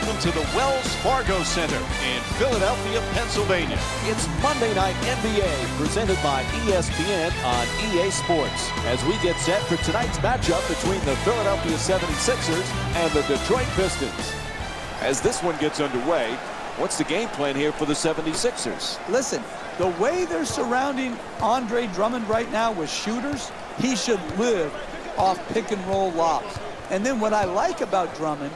welcome to the Wells Fargo Center in Philadelphia, Pennsylvania. It's Monday Night NBA, presented by ESPN on EA Sports, as we get set for tonight's matchup between the Philadelphia 76ers and the Detroit Pistons. As this one gets underway, what's the game plan here for the 76ers? Listen, the way they're surrounding Andre Drummond right now with shooters, he should live off pick-and-roll lobs. And then what I like about Drummond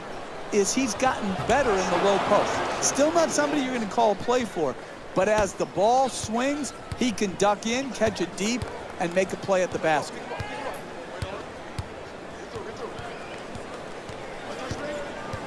is he's gotten better in the low post. Still not somebody you're going to call a play for, but as the ball swings, he can duck in, catch it deep, and make a play at the basket.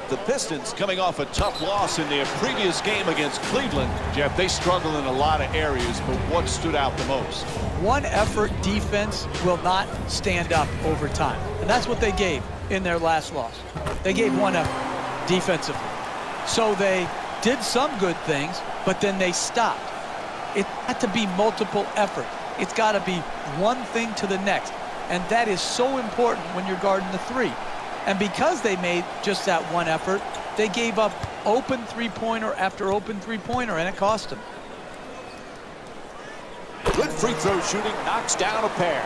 The Pistons coming off a tough loss in their previous game against Cleveland. Jeff, they struggle in a lot of areas, but what stood out the most? One effort defense will not stand up over time. And that's what they gave in their last loss. They gave one effort defensively. So they did some good things, but then they stopped. It had to be multiple effort. It's got to be one thing to the next. And that is so important when you're guarding the three. And because they made just that one effort, they gave up open three-pointer after open three-pointer, and it cost them. Good free throw shooting, knocks down a pair.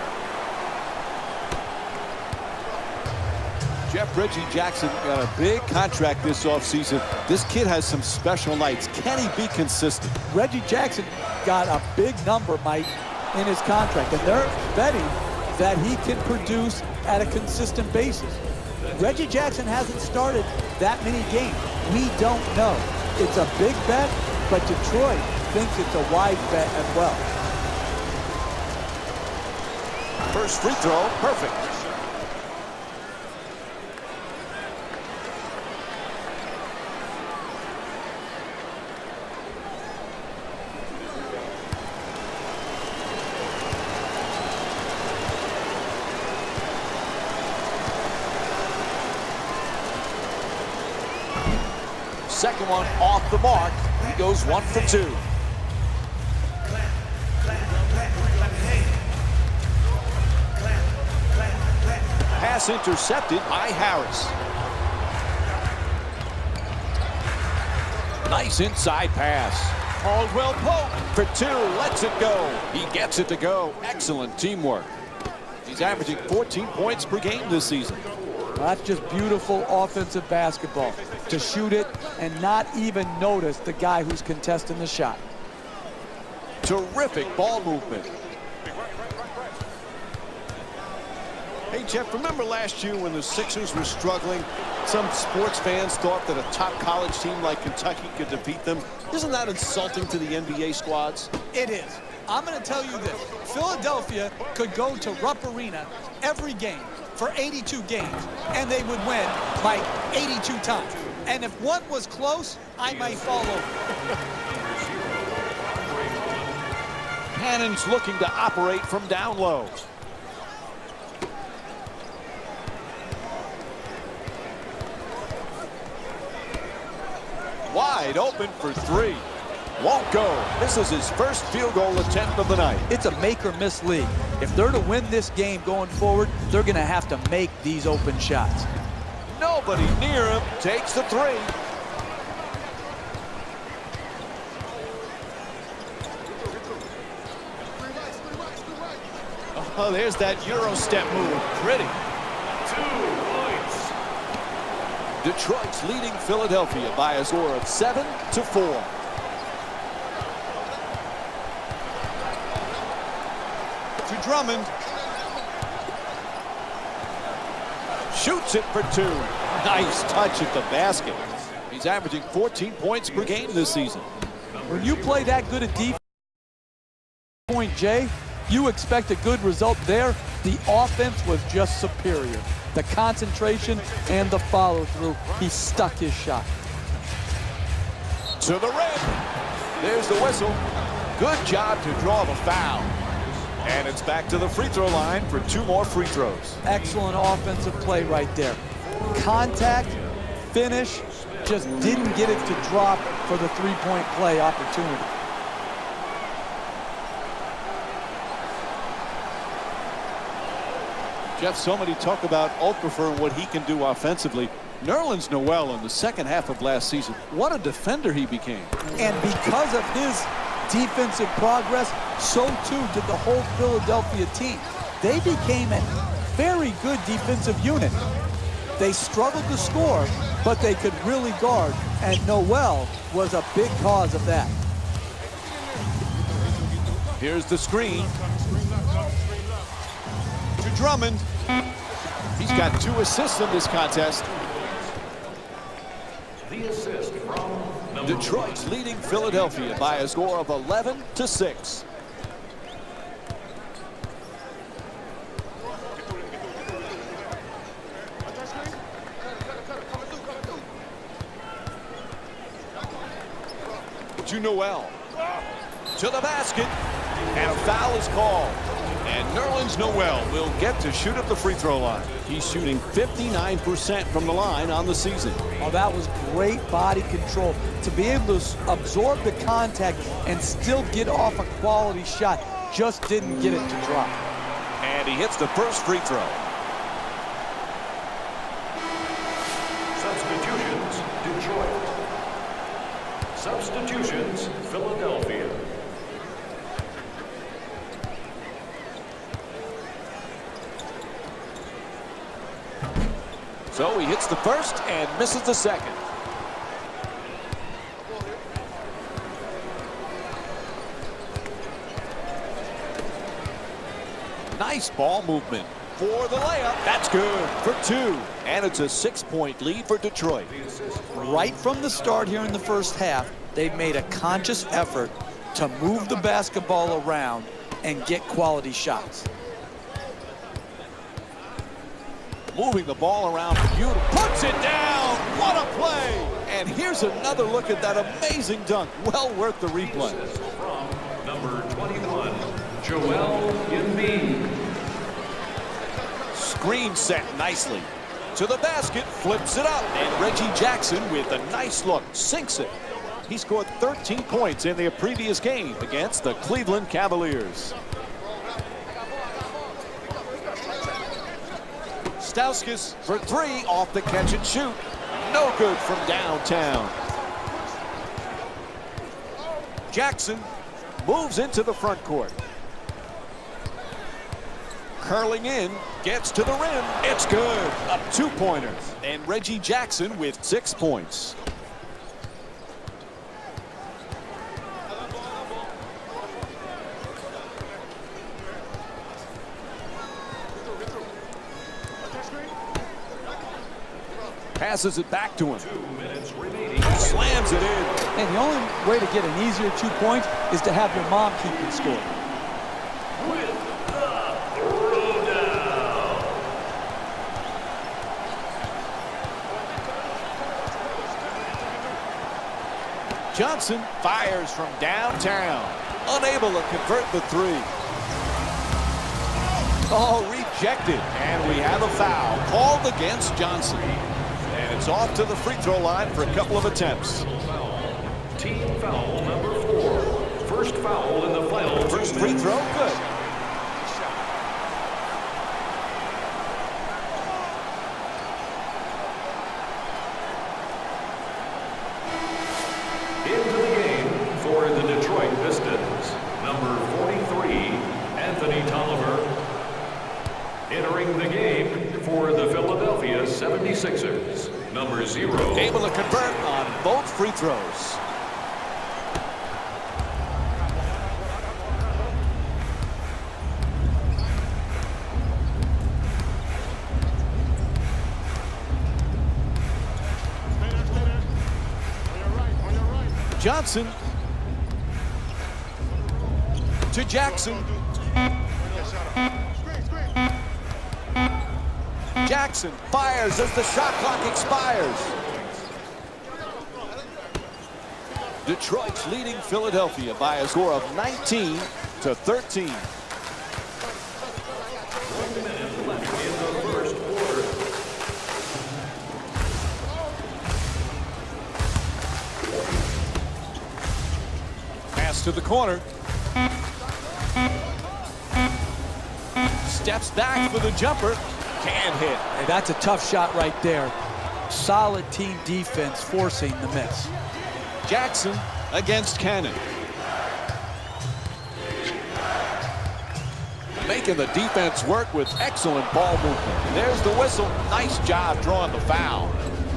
Jeff, Reggie Jackson got a big contract this offseason. This kid has some special nights. Can he be consistent? Reggie Jackson got a big number, Mike, in his contract, and they're betting that he can produce at a consistent basis. Reggie Jackson hasn't started that many games. We don't know. It's a big bet, but Detroit thinks it's a wide bet as well. First free throw, perfect. Second one off the mark. He goes 1 for 2. Pass intercepted by Harris. Nice inside pass. Caldwell Pope for 2. Lets it go. He gets it to go. Excellent teamwork. He's averaging 14 points per game this season. That's just beautiful offensive basketball, to shoot it and not even notice the guy who's contesting the shot. Terrific ball movement. Hey, Jeff, remember last year when the Sixers were struggling? Some sports fans thought that a top college team like Kentucky could defeat them. Isn't that insulting to the NBA squads? It is. I'm going to tell you this. Philadelphia could go to Rupp Arena every game for 82 games, and they would win like 82 times. And if one was close, I might fall over. Cannon's looking to operate from down low. Wide open for 3. Won't go. This is his first field goal attempt of the night. It's a make or miss league. If they're to win this game going forward, they're going to have to make these open shots. Nobody near him. Takes the 3. Oh, there's that Euro step move. Pretty. 2 points. Detroit's leading Philadelphia by a score of 7-4. To Drummond. Shoots it for 2. Nice touch at the basket. He's averaging 14 points per game this season. When you play that good a defense, point Jay, you expect a good result there. The offense was just superior. The concentration and the follow-through, he stuck his shot. To the rim. There's the whistle. Good job to draw the foul. And it's back to the free throw line for 2 more free throws. Excellent offensive play right there. Contact, finish, just didn't get it to drop for the three-point play opportunity. Jeff, so many talk about Okafor and what he can do offensively. Nerlens Noel in the second half of last season, what a defender he became. And because of his defensive progress, so too did the whole Philadelphia team. They became a very good defensive unit. They struggled to score, but they could really guard, and Noel was a big cause of that. Here's the screen to Drummond. He's got 2 assists in this contest. The assist from Detroit's leading Philadelphia by a score of 11-6. To Noel. To the basket. And a foul is called. And Nerlens Noel will get to shoot at the free throw line. He's shooting 59% from the line on the season. Oh, that was great body control. To be able to absorb the contact and still get off a quality shot. Just didn't get it to drop. And he hits the first free throw. substitutions, Detroit. Substitutions, Philadelphia. So he hits the first and misses the second. Nice ball movement for the layup. That's good for 2. And it's a 6-point lead for Detroit. Right from the start here in the first half, they've made a conscious effort to move the basketball around and get quality shots. Moving the ball around, beautiful. Puts it down. What a play. And here's another look at that amazing dunk. Well worth the replay. From number 21, Joel Embiid. Screen set nicely. To the basket, flips it up. And Reggie Jackson with a nice look, sinks it. He scored 13 points in their previous game against the Cleveland Cavaliers. Stauskas for 3 off the catch and shoot. No good from downtown. Jackson moves into the front court. Curling in, gets to the rim. It's good. A 2-pointer. And Reggie Jackson with 6 points. Passes it back to him. 2 minutes remaining. Slams it in. And the only way to get an easier 2 points is to have your mom keep it score. With the throwdown. Johnson fires from downtown. Unable to convert the 3. Oh, rejected. And we have a foul called against Johnson. And it's off to the free throw line for a couple of attempts. Team foul number 4. First foul in the final. First free throw, good. Into the game for the Detroit Pistons, number 43, Anthony Tolliver. Entering the game for the Philadelphia 76ers, number 0. Able to convert on both free throws. Johnson to Jackson. Jackson fires as the shot clock expires. Detroit's leading Philadelphia by a score of 19-13. 1 minute left in the first quarter. Pass to the corner. Steps back for the jumper. Can't hit. Hey, that's a tough shot right there. Solid team defense forcing the miss. Jackson against Cannon. Making the defense work with excellent ball movement. There's the whistle. Nice job drawing the foul.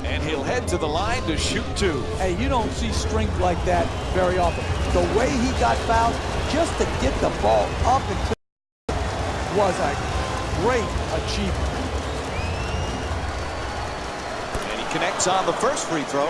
And he'll head to the line to shoot two. Hey, you don't see strength like that very often. The way he got fouled, just to get the ball up and was a great achievement. And he connects on the first free throw.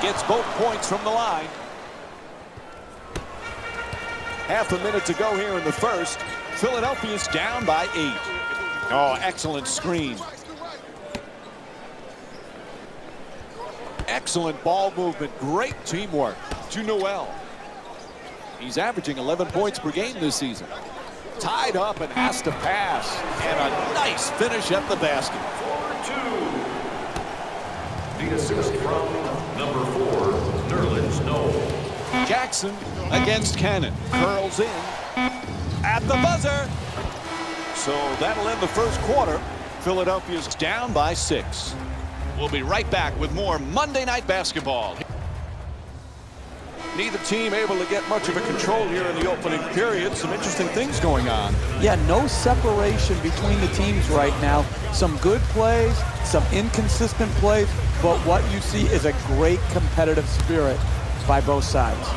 Gets both points from the line. Half a minute to go here in the first. Philadelphia's down by 8. Oh, excellent screen. Excellent ball movement. Great teamwork to Noel. He's averaging 11 points per game this season. Tied up and has to pass. And a nice finish at the basket. 4-2. The assist from number 4, Nerlens Noel. Jackson against Cannon. Curls in at the buzzer. So that'll end the first quarter. Philadelphia's down by 6. We'll be right back with more Monday Night Basketball. Neither team able to get much of a control here in the opening period. Some interesting things going on. Yeah, no separation between the teams right now. Some good plays, some inconsistent plays, but what you see is a great competitive spirit by both sides.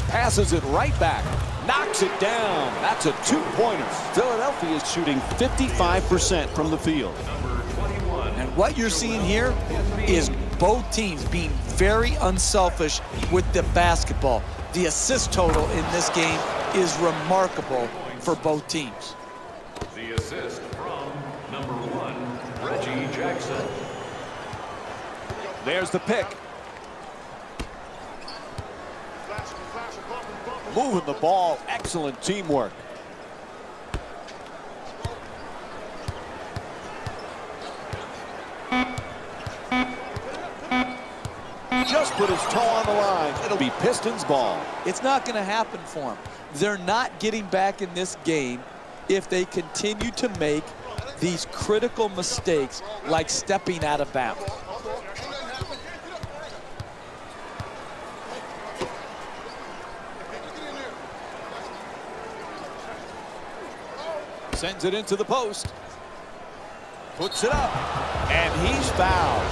Passes it right back. Knocks it down. That's a two-pointer. Philadelphia is shooting 55% from the field. And what you're seeing here is both teams being very unselfish with the basketball. The assist total in this game is remarkable for both teams. The assist from number 1, Reggie Jackson. There's the pick. Moving the ball. Excellent teamwork. Just put his toe on the line. It'll be Pistons ball. It's not going to happen for them. They're not getting back in this game if they continue to make these critical mistakes like stepping out of bounds. Sends it into the post. Puts it up. And he's fouled.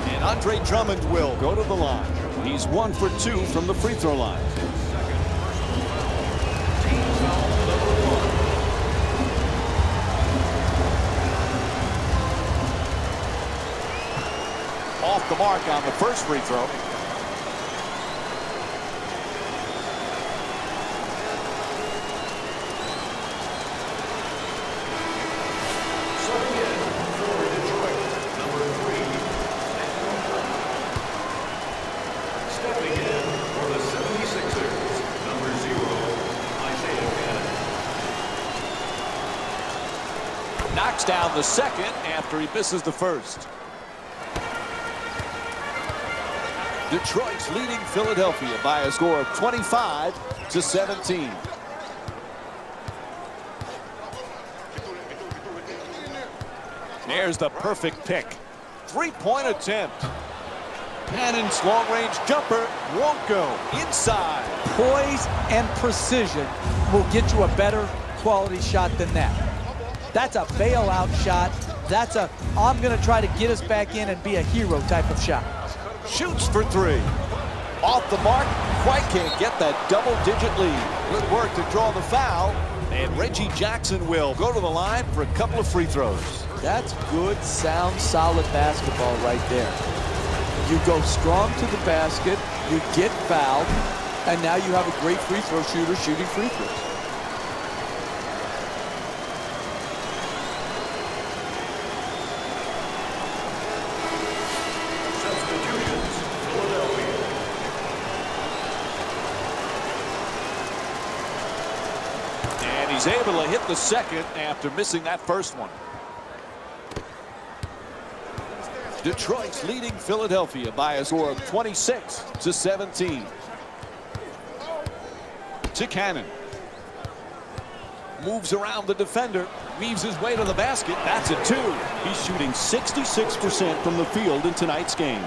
And Andre Drummond will go to the line. He's 1 for 2 from the free throw line. Off the mark on the first free throw. Knocks down the second after he misses the first. Detroit's leading Philadelphia by a score of 25-17. There's the perfect pick. Three-point attempt. Cannon's long-range jumper won't go. Inside. Poise and precision will get you a better quality shot than that. That's a bailout shot. That's a, I'm going to try to get us back in and be a hero type of shot. Shoots for 3. Off the mark. Quite can't get that double-digit lead. Good work to draw the foul. And Reggie Jackson will go to the line for a couple of free throws. That's good, sound, solid basketball right there. You go strong to the basket, you get fouled, and now you have a great free throw shooter shooting free throws. He's able to hit the second after missing that first one. Detroit's leading Philadelphia by a score of 26-17. To Cannon. Moves around the defender, weaves his way to the basket. That's a 2. He's shooting 66% from the field in tonight's game.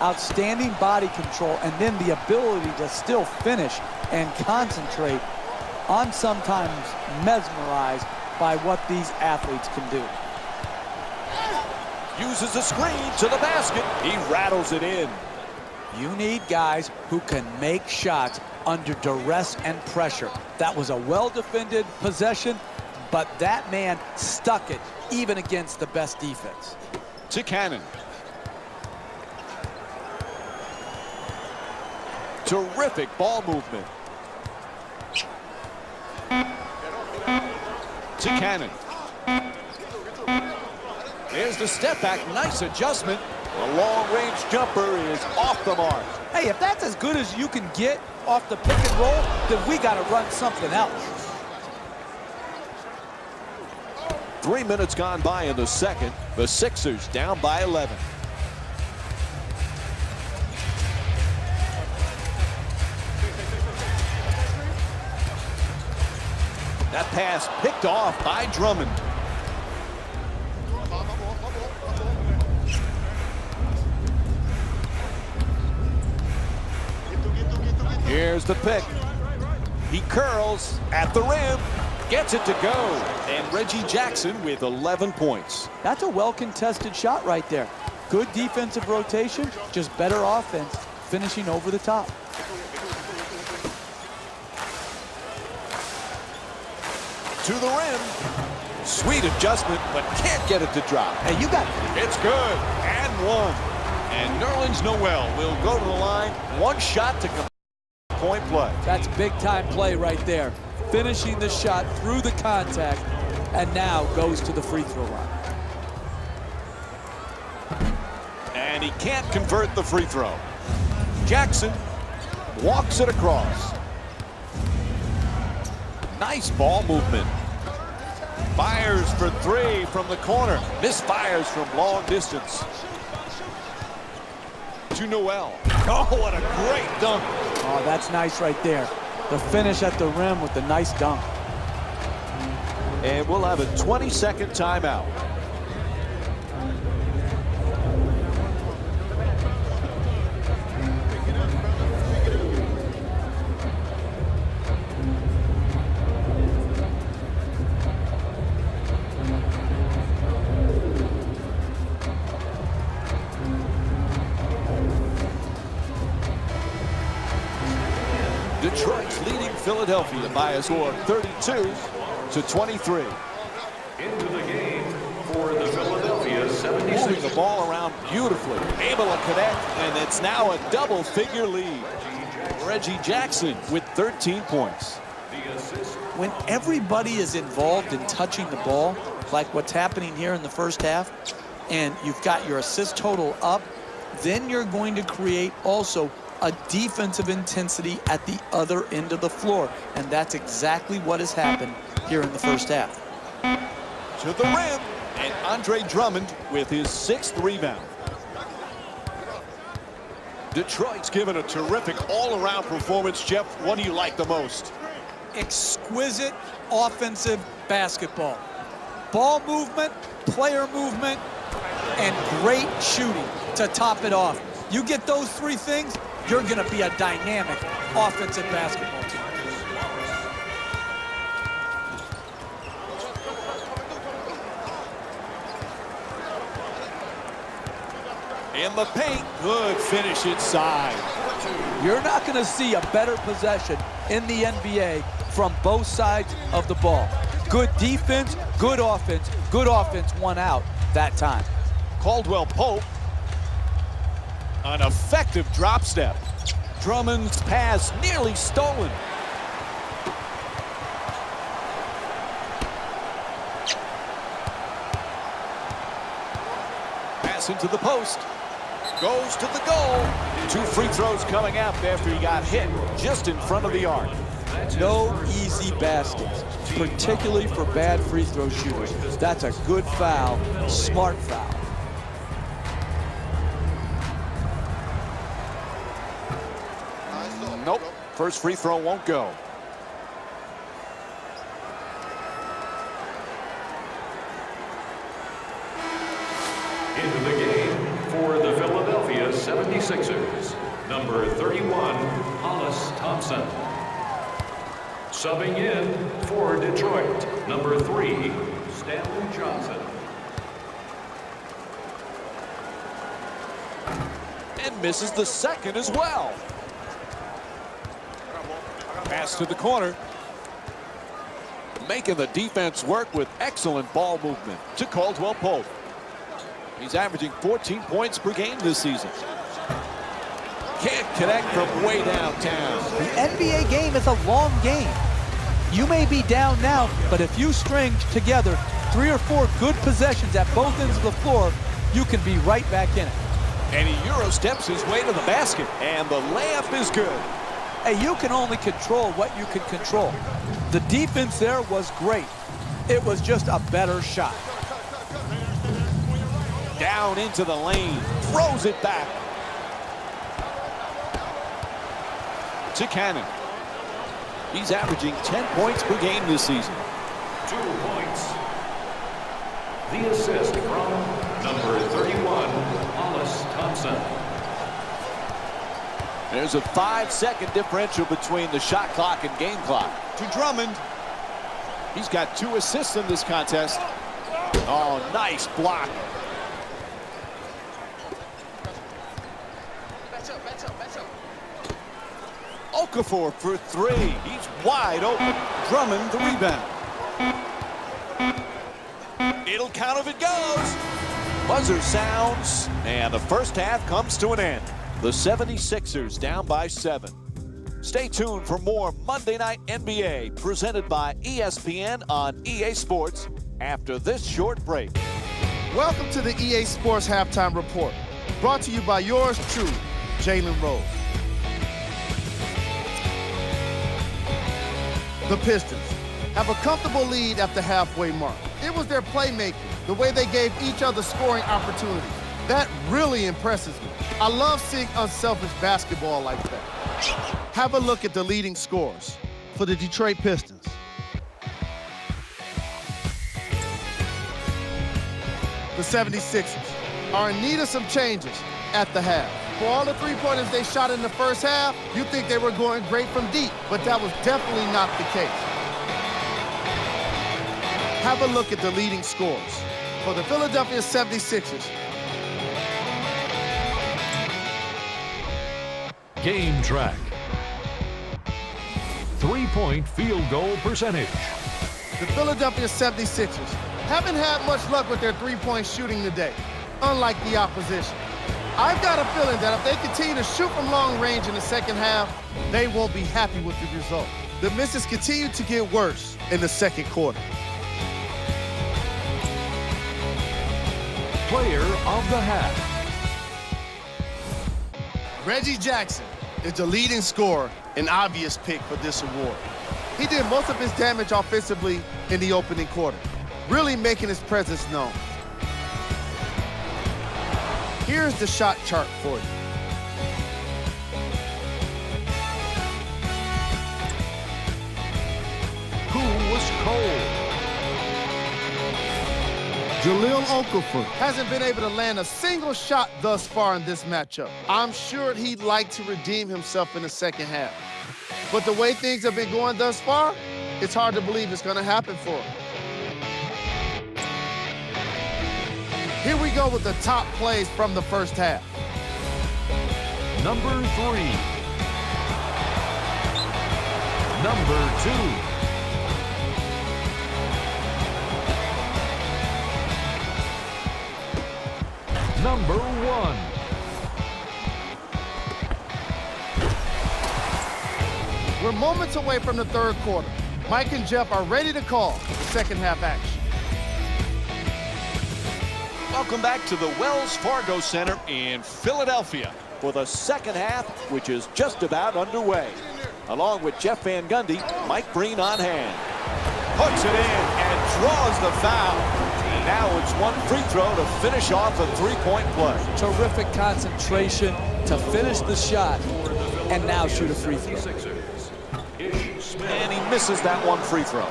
Outstanding body control, and then the ability to still finish and concentrate. I'm sometimes mesmerized by what these athletes can do. Uses a screen to the basket. He rattles it in. You need guys who can make shots under duress and pressure. That was a well-defended possession, but that man stuck it even against the best defense. To Cannon. Terrific ball movement. To Cannon. There's the step back. Nice adjustment. The long-range jumper is off the mark. Hey, if that's as good as you can get off the pick and roll, then we got to run something else. 3 minutes gone by in the second. The Sixers down by 11. That pass picked off by Drummond. Here's the pick. He curls at the rim, gets it to go, and Reggie Jackson with 11 points. That's a well-contested shot right there. Good defensive rotation, just better offense, finishing over the top. To the rim. Sweet adjustment, but can't get it to drop. Hey, you got it. It's good, and one. And Nerlens Noel will go to the line. One shot to complete point play. That's big-time play right there. Finishing the shot through the contact, and now goes to the free throw line. And he can't convert the free throw. Jackson walks it across. Nice ball movement. Fires for 3 from the corner. Misfires from long distance. To Noel. Oh, what a great dunk. Oh, that's nice right there. The finish at the rim with the nice dunk. And we'll have a 20-second timeout. Detroit's leading Philadelphia by a score of 32-23. Into the game for the Philadelphia 76ers. Moving the ball around beautifully. Able to connect, and it's now a double-figure lead. Reggie Jackson with 13 points. When everybody is involved in touching the ball, like what's happening here in the first half, and you've got your assist total up, then you're going to create also a defensive intensity at the other end of the floor. And that's exactly what has happened here in the first half. To the rim, and Andre Drummond with his 6th rebound. Detroit's given a terrific all-around performance. Jeff, what do you like the most? Exquisite offensive basketball. Ball movement, player movement, and great shooting to top it off. You get those 3 things, you're going to be a dynamic offensive basketball team. In the paint, good finish inside. You're not going to see a better possession in the NBA from both sides of the ball. Good defense, good offense, one out that time. Caldwell Pope. An effective drop step. Drummond's pass nearly stolen. Pass into the post. Goes to the goal. 2 free throws coming up after he got hit just in front of the arc. no easy baskets, particularly for bad free throw shooters. That's a good foul, smart foul. Nope, first free throw won't go. Into the game for the Philadelphia 76ers, number 31, Hollis Thompson. Subbing in for Detroit, number 3, Stanley Johnson. And misses the second as well. Pass to the corner. Making the defense work with excellent ball movement to Caldwell Pope. He's averaging 14 points per game this season. Can't connect from way downtown. The NBA game is a long game. You may be down now, but if you string together 3 or 4 good possessions at both ends of the floor, you can be right back in it. And he Euro steps his way to the basket, and the layup is good. Hey, you can only control what you can control. The defense there was great. It was just a better shot. Down into the lane, throws it back. To Cannon. He's averaging 10 points per game this season. 2 points. The assist from number 31, Hollis Thompson. There's a 5-second differential between the shot clock and game clock. To Drummond. He's got 2 assists in this contest. Oh, nice block. Okafor for 3. He's wide open. Drummond the rebound. It'll count if it goes. Buzzer sounds, and the first half comes to an end. The 76ers down by 7. Stay tuned for more Monday Night NBA presented by ESPN on EA Sports after this short break. Welcome to the EA Sports Halftime Report, brought to you by yours truly, Jalen Rose. The Pistons have a comfortable lead at the halfway mark. It was their playmaking, the way they gave each other scoring opportunities. That really impresses me. I love seeing unselfish basketball like that. Have a look at the leading scorers for the Detroit Pistons. The 76ers are in need of some changes at the half. For all the three-pointers they shot in the first half, you think they were going great from deep, but that was definitely not the case. Have a look at the leading scorers for the Philadelphia 76ers. Game track. 3-point field goal percentage. The Philadelphia 76ers haven't had much luck with their three-point shooting today, unlike the opposition. I've got a feeling that if they continue to shoot from long range in the second half, they won't be happy with the result. The misses continue to get worse in the second quarter. Player of the half. Reggie Jackson is the leading scorer, an obvious pick for this award. He did most of his damage offensively in the opening quarter, really making his presence known. Here's the shot chart for you. Who was cold? Jahlil Okafor hasn't been able to land a single shot thus far in this matchup. I'm sure he'd like to redeem himself in the second half. But the way things have been going thus far, it's hard to believe it's going to happen for him. Here we go with the top plays from the first half. Number 3. Number 2. Number 1. We're moments away from the third quarter. Mike and Jeff are ready to call the second half action. Welcome back to the Wells Fargo Center in Philadelphia for the second half, which is just about underway. Along with Jeff Van Gundy, Mike Breen on hand. Puts it in and draws the foul. Now it's one free throw to finish off a three-point play. Terrific concentration to finish the shot and now shoot a free throw. And he misses that one free throw.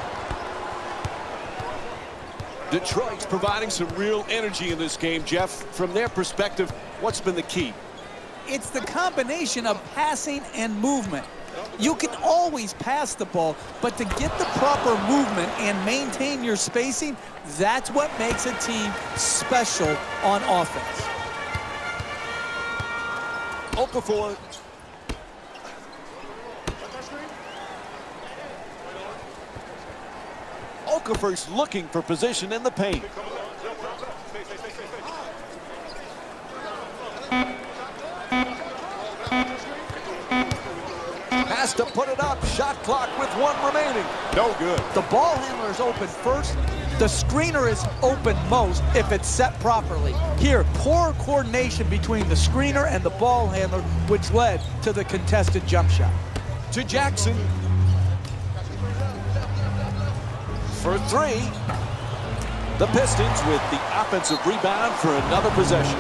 Detroit's providing some real energy in this game, Jeff. From their perspective, what's been the key? It's the combination of passing and movement. You can always pass the ball, but to get the proper movement and maintain your spacing, that's what makes a team special on offense. Okafor. Okafor's looking for position in the paint. Has to put it up. Shot clock with one remaining. No good. The ball handler is open first. The screener is open most if it's set properly. Here, poor coordination between the screener and the ball handler, which led to the contested jump shot. To Jackson. For three. The Pistons with the offensive rebound for another possession.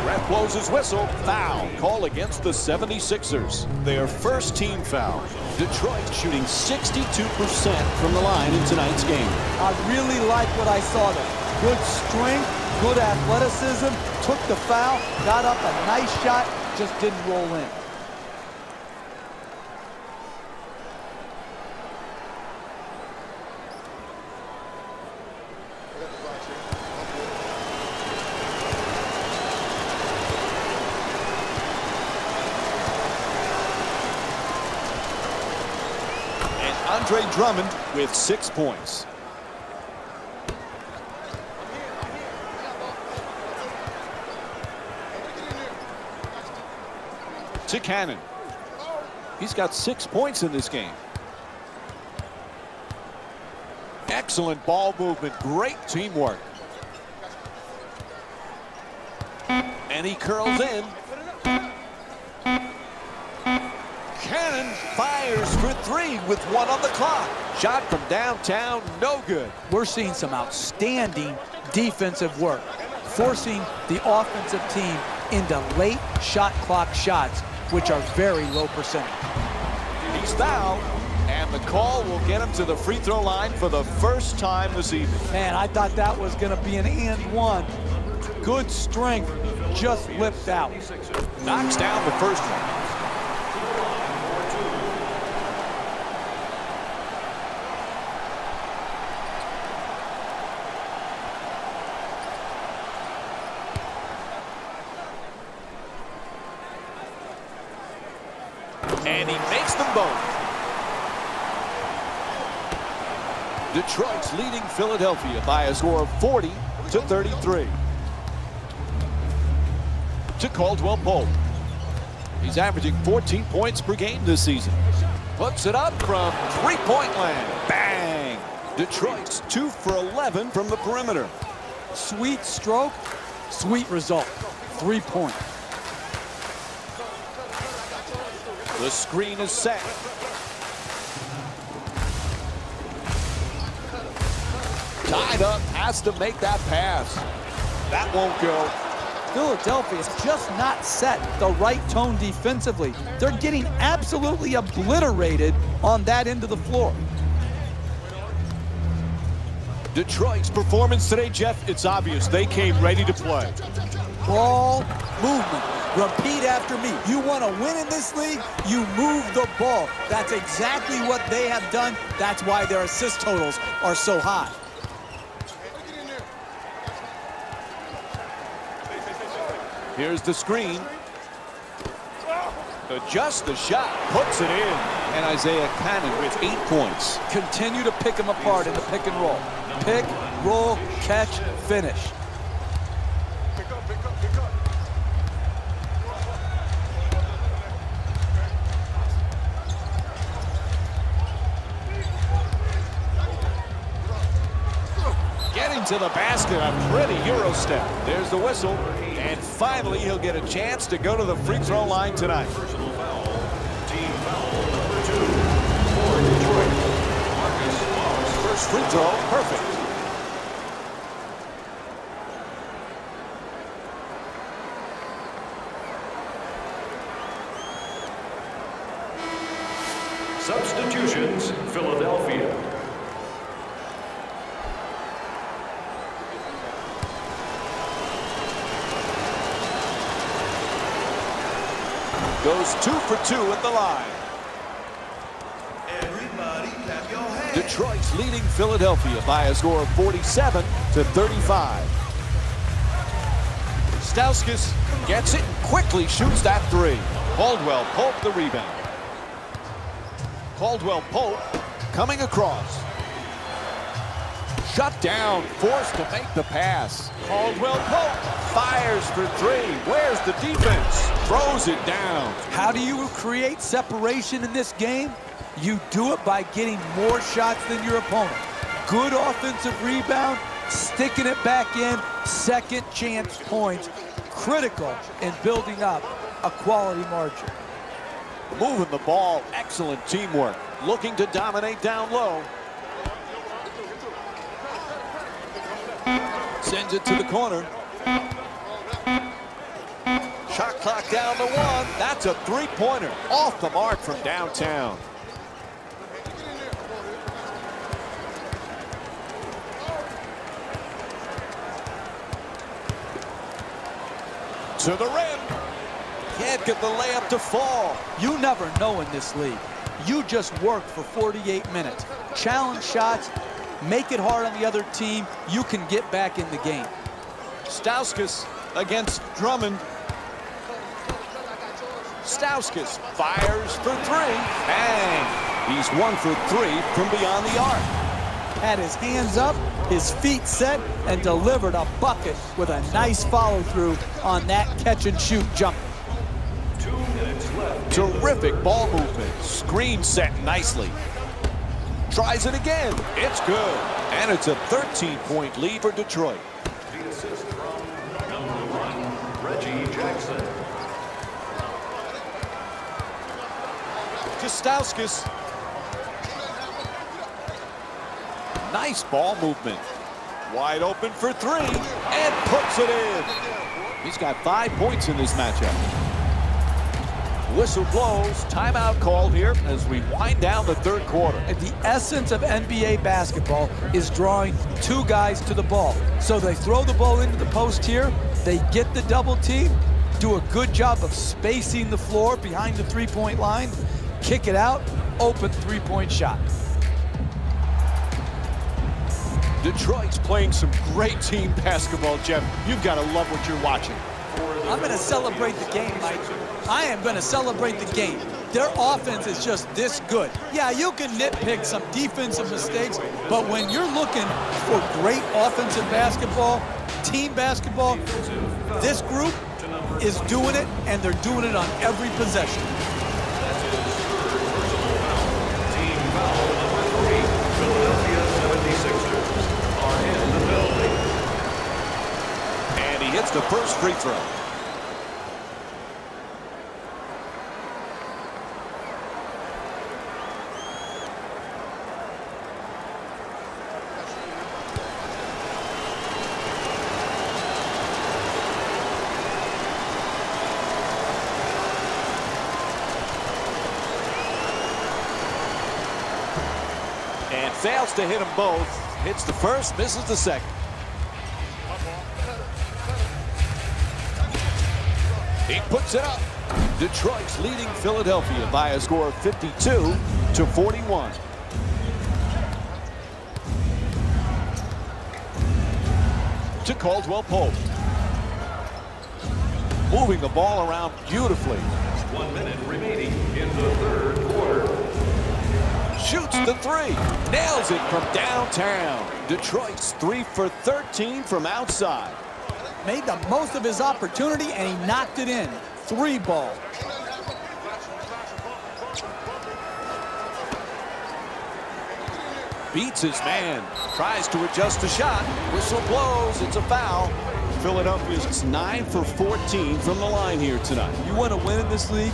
Ref blows his whistle. Foul call against the 76ers. Their first team foul. Detroit shooting 62% from the line in tonight's game. I really like what I saw there. Good strength, good athleticism, took the foul, got up a nice shot, just didn't roll in. Andre Drummond with 6 points. To Cannon. He's got 6 points in this game. Excellent ball movement. Great teamwork. And he curls in. Cannon fires for three with one on the clock. Shot from downtown, no good. We're seeing some outstanding defensive work, forcing the offensive team into late shot clock shots, which are very low percentage. He's fouled, and the call will get him to the free throw line for the first time this evening. Man, I thought that was going to be an and one. Good strength, just lipped out. Knocks down the first one. And he makes them both. Detroit's leading Philadelphia by a score of 40-33. To Caldwell Pope. He's averaging 14 points per game this season. Puts it up from three-point land. Bang! Detroit's 2 for 11 from the perimeter. Sweet stroke, sweet result. 3 points. The screen is set. Tied up, has to make that pass. That won't go. Philadelphia is just not set the right tone defensively. They're getting absolutely obliterated on that end of the floor. Detroit's performance today, Jeff, it's obvious. They came ready to play. Ball movement. Repeat after me. You want to win in this league, you move the ball. That's exactly what they have done. That's why their assist totals are so high. Here's the screen. Adjusts the shot, puts it in. And Isaiah Cannon with 8 points. Continue to pick them apart in the pick and roll. Pick, roll, catch, finish. Getting to the basket, a pretty Euro step. There's the whistle, and finally he'll get a chance to go to the free throw line tonight. Personal foul. Team foul number 2. First free throw, perfect. Substitutions, Philadelphia. Goes 2 for 2 at the line. Everybody clap your hands. Detroit's leading Philadelphia by a score of 47-35. Stauskas gets it and quickly shoots that three. Caldwell Pope the rebound. Caldwell Pope coming across. Shut down, forced to make the pass. Caldwell Pope fires for three. Where's the defense? Throws it down. How do you create separation in this game? You do it by getting more shots than your opponent. Good offensive rebound, sticking it back in, second chance points. Critical in building up a quality margin. Moving the ball, excellent teamwork. Looking to dominate down low. Sends it to the corner. Shot clock down to 1. That's a three-pointer. Off the mark from downtown. To the rim. Can't get the layup to fall. You never know in this league. You just work for 48 minutes. Challenge shots, make it hard on the other team. You can get back in the game. Stauskas against Drummond. Stauskas fires for three. Bang! He's 1 for 3 from beyond the arc. Had his hands up, his feet set, and delivered a bucket with a nice follow-through on that catch-and-shoot jumper. 2 minutes left. Terrific ball movement. Screen set nicely. Tries it again. It's good. And it's a 13-point lead for Detroit. The assist from number 1, Reggie Jackson. To Stauskas. Nice ball movement. Wide open for three. And puts it in. He's got 5 points in this matchup. Whistle blows. Timeout called here as we wind down the third quarter. The essence of NBA basketball is drawing two guys to the ball. So they throw the ball into the post here. They get the double team. Do a good job of spacing the floor behind the three-point line. Kick it out. Open three-point shot. Detroit's playing some great team basketball, Jeff. You've got to love what you're watching. I'm going to celebrate the game, Mike. I am going to celebrate the game. Their offense is just this good. Yeah, you can nitpick some defensive mistakes, but when you're looking for great offensive basketball, team basketball, this group is doing it, and they're doing it on every possession. Team foul number 3. Philadelphia 76ers are in the building. And he hits the first free throw. And fails to hit them both. Hits the first, misses the second. He puts it up. Detroit's leading Philadelphia by a score of 52-41. To Caldwell Pope. Moving the ball around beautifully. 1 minute remaining in the third quarter. Shoots the three. Nails it from downtown. Detroit's 3 for 13 from outside. Made the most of his opportunity, and he knocked it in. 3 ball. Beats his man. Tries to adjust the shot. Whistle blows. It's a foul. Philadelphia's 9 for 14 from the line here tonight. You want to win in this league?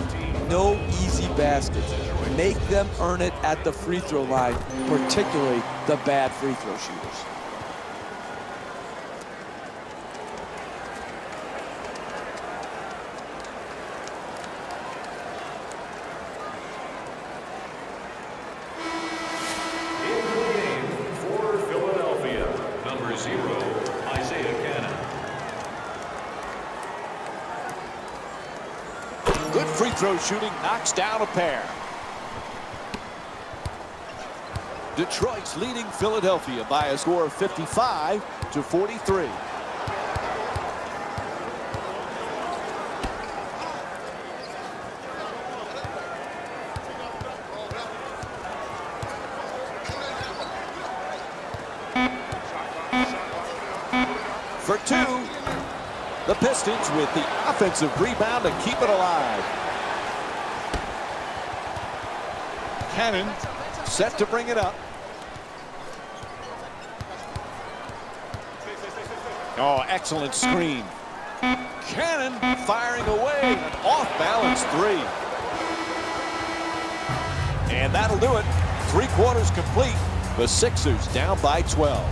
no easy baskets. Make them earn it at the free throw line, particularly the bad free throw shooters. Into the game for Philadelphia, number 0, Isaiah Cannon. Good free throw shooting, knocks down a pair. Detroit's leading Philadelphia by a score of 55-43. For two, the Pistons with the offensive rebound to keep it alive. Cannon set to bring it up. Oh, excellent screen. Cannon firing away, an off-balance three. And that'll do it. 3 quarters complete. The Sixers down by 12.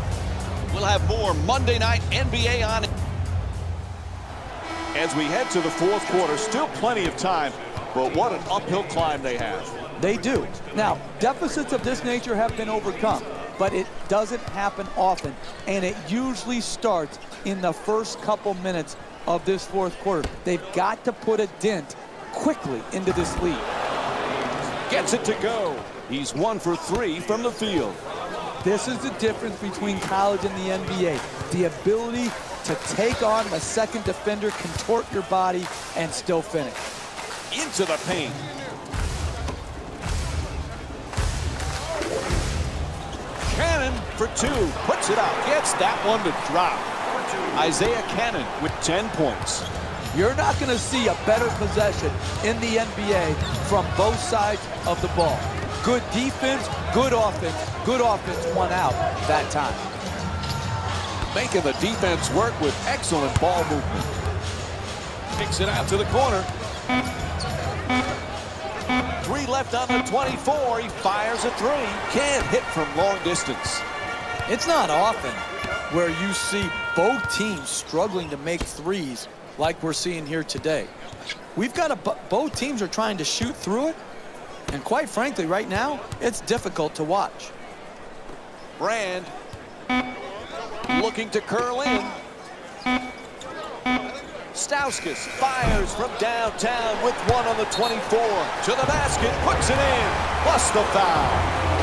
We'll have more Monday Night NBA on as we head to the 4th quarter. Still plenty of time, but what an uphill climb they have. They do. Now, deficits of this nature have been overcome, but it doesn't happen often, and it usually starts in the first couple minutes of this 4th quarter. They've got to put a dent quickly into this lead. Gets it to go. He's 1 for 3 from the field. This is the difference between college and the NBA. The ability to take on the second defender, contort your body, and still finish. Into the paint. Cannon for 2. Puts it up. Gets that one to drop. Isaiah Cannon with 10 points. You're not going to see a better possession in the NBA from both sides of the ball. Good defense, good offense. Good offense won out that time. Making the defense work with excellent ball movement. Kicks it out to the corner. 3 left on the 24. He fires a 3. Can't hit from long distance. It's not often where you see both teams struggling to make threes like we're seeing here today. We've got both teams are trying to shoot through it, and quite frankly, right now, it's difficult to watch. Brand looking to curl in. Stauskas fires from downtown with 1 on the 24. To the basket, puts it in, plus the foul.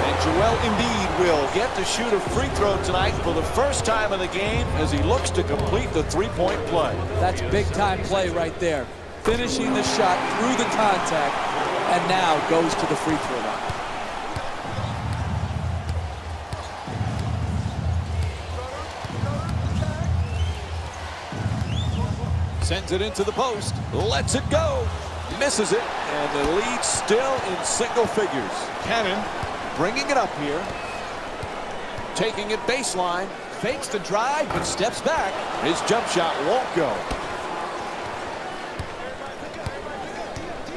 And Joel Embiid will get to shoot a free throw tonight for the first time in the game as he looks to complete the 3-point play. That's big-time play right there. Finishing the shot through the contact, and now goes to the free throw line. Sends it into the post, lets it go, misses it, and the lead still in single figures. Cannon bringing it up here, taking it baseline, fakes the drive, but steps back. His jump shot won't go.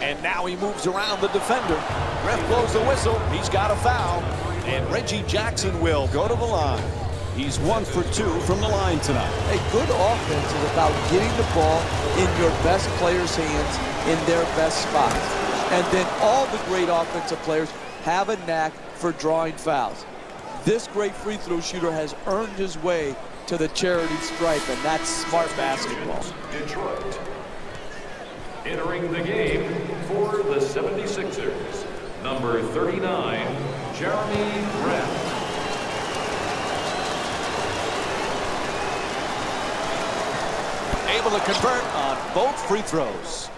And now he moves around the defender. Ref blows the whistle. He's got a foul. And Reggie Jackson will go to the line. He's 1 for 2 from the line tonight. A good offense is about getting the ball in your best players' hands in their best spots. And then all the great offensive players have a knack for drawing fouls. This great free throw shooter has earned his way to the charity stripe, and that's smart basketball. Detroit. Entering the game for the 76ers, number 39, Jeremy Grant. Able to convert on both free throws.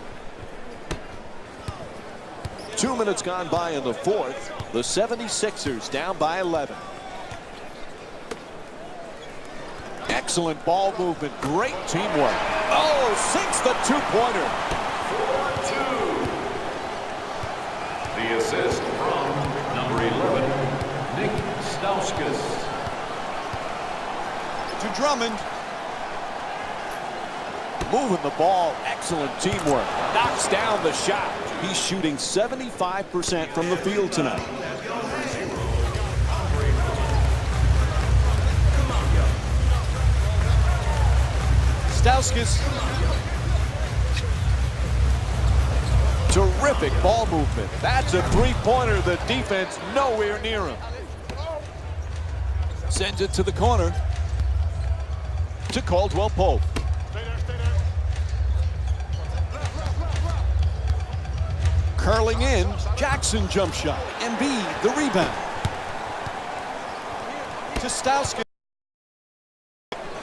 2 minutes gone by in the 4th. The 76ers down by 11. Excellent ball movement. Great teamwork. Oh, sinks the 2-pointer. 4-2. The assist from number 11, Nick Stauskas. To Drummond. Moving the ball, excellent teamwork. Knocks down the shot. He's shooting 75% from the field tonight. Stauskas. Terrific ball movement. That's a three-pointer. The defense nowhere near him. Sends it to the corner to Caldwell Pope. Curling in, Jackson jump shot. Embiid, the rebound. To Stauskas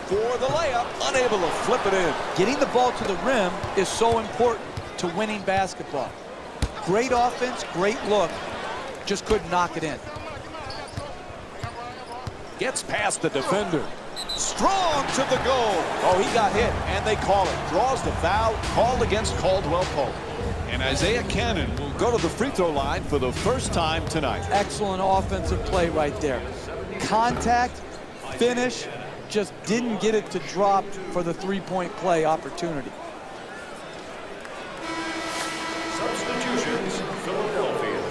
for the layup, unable to flip it in. Getting the ball to the rim is so important to winning basketball. Great offense, great look, just couldn't knock it in. Gets past the defender. Strong to the goal. Oh, he got hit, and they call it. Draws the foul, called against Caldwell Pope. And Isaiah Cannon will go to the free throw line for the first time tonight. Excellent offensive play right there. Contact, finish, just didn't get it to drop for the three-point play opportunity. Substitutions, Philadelphia.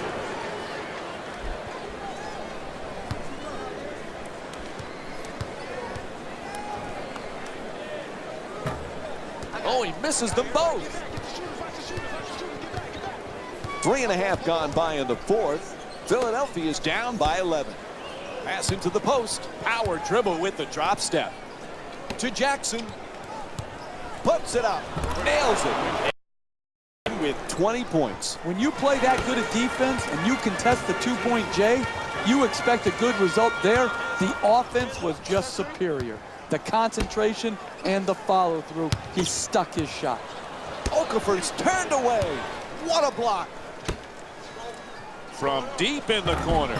Oh, he misses them both. 3.5 gone by in the fourth. Philadelphia is down by 11. Pass into the post. Power dribble with the drop step. To Jackson. Puts it up. Nails it. With 20 points. When you play that good at defense and you contest the two-point J, you expect a good result there. The offense was just superior. The concentration and the follow-through, he stuck his shot. Okafor's turned away. What a block. From deep in the corner.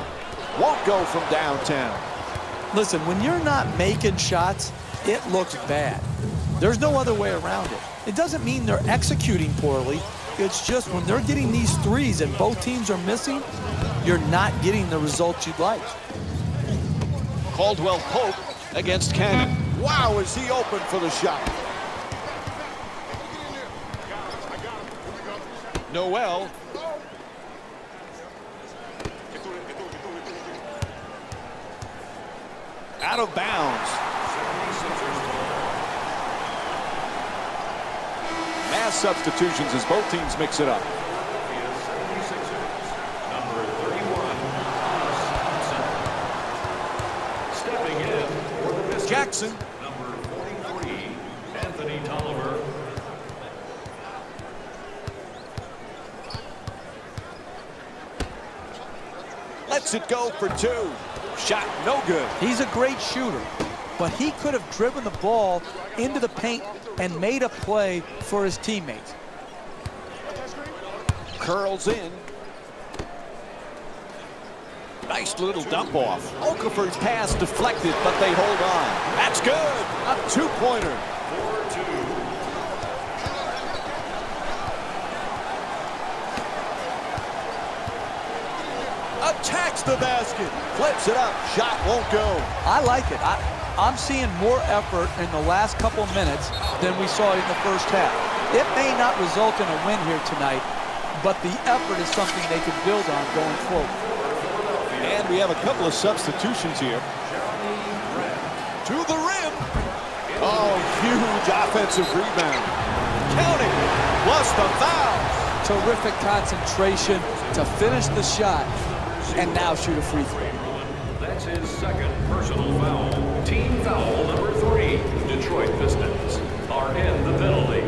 Won't go from downtown. Listen, when you're not making shots, it looks bad. There's no other way around it. It doesn't mean they're executing poorly. It's just when they're getting these threes and both teams are missing, you're not getting the results you'd like. Caldwell Pope against Cannon. Wow, is he open for the shot. Noel. Out of bounds. Mass substitutions as both teams mix it up. Number 31, stepping in for the Pistons. Jackson. Number 43, Anthony Tolliver. Lets it go for two. Shot no good. He's a great shooter, but he could have driven the ball into the paint and made a play for his teammates. Curls in. Nice little dump off. Okafor's pass deflected, but they hold on. That's good. A two-pointer. 4-2. Attacks the basket. Flips it up. Shot won't go. I like it. I'm seeing more effort in the last couple minutes than we saw in the first half. It may not result in a win here tonight, but the effort is something they can build on going forward. And we have a couple of substitutions here. To the rim. Oh, huge offensive rebound. Counting. Plus the foul. Terrific concentration to finish the shot and now shoot a free throw. That's his second personal foul. Team foul number 3. Detroit Pistons are in the penalty.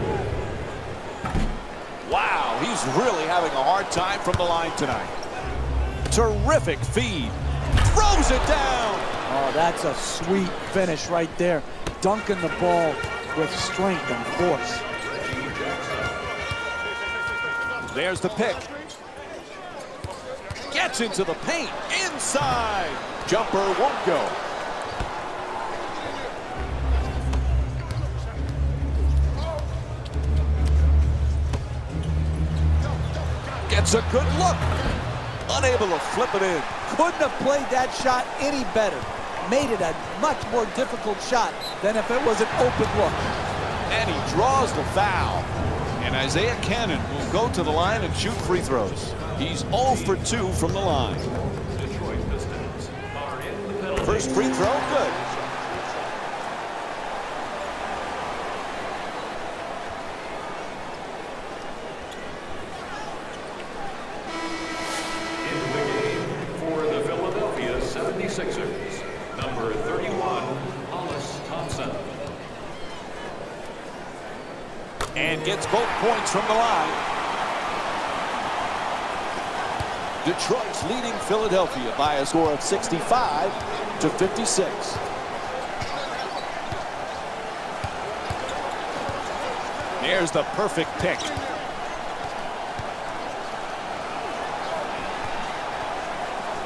Wow, he's really having a hard time from the line tonight. Terrific feed. Throws it down. Oh, that's a sweet finish right there. Dunking the ball with strength and force. There's the pick. Gets into the paint. Inside. Jumper won't go. Gets a good look. Unable to flip it in. Couldn't have played that shot any better. Made it a much more difficult shot than if it was an open look. And he draws the foul. And Isaiah Cannon will go to the line and shoot free throws. He's 0 for 2 from the line. Detroit Pistons are in the penalty. First free throw, good. Into the game for the Philadelphia 76ers, number 31, Hollis Thompson. And gets both points from the line. Detroit's leading Philadelphia by a score of 65-56. There's the perfect pick.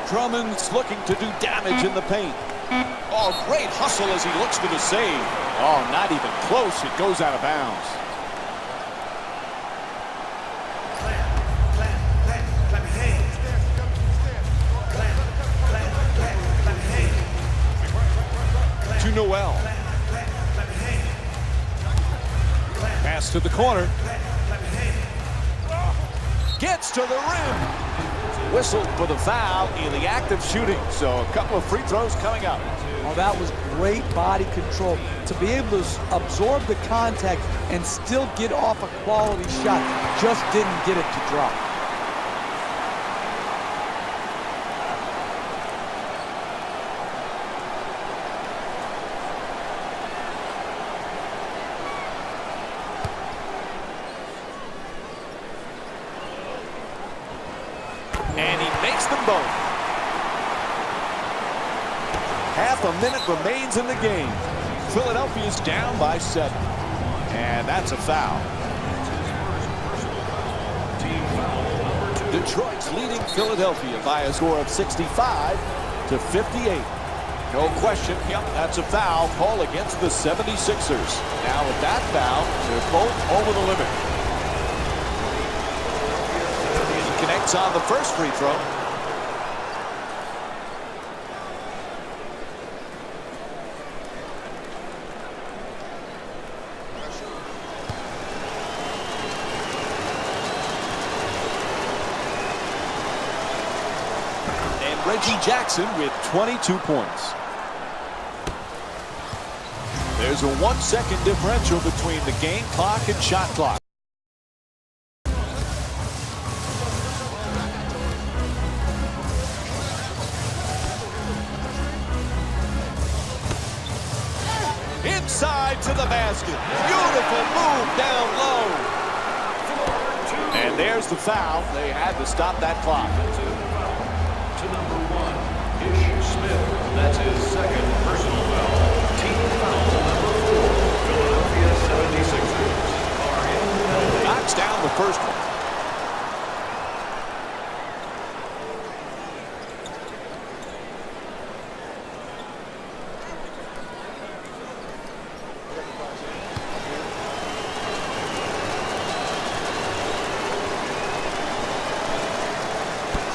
Drummond's looking to do damage in the paint. Oh, great hustle as he looks for the save. Oh, not even close. It goes out of bounds. To Noel. Pass to the corner. Gets to the rim. Whistled for the foul in the act of shooting. So a couple of free throws coming up. Oh, that was great body control to be able to absorb the contact and still get off a quality shot. Just didn't get it to drop. And he makes them both. Half a minute remains in the game. Philadelphia's down by 7. And that's a foul. Detroit's leading Philadelphia by a score of 65-58. No question, yep, that's a foul call against the 76ers. Now with that foul, they're both over the limit. Connects on the first free throw. And Reggie Jackson with 22 points. There's a 1-second differential between the game clock and shot clock. Inside to the basket. Beautiful move down low. And there's the foul. They had to stop that clock. To number 1, Ish Smith. That's his second personal foul. Team foul number 4. Philadelphia 76ers are in the penalty. Knocks down the first one.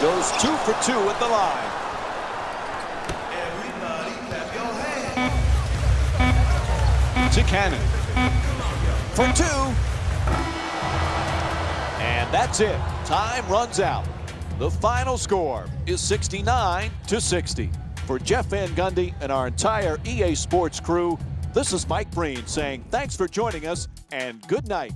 Goes 2 for 2 at the line. Everybody clap your hands. To Cannon. For 2. And that's it. Time runs out. The final score is 69-60. For Jeff Van Gundy and our entire EA Sports crew, this is Mike Breen saying thanks for joining us and good night.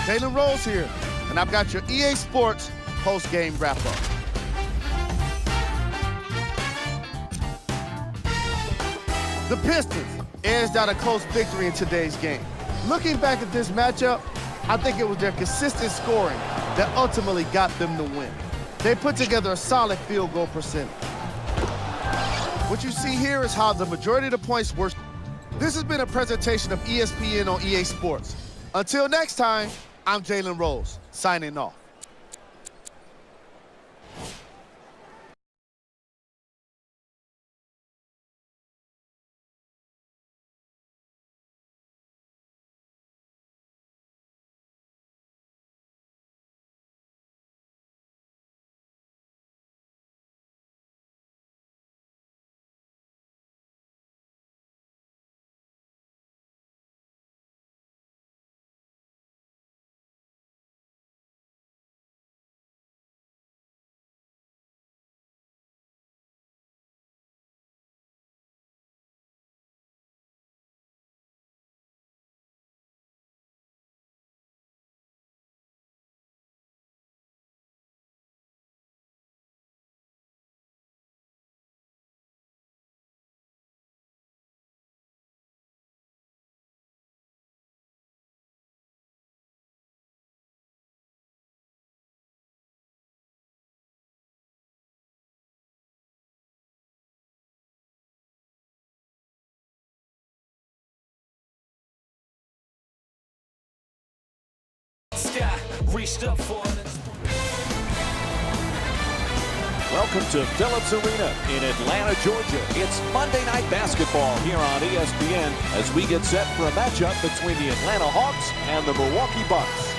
Jalen Rose here, and I've got your EA Sports post-game wrap-up. The Pistons edged out a close victory in today's game. Looking back at this matchup, I think it was their consistent scoring that ultimately got them the win. They put together a solid field goal percentage. What you see here is how the majority of the points were. This has been a presentation of ESPN on EA Sports. Until next time, I'm Jalen Rose, signing off. reached up for it. Welcome to Phillips Arena in Atlanta, Georgia. It's Monday Night Basketball here on ESPN as we get set for a matchup between the Atlanta Hawks and the Milwaukee Bucks.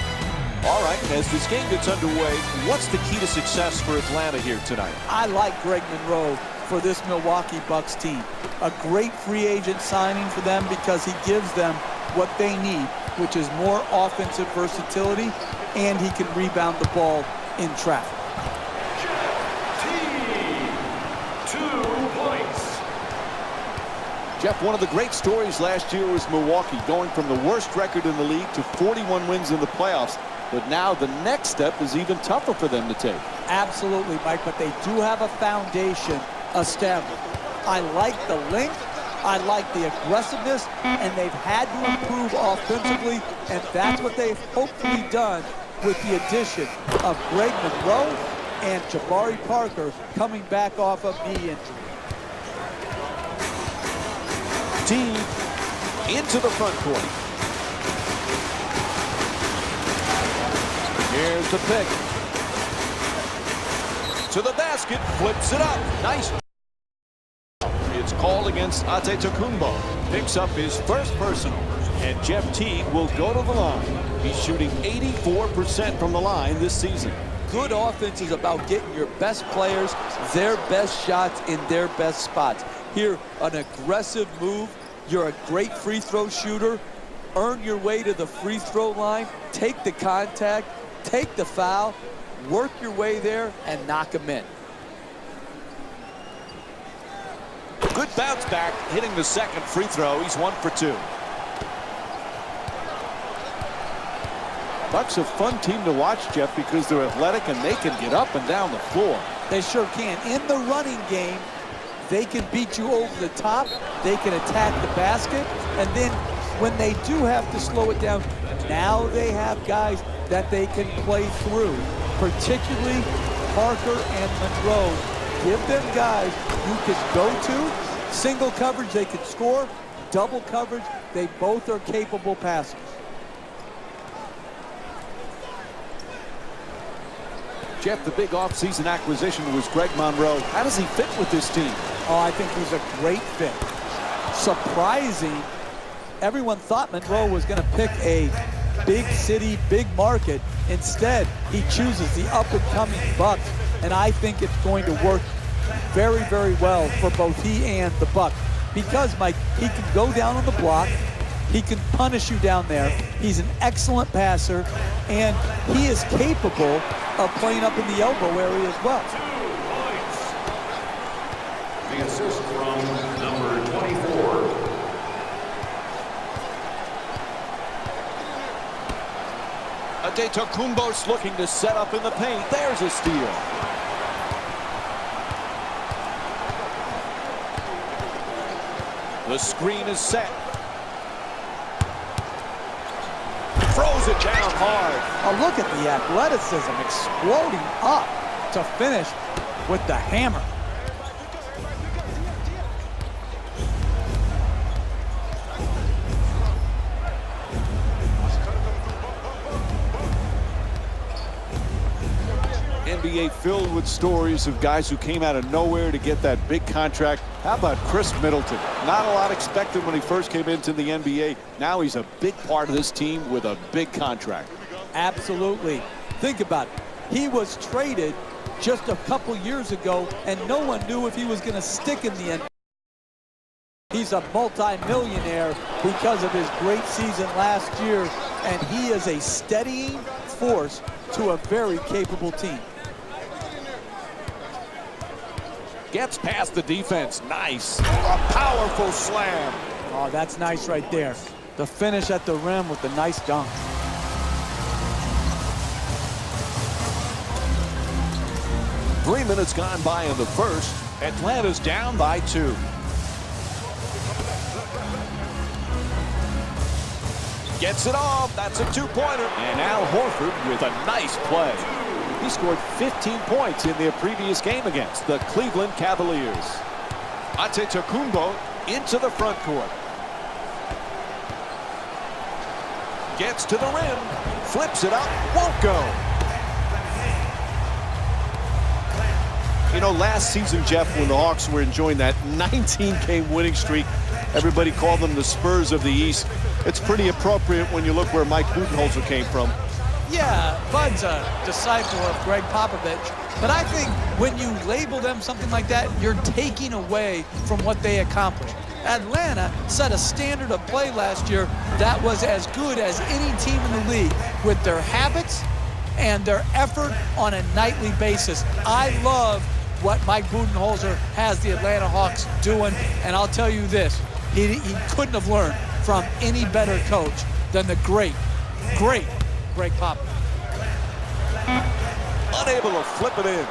All right, as this game gets underway, what's the key to success for Atlanta here tonight? I like Greg Monroe for this Milwaukee Bucks team. A great free agent signing for them because he gives them what they need, which is more offensive versatility, and he can rebound the ball in traffic. 2 points. Jeff, one of the great stories last year was Milwaukee going from the worst record in the league to 41 wins in the playoffs. But now the next step is even tougher for them to take. Absolutely, Mike, but they do have a foundation established. I like the length, I like the aggressiveness, and they've had to improve offensively, and that's what they've hopefully done with the addition of Greg Monroe and Jabari Parker coming back off of knee injury. Team into the front court. Here's the pick. To the basket, flips it up. Nice. It's called against Antetokounmpo. Picks up his first personal. And Jeff Teague will go to the line. He's shooting 84% from the line this season. Good offense is about getting your best players their best shots in their best spots. Here, an aggressive move. You're a great free throw shooter. Earn your way to the free throw line. Take the contact. Take the foul. Work your way there and knock him in. Good bounce back, hitting the second free throw. He's 1 for 2. Bucks a fun team to watch, Jeff, because they're athletic and they can get up and down the floor. They sure can. In the running game, they can beat you over the top. They can attack the basket. And then when they do have to slow it down, now they have guys that they can play through, particularly Parker and Monroe. Give them guys you can go to. Single coverage, they can score. Double coverage, they both are capable passers. Jeff, the big offseason acquisition was Greg Monroe. How does he fit with this team? Oh, I think he's a great fit. Surprising. Everyone thought Monroe was going to pick a big city, big market. Instead, he chooses the up-and-coming Bucks, and I think it's going to work very, very well for both he and the Bucks. Because, Mike, he can go down on the block, he can punish you down there, he's an excellent passer, and he is capable of playing up in the elbow area as well. 2 points. The assist from number 24. Antetokounmpo's looking to set up in the paint. There's a steal. The screen is set. Throws it down hard. Oh, look at the athleticism exploding up to finish with the hammer. NBA filled with stories of guys who came out of nowhere to get that big contract. How about Chris Middleton? Not a lot expected when he first came into the NBA. Now he's a big part of this team with a big contract. Absolutely. Think about it. He was traded just a couple years ago, and no one knew if he was going to stick in the NBA. He's a multi-millionaire because of his great season last year, and he is a steadying force to a very capable team. Gets past the defense. Nice. A powerful slam. Oh, that's nice right there. The finish at the rim with the nice dunk. Three minutes gone by in the first. Atlanta's down by 2. Gets it off. That's a 2-pointer. And Al Horford with a nice play. He scored 15 points in their previous game against the Cleveland Cavaliers. Antetokounmpo into the front court. Gets to the rim. Flips it up. Won't go. You know, last season, Jeff, when the Hawks were enjoying that 19-game winning streak, everybody called them the Spurs of the East. It's pretty appropriate when you look where Mike Budenholzer came from. Yeah, Bud's a disciple of Greg Popovich, but I think when you label them something like that, you're taking away from what they accomplished. Atlanta set a standard of play last year that was as good as any team in the league with their habits and their effort on a nightly basis. I love what Mike Budenholzer has the Atlanta Hawks doing, and I'll tell you this, he couldn't have learned from any better coach than the great Greg Popovich. Unable to flip it in.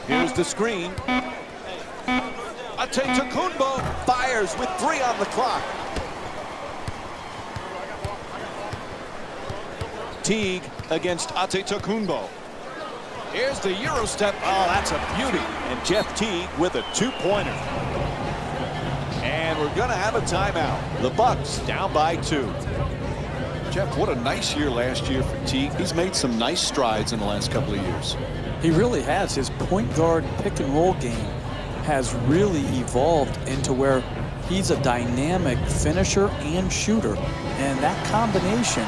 Here's the screen. Antetokounmpo fires with 3 on the clock. Teague against Antetokounmpo. Here's the Euro step. Oh, that's a beauty. And Jeff Teague with a 2-pointer. And we're going to have a timeout. The Bucks down by 2. Jeff, what a nice year last year for Teague. He's made some nice strides in the last couple of years. He really has. His point guard pick and roll game has really evolved into where he's a dynamic finisher and shooter. And that combination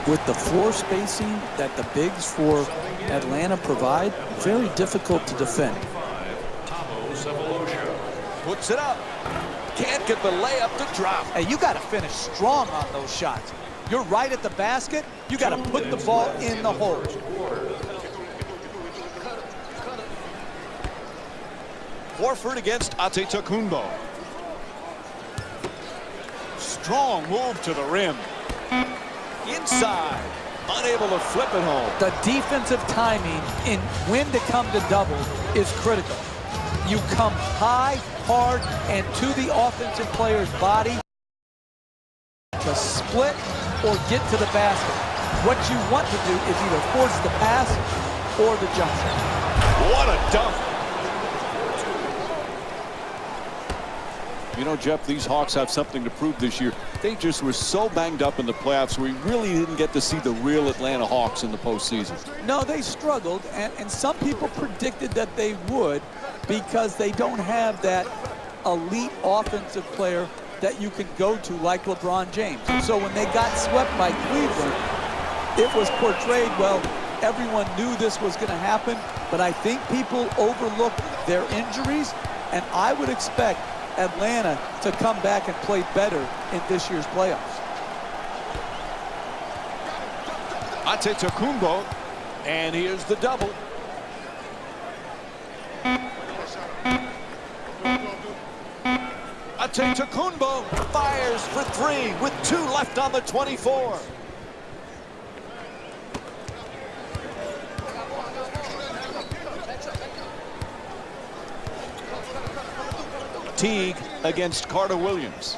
with the floor spacing that the bigs for Atlanta provide, very difficult to defend. Puts it up. Can't get the layup to drop. Hey, you got to finish strong on those shots. You're right at the basket. You got to put the ball in the hole. Horford against Antetokounmpo. Strong move to the rim. Inside. Unable to flip it home. The defensive timing in when to come to double is critical. You come high, hard, and to the offensive player's body to split or get to the basket. What you want to do is either force the pass or the jump shot. What a dunk. You know, Jeff, these Hawks have something to prove this year. They just were so banged up in the playoffs, we really didn't get to see the real Atlanta Hawks in the postseason. No, they struggled, and some people predicted that they would because they don't have that elite offensive player that you can go to like LeBron James. So when they got swept by Cleveland, it was portrayed, well, everyone knew this was going to happen, but I think people overlooked their injuries, and I would expect Atlanta to come back and play better in this year's playoffs. Antetokounmpo, and here's the double. Antetokounmpo fires for 3 with 2 left on the 24. Teague against Carter Williams.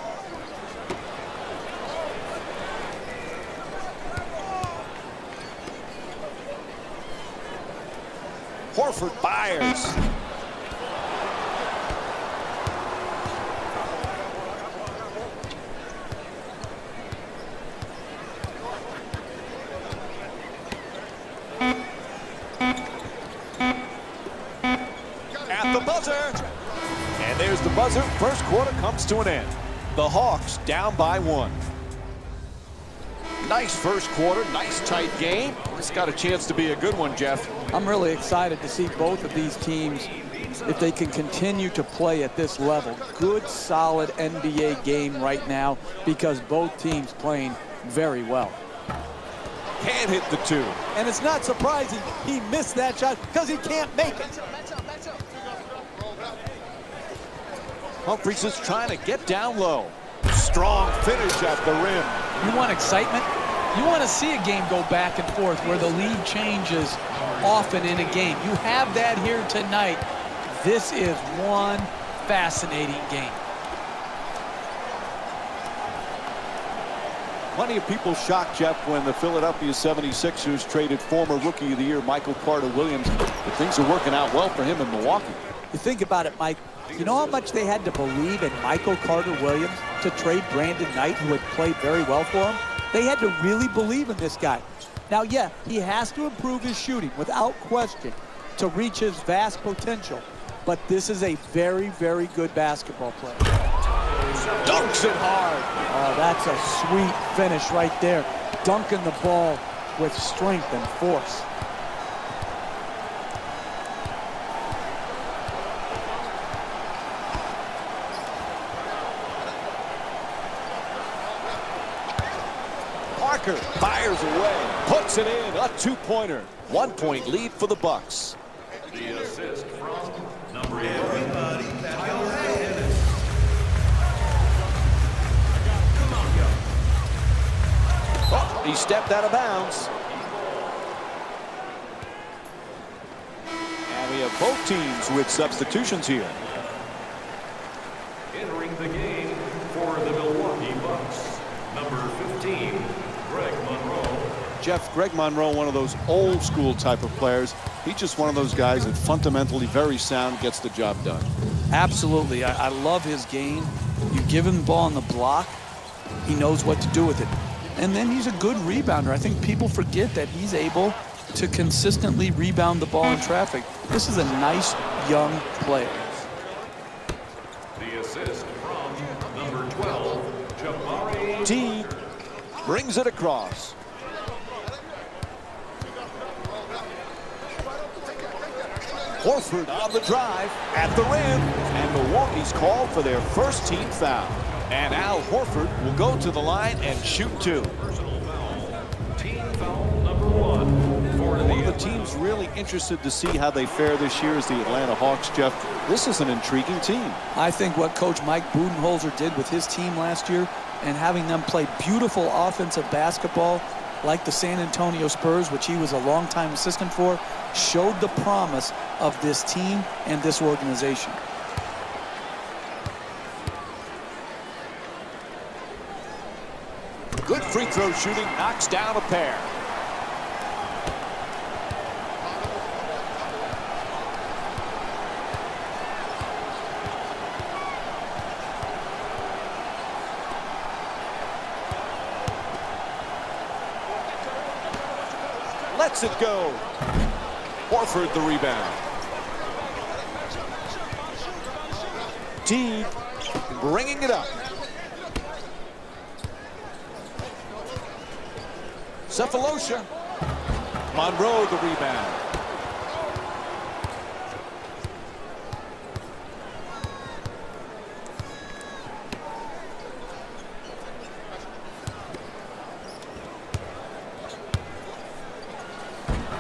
Horford fires. At the buzzer. And there's the buzzer. First quarter comes to an end. The Hawks down by 1. Nice first quarter, nice tight game. It's got a chance to be a good one, Jeff. I'm really excited to see both of these teams, if they can continue to play at this level. Good, solid NBA game right now because both teams playing very well. Can't hit the 2. And it's not surprising he missed that shot because he can't make it. Humphries is trying to get down low. Strong finish at the rim. You want excitement? You want to see a game go back and forth where the lead changes often in a game. You have that here tonight. This is one fascinating game. Plenty of people shocked, Jeff, when the Philadelphia 76ers traded former Rookie of the Year Michael Carter-Williams. But things are working out well for him in Milwaukee. You think about it, Mike. You know how much they had to believe in Michael Carter-Williams to trade Brandon Knight, who had played very well for him? They had to really believe in this guy. Now, yeah, he has to improve his shooting without question to reach his vast potential. But this is a very, very good basketball player. Dunks it hard. Oh, that's a sweet finish right there. Dunking the ball with strength and force. Parker fires away, puts it in, a two-pointer. 1 point lead for the Bucks. The assist from number 11, Tyler Ennis. Oh, he stepped out of bounds. And we have both teams with substitutions here. Entering the game for the Milwaukee Bucks, number 15, Greg Monroe. Jeff, Greg Monroe, one of those old school type of players. He's just one of those guys that fundamentally very sound, gets the job done. Absolutely. I love his game. You give him the ball on the block, he knows what to do with it. And then he's a good rebounder. I think people forget that he's able to consistently rebound the ball in traffic. This is a nice young player. The assist from number 12, Jabari. Teague brings it across. Horford on the drive at the rim, and Milwaukee's called for their first team foul. And Al Horford will go to the line and shoot two. Personal foul. Team foul number 1 for One of the teams really interested to see how they fare this year is the Atlanta Hawks, Jeff. This is an intriguing team. I think what Coach Mike Budenholzer did with his team last year and having them play beautiful offensive basketball like the San Antonio Spurs, which he was a longtime assistant for, showed the promise of this team and this organization. Good free throw shooting, knocks down a pair. Lets it go. Horford the rebound. Teague bringing it up. Cephalosha. Monroe the rebound.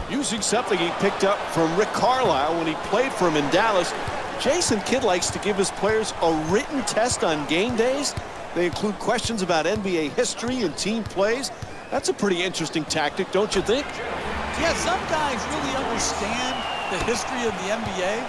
Using something he picked up from Rick Carlisle when he played for him in Dallas. Jason Kidd likes to give his players a written test on game days. They include questions about NBA history and team plays. That's a pretty interesting tactic, don't you think? Yeah, some guys really understand the history of the NBA,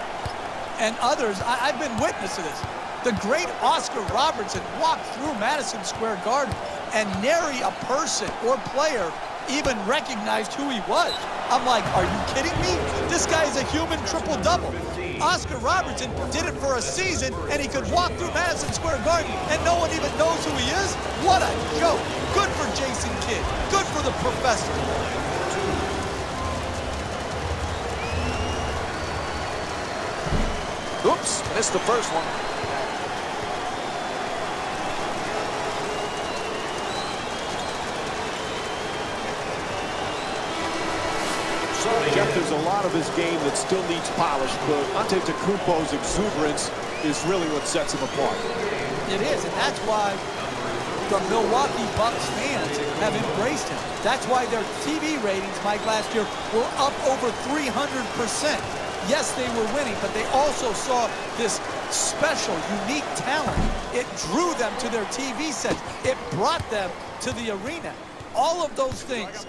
and others, I've been witness to this. The great Oscar Robertson walked through Madison Square Garden, and nary a person or player even recognized who he was. I'm like, are you kidding me? This guy is a human triple-double. Oscar Robertson did it for a season, and he could walk through Madison Square Garden, and no one even knows who he is? What a joke. Good for Jason Kidd. Good for the professor. Oops, missed the first one. Jeff, there's a lot of his game that still needs polish, but Antetokounmpo's exuberance is really what sets him apart. It is, and that's why the Milwaukee Bucks fans have embraced him. That's why their TV ratings, Mike, last year were up over 300%. Yes, they were winning, but they also saw this special, unique talent. It drew them to their TV sets. It brought them to the arena. All of those things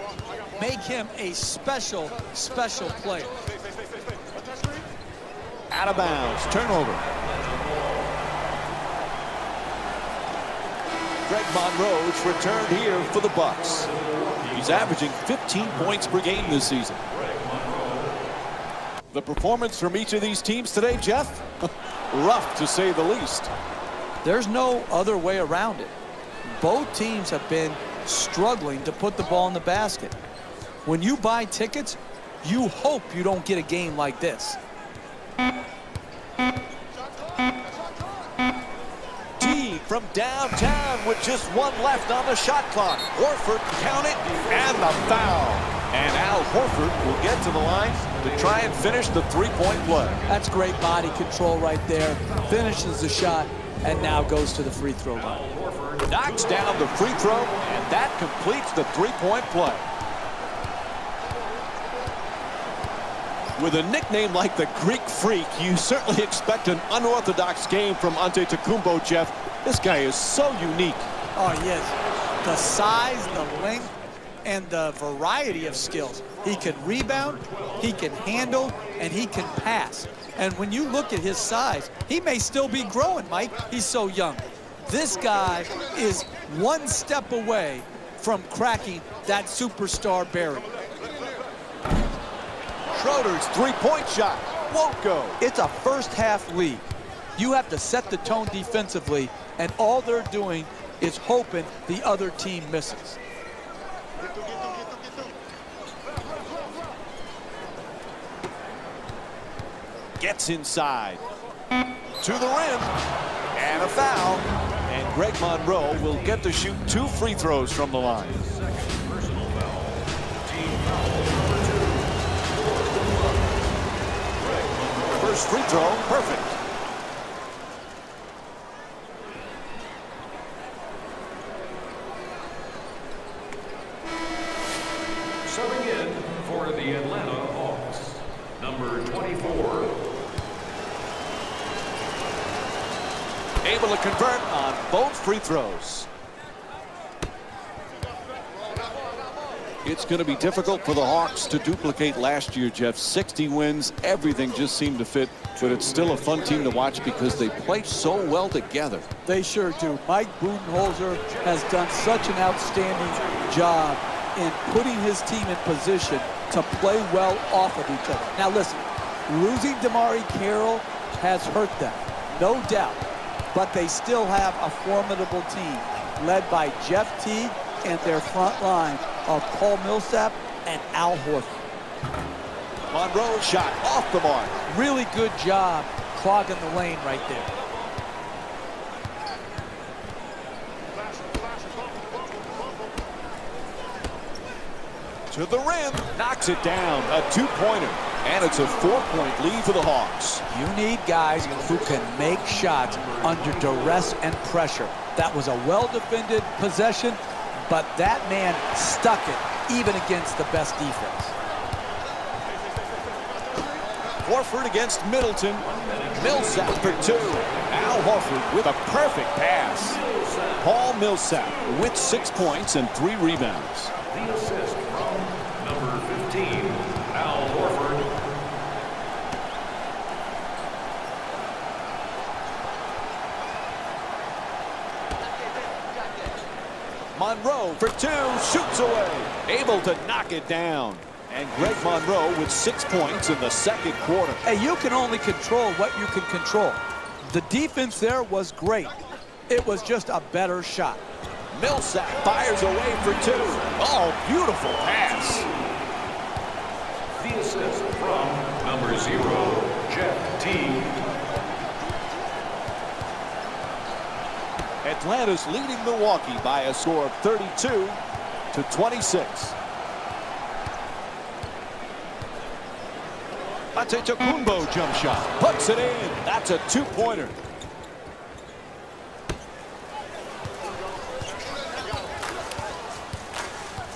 make him a special, special player. Out of bounds, turnover. Greg Monroe's returned here for the Bucks. He's averaging 15 points per game this season. The performance from each of these teams today, Jeff? Rough to say the least. There's no other way around it. Both teams have been struggling to put the ball in the basket. When you buy tickets, you hope you don't get a game like this. Teague from downtown with just one left on the shot clock. Horford count it, and the foul. And Al Horford will get to the line to try and finish the three-point play. That's great body control right there. Finishes the shot and now goes to the free throw line. Knocks down the free throw, and that completes the three-point play. With a nickname like the Greek Freak, you certainly expect an unorthodox game from Antetokounmpo, Jeff. This guy is so unique. Oh, yes. The size, the length, and the variety of skills. He can rebound, he can handle, and he can pass. And when you look at his size, he may still be growing, Mike. He's so young. This guy is one step away from cracking that superstar barrier. Schroeder's three-point shot won't go. It's a first-half lead. You have to set the tone defensively, and all they're doing is hoping the other team misses. Gets inside. To the rim. And a foul. And Greg Monroe will get to shoot 2 free throws from the line. First free throw, perfect. Subbing in for the Atlanta Hawks, number 24. Able to convert on both free throws. It's going to be difficult for the Hawks to duplicate last year, Jeff. 60 wins, everything just seemed to fit, but it's still a fun team to watch because they play so well together. They sure do. Mike Budenholzer has done such an outstanding job in putting his team in position to play well off of each other. Now listen, losing DeMarre Carroll has hurt them, no doubt, but they still have a formidable team led by Jeff Teague and their front line of Paul Millsap and Al Horford. Monroe shot off the mark. Really good job clogging the lane right there. To the rim, knocks it down, a 2-pointer, and it's a 4-point lead for the Hawks. You need guys who can make shots under duress and pressure. That was a well-defended possession, but that man stuck it even against the best defense. Horford against Middleton. Millsap for 2. Al Horford with a perfect pass. Paul Millsap with 6 points and 3 rebounds. The assist from number 15, Al Horford. Monroe for 2, shoots away. Able to knock it down. And Greg Monroe with 6 points in the second quarter. Hey, you can only control what you can control. The defense there was great. It was just a better shot. Millsap fires away for 2. Oh, beautiful pass. The assist from number 0, Jeff Teague. Atlanta's leading Milwaukee by a score of 32-26. Antetokounmpo jump shot. Puts it in. That's a 2-pointer.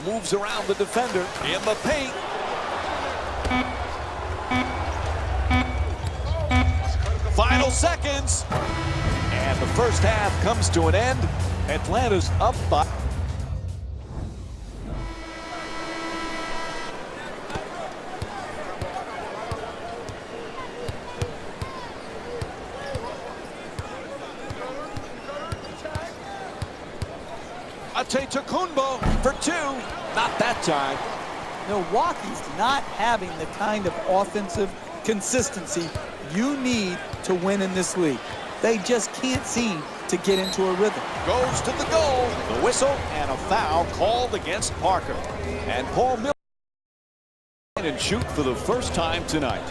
Moves around the defender in the paint. Final seconds. And the first half comes to an end. Atlanta's up by... Antetokounmpo for two. Not that time. Milwaukee's not having the kind of offensive consistency you need to win in this league. They just can't seem to get into a rhythm. Goes to the goal. The whistle and a foul called against Parker. And Paul Millsap and shoot for the first time tonight.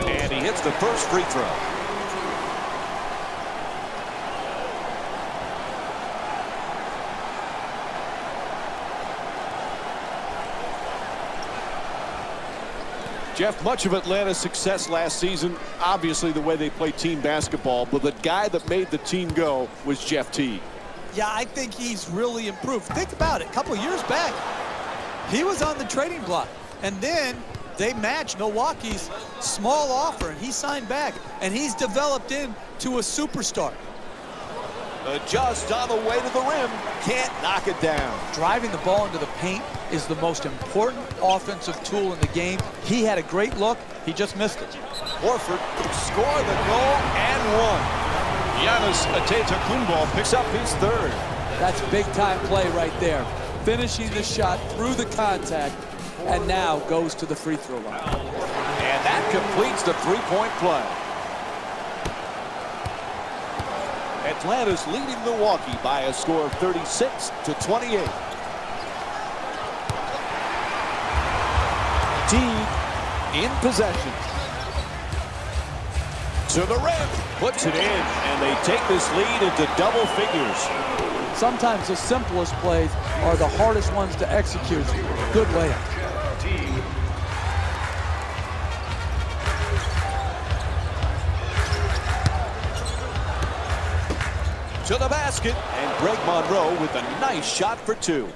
And he hits the first free throw. Jeff, much of Atlanta's success last season, obviously the way they play team basketball, but the guy that made the team go was Jeff Teague. Yeah, I think he's really improved. Think about it. A couple years back, he was on the trading block. And then they matched Milwaukee's small offer, and he signed back. And he's developed into a superstar. Just on the way to the rim. Can't knock it down. Driving the ball into the paint is the most important offensive tool in the game. He had a great look. He just missed it. Horford score the goal and one. Giannis Antetokounmpo picks up his third. That's big-time play right there. Finishing the shot through the contact, and now goes to the free throw line. And that completes the three-point play. Atlanta's leading Milwaukee by a score of 36-28. Teague in possession. To the rim, puts it in, and they take this lead into double figures. Sometimes the simplest plays are the hardest ones to execute. Good layup. To the basket, and Greg Monroe with a nice shot for two.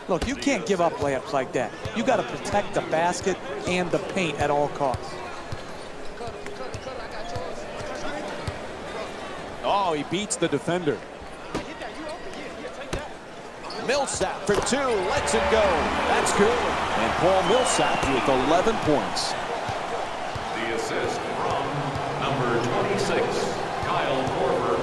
Look, you can't give up layups like that. You got to protect the basket and the paint at all costs. Oh, he beats the defender. Millsap for two, lets it go. That's good. And Paul Millsap with 11 points. The assist from number 26, Kyle Korver.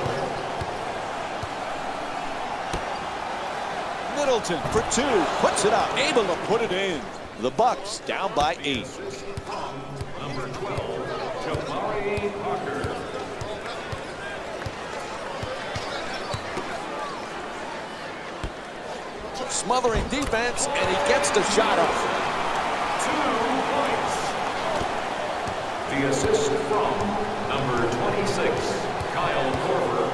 Middleton for two, puts it up, able to put it in. The Bucks down by 8. Number 12, Jabari Parker. Smothering defense, and he gets the shot up. 2 points. The assist from number 26, Kyle Korver.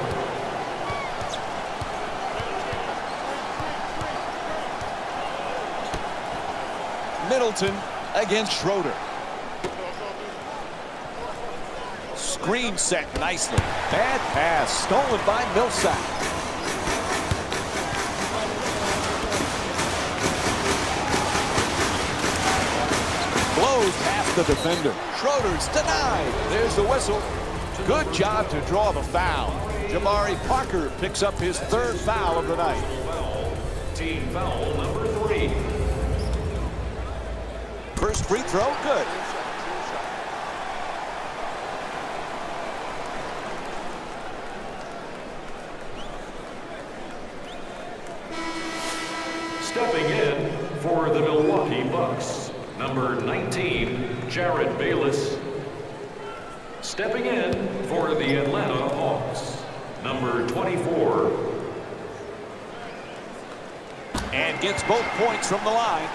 Middleton against Schroeder. Screen set nicely. Bad pass stolen by Millsap. Blows past the defender. Schroeder's denied. There's the whistle. Good job to draw the foul. Jabari Parker picks up his third foul of the night. Team foul number 3. First free throw, good. Stepping in for the Milwaukee Bucks, number 19, Jared Bayless. Stepping in for the Atlanta Hawks, number 24. And gets both points from the line.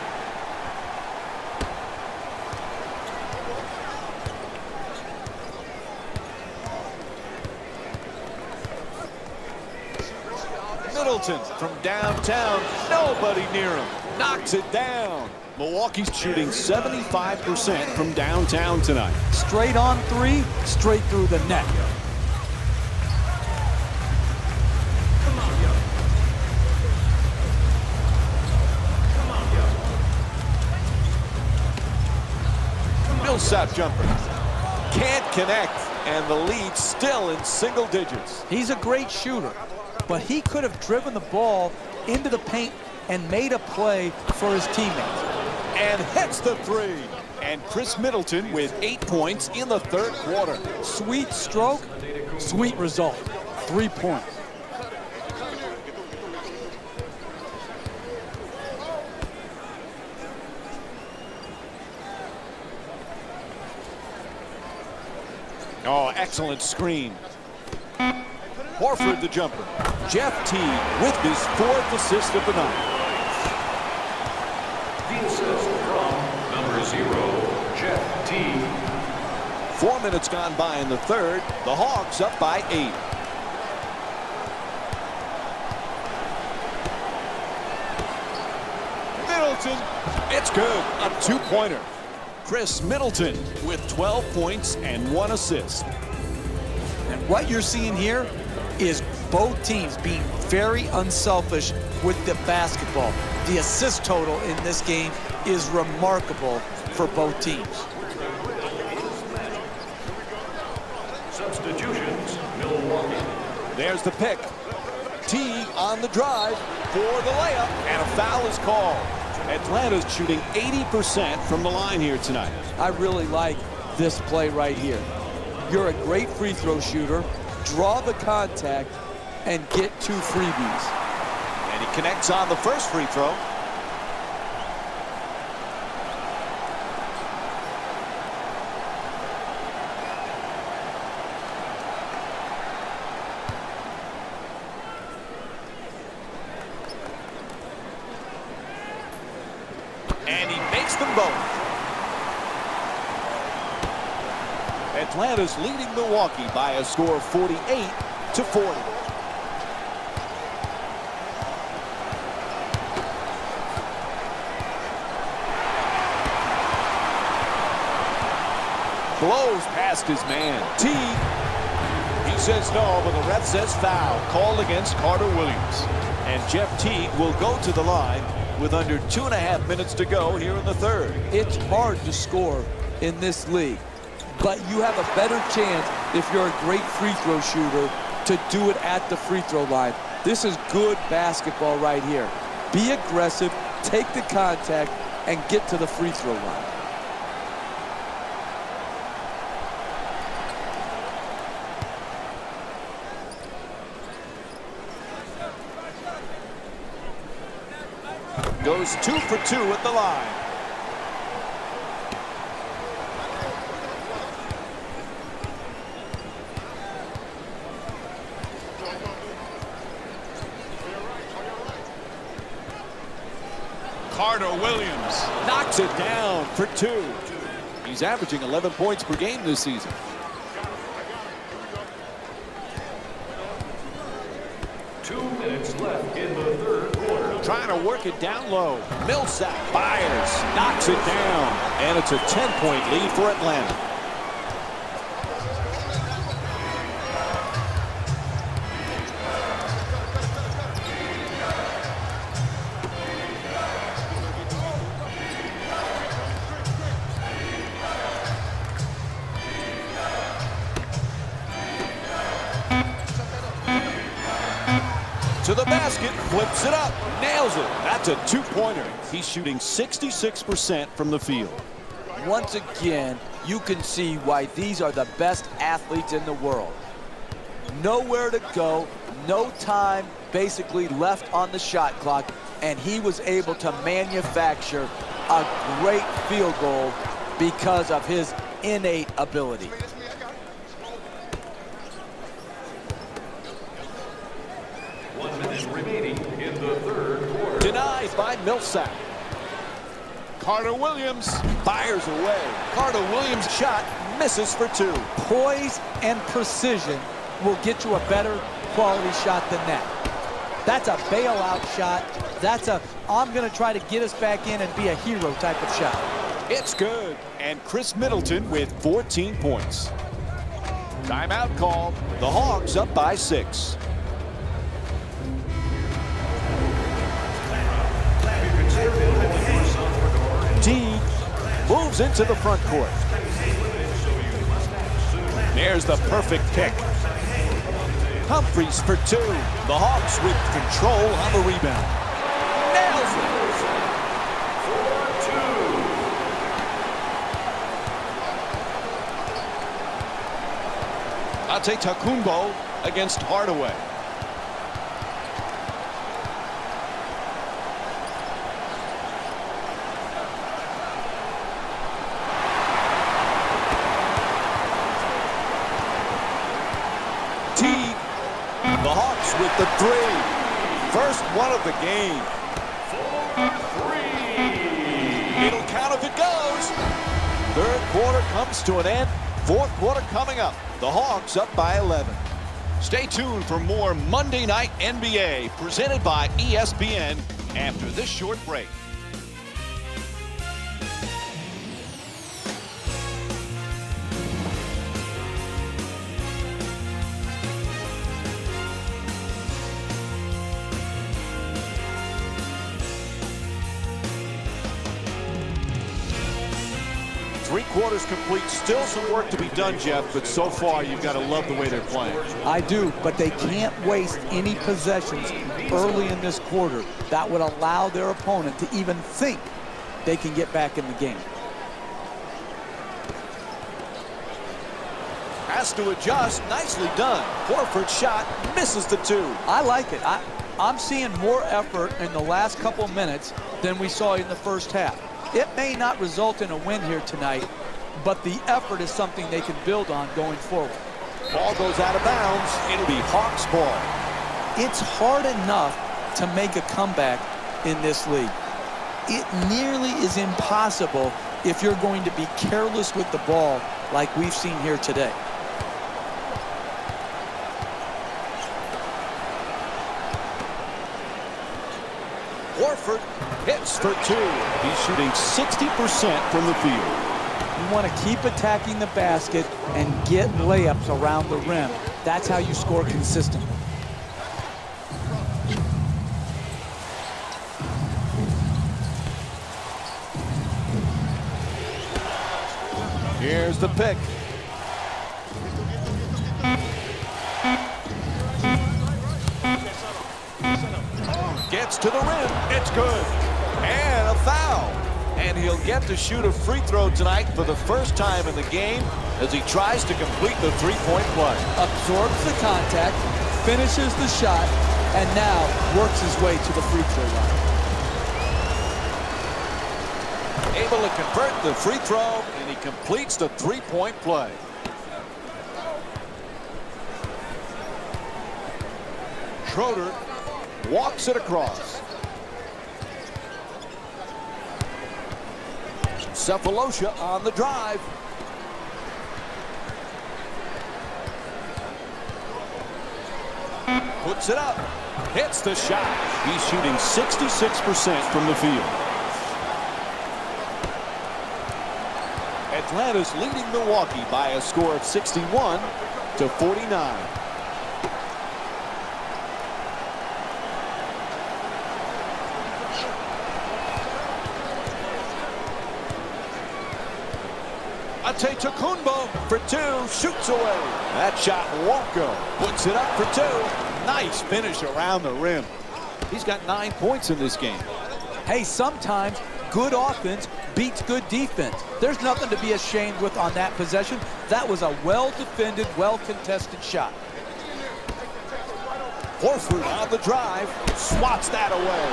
Middleton from downtown, nobody near him, knocks it down. Milwaukee's shooting 75% from downtown tonight. Straight on three, straight through the net. Millsap jumper. Can't connect, and the lead still in single digits. He's a great shooter, but he could have driven the ball into the paint and made a play for his teammates. And hits the three. And Chris Middleton with 8 points in the third quarter. Sweet stroke, sweet result. 3 points. Oh, excellent screen. Horford the jumper. Jeff Teague with his 4th assist of the night. The assist from number 0, Jeff Teague. 4 minutes gone by in the third. The Hawks up by 8. Middleton. It's good. A 2-pointer. Chris Middleton with 12 points and 1 assist. And what you're seeing here is both teams being very unselfish with the basketball. The assist total in this game is remarkable for both teams. Substitutions, Milwaukee. There's the pick. Teague on the drive for the layup, and a foul is called. Atlanta's shooting 80% from the line here tonight. I really like this play right here. You're a great free throw shooter. Draw the contact and get 2 freebies. And he connects on the first free throw. And he makes them both. Atlanta's leading Milwaukee by a score of 48-40. Blows past his man. Teague. He says no, but the ref says foul. Called against Carter Williams. And Jeff Teague will go to the line with under 2.5 minutes to go here in the third. It's hard to score in this league, but you have a better chance if you're a great free throw shooter to do it at the free throw line. This is good basketball right here. Be aggressive, take the contact, and get to the free throw line. Goes 2 for 2 at the line. Carter Williams knocks it down for 2. He's averaging 11 points per game this season. Left in the third quarter. Trying to work it down low. Millsap fires, knocks it down, and it's a 10-point lead for Atlanta. To the basket, flips it up, nails it. That's a 2-pointer. He's shooting 66% from the field. Once again, you can see why these are the best athletes in the world. Nowhere to go, no time basically left on the shot clock, and he was able to manufacture a great field goal because of his innate ability. 1 minute remaining in the third quarter. Denied by Millsap. Carter Williams fires away. Carter Williams' shot misses for 2. Poise and precision will get you a better quality shot than that. That's a bailout shot. That's a, I'm going to try to get us back in and be a hero type of shot. It's good. And Chris Middleton with 14 points. Timeout call. The Hawks up by 6. Teague moves into the front court. There's the perfect pick. Humphries for 2. The Hawks with control on the rebound. Nails it. Antetokounmpo against Hardaway. Teague. The Hawks with the three. First one of the game. It'll count if it goes. Third quarter comes to an end. Fourth quarter coming up. The Hawks up by 11. Stay tuned for more Monday Night NBA presented by ESPN after this short break. Three quarters complete. Still some work to be done, Jeff, but so far you've got to love the way they're playing. I do, but they can't waste any possessions early in this quarter that would allow their opponent to even think they can get back in the game. Has to adjust. Nicely done. Horford's shot misses the two. I like it. I'm seeing more effort in the last couple minutes than we saw in the first half. It may not result in a win here tonight, but the effort is something they can build on going forward. Ball goes out of bounds. It'll be Hawks ball. It's hard enough to make a comeback in this league. It nearly is impossible if you're going to be careless with the ball like we've seen here today. Horford hits for two. He's shooting 60% from the field. You want to keep attacking the basket and get layups around the rim. That's how you score consistently. Here's the pick. Gets to the rim. It's good. And a foul. And he'll get to shoot a free throw tonight for the first time in the game as he tries to complete the three-point play. Absorbs the contact, finishes the shot, and now works his way to the free throw line. Able to convert the free throw, and he completes the three-point play. Schroeder walks it across. Cephalosha on the drive. Puts it up. Hits the shot. He's shooting 66% from the field. Atlanta's leading Milwaukee by a score of 61-49. Antetokounmpo for two, shoots away. That shot won't go. Puts it up for two. Nice finish around the rim. He's got 9 points in this game. Hey, sometimes good offense beats good defense. There's nothing to be ashamed with on that possession. That was a well-defended, well-contested shot. Horford on the drive, swats that away.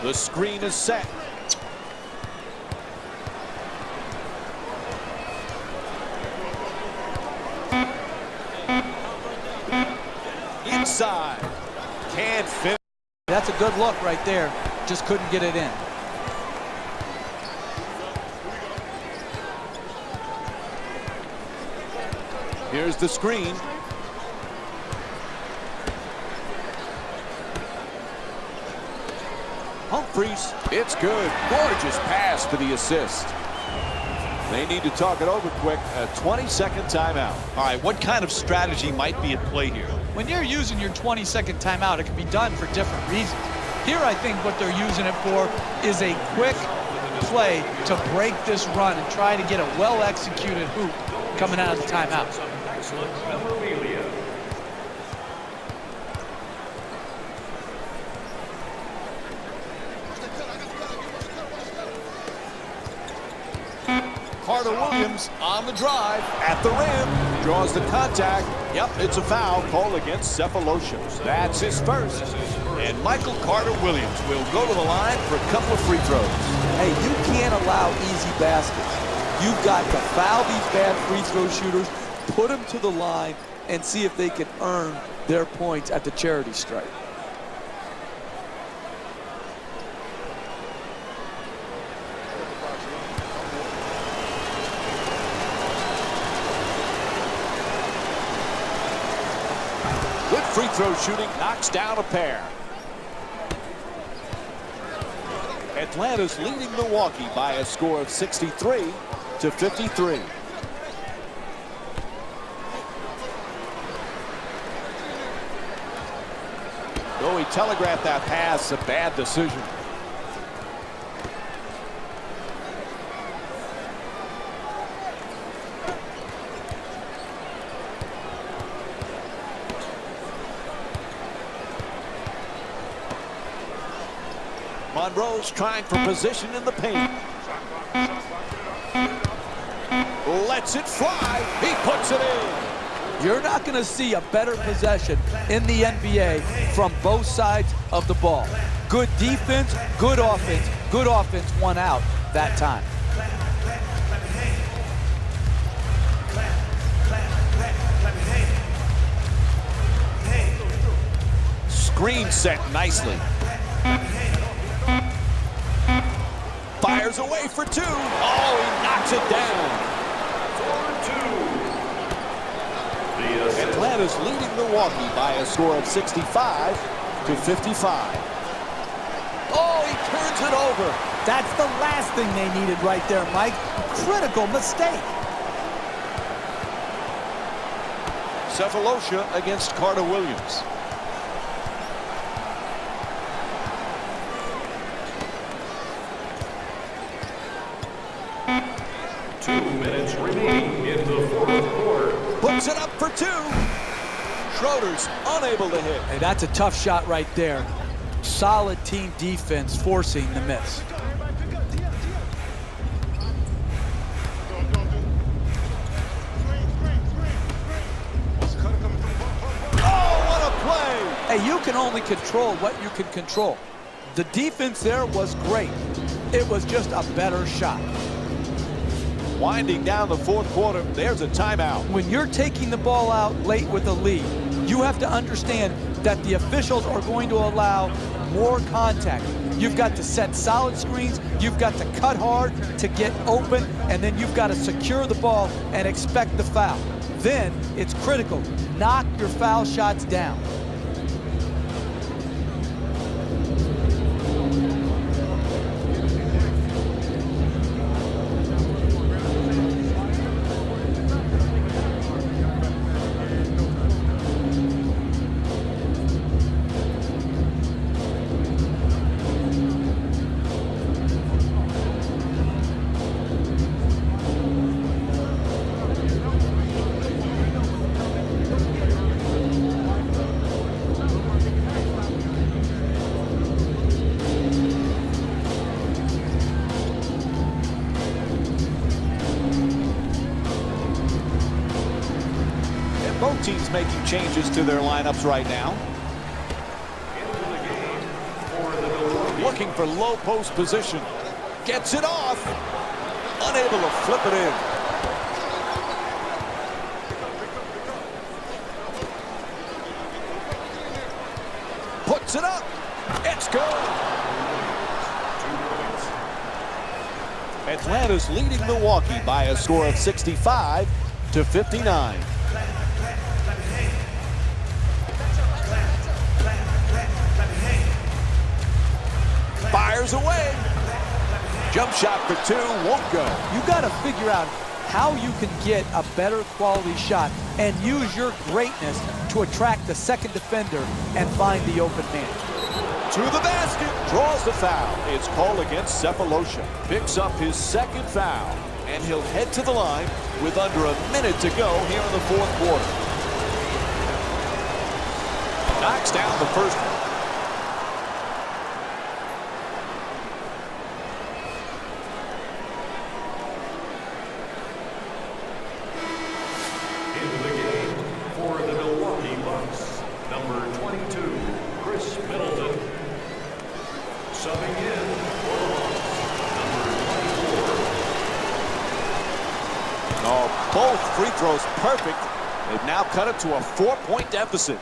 The screen is set. Inside. Can't finish. That's a good look right there. Just couldn't get it in. Here's the screen. Humphries, it's good. Gorgeous pass for the assist. They need to talk it over quick. A 20-second timeout. All right, what kind of strategy might be at play here? When you're using your 20-second timeout, it can be done for different reasons. Here, I think what they're using it for is a quick play to break this run and try to get a well-executed hoop coming out of the timeout. Excellent memorabilia. Carter Williams on the drive at the rim. Draws the contact. Yep, it's a foul call against Cephalosha. That's his first. And Michael Carter Williams will go to the line for a couple of free throws. Hey, you can't allow easy baskets. You've got to foul these bad free throw shooters, put them to the line, and see if they can earn their points at the charity stripe. Good free throw shooting, knocks down a pair. Atlanta's leading Milwaukee by a score of 63-53. Though he telegraphed that pass, a bad decision. Monroe's trying for position in the paint. Lets it fly. He puts it in. You're not going to see a better possession in the NBA from both sides of the ball. Good defense, good offense. Good offense won out that time. Screen set nicely. Fires away for two. Oh, he knocks it down. Atlanta's leading Milwaukee by a score of 65-55. Oh, he turns it over. That's the last thing they needed right there, Mike. Critical mistake. Cephalosha against Carter Williams. Remaining in the fourth quarter. Puts it up for two. Schroeder's unable to hit. Hey, that's a tough shot right there. Solid team defense forcing the miss. Oh, what a play. Hey, you can only control what you can control. The defense there was great. It was just a better shot. Winding down the fourth quarter, there's a timeout. When you're taking the ball out late with a lead, you have to understand that the officials are going to allow more contact. You've got to set solid screens, you've got to cut hard to get open, and then you've got to secure the ball and expect the foul. Then it's critical. Knock your foul shots down. Both teams making changes to their lineups right now. Looking for low post position. Gets it off. Unable to flip it in. Puts it up. It's good. Atlanta's leading Milwaukee by a score of 65-59. Fires away. Jump shot for two, won't go. You got to figure out how you can get a better quality shot and use your greatness to attract the second defender and find the open man. To the basket, draws the foul. It's called against Cephalosha. Picks up his second foul, and he'll head to the line with under a minute to go here in the fourth quarter. Knocks down the first one. Entering the game for the Milwaukee Bucks, number 22, Chris Middleton. Subbing in for the Bucks, number 24. Oh, both free throws perfect. They've now cut it to a 4-point deficit.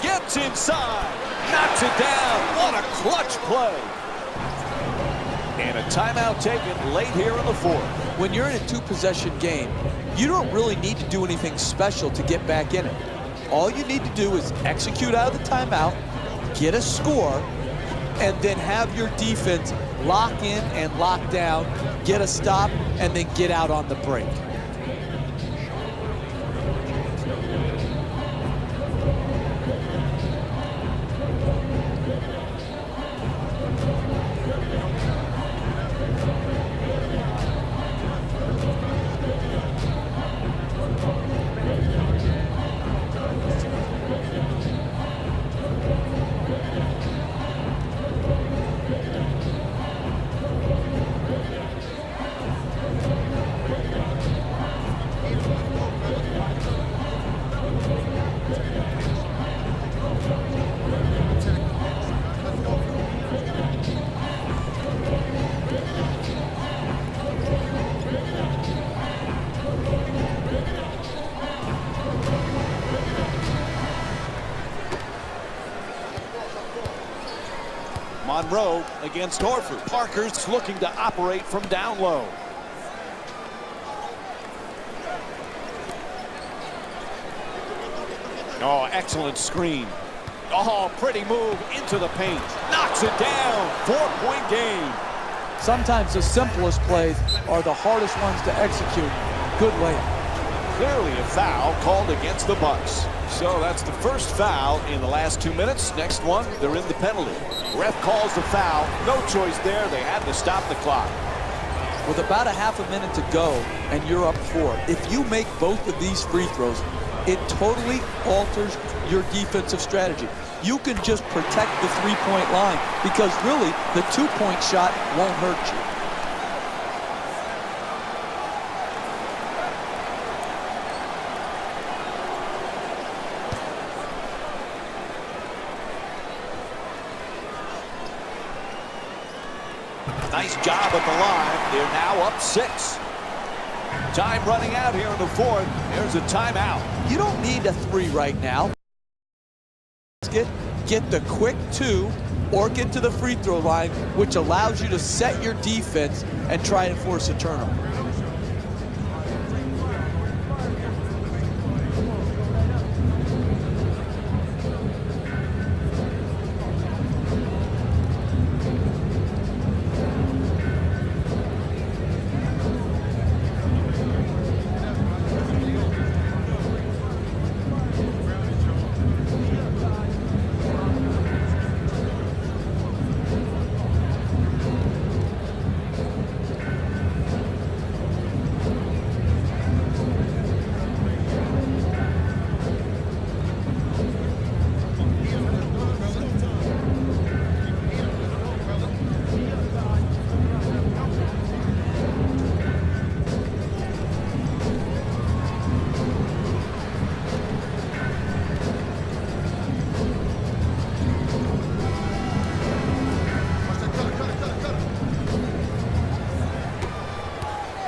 Gets inside, knocks it down. What a clutch play. And a timeout taken late here in the fourth. When you're in a two-possession game, you don't really need to do anything special to get back in it. All you need to do is execute out of the timeout, get a score, and then have your defense lock in and lock down, get a stop, and then get out on the break. Monroe against Horford. Parker's looking to operate from down low. Oh, excellent screen. Oh, pretty move into the paint. Knocks it down. 4-point game. Sometimes the simplest plays are the hardest ones to execute. Good layup. Clearly a foul called against the Bucks. So that's the first foul in the last 2 minutes. Next one, they're in the penalty. Ref calls the foul. No choice there. They had to stop the clock. With about a half a minute to go and you're up 4, if you make both of these free throws, it totally alters your defensive strategy. You can just protect the three-point line because really the two-point shot won't hurt you. Nice job at the line. They're now up 6. Time running out here in the fourth. There's a timeout. You don't need a 3 right now. Get the quick 2 or get to the free throw line, which allows you to set your defense and try and force a turnover.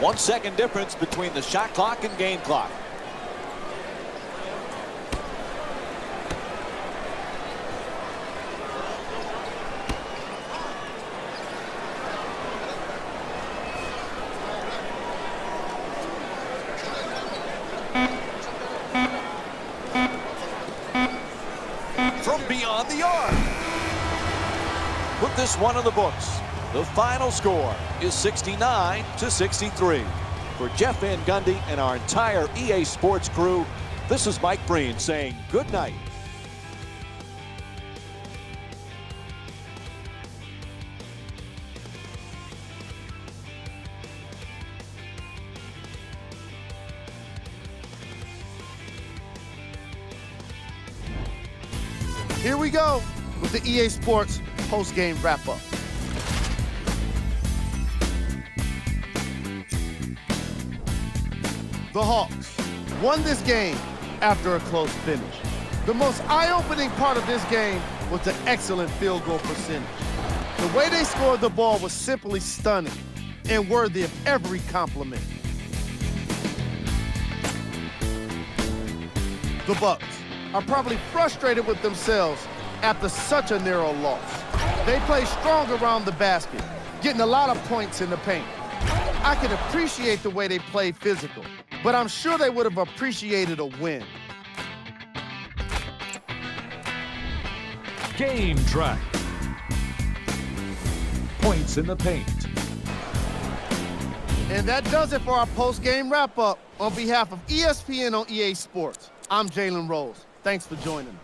One second difference between the shot clock and game clock. From beyond the arc. Put this one in the books. The final score is 69-63. For Jeff Van Gundy and our entire EA Sports crew, this is Mike Breen saying good night. Here we go with the EA Sports post-game wrap-up. The Hawks won this game after a close finish. The most eye-opening part of this game was the excellent field goal percentage. The way they scored the ball was simply stunning and worthy of every compliment. The Bucks are probably frustrated with themselves after such a narrow loss. They play strong around the basket, getting a lot of points in the paint. I can appreciate the way they play physical, but I'm sure they would have appreciated a win. Game track. Points in the paint. And that does it for our post-game wrap-up. On behalf of ESPN on EA Sports, I'm Jalen Rose. Thanks for joining us.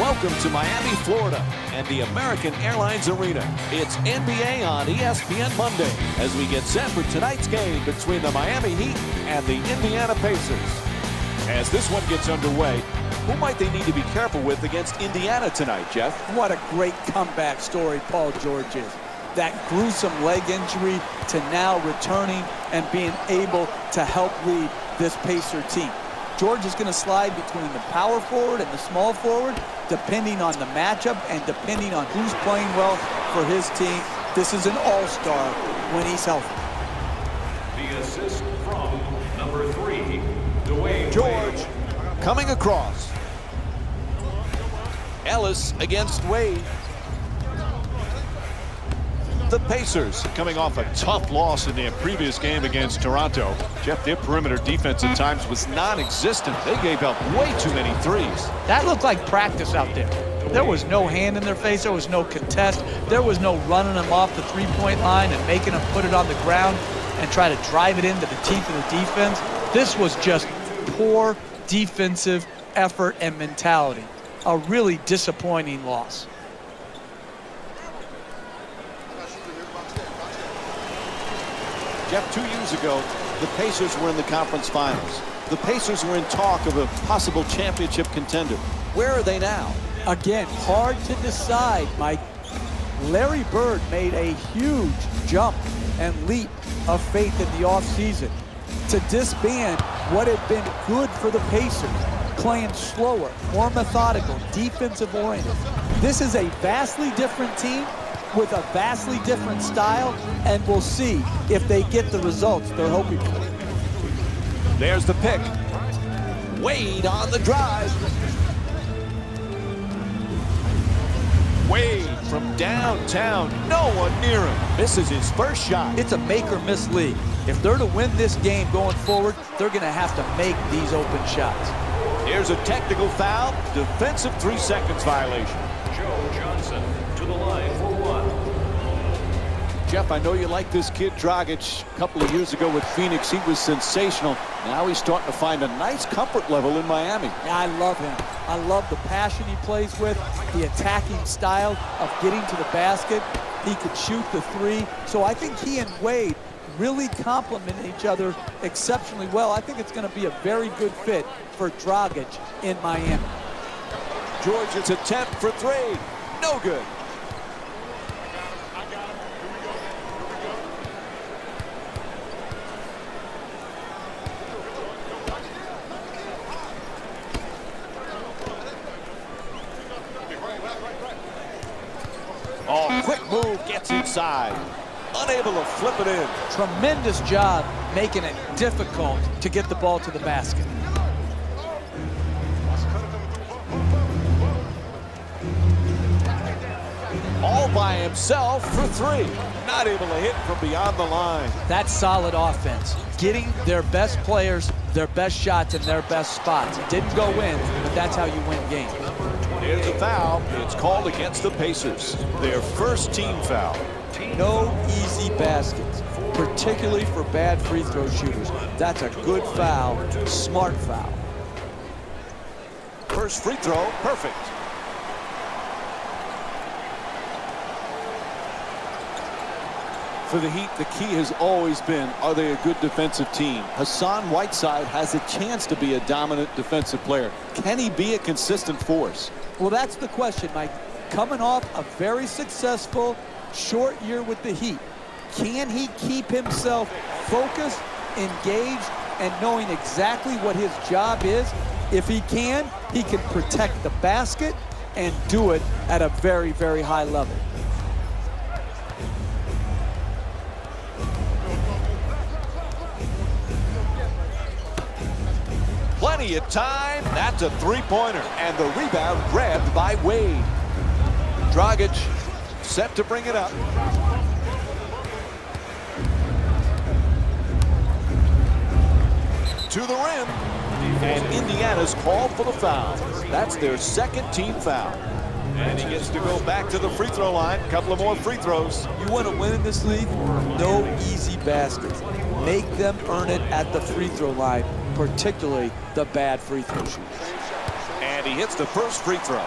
Welcome to Miami, Florida, and the American Airlines Arena. It's NBA on ESPN Monday as we get set for tonight's game between the Miami Heat and the Indiana Pacers. As this one gets underway, who might they need to be careful with against Indiana tonight, Jeff? What a great comeback story Paul George is. That gruesome leg injury to now returning and being able to help lead this Pacer team. George is going to slide between the power forward and the small forward, depending on the matchup and depending on who's playing well for his team. This is an all-star when he's healthy. The assist from number 3, Dwayne George coming across. Ellis against Wade. The Pacers coming off a tough loss in their previous game against Toronto. Jeff, their perimeter defense at times was non-existent. They gave up way too many threes. That looked like practice out there. There was no hand in their face. There was no contest. There was no running them off the three-point line and making them put it on the ground and try to drive it into the teeth of the defense. This was just poor defensive effort and mentality. A really disappointing loss. Jeff, 2 years ago, the Pacers were in the conference finals. The Pacers were in talk of a possible championship contender. Where are they now? Again, hard to decide, Mike. Larry Bird made a huge jump and leap of faith in the offseason to disband what had been good for the Pacers, playing slower, more methodical, defensive-oriented. This is a vastly different team with a vastly different style, and we'll see if they get the results they're hoping for. There's the pick. Wade on the drive. Wade from downtown. No one near him. Misses his first shot. It's a make-or-miss league. If they're to win this game going forward, they're going to have to make these open shots. Here's a technical foul. Defensive 3 seconds violation. Joe Johnson to the line for 1. Jeff, I know you like this kid Dragic. A couple of years ago with Phoenix, he was sensational. Now he's starting to find a nice comfort level in Miami. Yeah, I love him. I love the passion he plays with, the attacking style of getting to the basket. He could shoot the three. So I think he and Wade really complement each other exceptionally well. I think it's going to be a very good fit for Dragic in Miami. Georgia's attempt for three. No good. Oh, quick move, gets inside. Unable to flip it in. Tremendous job making it difficult to get the ball to the basket. All by himself for three. Not able to hit from beyond the line. That's solid offense. Getting their best players their best shots in their best spots. It didn't go in, but that's how you win games. Here's a foul. It's called against the Pacers. Their first team foul. No easy baskets, particularly for bad free throw shooters. That's a good foul, smart foul. First free throw, perfect. For the Heat, the key has always been, are they a good defensive team? Hassan Whiteside has a chance to be a dominant defensive player. Can he be a consistent force? Well, that's the question, Mike. Coming off a very successful short year with the Heat, can he keep himself focused, engaged, and knowing exactly what his job is? If he can protect the basket and do it at a very, very high level. Plenty of time. That's a three-pointer. And the rebound grabbed by Wade. Dragic set to bring it up. To the rim. And Indiana's called for the foul. That's their second team foul. And he gets to go back to the free throw line. A couple of more free throws. You want to win in this league? No easy baskets. Make them earn it at the free throw line, particularly the bad free throw shooters. And he hits the first free throw.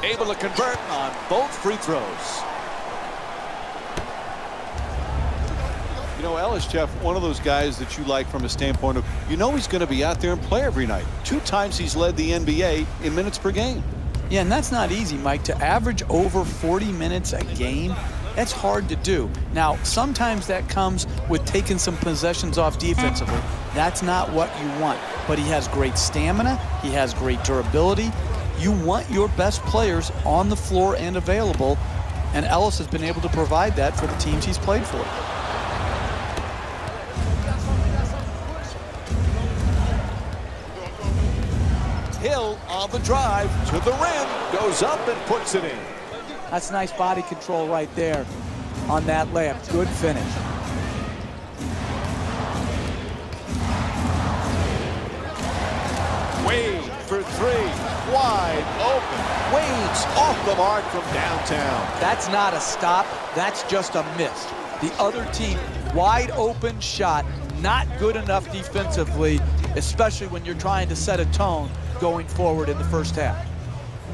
Able to convert on both free throws. You know, Ellis, Jeff, one of those guys that you like from a standpoint of, you know he's going to be out there and play every night. 2 times he's led the NBA in minutes per game. Yeah, and that's not easy, Mike. To average over 40 minutes a game, that's hard to do. Now, sometimes that comes with taking some possessions off defensively. That's not what you want. But he has great stamina. He has great durability. You want your best players on the floor and available, and Ellis has been able to provide that for the teams he's played for. Hill on the drive to the rim, goes up and puts it in. That's nice body control right there on that layup. Good finish. Wade for three, wide open. Wade's off the mark from downtown. That's not a stop, that's just a miss. The other team, wide open shot, not good enough defensively, especially when you're trying to set a tone going forward in the first half.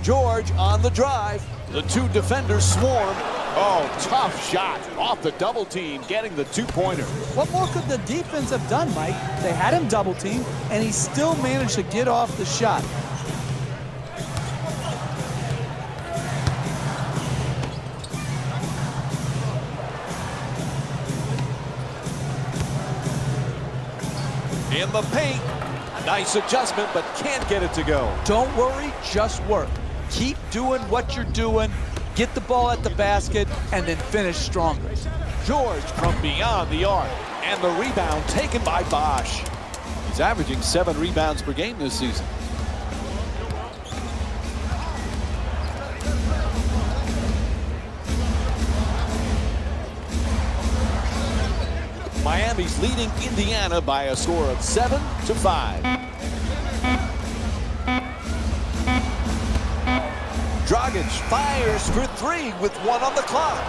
George on the drive. The 2 defenders swarm. Oh, tough shot off the double team, getting the 2-pointer. What more could the defense have done, Mike? They had him double teamed, and he still managed to get off the shot. In the paint. Nice adjustment, but can't get it to go. Don't worry, just work. Keep doing what you're doing, get the ball at the basket, and then finish stronger. George from beyond the arc, and the rebound taken by Bosch. He's averaging 7 rebounds per game this season. Miami's leading Indiana by a score of 7-5. Dragic fires for three with 1 on the clock.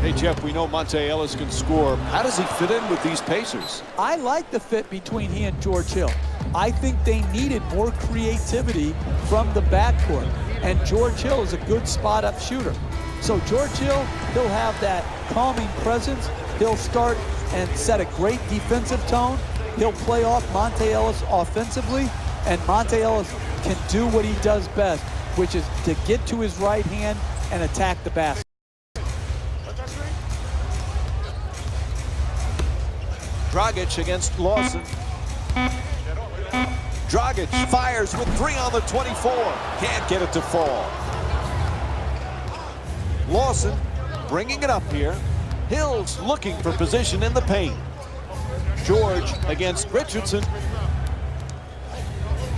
Hey, Jeff, we know Monte Ellis can score. How does he fit in with these Pacers? I like the fit between he and George Hill. I think they needed more creativity from the backcourt, and George Hill is a good spot-up shooter. So George Hill, he'll have that calming presence. He'll start and set a great defensive tone. He'll play off Monte Ellis offensively, and Monte Ellis can do what he does best, which is to get to his right hand and attack the basket. Dragic against Lawson. Dragic fires with 3 on the 24. Can't get it to fall. Lawson bringing it up here. Hill's looking for position in the paint. George against Richardson.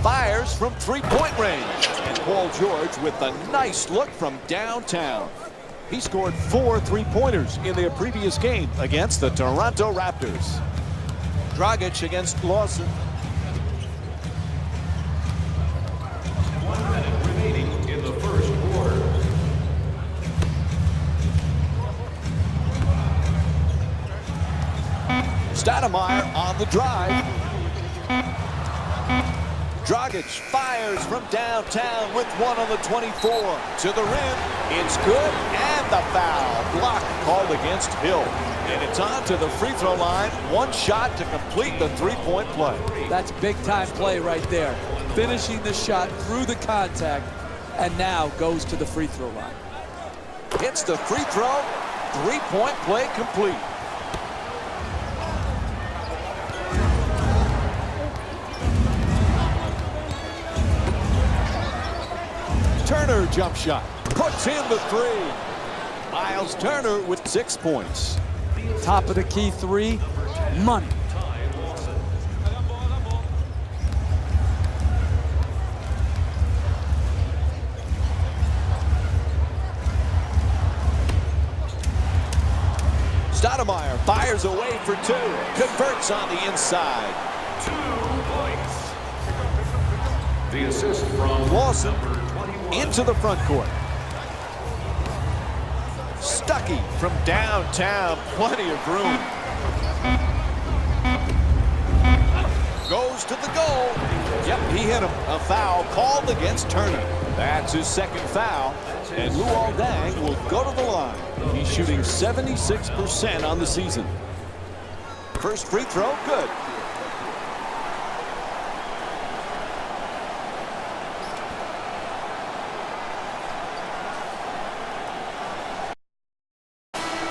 Fires from 3-point range. And Paul George with a nice look from downtown. He scored 4 3-pointers in their previous game against the Toronto Raptors. Dragic against Lawson. 1 minute remaining in the first quarter. Stoudemire on the drive. Dragic fires from downtown with 1 on the 24. To the rim. It's good, and the foul. Block called against Hill. And it's on to the free throw line. 1 shot to complete the 3-point play. That's big-time play right there. Finishing the shot through the contact, and now goes to the free throw line. Hits the free throw. 3-point play complete. Turner jump shot. Puts in the 3. Miles Turner with 6 points. Top of the key 3, money. Stoudemire fires away for 2. Converts on the inside. 2 points. The assist from Lawson number 21. into the front court. Stuckey from downtown. Plenty of room. Goes to the goal. Yep, he hit him. A foul called against Turner. That's his 2nd foul. And Luol Deng will go to the line. He's shooting 76% on the season. First free throw, good.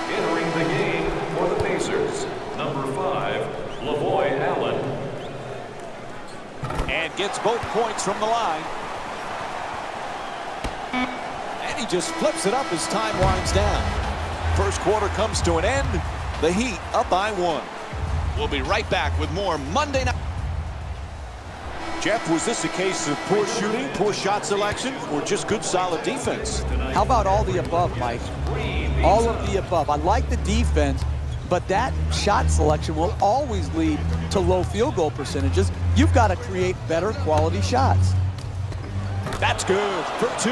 Entering the game for the Pacers, number 5, Lavoy Allen. And gets both points from the line. And he just flips it up as time winds down. First quarter comes to an end. The Heat up by 1. We'll be right back with more Monday Night. Jeff, was this a case of poor shooting, poor shot selection, or just good solid defense? How about all the above, Mike? All of the above. I like the defense, but that shot selection will always lead to low field goal percentages. You've got to create better quality shots. That's good for 2.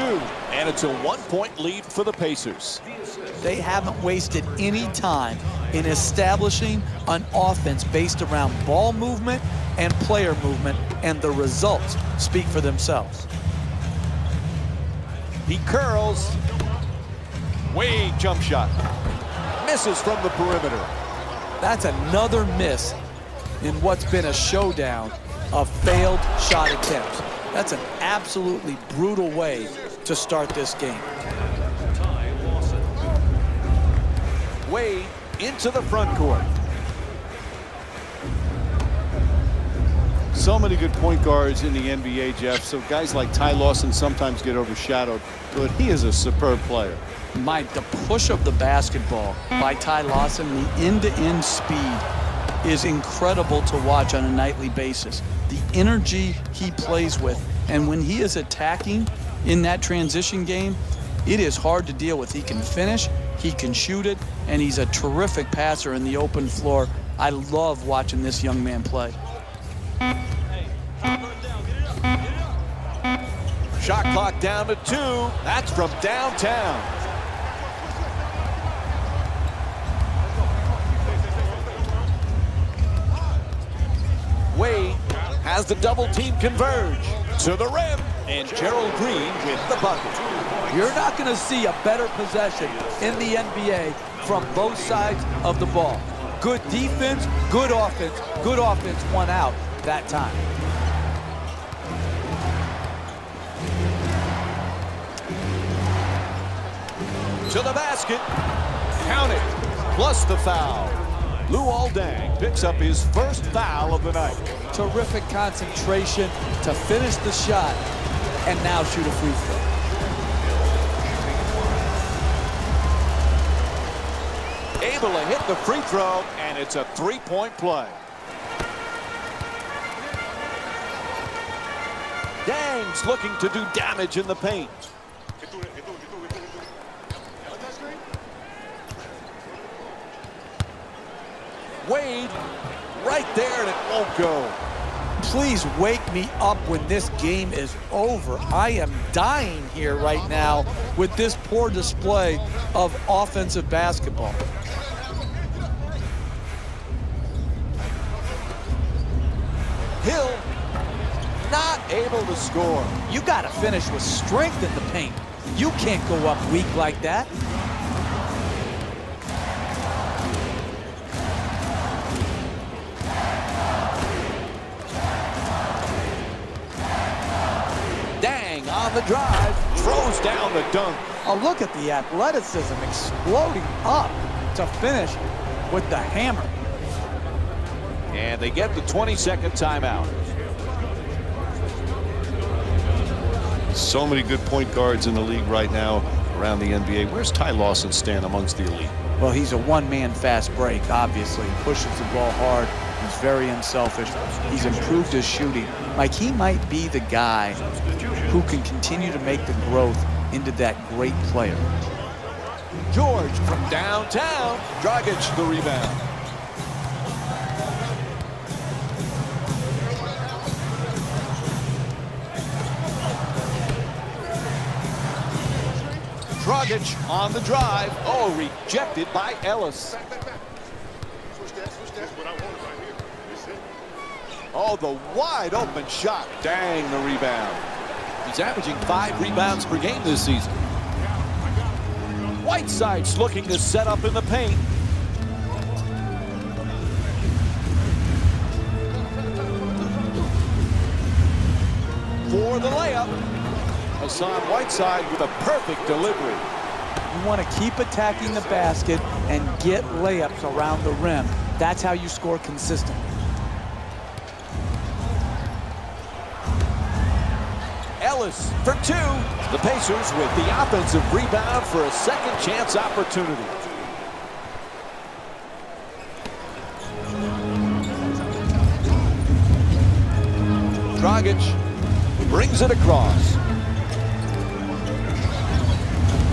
And it's a 1-point lead for the Pacers. They haven't wasted any time in establishing an offense based around ball movement and player movement, and the results speak for themselves. He curls. Wade jump shot. Misses from the perimeter. That's another miss in what's been a showdown of failed shot attempts. That's an absolutely brutal way to start this game. Wade into the front court. So many good point guards in the NBA, Jeff. So guys like Ty Lawson sometimes get overshadowed, but he is a superb player. Mike, the push of the basketball by Ty Lawson, the end-to-end speed is incredible to watch on a nightly basis. The energy he plays with, and when he is attacking in that transition game, it is hard to deal with. He can finish, he can shoot it, and he's a terrific passer in the open floor. I love watching this young man play. Shot clock down to 2. That's from downtown. Wade has the double team converge to the rim, and Gerald Green with the bucket. You're not going to see a better possession in the NBA from both sides of the ball. Good defense, good offense. Good offense won out that time. To the basket. Count it. Plus the foul. Luol Deng picks up his first foul of the night. Terrific concentration to finish the shot and now shoot a free throw. Able to hit the free throw, and it's a three-point play. Deng's looking to do damage in the paint. Wade right there, and it won't go. Please wake me up when this game is over. I am dying here right now with this poor display of offensive basketball. Hill not able to score. You got to finish with strength in the paint. You can't go up weak like that. Deng on the drive, throws down the dunk. Oh, look at the athleticism exploding up to finish with the hammer. And they get the 20-second timeout. So many good point guards in the league right now around the NBA. Where's Ty Lawson stand amongst the elite? Well, he's a one-man fast break, obviously. He pushes the ball hard. He's very unselfish. He's improved his shooting. Like, he might be the guy who can continue to make the growth into that great player. George from downtown. Dragic the rebound. Dragic on the drive. Oh, rejected by Ellis. Oh, the wide open shot. Deng the rebound. He's averaging 5 rebounds per game this season. Whiteside's looking to set up in the paint. For the layup. Hassan Whiteside with a perfect delivery. You want to keep attacking the basket and get layups around the rim. That's how you score consistently. Ellis for 2. The Pacers with the offensive rebound for a second chance opportunity. Dragic brings it across.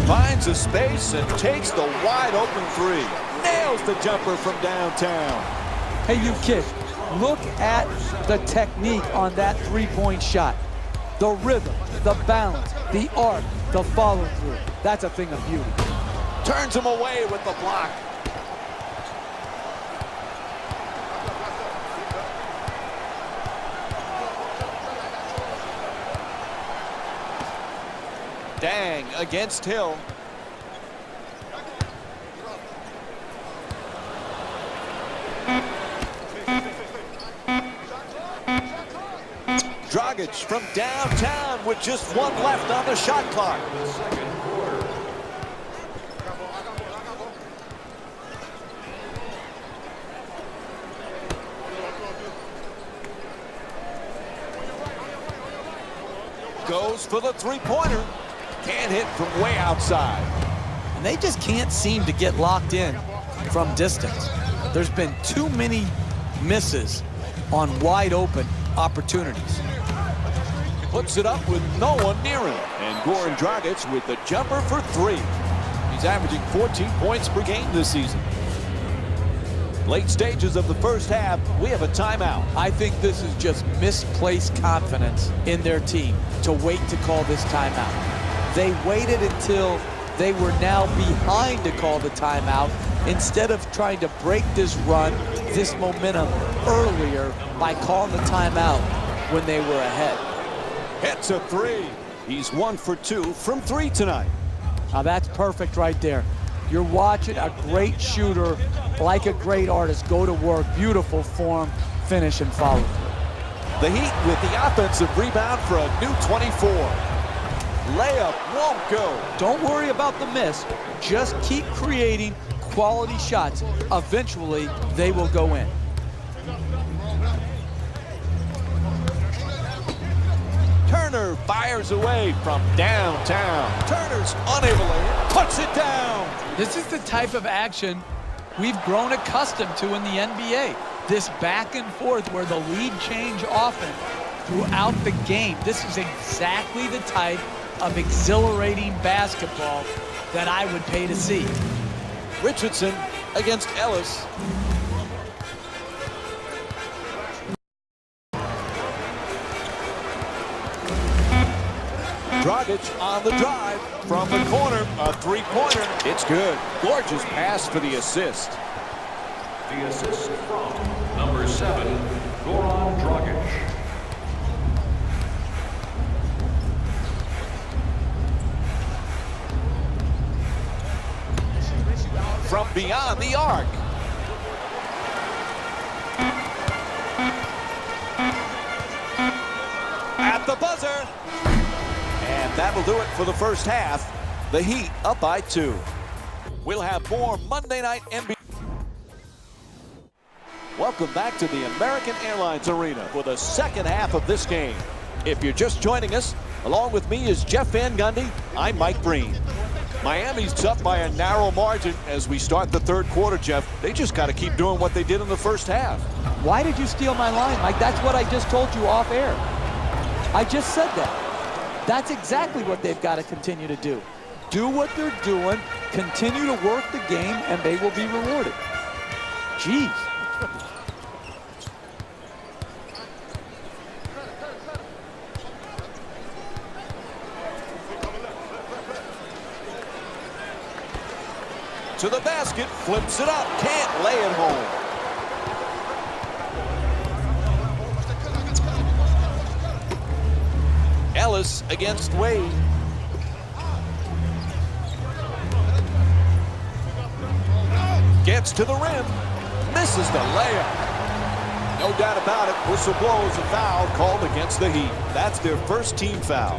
Finds a space and takes the wide open 3. Nails the jumper from downtown. Hey, you kid, look at the technique on that three-point shot. The rhythm, the balance, the arc, the follow-through. That's a thing of beauty. Turns him away with the block. Deng against Hill. Dragic from downtown with just 1 left on the shot clock. Goes for the three-pointer. Can't hit from way outside. And they just can't seem to get locked in from distance. There's been too many misses on wide open opportunities. puts it up with no one near him. And Goran Dragic with the jumper for 3. He's averaging 14 points per game this season. Late stages of the first half, we have a timeout. I think this is just misplaced confidence in their team to wait to call this timeout. They waited until they were now behind to call the timeout instead of trying to break this run, this momentum earlier by calling the timeout when they were ahead. Hits a 3. He's 1 for 2 from 3 tonight. Now that's perfect right there. You're watching a great shooter, like a great artist, go to work. Beautiful form, finish, and follow. The Heat with the offensive rebound for a new 24. Layup won't go. Don't worry about the miss. Just keep creating quality shots. Eventually, they will go in. Turner fires away from downtown. Turner's unable to hit, puts it down. This is the type of action we've grown accustomed to in the NBA. This back and forth where the lead change often throughout the game. This is exactly the type of exhilarating basketball that I would pay to see. Richardson against Ellis. Dragic on the drive from the corner, a three-pointer. It's good. Gorgeous pass for the assist. The assist from number 7, Goran Dragic. From beyond the arc. At the buzzer. And that'll do it for the first half. The Heat up by 2. We'll have more Monday Night NBA. Welcome back to the American Airlines Arena for the second half of this game. If you're just joining us, along with me is Jeff Van Gundy. I'm Mike Breen. Miami's up by a narrow margin as we start the third quarter, Jeff. They just got to keep doing what they did in the first half. Why did you steal my line, Mike? That's what I just told you off air. I just said that. That's exactly what they've got to continue to do. Do what they're doing, continue to work the game, and they will be rewarded. Jeez. To the basket, flips it up, can't lay it home. Ellis against Wade. Gets to the rim, misses the layup. No doubt about it, whistle blows a foul called against the Heat. That's their first team foul.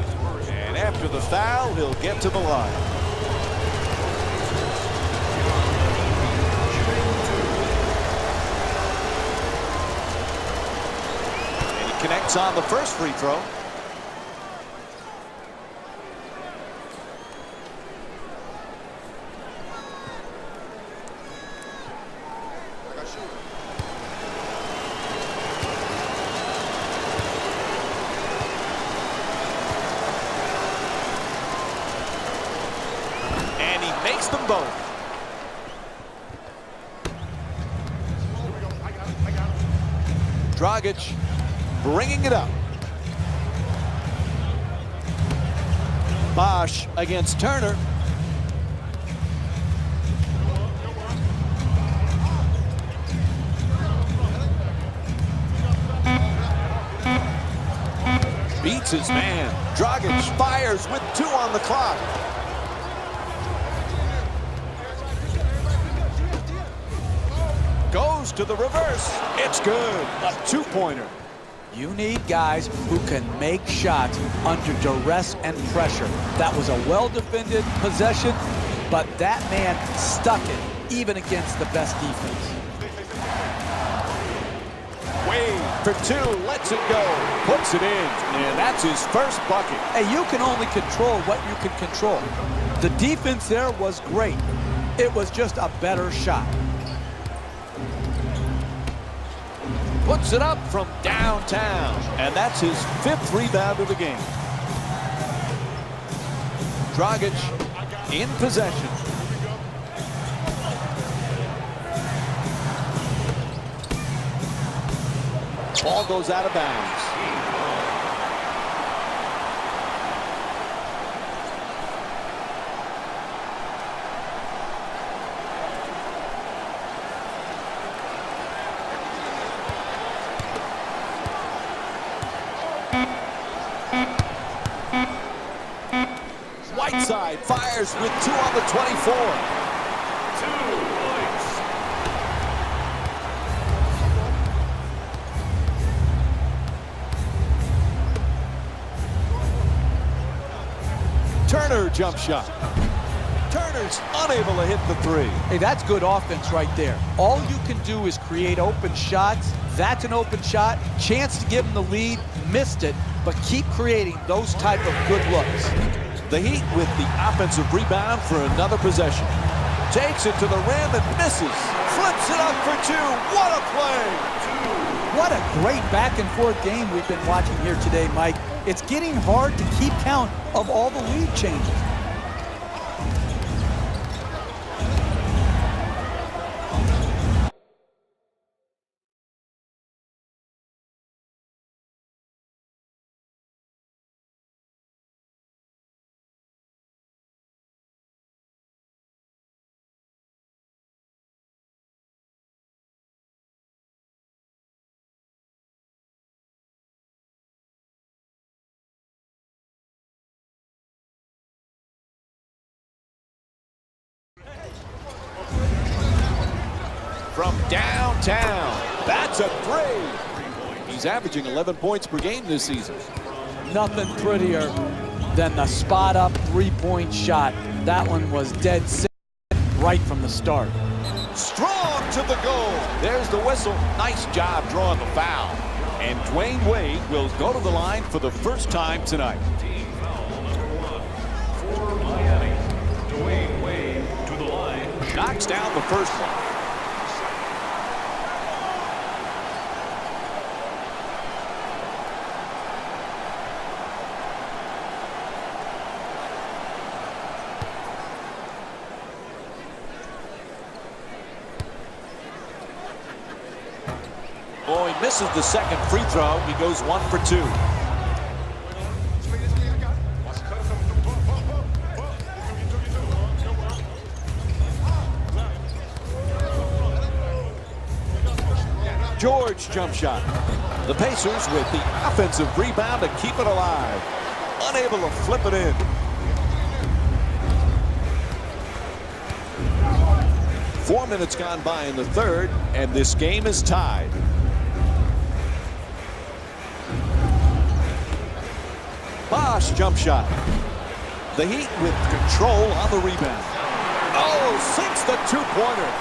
And after the foul, he'll get to the line. And he connects on the first free throw. Makes them both. Dragic bringing it up. Bosch against Turner. Beats his man. Dragic fires with 2 on the clock. Goes to the reverse. It's good. A 2-pointer. You need guys who can make shots under duress and pressure. That was a well-defended possession, but that man stuck it even against the best defense. Wade for 2, lets it go, puts it in, and that's his first bucket. Hey, you can only control what you can control. The defense there was great. It was just a better shot. puts it up from downtown. And that's his 5th rebound of the game. Dragic in possession. Ball goes out of bounds. Whiteside fires with 2 on the 24. 2 points. Turner jump shot. Turner's unable to hit the 3. Hey, that's good offense right there. All you can do is create open shots. That's an open shot. Chance to give him the lead. Missed it, but keep creating those type of good looks. The Heat with the offensive rebound for another possession. Takes it to the rim and misses. Flips it up for 2. What a play! What a great back and forth game we've been watching here today, Mike. It's getting hard to keep count of all the lead changes. From downtown, that's a 3. He's averaging 11 points per game this season. Nothing prettier than the spot-up three-point shot. That one was dead set right from the start. Strong to the goal. There's the whistle. Nice job drawing the foul. And Dwayne Wade will go to the line for the first time tonight. Team foul number 1 for Miami. Dwayne Wade to the line. Knocks down the first one. Oh, he misses the second free throw. He goes 1 for 2. George jump shot. The Pacers with the offensive rebound to keep it alive. Unable to flip it in. 4 minutes gone by in the third, and this game is tied. Bosh jump shot. The Heat with control on the rebound. Oh, sinks the 2-pointer.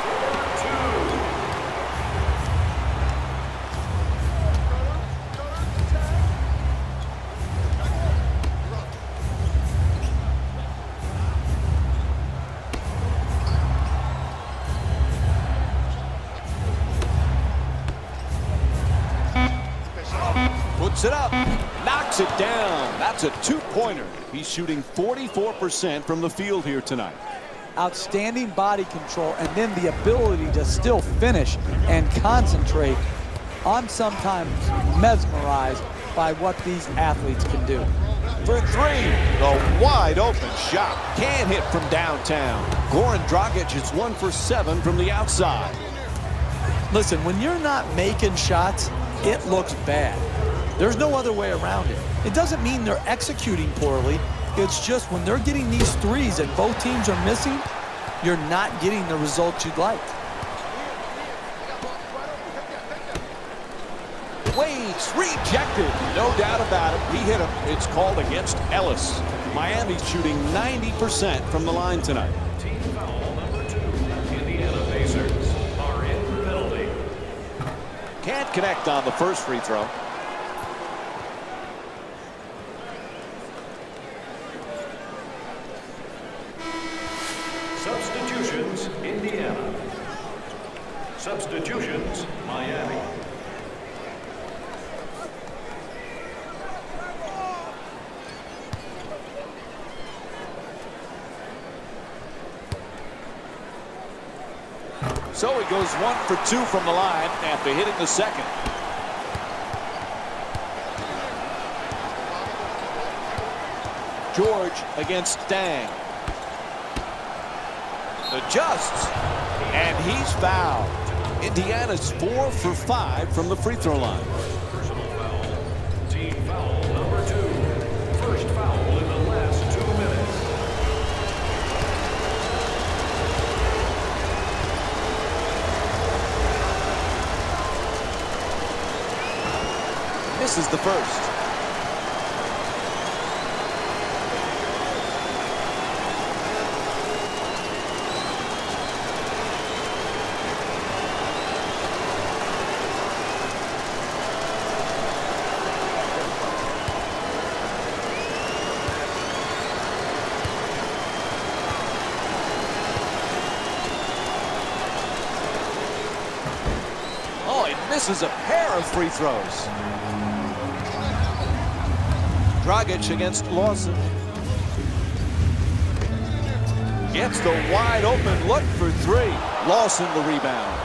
Puts it up, knocks it down. That's a 2-pointer. He's shooting 44% from the field here tonight. Outstanding body control and then the ability to still finish and concentrate. I'm sometimes mesmerized by what these athletes can do. For 3, the wide open shot. Can't hit from downtown. Goran Dragic is 1 for 7 from the outside. Listen, when you're not making shots, it looks bad. There's no other way around it. It doesn't mean they're executing poorly. It's just when they're getting these threes and both teams are missing, you're not getting the results you'd like. Wade's rejected. No doubt about it. He hit him. It's called against Ellis. Miami's shooting 90% from the line tonight. Team foul number 2. Indiana Pacers are in the penalty. Can't connect on the first free throw. Substitutions, Indiana. Substitutions, Miami. So he goes 1 for 2 from the line after hitting the second. George against Dang. Adjusts, and he's fouled. Indiana's 4 for 5 from the free throw line. Personal foul. Team foul number 2. First foul in the last 2 minutes. Misses the first. Oh, he misses a pair of free throws. Dragic against Lawson. Gets the wide open look for 3. Lawson the rebound.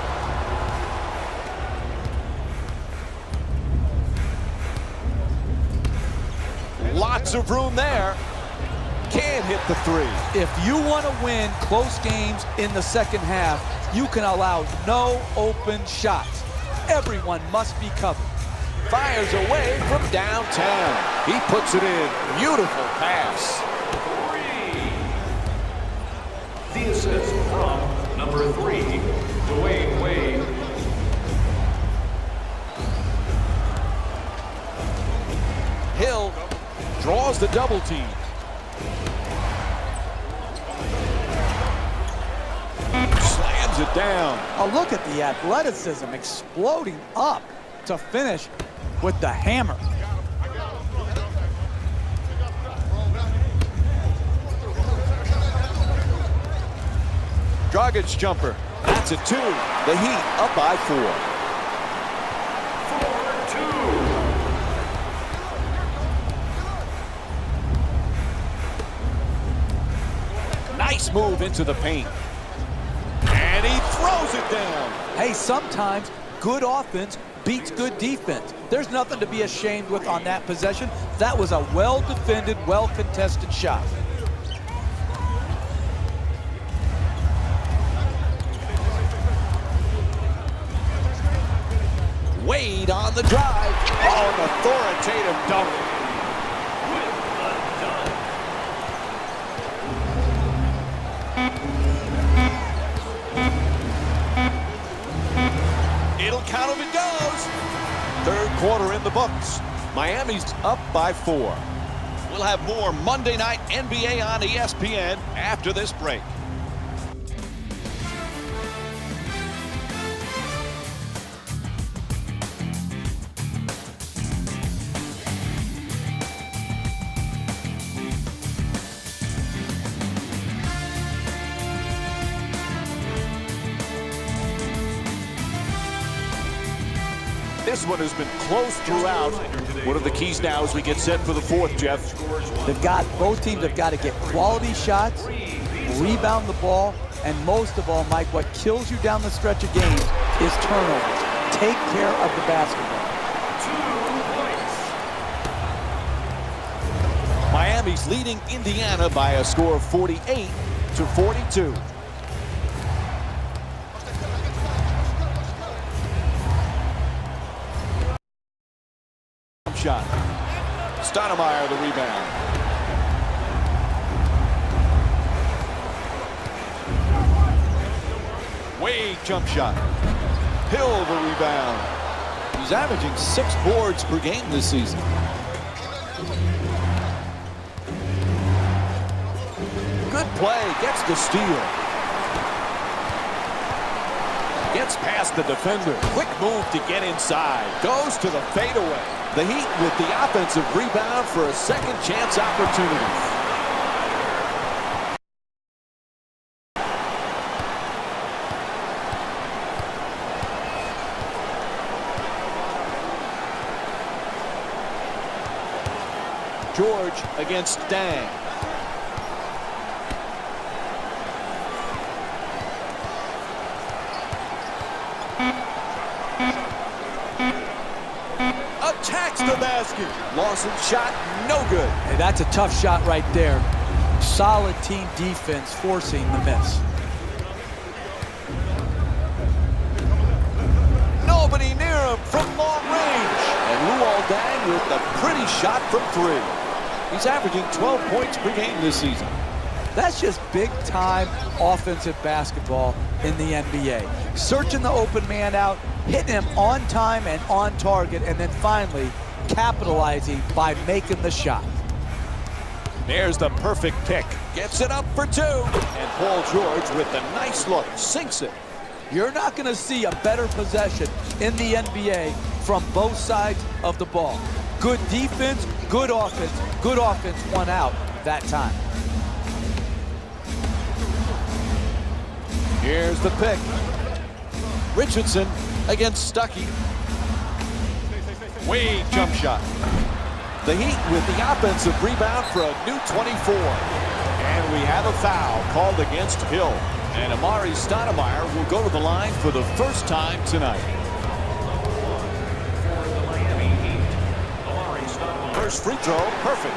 Lots of room there. Can't hit the 3. If you want to win close games in the second half, you can allow no open shots. Everyone must be covered. Fires away from downtown. He puts it in. Beautiful pass. 3. The assist from number 3, Dwayne Wade. Hill draws the double team. Slams it down. Oh, look at the athleticism exploding up to finish with the hammer. Dragic jumper. That's a 2. The Heat up by 4. 4-2. Nice move into the paint. And he throws it down. Hey, sometimes good offense beats good defense. There's nothing to be ashamed with on that possession. That was a well-defended, well-contested shot. Wade on the drive. Oh, an authoritative dunk. It'll count if it goes. Third quarter in the books. Miami's up by 4. We'll have more Monday Night NBA on ESPN after this break. This one has been close throughout. What are the keys now as we get set for the fourth, Jeff? Both teams have got to get quality shots, rebound the ball, and most of all, Mike, what kills you down the stretch of games is turnovers. Take care of the basketball. Miami's leading Indiana by a score of 48-42. Shot. Stoudemire the rebound. Wade jump shot. Hill the rebound. He's averaging 6 boards per game this season. Good play. Gets the steal. Gets past the defender. Quick move to get inside. Goes to the fadeaway. The Heat with the offensive rebound for a second chance opportunity. George against Dang. Attacks the basket. Lawson's shot, no good. Hey, that's a tough shot right there. Solid team defense forcing the miss. Nobody near him from long range. And Luol Deng with the pretty shot from 3. He's averaging 12 points per game this season. That's just big-time offensive basketball in the NBA. Searching the open man out, hitting him on time and on target, and then finally capitalizing by making the shot. There's the perfect pick. Gets it up for 2. And Paul George with the nice look sinks it. You're not going to see a better possession in the NBA from both sides of the ball. Good defense, good offense won out that time. Here's the pick. Richardson against Stuckey. Wade jump shot. The Heat with the offensive rebound for a new 24. And we have a foul called against Hill. And Amari Stoudemire will go to the line for the first time tonight. For the Miami Heat, Amari Stoudemire. First free throw, perfect.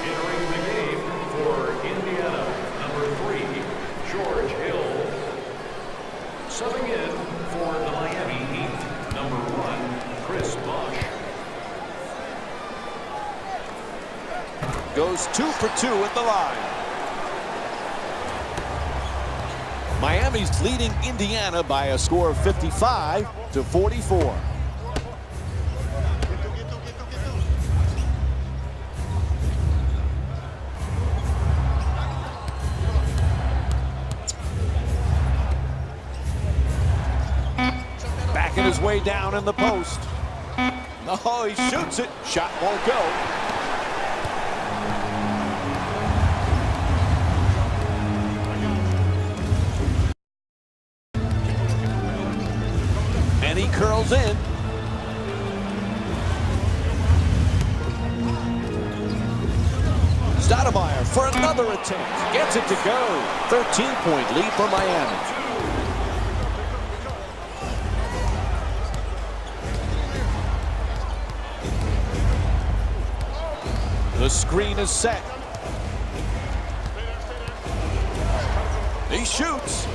Entering the game for Indiana, number 3, George Hill. Subbing in for the Miami Heat, number 1, Chris Bosh. Goes 2 for 2 at the line. Miami's leading Indiana by a score of 55-44. Backing his way down in the post. Oh, he shoots it. Shot won't go. And he curls in. Stoudemire for another attempt. Gets it to go. 13-point lead for Miami. The screen is set. He shoots.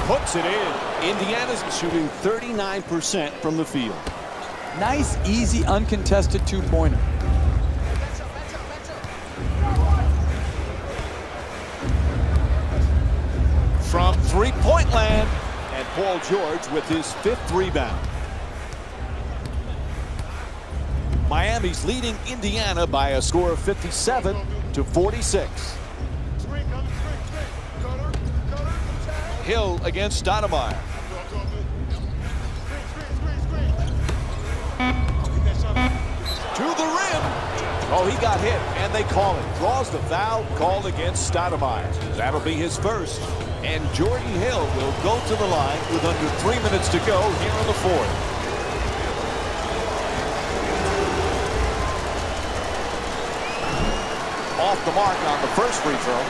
Puts it in. Indiana's shooting 39% from the field. Nice, easy, uncontested two-pointer. From three-point land. And Paul George with his 5th rebound. Miami's leading Indiana by a score of 57-46. Hill against Stoudemire. To the rim. Oh, he got hit, and they call it. Draws the foul called against Stoudemire. That'll be his first. And Jordan Hill will go to the line with under 3 minutes to go here in the 4th. Off the mark on the first free throw.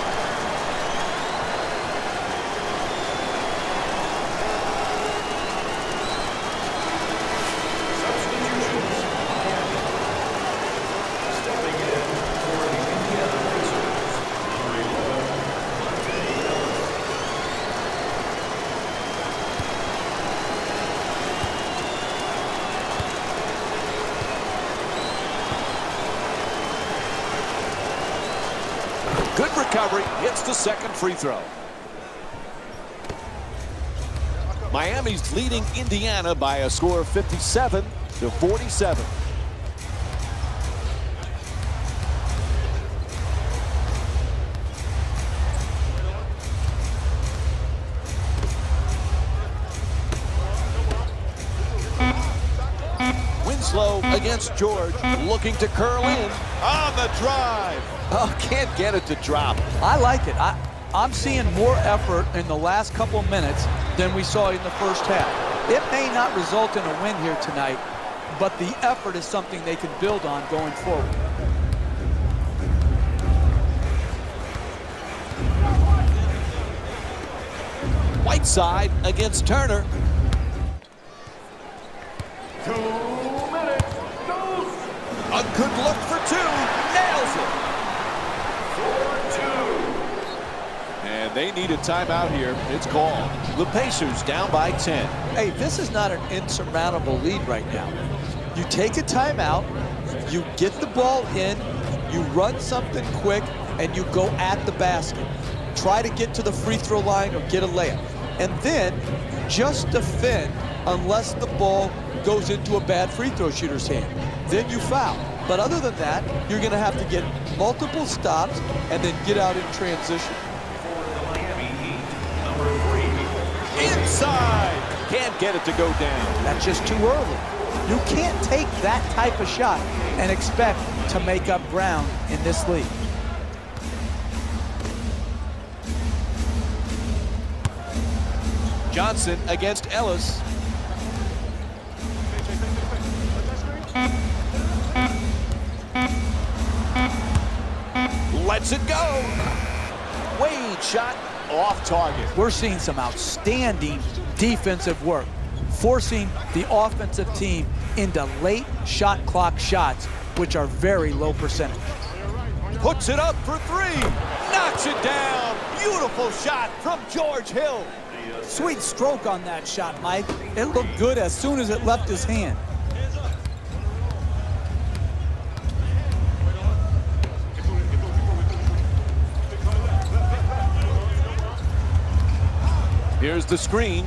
Stepping in for the Indiana Pacers, number 11, Monte Ellis. Good recovery, hits the second free throw. Miami's leading Indiana by a score of 57-47. Winslow against George, looking to curl in on the drive. Oh, can't get it to drop. I like it. I'm seeing more effort in the last couple of minutes than we saw in the first half. It may not result in a win here tonight, but the effort is something they can build on going forward. Right side against Turner. 2 minutes. Goes. A good look for two. Nails it. 4-2. And they need a timeout here. It's called. The Pacers down by 10. Hey, this is not an insurmountable lead right now. You take a timeout, you get the ball in, you run something quick, and you go at the basket. Try to get to the free throw line or get a layup. And then just defend unless the ball goes into a bad free throw shooter's hand. Then you foul. But other than that, you're going to have to get multiple stops and then get out in transition. For the Miami Heat, number 3. Inside. Can't get it to go down. That's just too early. You can't take that type of shot and expect to make up ground in this league. Johnson against Ellis. Lets it go. Wade shot off target. We're seeing some outstanding defensive work, forcing the offensive team into late shot clock shots, which are very low percentage. Puts it up for three. Knocks it down. Beautiful shot from George Hill. Sweet stroke on that shot, Mike. It looked good as soon as it left his hand. Here's the screen.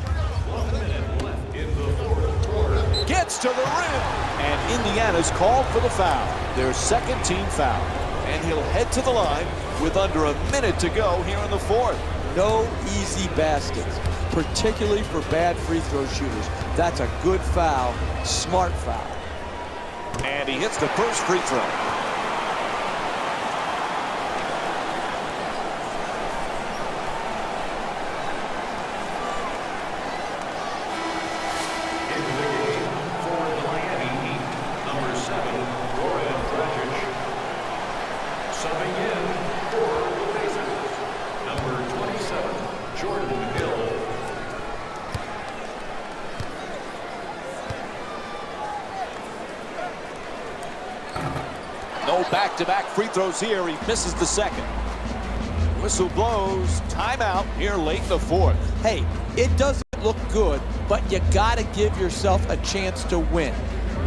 Gets to the rim. And Indiana's called for the foul. Their second team foul. And he'll head to the line with under a minute to go here in the fourth. No easy baskets, particularly for bad free throw shooters. That's a good foul, smart foul. And he hits the first free throw. Into the game for the Miami Heat, number 7, Goran Dragic. Subbing in for the Pacers, number 27, Jordan Hill. No back-to-back free throws here. He misses the second. Whistle blows. Timeout here late in the fourth. Hey, it doesn't look good, but you gotta give yourself a chance to win.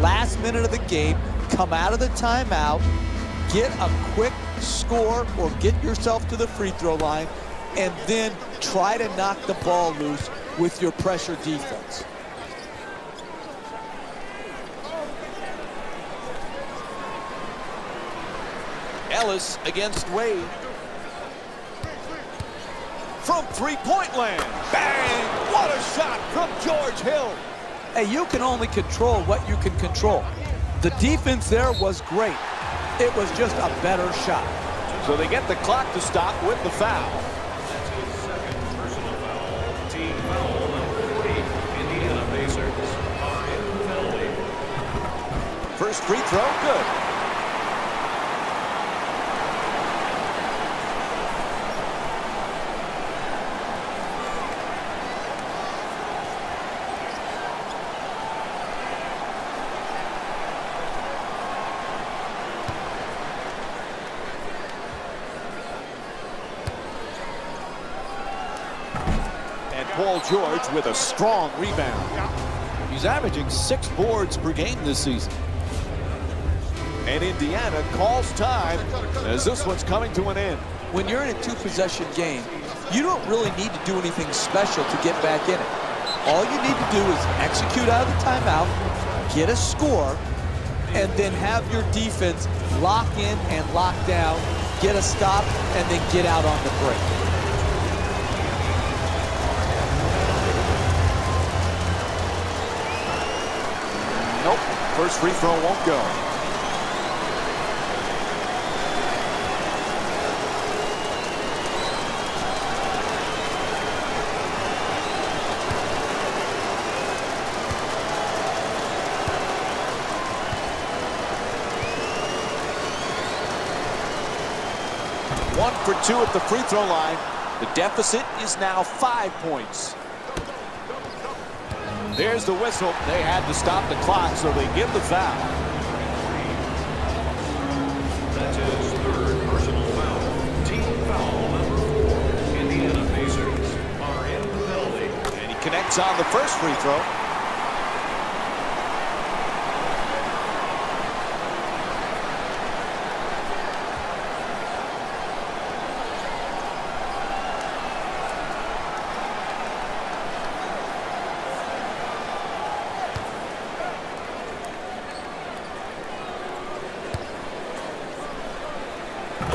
Last minute of the game, come out of the timeout, get a quick score or get yourself to the free throw line, and then try to knock the ball loose with your pressure defense. Ellis against Wade. From three-point land. Bang! What a shot from George Hill. Hey, you can only control what you can control. The defense there was great. It was just a better shot. So they get the clock to stop with the foul. That's his second personal foul. Team foul number 3. Indiana Pacers are in the penalty. First free throw, good. Paul George with a strong rebound. He's averaging 6 boards per game this season. And Indiana calls time as this one's coming to an end. When you're in a two-possession game, you don't really need to do anything special to get back in it. All you need to do is execute out of the timeout, get a score, and then have your defense lock in and lock down, get a stop, and then get out on the break. Nope, first free throw won't go. One for 2 at the free throw line. The deficit is now 5 points. There's the whistle. They had to stop the clock, so they give the foul. That's his third personal foul. Team foul number 4. Indiana Pacers are in the penalty. And he connects on the first free throw.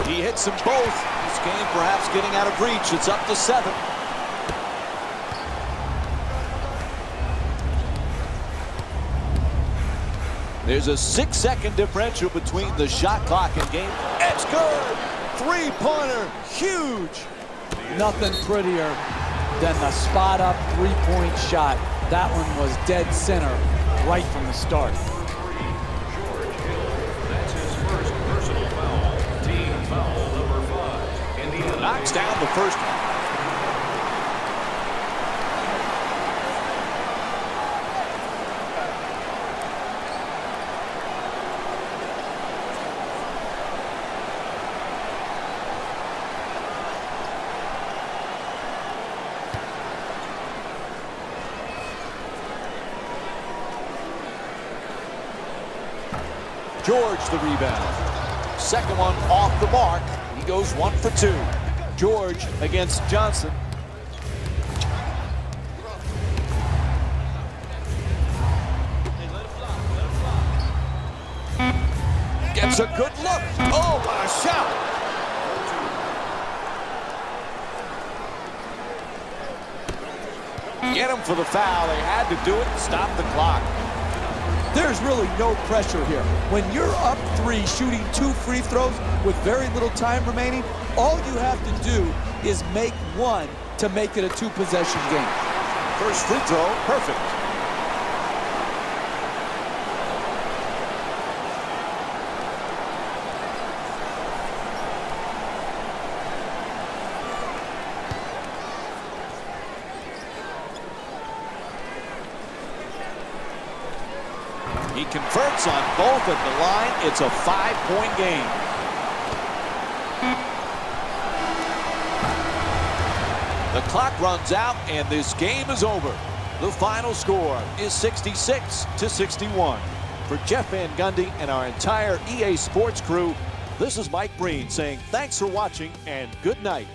He hits them both. This game perhaps getting out of reach. It's up to 7. There's a 6-second differential between the shot clock and game. It's good. 3-pointer. Huge. Nothing prettier than the spot-up three-point shot. That one was dead center right from the start. George Hill. That's his first personal foul. Team foul number 5. Indiana Knocks down the first one. George the rebound. Second one off the mark. He goes 1 for 2. George against Johnson. Gets a good look. Oh, what a shot. Get him for the foul. They had to do it and stop the clock. There's really no pressure here. When you're up 3 shooting 2 free throws with very little time remaining, all you have to do is make 1 to make it a 2-possession game. First free throw, perfect. He converts on both at the line. It's a 5-point game. The clock runs out and this game is over. The final score is 66-61. For Jeff Van Gundy and our entire EA Sports crew, this is Mike Breen saying thanks for watching and good night.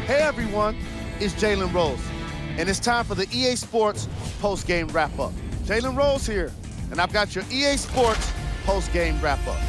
Hey everyone, it's Jalen Rose, and it's time for the EA Sports post-game wrap-up. Jalen Rose here, and I've got your EA Sports post-game wrap-up.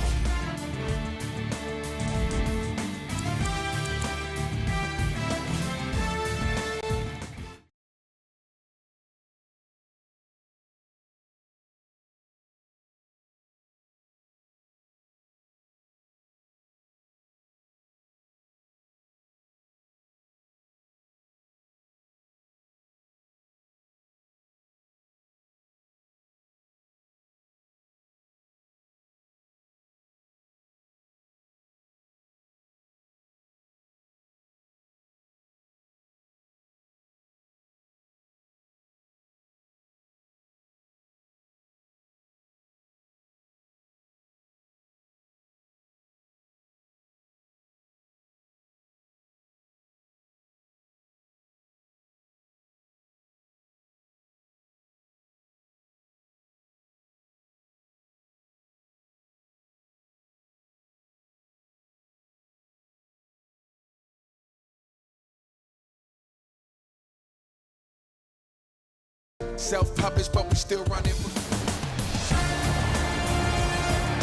Self-published, but we still running.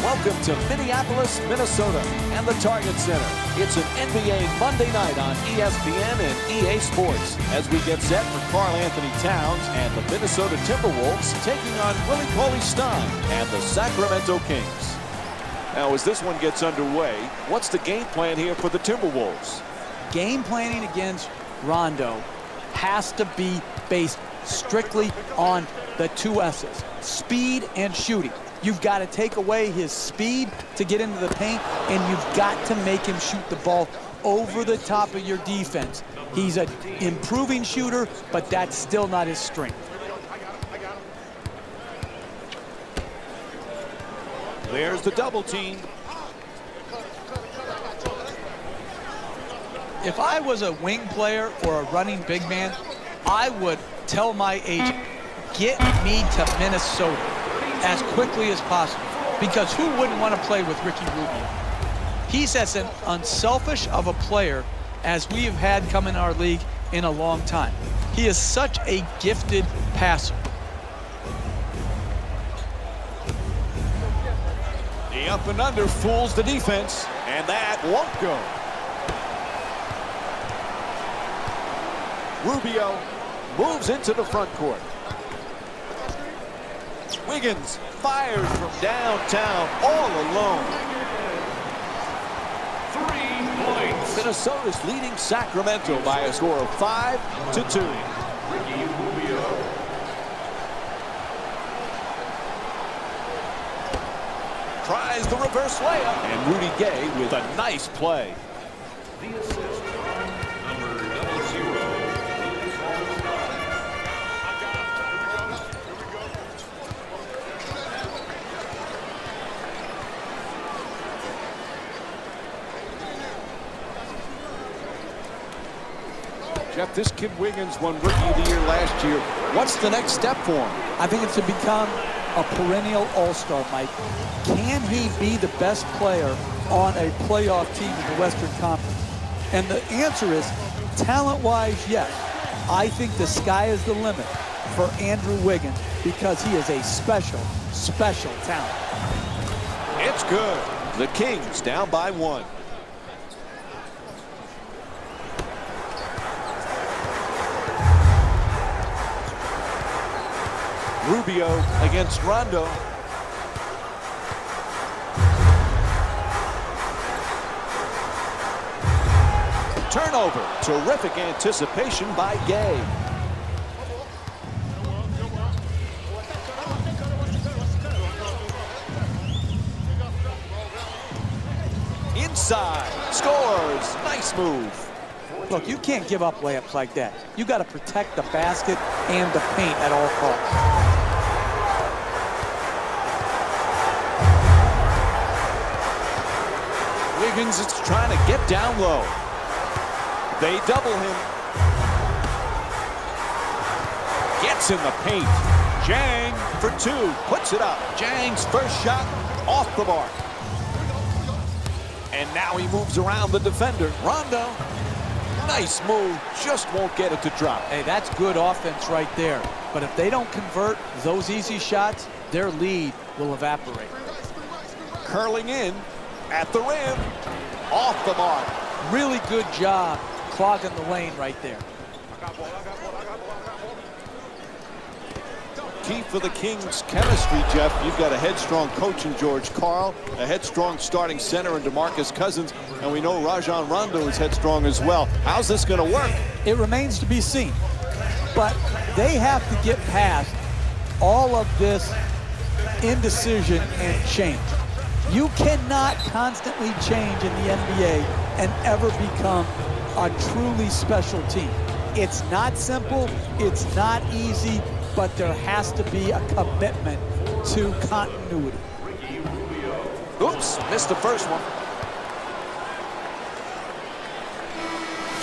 Welcome to Minneapolis, Minnesota, and the Target Center. It's an NBA Monday night on ESPN and EA Sports as we get set for Karl Anthony Towns and the Minnesota Timberwolves taking on Willie Cauley-Stein and the Sacramento Kings. Now, as this one gets underway, what's the game plan here for the Timberwolves? Game planning against Rondo has to be based strictly on the 2 S's, speed and shooting. You've got to take away his speed to get into the paint, and you've got to make him shoot the ball over the top of your defense. He's an improving shooter, but that's still not his strength. There's the double team. If I was a wing player or a running big man, I would tell my agent, get me to Minnesota as quickly as possible, because who wouldn't want to play with Ricky Rubio? He's as an unselfish of a player as we have had come in our league in a long time. He is such a gifted passer. The up and under fools the defense, and that won't go. Rubio moves into the front court. Wiggins fires from downtown all alone. 3 points. Minnesota's leading Sacramento by a score of 5-2. Ricky Rubio. Tries the reverse layup, and Rudy Gay with a nice play. The assist. Number 00. Jeff, this kid Wiggins won Rookie of the Year last year. What's the next step for him? I think it's to become a perennial all-star, Mike. Can he be the best player on a playoff team in the Western Conference? And the answer is, talent-wise, yes. I think the sky is the limit for Andrew Wiggins because he is a special, special talent. It's good. The Kings down by 1. Rubio against Rondo. Turnover. Terrific anticipation by Gay. Inside. Scores. Nice move. Look, you can't give up layups like that. You got to protect the basket and the paint at all costs. Wiggins is trying to get down low. They double him. Gets in the paint. Jang for 2. Puts it up. Jang's first shot off the mark. And now he moves around the defender. Rondo. Nice move. Just won't get it to drop. Hey, that's good offense right there. But if they don't convert those easy shots, their lead will evaporate. Curling in at the rim. Off the mark. Really good job clogging the lane right there. Key for the Kings' chemistry, Jeff. You've got a headstrong coach in George Karl, a headstrong starting center in DeMarcus Cousins, and we know Rajon Rondo is headstrong as well. How's this going to work? It remains to be seen. But they have to get past all of this indecision and change. You cannot constantly change in the NBA and ever become a truly special team. It's not simple, it's not easy, but there has to be a commitment to continuity. Oops, missed the first one.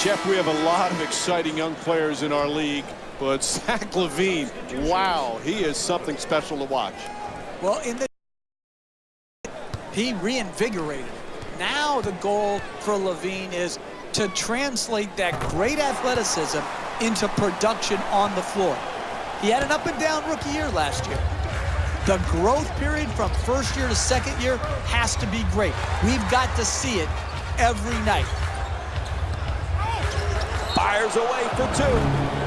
Jeff, we have a lot of exciting young players in our league, but Zach LaVine, wow, he is something special to watch. Well, he reinvigorated. Now the goal for LaVine is to translate that great athleticism into production on the floor. He had an up and down rookie year last year. The growth period from first year to second year has to be great. We've got to see it every night. Fires away for 2.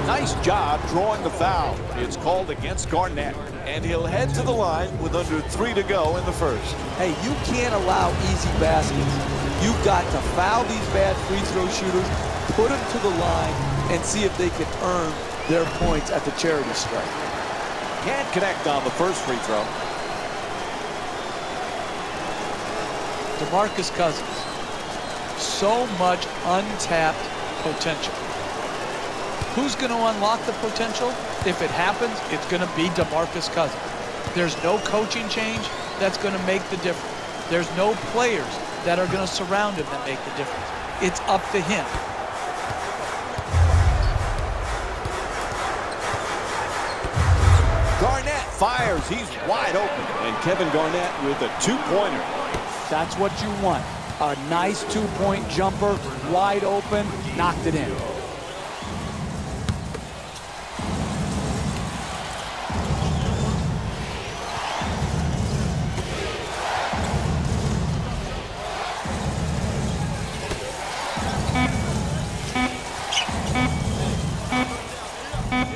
Nice job drawing the foul. It's called against Garnett, and he'll head to the line with under 3 to go in the first. Hey, you can't allow easy baskets. You've got to foul these bad free throw shooters, put them to the line, and see if they can earn their points at the charity stripe. Can't connect on the first free throw. DeMarcus Cousins. so much untapped potential. Who's going to unlock the potential? If it happens, it's going to be DeMarcus Cousins. There's no coaching change that's going to make the difference. There's no players that are going to surround him that make the difference. It's up to him. Garnett fires. He's wide open. And Kevin Garnett with a two-pointer. That's what you want. A nice two-point jumper, wide open, knocked it in.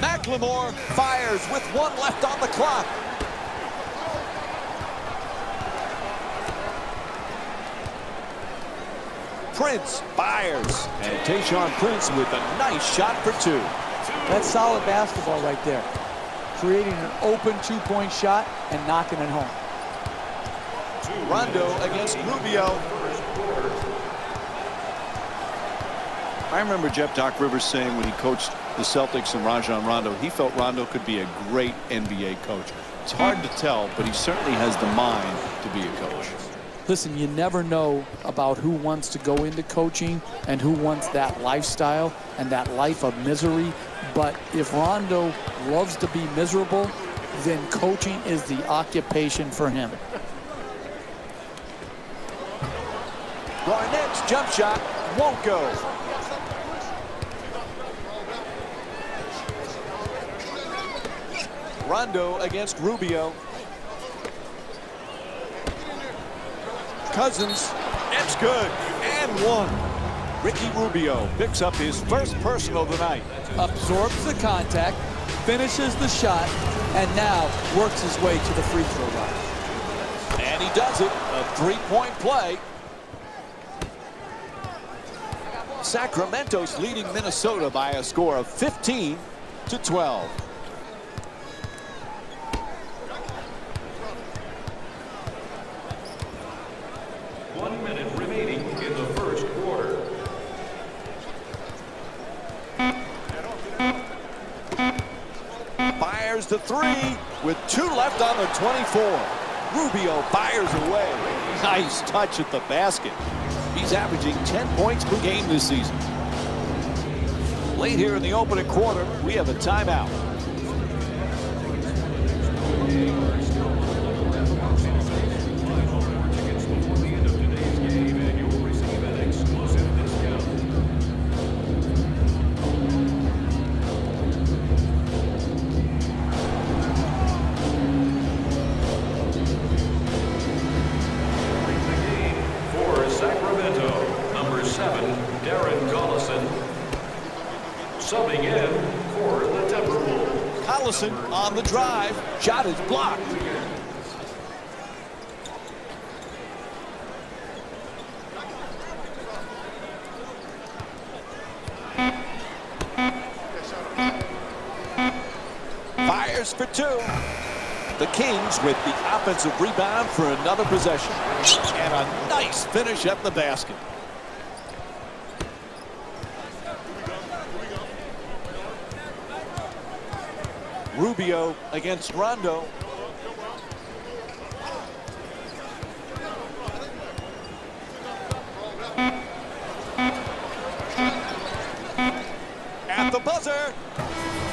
McLemore fires with 1 left on the clock. Prince fires. And Tayshaun Prince with a nice shot for 2. That's solid basketball right there. Creating an open two-point shot and knocking it home. Rondo against Rubio. I remember Jeff Doc Rivers saying when he coached the Celtics and Rajon Rondo, he felt Rondo could be a great NBA coach. It's hard to tell, but he certainly has the mind to be a coach. Listen, you never know about who wants to go into coaching and who wants that lifestyle and that life of misery. But if Rondo loves to be miserable, then coaching is the occupation for him. Garnett's jump shot won't go. Rondo against Rubio. Cousins, it's good, and 1. Ricky Rubio picks up his first personal tonight. Absorbs the contact, finishes the shot, and now works his way to the free throw line. And he does it, a 3-point play. Sacramento's leading Minnesota by a score of 15-12. 1 minute remaining in the first quarter. Fires the 3 with 2 left on the 24. Rubio fires away. Nice touch at the basket. He's averaging 10 points per game this season. Late here in the opening quarter, we have a timeout. Subbing in for the Timberwolves. Collison on the drive. Shot is blocked. Fires for 2. The Kings with the offensive rebound for another possession. And a nice finish at the basket. Rubio against Rondo. At the buzzer.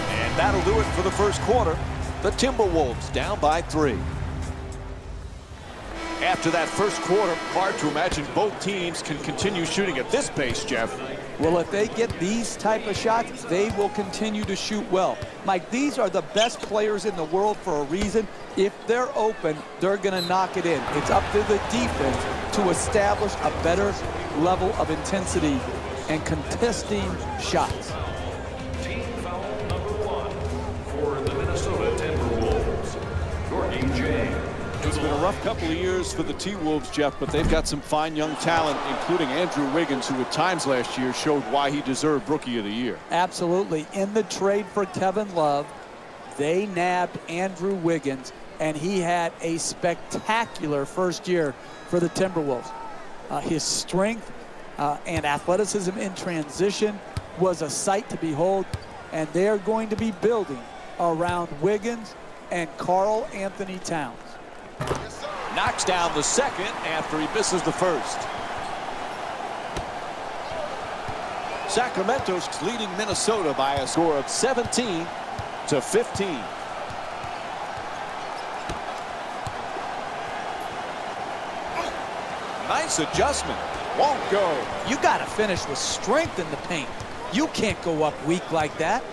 And that'll do it for the first quarter. The Timberwolves down by 3. After that first quarter, hard to imagine both teams can continue shooting at this pace, Jeff. Well, if they get these type of shots, they will continue to shoot well. Mike, these are the best players in the world for a reason. If they're open, they're going to knock it in. It's up to the defense to establish a better level of intensity and contesting shots. Team foul number 1 for the Minnesota Timberwolves. Gorgie Jang. It's been a rough couple of years for the T-Wolves, Jeff, but they've got some fine young talent, including Andrew Wiggins, who at times last year showed why he deserved Rookie of the Year. Absolutely. In the trade for Kevin Love, they nabbed Andrew Wiggins, and he had a spectacular first year for the Timberwolves. His strength, and athleticism in transition was a sight to behold. And they're going to be building around Wiggins and Karl Anthony Towns. Knocks down the second after he misses the first. Sacramento's leading Minnesota by a score of 17-15. Nice adjustment. Won't go. You got to finish with strength in the paint. You can't go up weak like that.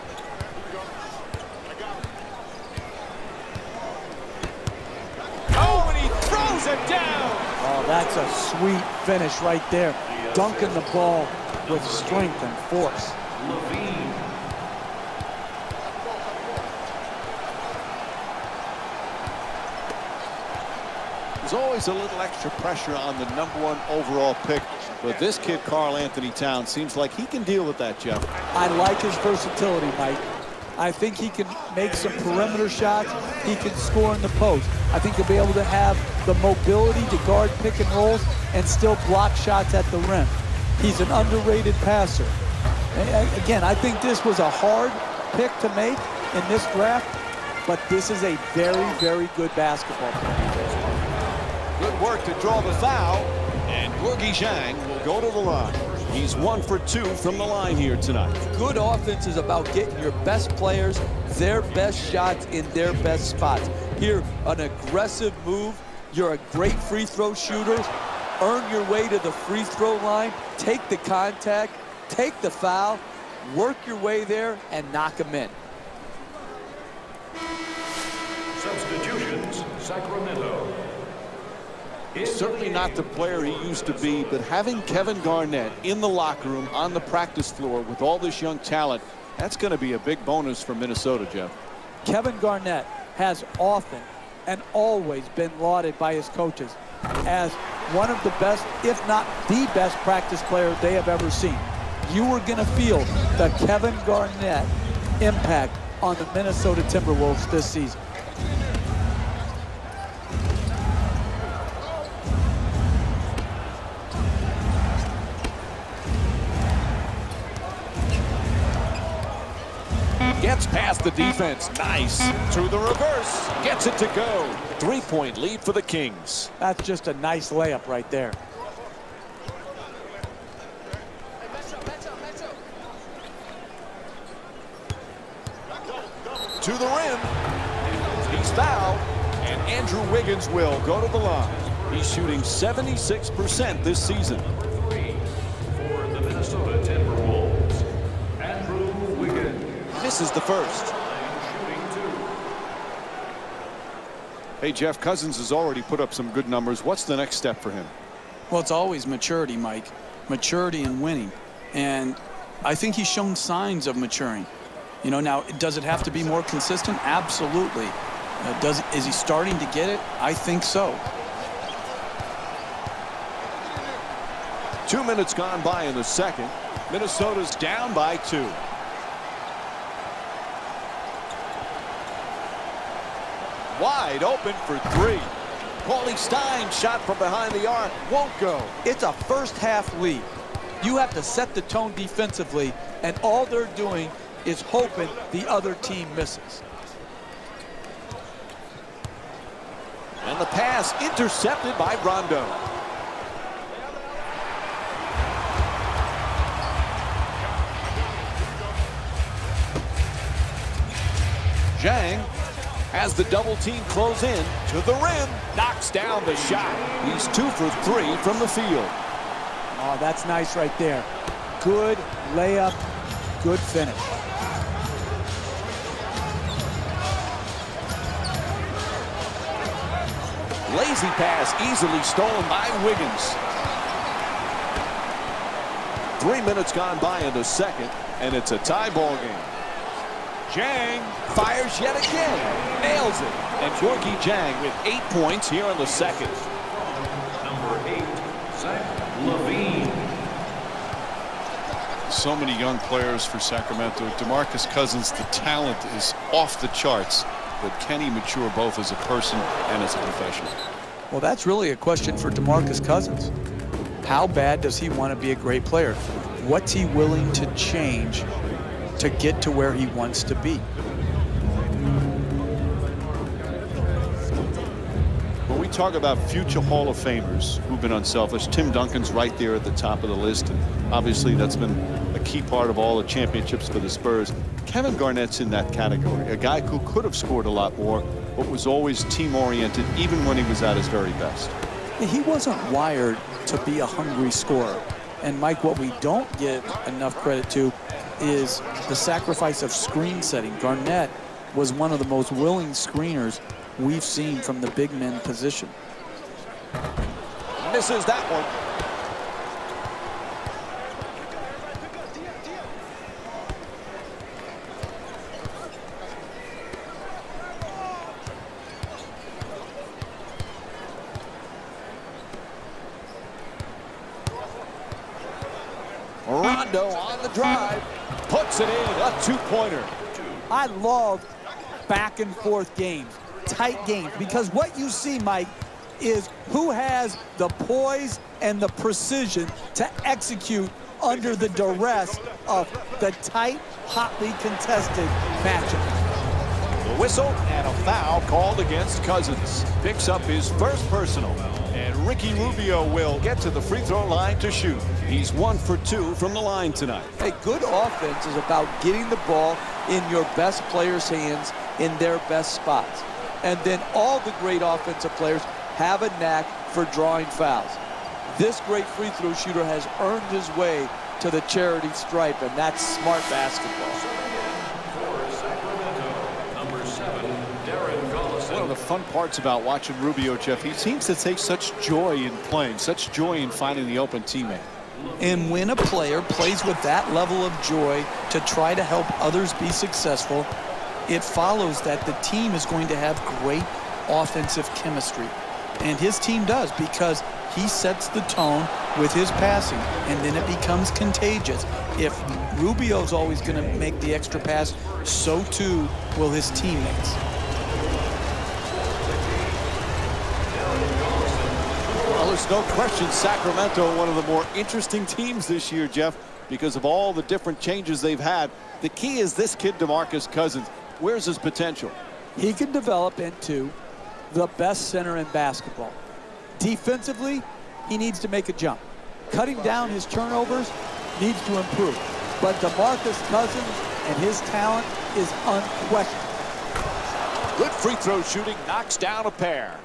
Oh, and he throws it down. Oh, that's a sweet finish right there. Dunking the ball with strength and force. Levine. There's always a little extra pressure on the #1 overall pick. But this kid, Karl Anthony Towns, seems like he can deal with that, Jeff. I like his versatility, Mike. I think he can make some perimeter shots. He can score in the post. I think he'll be able to have the mobility to guard pick and rolls and still block shots at the rim. He's an underrated passer. Again, I think this was a hard pick to make in this draft, but this is a very, very good basketball player. Good work to draw the foul. And Gorgui Dieng will go to the line. He's 1 for 2 from the line here tonight. Good offense is about getting your best players their best shots in their best spots. Here, an aggressive move. You're a great free throw shooter. Earn your way to the free throw line. Take the contact. Take the foul. Work your way there and knock them in. Substitutions, Sacramento. Certainly not the player he used to be, but having Kevin Garnett in the locker room, on the practice floor with all this young talent, that's going to be a big bonus for Minnesota, Jeff. Kevin Garnett has often and always been lauded by his coaches as one of the best, if not the best practice player they have ever seen. You are going to feel the Kevin Garnett impact on the Minnesota Timberwolves this season. Gets past the defense. Nice. To the reverse. Gets it to go. 3-point lead for the Kings. That's just a nice layup right there. To the rim. He's fouled. And Andrew Wiggins will go to the line. He's shooting 76% this season. For the Minnesota Timberwolves, Andrew Wiggins. Misses the first. Shooting 2. Hey, Jeff, Cousins has already put up some good numbers. What's the next step for him? Well, it's always maturity, Mike. Maturity and winning. And I think he's shown signs of maturing. You know, now, does it have to be more consistent? Absolutely. Is he starting to get it? I think so. 2 minutes gone by in the second. Minnesota's down by 2. Wide open for 3. Paulie Stein shot from behind the arc. Won't go. It's a first half lead. You have to set the tone defensively, and all they're doing is hoping the other team misses. And the pass intercepted by Rondo. Dieng has the double team close in to the rim. Knocks down the shot. He's 2 for 3 from the field. Oh, that's nice right there. Good layup, good finish. Lazy pass easily stolen by Wiggins. 3 minutes gone by in the second, and it's a tie ball game. Dieng fires yet again. Nails it. And Gorgui Dieng with 8 points here in the second. Number 8, Zach LaVine. So many young players for Sacramento. DeMarcus Cousins, the talent is off the charts. But can he mature both as a person and as a professional? Well, that's really a question for DeMarcus Cousins. How bad does he want to be a great player? What's he willing to change to get to where he wants to be? When we talk about future Hall of Famers who've been unselfish, Tim Duncan's right there at the top of the list, and obviously that's been a key part of all the championships for the Spurs. Kevin Garnett's in that category, a guy who could have scored a lot more, but was always team-oriented, even when he was at his very best. He wasn't wired to be a hungry scorer. And Mike, what we don't give enough credit to is the sacrifice of screen setting. Garnett was one of the most willing screeners we've seen from the big men position. Misses that one. Rondo on the drive, puts it in, a two-pointer. I love back and forth games, tight games, because what you see, Mike, is who has the poise and the precision to execute under the duress of the tight, hotly contested matchup. The whistle and a foul called against Cousins. Picks up his first personal. And Ricky Rubio will get to the free throw line to shoot. He's 1 for 2 from the line tonight. Hey, good offense is about getting the ball in your best players' hands in their best spots. And then all the great offensive players have a knack for drawing fouls. This great free throw shooter has earned his way to the charity stripe, and that's smart basketball. One of the fun parts about watching Rubio, Jeff, he seems to take such joy in playing, such joy in finding the open teammate. And when a player plays with that level of joy to try to help others be successful, it follows that the team is going to have great offensive chemistry. And his team does, because he sets the tone with his passing, and then it becomes contagious. If Rubio's always going to make the extra pass, so too will his teammates. Well, there's no question Sacramento, one of the more interesting teams this year, Jeff, because of all the different changes they've had. The key is this kid, DeMarcus Cousins. Where's his potential? He can develop into the best center in basketball. Defensively, he needs to make a jump. Cutting down his turnovers needs to improve. But DeMarcus Cousins and his talent is unquestioned. Good free throw shooting, knocks down a pair.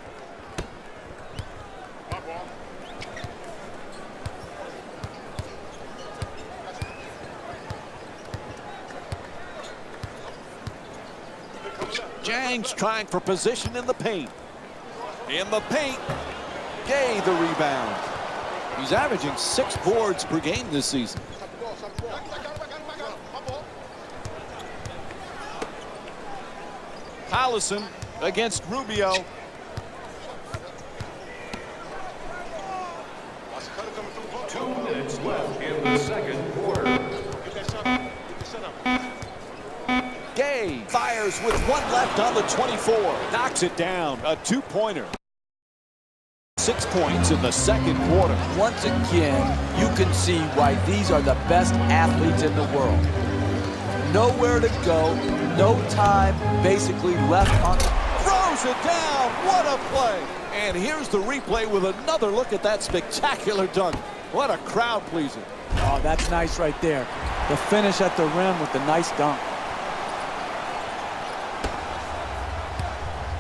Jang's trying for position in the paint. In the paint, Gay the rebound. He's averaging 6 boards per game this season. Collison against Rubio. Minutes left in the second quarter. Gay fires with 1 left on the 24. Knocks it down. A 2-pointer. 6 points in the second quarter. Once again, you can see why these are the best athletes in the world. Nowhere to go, no time basically left on. Throws it down. What a play. And here's the replay with another look at that spectacular dunk. What a crowd pleaser. Oh, that's nice right there. The finish at the rim with the nice dunk.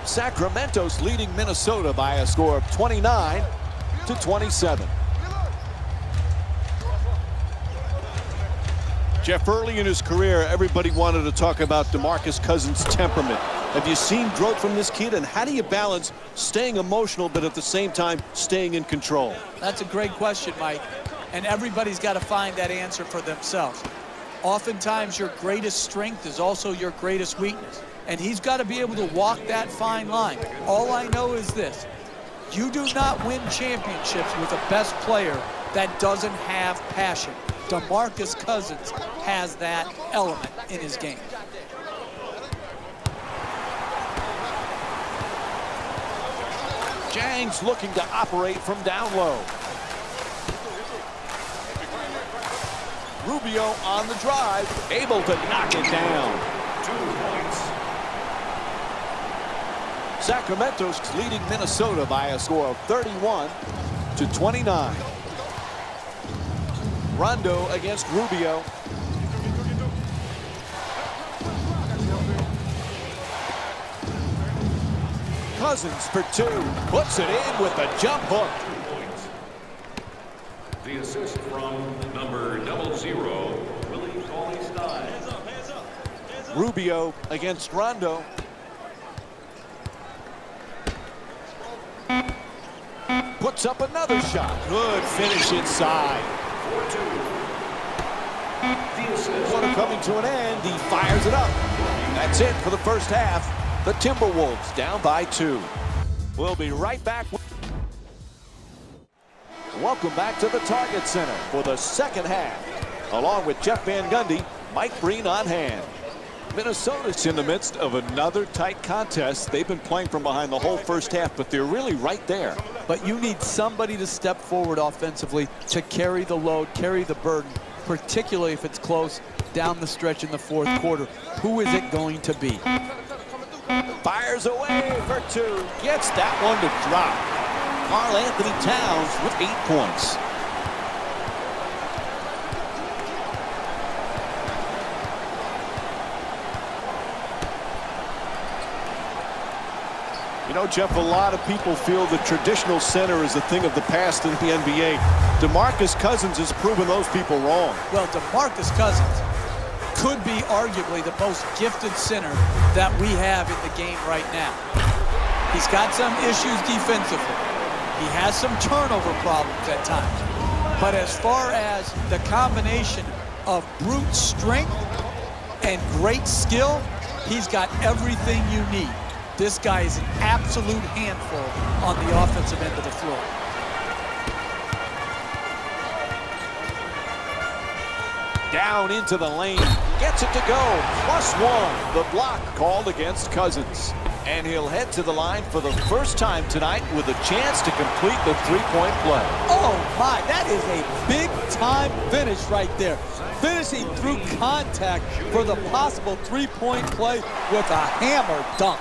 Sacramento's leading Minnesota by a score of 29-27. Jeff, early in his career, everybody wanted to talk about DeMarcus Cousins' temperament. Have you seen growth from this kid, and how do you balance staying emotional but at the same time staying in control? That's a great question, Mike. And everybody's got to find that answer for themselves. Oftentimes, your greatest strength is also your greatest weakness. And he's got to be able to walk that fine line. All I know is this. You do not win championships with a best player that doesn't have passion. DeMarcus Cousins has that element in his game. Jang's looking to operate from down low. Rubio on the drive, able to knock it down. 2 points. Sacramento's leading Minnesota by a score of 31-29. Rondo against Rubio. Cousins for 2. Puts it in with the jump hook. 2 points. The assist from number 00, Willie Cauley-Stein. Rubio against Rondo. Puts up another shot. Good finish inside. 4-2. The assist. Quarter coming to an end. He fires it up. That's it for the first half. The Timberwolves down by 2. We'll be right back. Welcome back to the Target Center for the second half. Along with Jeff Van Gundy, Mike Breen on hand. Minnesota's in the midst of another tight contest. They've been playing from behind the whole first half, but they're really right there. But you need somebody to step forward offensively to carry the load, carry the burden, particularly if it's close down the stretch in the fourth quarter. Who is it going to be? Fires away for 2. Gets that one to drop. Karl Anthony Towns with 8 points. You know, Jeff, a lot of people feel the traditional center is a thing of the past in the NBA. DeMarcus Cousins has proven those people wrong. Well, DeMarcus Cousins could be arguably the most gifted center that we have in the game right now. He's got some issues defensively. He has some turnover problems at times. But as far as the combination of brute strength and great skill, he's got everything you need. This guy is an absolute handful on the offensive end of the floor. Down into the lane. Gets it to go. +1. The block called against Cousins. And he'll head to the line for the first time tonight with a chance to complete the three-point play. Oh my, that is a big-time finish right there. Finishing through contact for the possible three-point play with a hammer dunk.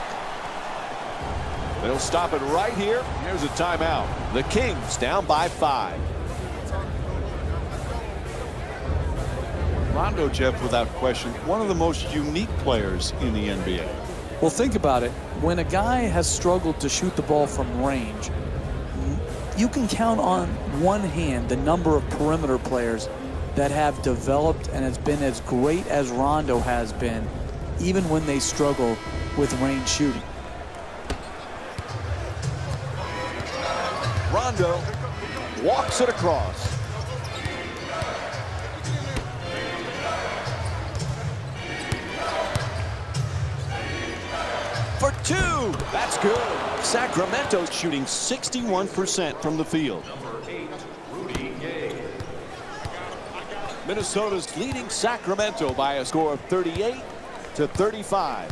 They'll stop it right here. Here's a timeout. The Kings down by 5. Rondo, Jeff, without question, one of the most unique players in the NBA. Well, think about it. When a guy has struggled to shoot the ball from range, you can count on one hand the number of perimeter players that have developed and has been as great as Rondo has been, even when they struggle with range shooting. Rondo walks it across. For 2. That's good. Sacramento's shooting 61% from the field. Number 8, Rudy Gay. Minnesota's leading Sacramento by a score of 38-35.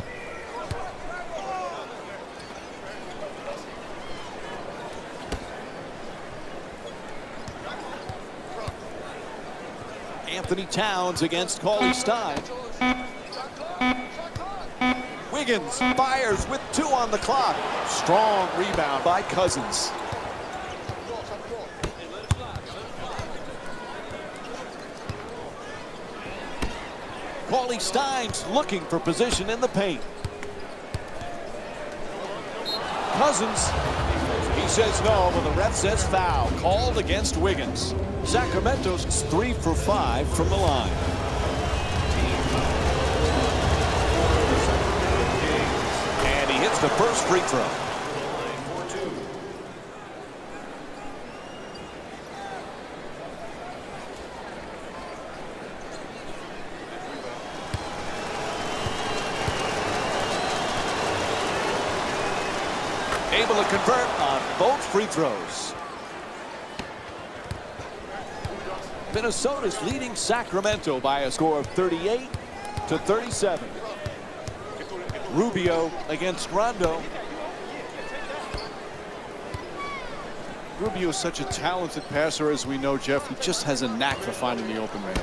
Anthony Towns against Cauley-Stein. Wiggins fires with 2 on the clock. Strong rebound by Cousins. Cauley-Stein's looking for position in the paint. Cousins, he says no, but the ref says foul. Called against Wiggins. Sacramento's 3 for 5 from the line. And he hits the first free throw. Able to convert on both free throws. Minnesota's leading Sacramento by a score of 38-37. Rubio against Rondo. Rubio is such a talented passer, as we know, Jeff. He just has a knack for finding the open man.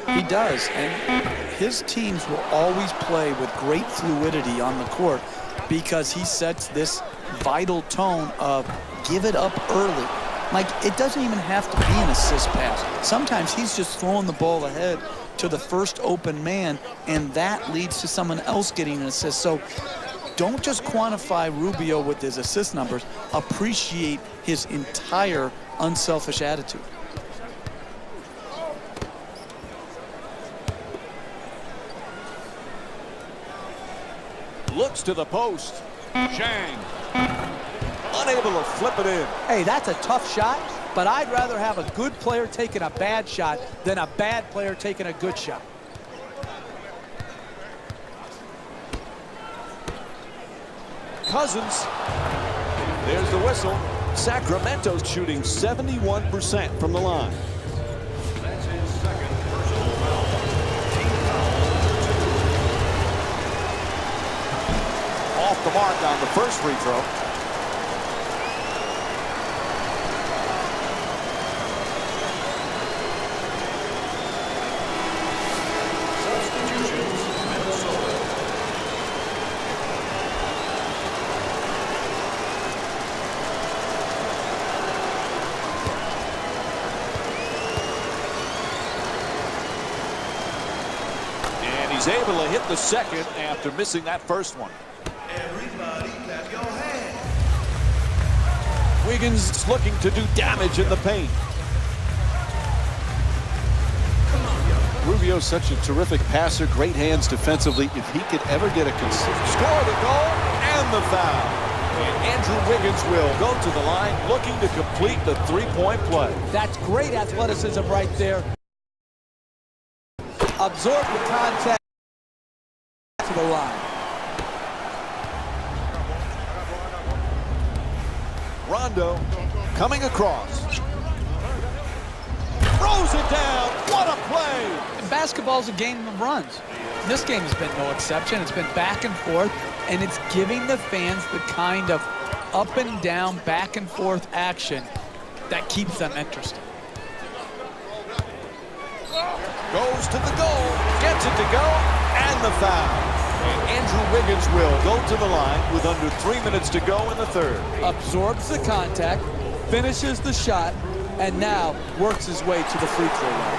He does, and his teams will always play with great fluidity on the court because he sets this vital tone of give it up early. Like, it doesn't even have to be an assist pass. Sometimes he's just throwing the ball ahead to the first open man, and that leads to someone else getting an assist. So don't just quantify Rubio with his assist numbers. Appreciate his entire unselfish attitude. Looks to the post. Zhang. Unable to flip it in. Hey, that's a tough shot, but I'd rather have a good player taking a bad shot than a bad player taking a good shot. Cousins. There's the whistle. Sacramento's shooting 71% from the line. That's his second personal foul. Team foul number 2. Off the mark on the first free throw. Substitutions, Minnesota. And he's able to hit the second after missing that first one. Everybody clap your hands. Wiggins is looking to do damage in the paint. Rubio's such a terrific passer, great hands defensively. If he could ever get a consistent score, the goal and the foul. And Andrew Wiggins will go to the line looking to complete the three-point play. That's great athleticism right there. Absorb the contact to the line. Rondo coming across. Throws it down. What a play. And basketball's a game of runs. This game has been no exception. It's been back and forth, and it's giving the fans the kind of up and down, back and forth action that keeps them interested. Goes to the goal. Gets it to go. And the foul. And Andrew Wiggins will go to the line with under 3 minutes to go in the third. Absorbs the contact, finishes the shot, and now works his way to the free throw line.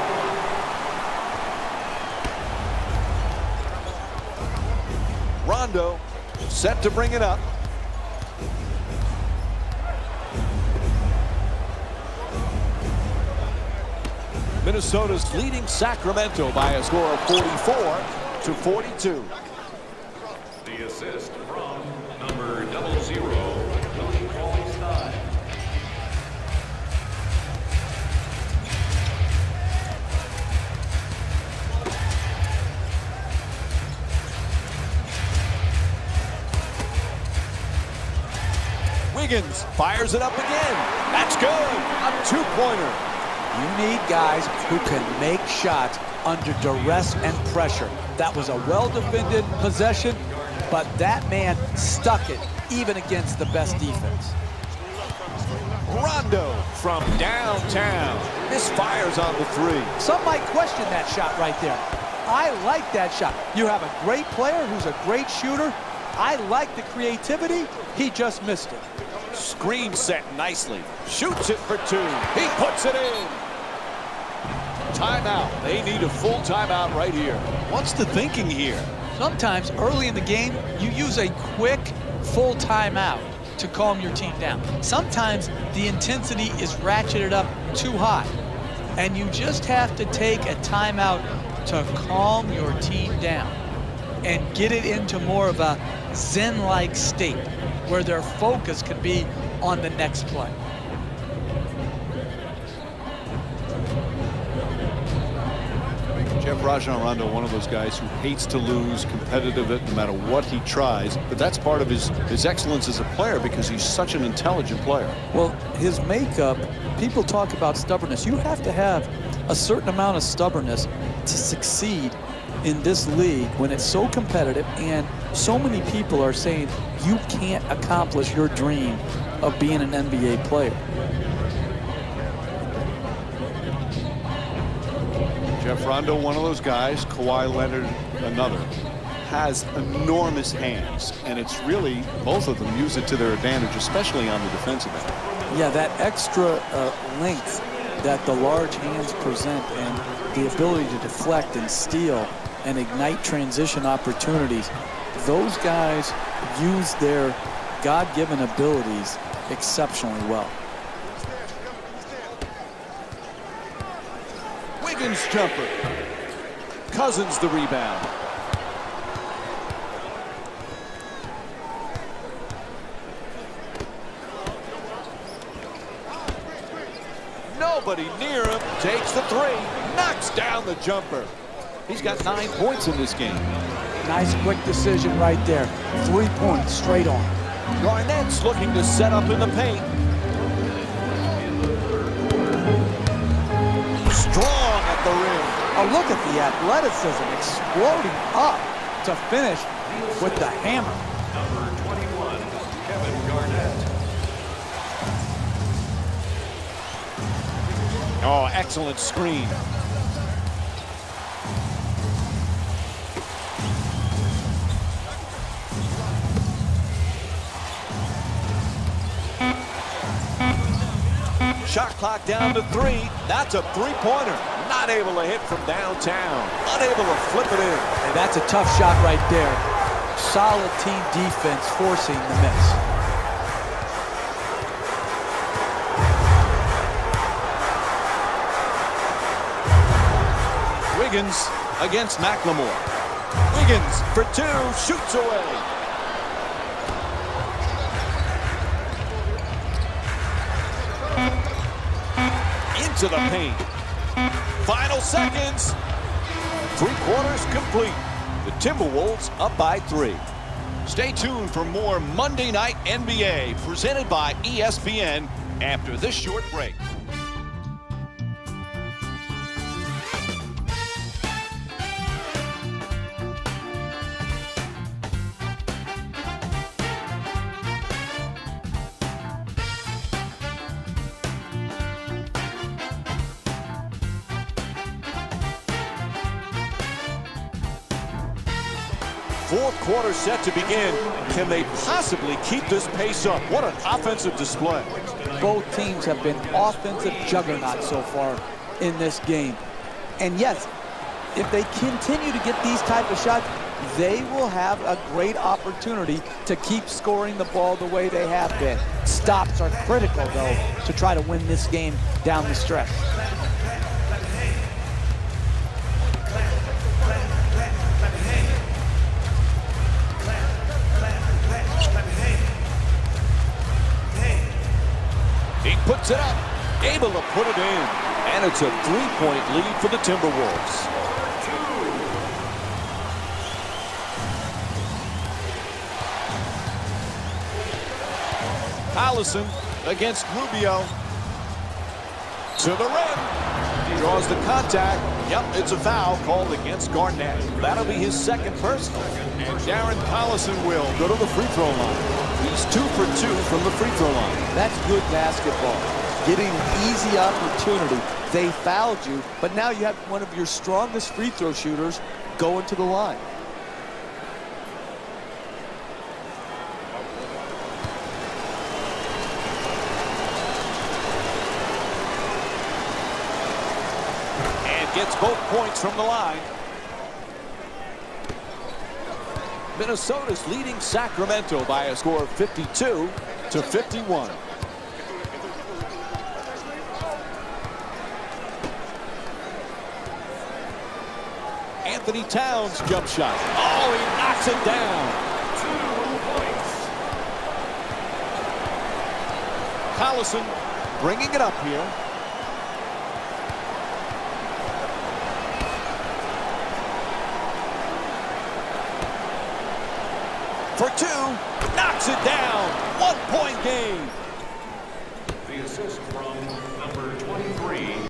Rondo set to bring it up. Minnesota's leading Sacramento by a score of 44-42. The assist from number 00, Tony Cauley-Stein. Wiggins fires it up again. That's good. A two-pointer. You need guys who can make shots under duress and pressure. That was a well-defended possession, but that man stuck it even against the best defense. Rondo from downtown. Misfires on the three. Some might question that shot right there. I like that shot. You have a great player who's a great shooter. I like the creativity. He just missed it. Screen set nicely. Shoots it for two. He puts it in. Timeout. They need a full timeout right here. What's the thinking here? Sometimes early in the game, you use a quick full timeout to calm your team down. Sometimes the intensity is ratcheted up too high, and you just have to take a timeout to calm your team down and get it into more of a zen-like state where their focus can be on the next play. Jeff Rajon Rondo, one of those guys who hates to lose, competitive no matter what he tries, but that's part of his excellence as a player because he's such an intelligent player. Well, his makeup, people talk about stubbornness. You have to have a certain amount of stubbornness to succeed in this league when it's so competitive and so many people are saying you can't accomplish your dream of being an NBA player. Jeff Rondo, one of those guys, Kawhi Leonard, another, has enormous hands, and it's really, both of them use it to their advantage, especially on the defensive end. Yeah, that extra length that the large hands present and the ability to deflect and steal and ignite transition opportunities, those guys use their God-given abilities exceptionally well. Wiggins jumper. Cousins the rebound. Nobody near him. Takes the three. Knocks down the jumper. He's got 9 points in this game. Nice quick decision right there. 3 points straight on. Garnett's looking to set up in the paint. Strong at the rim. Oh, look at the athleticism exploding up to finish with the hammer. Number 21, Kevin Garnett. Oh, excellent screen. Shot clock down to 3. That's a three-pointer. Not able to hit from downtown. Unable to flip it in. Hey, that's a tough shot right there. Solid team defense forcing the miss. Wiggins against McLemore. Wiggins for 2. Shoots away. To the paint. Final seconds. 3/4 complete. The Timberwolves up by 3. Stay tuned for more Monday Night NBA presented by ESPN after this short break. Fourth quarter set to begin. Can they possibly keep this pace up? What an offensive display. Both teams have been offensive juggernauts so far in this game. And yes, if they continue to get these type of shots, they will have a great opportunity to keep scoring the ball the way they have been. Stops are critical, though, to try to win this game down the stretch. Puts it up, able to put it in, and it's a 3-point lead for the Timberwolves. Collison against Rubio. To the rim. Draws the contact. Yep, it's a foul called against Garnett. That'll be his second personal. And Darren Collison will go to the free throw line. He's 2 for 2 from the free throw line. That's good basketball. Getting an easy opportunity. They fouled you, but now you have one of your strongest free throw shooters going to the line. And gets both points from the line. Minnesota's leading Sacramento by a score of 52-51. Anthony Towns jump shot. Oh, he knocks it down. 2 points. Collison bringing it up here. For 2, knocks it down. 1-point game. The assist from number 23.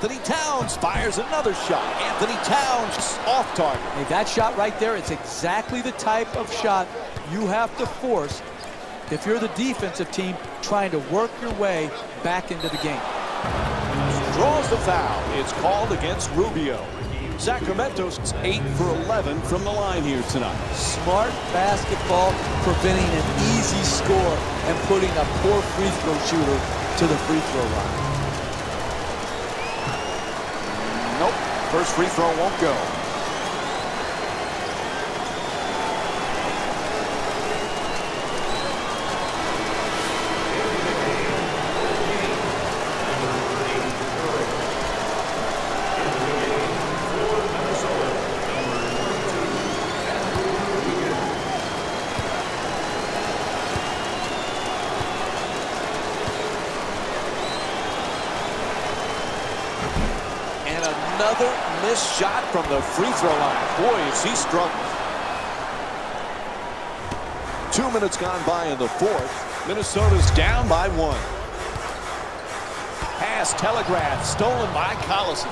Anthony Towns fires another shot. Anthony Towns off target. Hey, that shot right there is exactly the type of shot you have to force if you're the defensive team trying to work your way back into the game. Draws the foul. It's called against Rubio. Sacramento's 8 for 11 from the line here tonight. Smart basketball, preventing an easy score and putting a poor free throw shooter to the free throw line. Nope. First free throw won't go. Another missed shot from the free throw line. Boy, is he struggling. 2 minutes gone by in the fourth. Minnesota's down by 1. Pass telegraphed, stolen by Collison.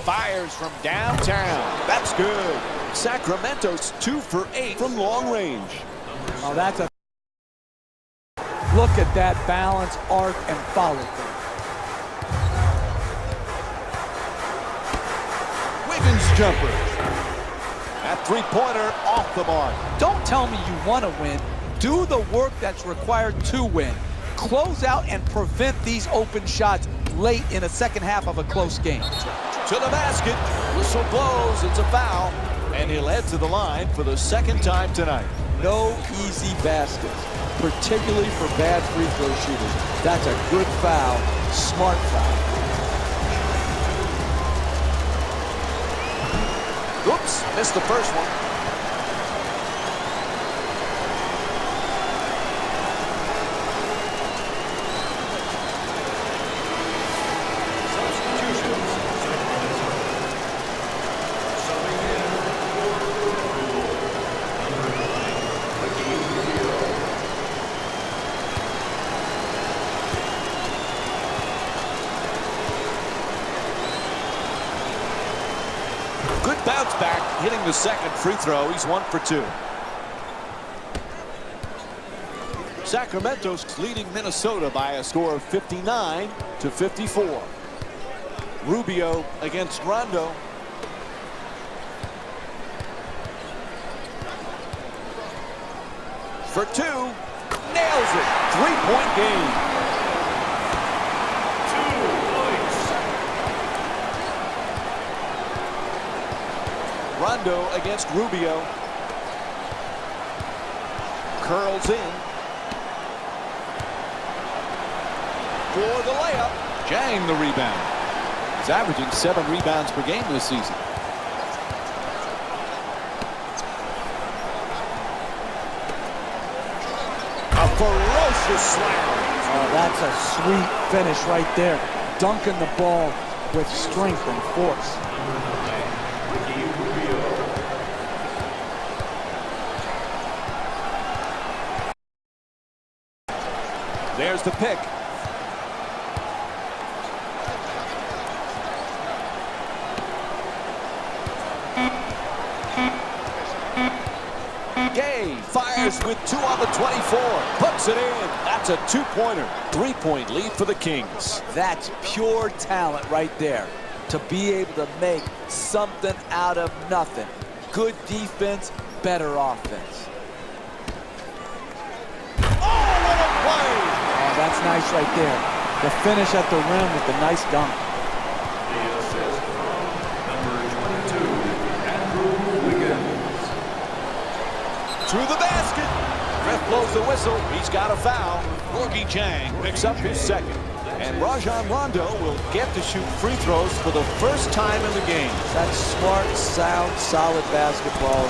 Fires from downtown. That's good. Sacramento's 2 for 8 from long range. Oh, that's a look at that balance, arc, and follow through. Wiggins jumper. That three-pointer off the mark. Don't tell me you want to win. Do the work that's required to win. Close out and prevent these open shots late in the second half of a close game. To the basket. Whistle blows. It's a foul. And he'll head to the line for the second time tonight. No easy baskets, particularly for bad free throw shooters. That's a good foul, smart foul. Oops, missed the first one. Good bounce back, hitting the second free throw. He's 1 for 2. Sacramento's leading Minnesota by a score of 59-54. Rubio against Rondo. For 2, nails it. 3-point game. Rondo against Rubio. Curls in. For the layup. Jang the rebound. He's averaging 7 rebounds per game this season. A ferocious slam. Oh, that's a sweet finish right there. Dunking the ball with strength and force. There's the pick. Gay fires with 2 on the 24. Puts it in. That's a 2-pointer. 3-point lead for the Kings. That's pure talent right there. To be able to make something out of nothing. Good defense, better offense. Oh, that's nice right there. The finish at the rim with the nice dunk. The assist from number 22, Andrew Wiggins. To the basket. Ref blows the whistle. He's got a foul. Gorgui Dieng picks up his second. And Rajon Rondo will get to shoot free throws for the first time in the game. That's smart, sound, solid basketball.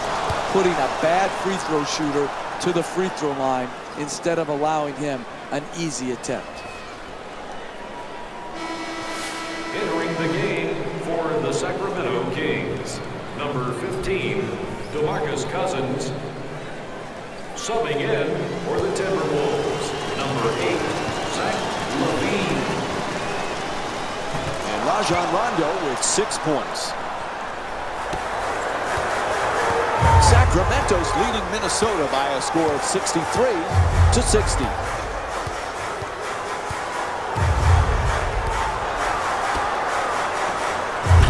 Putting a bad free throw shooter to the free throw line instead of allowing him an easy attempt. Entering the game for the Sacramento Kings, number 15, DeMarcus Cousins. Subbing in for the Timberwolves, number 8, Zach LaVine. And Rajon Rondo with 6 points. Sacramento's leading Minnesota by a score of 63-60.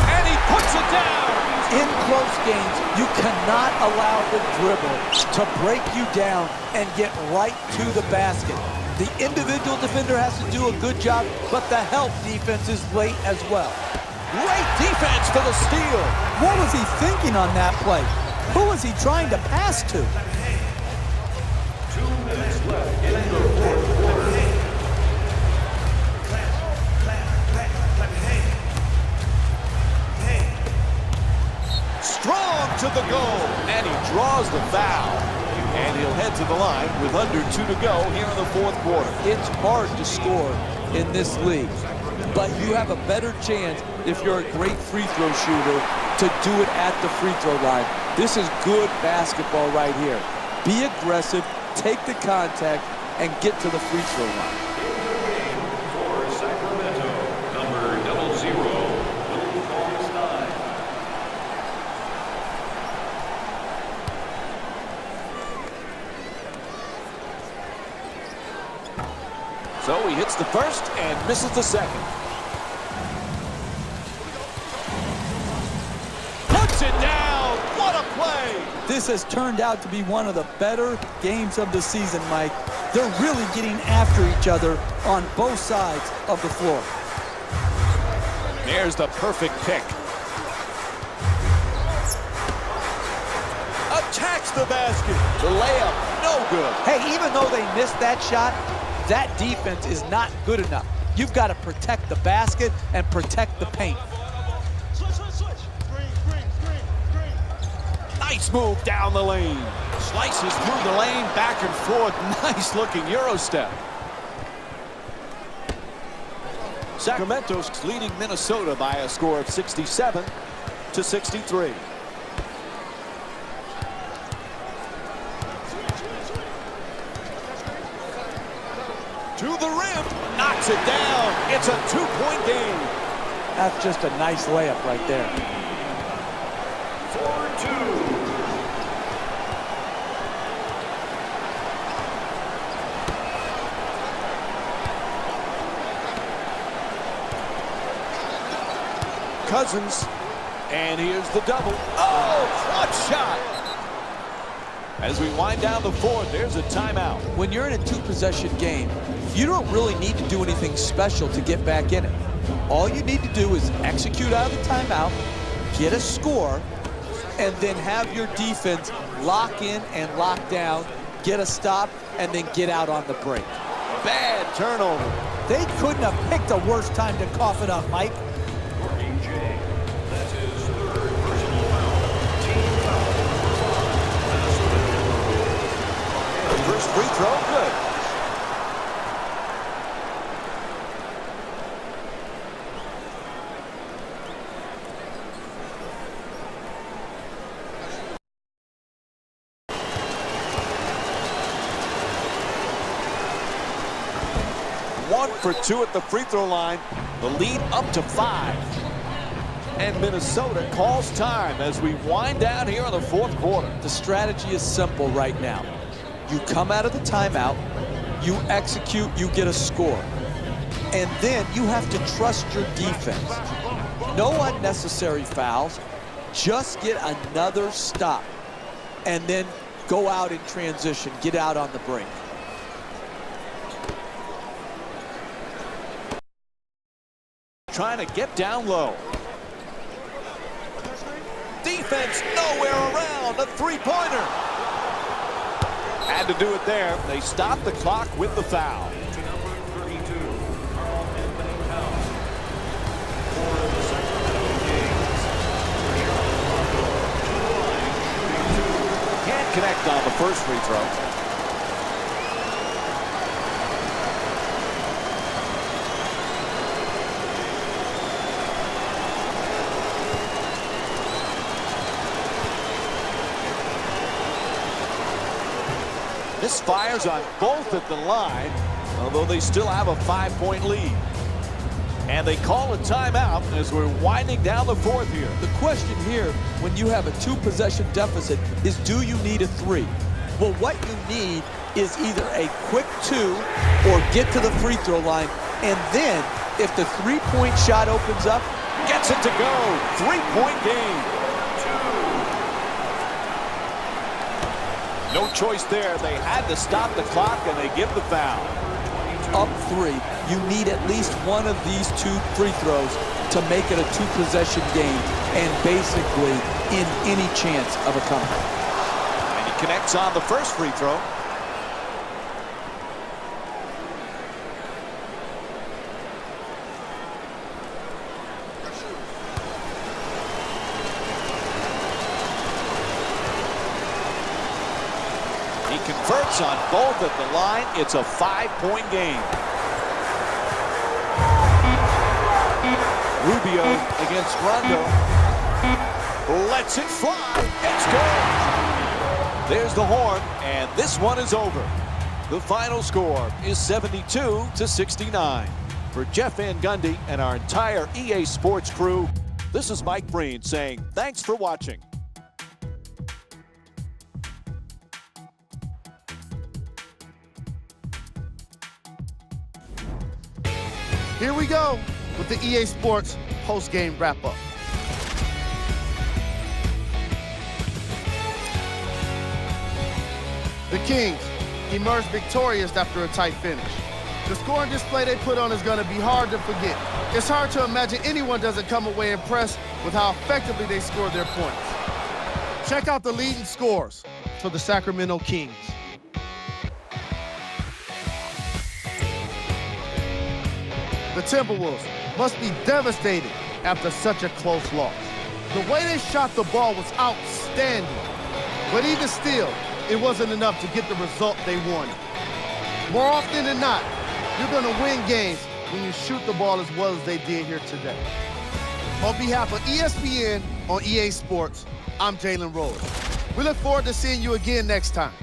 And he puts it down. In close games, you cannot allow the dribble to break you down and get right to the basket. The individual defender has to do a good job, but the help defense is late as well. Great defense for the steal. What was he thinking on that play? Who was he trying to pass to? 2 minutes left in the fourth quarter. Strong to the goal, and he draws the foul. And he'll head to the line with under 2 to go here in the fourth quarter. It's hard to score in this league, but you have a better chance if you're a great free throw shooter to do it at the free throw line. This is good basketball right here. Be aggressive, take the contact, and get to the free throw line. For Sacramento, number 00, Willie Cauley-Stein. So he hits the first and misses the second. Puts it down. What a play. This has turned out to be one of the better games of the season, Mike. They're really getting after each other on both sides of the floor. There's the perfect pick. Attacks the basket. The layup, no good. Hey, even though they missed that shot, that defense is not good enough. You've got to protect the basket and protect the paint. Nice move down the lane. Slices through the lane, back and forth. Nice looking Euro step. Sacramento's leading Minnesota by a score of 67-63. To the rim, knocks it down. It's a 2-point game. That's just a nice layup right there. 4-2. Cousins, and here's the double. Oh, clutch shot. As we wind down the fourth, there's a timeout. When you're in a 2-possession game, you don't really need to do anything special to get back in it. All you need to do is execute out of the timeout, get a score, and then have your defense lock in and lock down, get a stop, and then get out on the break. Bad turnover. They couldn't have picked a worse time to cough it up, Mike. That's his third personal foul. Team foul number 5. The first free throw, good. One for 2 at the free throw line. The lead up to 5. And Minnesota calls time as we wind down here in the fourth quarter. The strategy is simple right now. You come out of the timeout, you execute, you get a score. And then you have to trust your defense. No unnecessary fouls. Just get another stop. And then go out in transition. Get out on the break. Trying to get down low. Defense nowhere around. A three-pointer. Had to do it there. They stopped the clock with the foul. To number 32, Karl Anthony Towns. For the Sacramento Kings, Rajon Rondo to the line, shooting 2. Can't connect on the first free throw. Misfires on both at the line, although they still have a 5-point lead. And they call a timeout as we're winding down the fourth here. The question here, when you have a 2-possession deficit, is do you need a 3? Well, what you need is either a quick 2 or get to the free throw line. And then, if the 3-point shot opens up, gets it to go. 3-point game. No choice there. They had to stop the clock, and they give the foul. Up 3, you need at least one of these 2 free throws to make it a 2-possession game and basically in any chance of a comeback. And he connects on the first free throw. He converts on both at the line. It's a 5-point game. Rubio against Rondo. Lets it fly. It's good. There's the horn, and this one is over. The final score is 72-69. For Jeff Van Gundy and our entire EA Sports crew, this is Mike Breen saying thanks for watching. Here we go with the EA Sports post-game wrap-up. The Kings emerged victorious after a tight finish. The scoring display they put on is going to be hard to forget. It's hard to imagine anyone doesn't come away impressed with how effectively they scored their points. Check out the leading scores for the Sacramento Kings. The Timberwolves must be devastated after such a close loss. The way they shot the ball was outstanding. But even still, it wasn't enough to get the result they wanted. More often than not, you're going to win games when you shoot the ball as well as they did here today. On behalf of ESPN on EA Sports, I'm Jalen Rose. We look forward to seeing you again next time.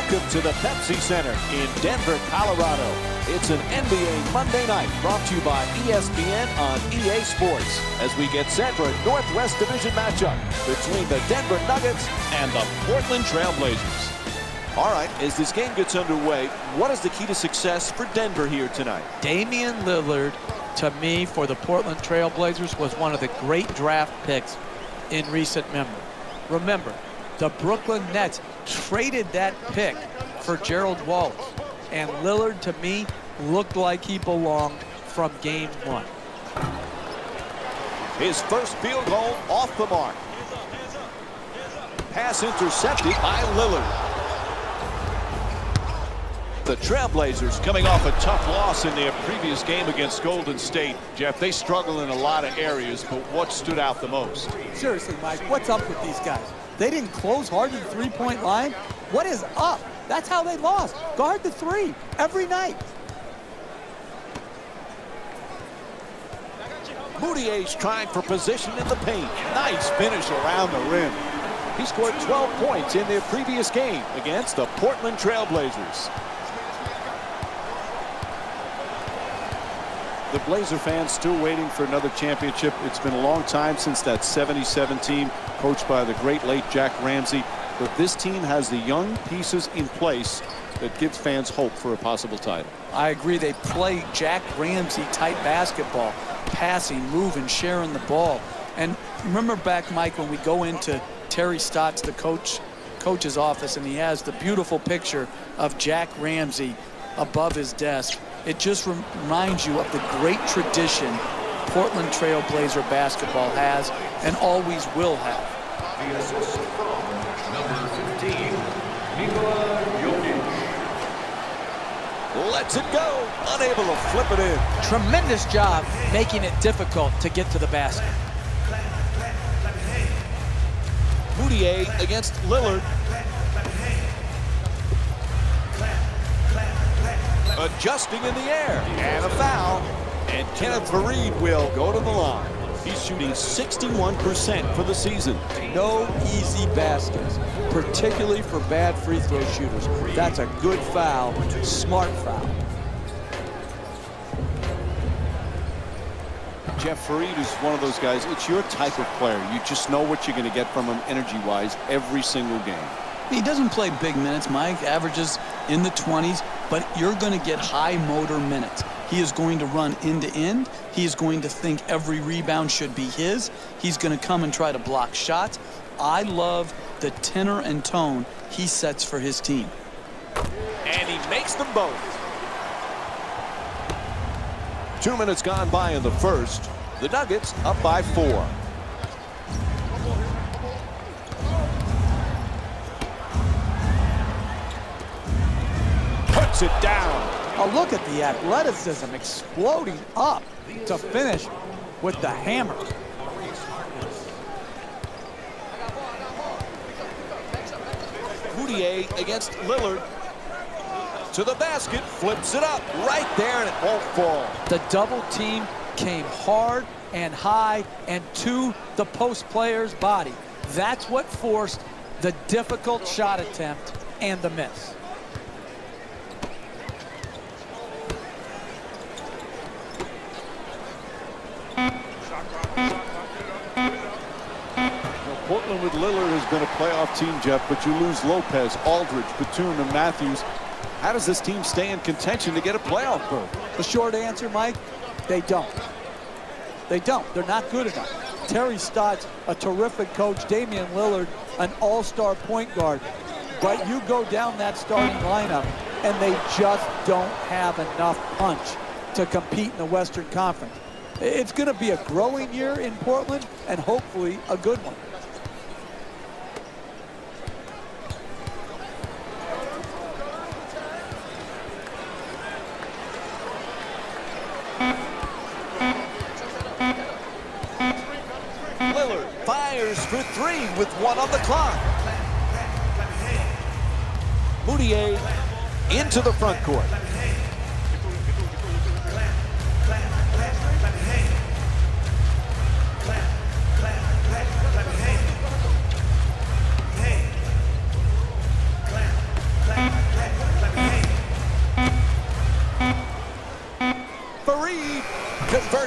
Welcome to the Pepsi Center in Denver, Colorado. It's an NBA Monday night brought to you by ESPN on EA Sports as we get set for a Northwest Division matchup between the Denver Nuggets and the Portland Trail Blazers. All right, as this game gets underway, what is the key to success for Denver here tonight? Damian Lillard, to me, for the Portland Trail Blazers, was one of the great draft picks in recent memory. Remember, the Brooklyn Nets traded that pick for Gerald Wallace, and Lillard, to me, looked like he belonged from game one. His first field goal off the mark. Pass intercepted by Lillard. The Trailblazers coming off a tough loss in their previous game against Golden State. Jeff, they struggle in a lot of areas, but what stood out the most? Seriously, Mike, what's up with these guys? They didn't close hard to the three-point line. What is up? That's how they lost. Guard the three every night. Moutier's trying for position in the paint. Nice finish around the rim. He scored 12 points in their previous game against the Portland Trailblazers. The Blazer fans still waiting for another championship. It's been a long time since that 77 team coached by the great late Jack Ramsey. But this team has the young pieces in place that gives fans hope for a possible title. I agree. They play Jack Ramsey type basketball, passing, moving, sharing the ball. And remember back, Mike, when we go into Terry Stotts, the coach's office, and he has the beautiful picture of Jack Ramsey above his desk. It just reminds you of the great tradition Portland Trail Blazer basketball has and always will have. The assist from number 15, Nikola Jokic. Lets it go. Unable to flip it in. Tremendous job making it difficult to get to the basket. Moutier against Lillard. Adjusting in the air. And a foul. And Kenneth Faried will go to the line. He's shooting 61% for the season. No easy baskets, particularly for bad free throw shooters. That's a good foul, smart foul. Jeff Faried is one of those guys. It's your type of player. You just know what you're going to get from him energy-wise every single game. He doesn't play big minutes, Mike. Averages in the 20s, but you're going to get high motor minutes. He is going to run end to end. He is going to think every rebound should be his. He's going to come and try to block shots. I love the tenor and tone he sets for his team. And he makes them both. 2 minutes gone by in the first. The Nuggets up by 4. Puts it down. Oh, look at the athleticism exploding up to finish with the hammer. Moutier against Lillard. To the basket, flips it up right there, and it won't fall. The double team came hard and high and to the post player's body. That's what forced the difficult shot attempt and the miss. Portland with Lillard has been a playoff team, Jeff, but you lose Lopez, Aldridge, Batum, and Matthews. How does this team stay in contention to get a playoff berth? The short answer, Mike, they don't. They don't. They're not good enough. Terry Stotts, a terrific coach. Damian Lillard, an all-star point guard. But you go down that starting lineup, and they just don't have enough punch to compete in the Western Conference. It's going to be a growing year in Portland, and hopefully a good one. Lillard fires for 3 with 1 on the clock. Moutier into the front court.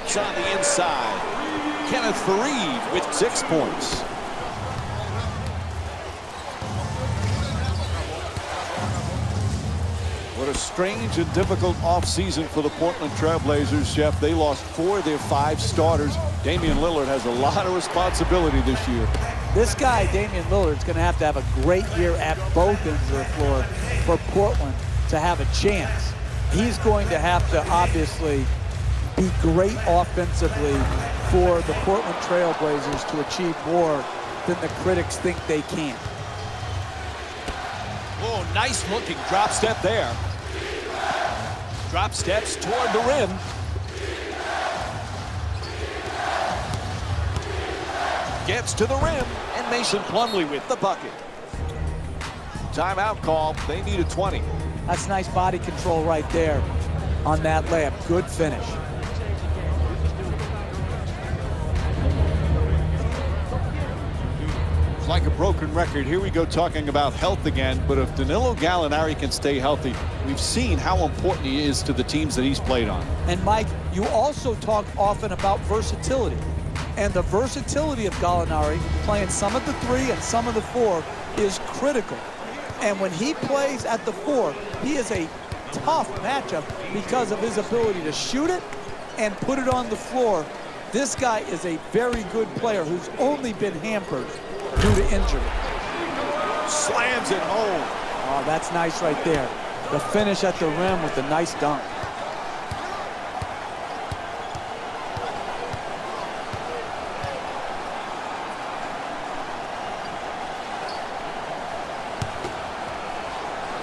Hits on the inside. Kenneth Faried with 6 points. What a strange and difficult offseason for the Portland Trailblazers, Jeff. They lost 4 of their 5 starters. Damian Lillard has a lot of responsibility this year. This guy, Damian Lillard, is going to have a great year at both ends of the floor for Portland to have a chance. He's going to have to obviously be great offensively for the Portland Trailblazers to achieve more than the critics think they can. Oh, nice looking drop step there. Drop steps toward the rim. Gets to the rim, and Mason Plumlee with the bucket. Timeout call. They need a 20. That's nice body control right there on that layup. Good finish. It's like a broken record. Here we go talking about health again. But if Danilo Gallinari can stay healthy, we've seen how important he is to the teams that he's played on. And Mike, you also talk often about versatility. And the versatility of Gallinari, playing some of the 3 and some of the 4, is critical. And when he plays at the 4, he is a tough matchup because of his ability to shoot it and put it on the floor. This guy is a very good player who's only been hampered due to injury. Slams it home. Oh, that's nice right there. The finish at the rim with the nice dunk.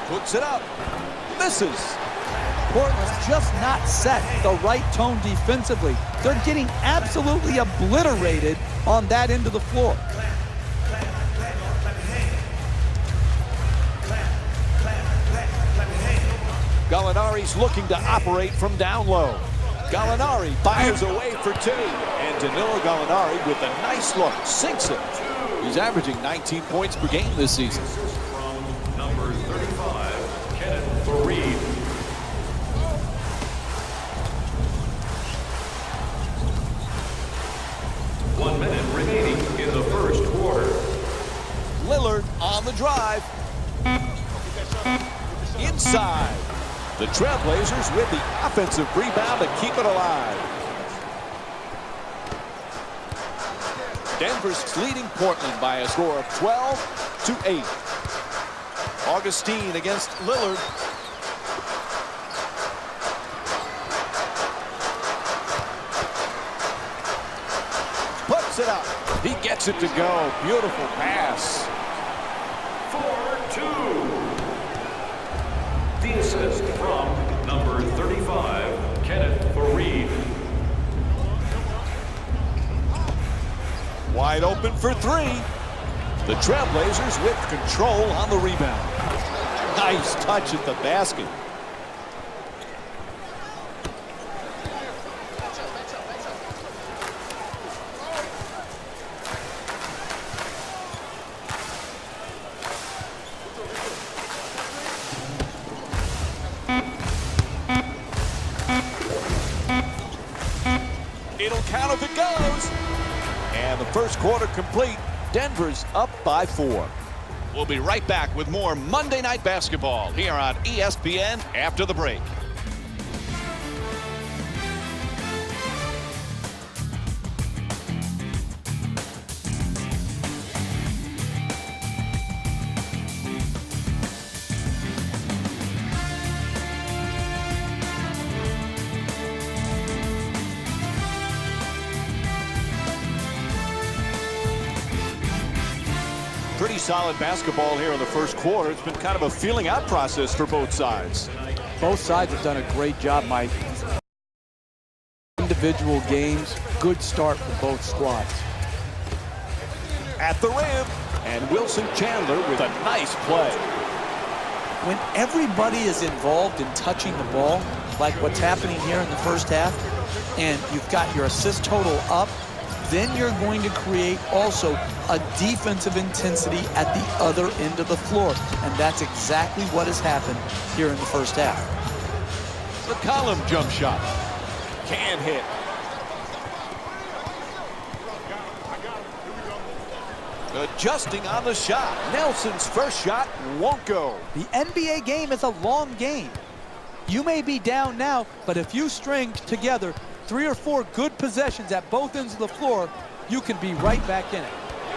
Puts it up. Misses. Portland's just not set the right tone defensively. They're getting absolutely obliterated on that end of the floor. Gallinari's looking to operate from down low. Gallinari fires away for 2. And Danilo Gallinari with a nice look. Sinks it. He's averaging 19 points per game this season. From number 35, Kenneth Faried. One minute remaining in the first quarter. Lillard on the drive. Inside. The Trailblazers with the offensive rebound to keep it alive. Denver's leading Portland by a score of 12-8. Augustine against Lillard. Puts it up. He gets it to go. Beautiful pass. 4-2. The assist from number 35, Kenneth Faried. Wide open for 3. The Trailblazers with control on the rebound. Nice touch at the basket. It'll count if it goes. And the first quarter complete. Denver's up by 4. We'll be right back with more Monday Night Basketball here on ESPN after the break. Pretty solid basketball here in the first quarter. It's been kind of a feeling out process for both sides. Both sides have done a great job, Mike. Individual games, good start for both squads. At the rim, and Wilson Chandler with a nice play. When everybody is involved in touching the ball, like what's happening here in the first half, and you've got your assist total up, then you're going to create also a defensive intensity at the other end of the floor. And that's exactly what has happened here in the first half. McCollum jump shot. Can hit. Adjusting on the shot. Nelson's first shot won't go. The NBA game is a long game. You may be down now, but if you string together 3 or 4 good possessions at both ends of the floor, you can be right back in it.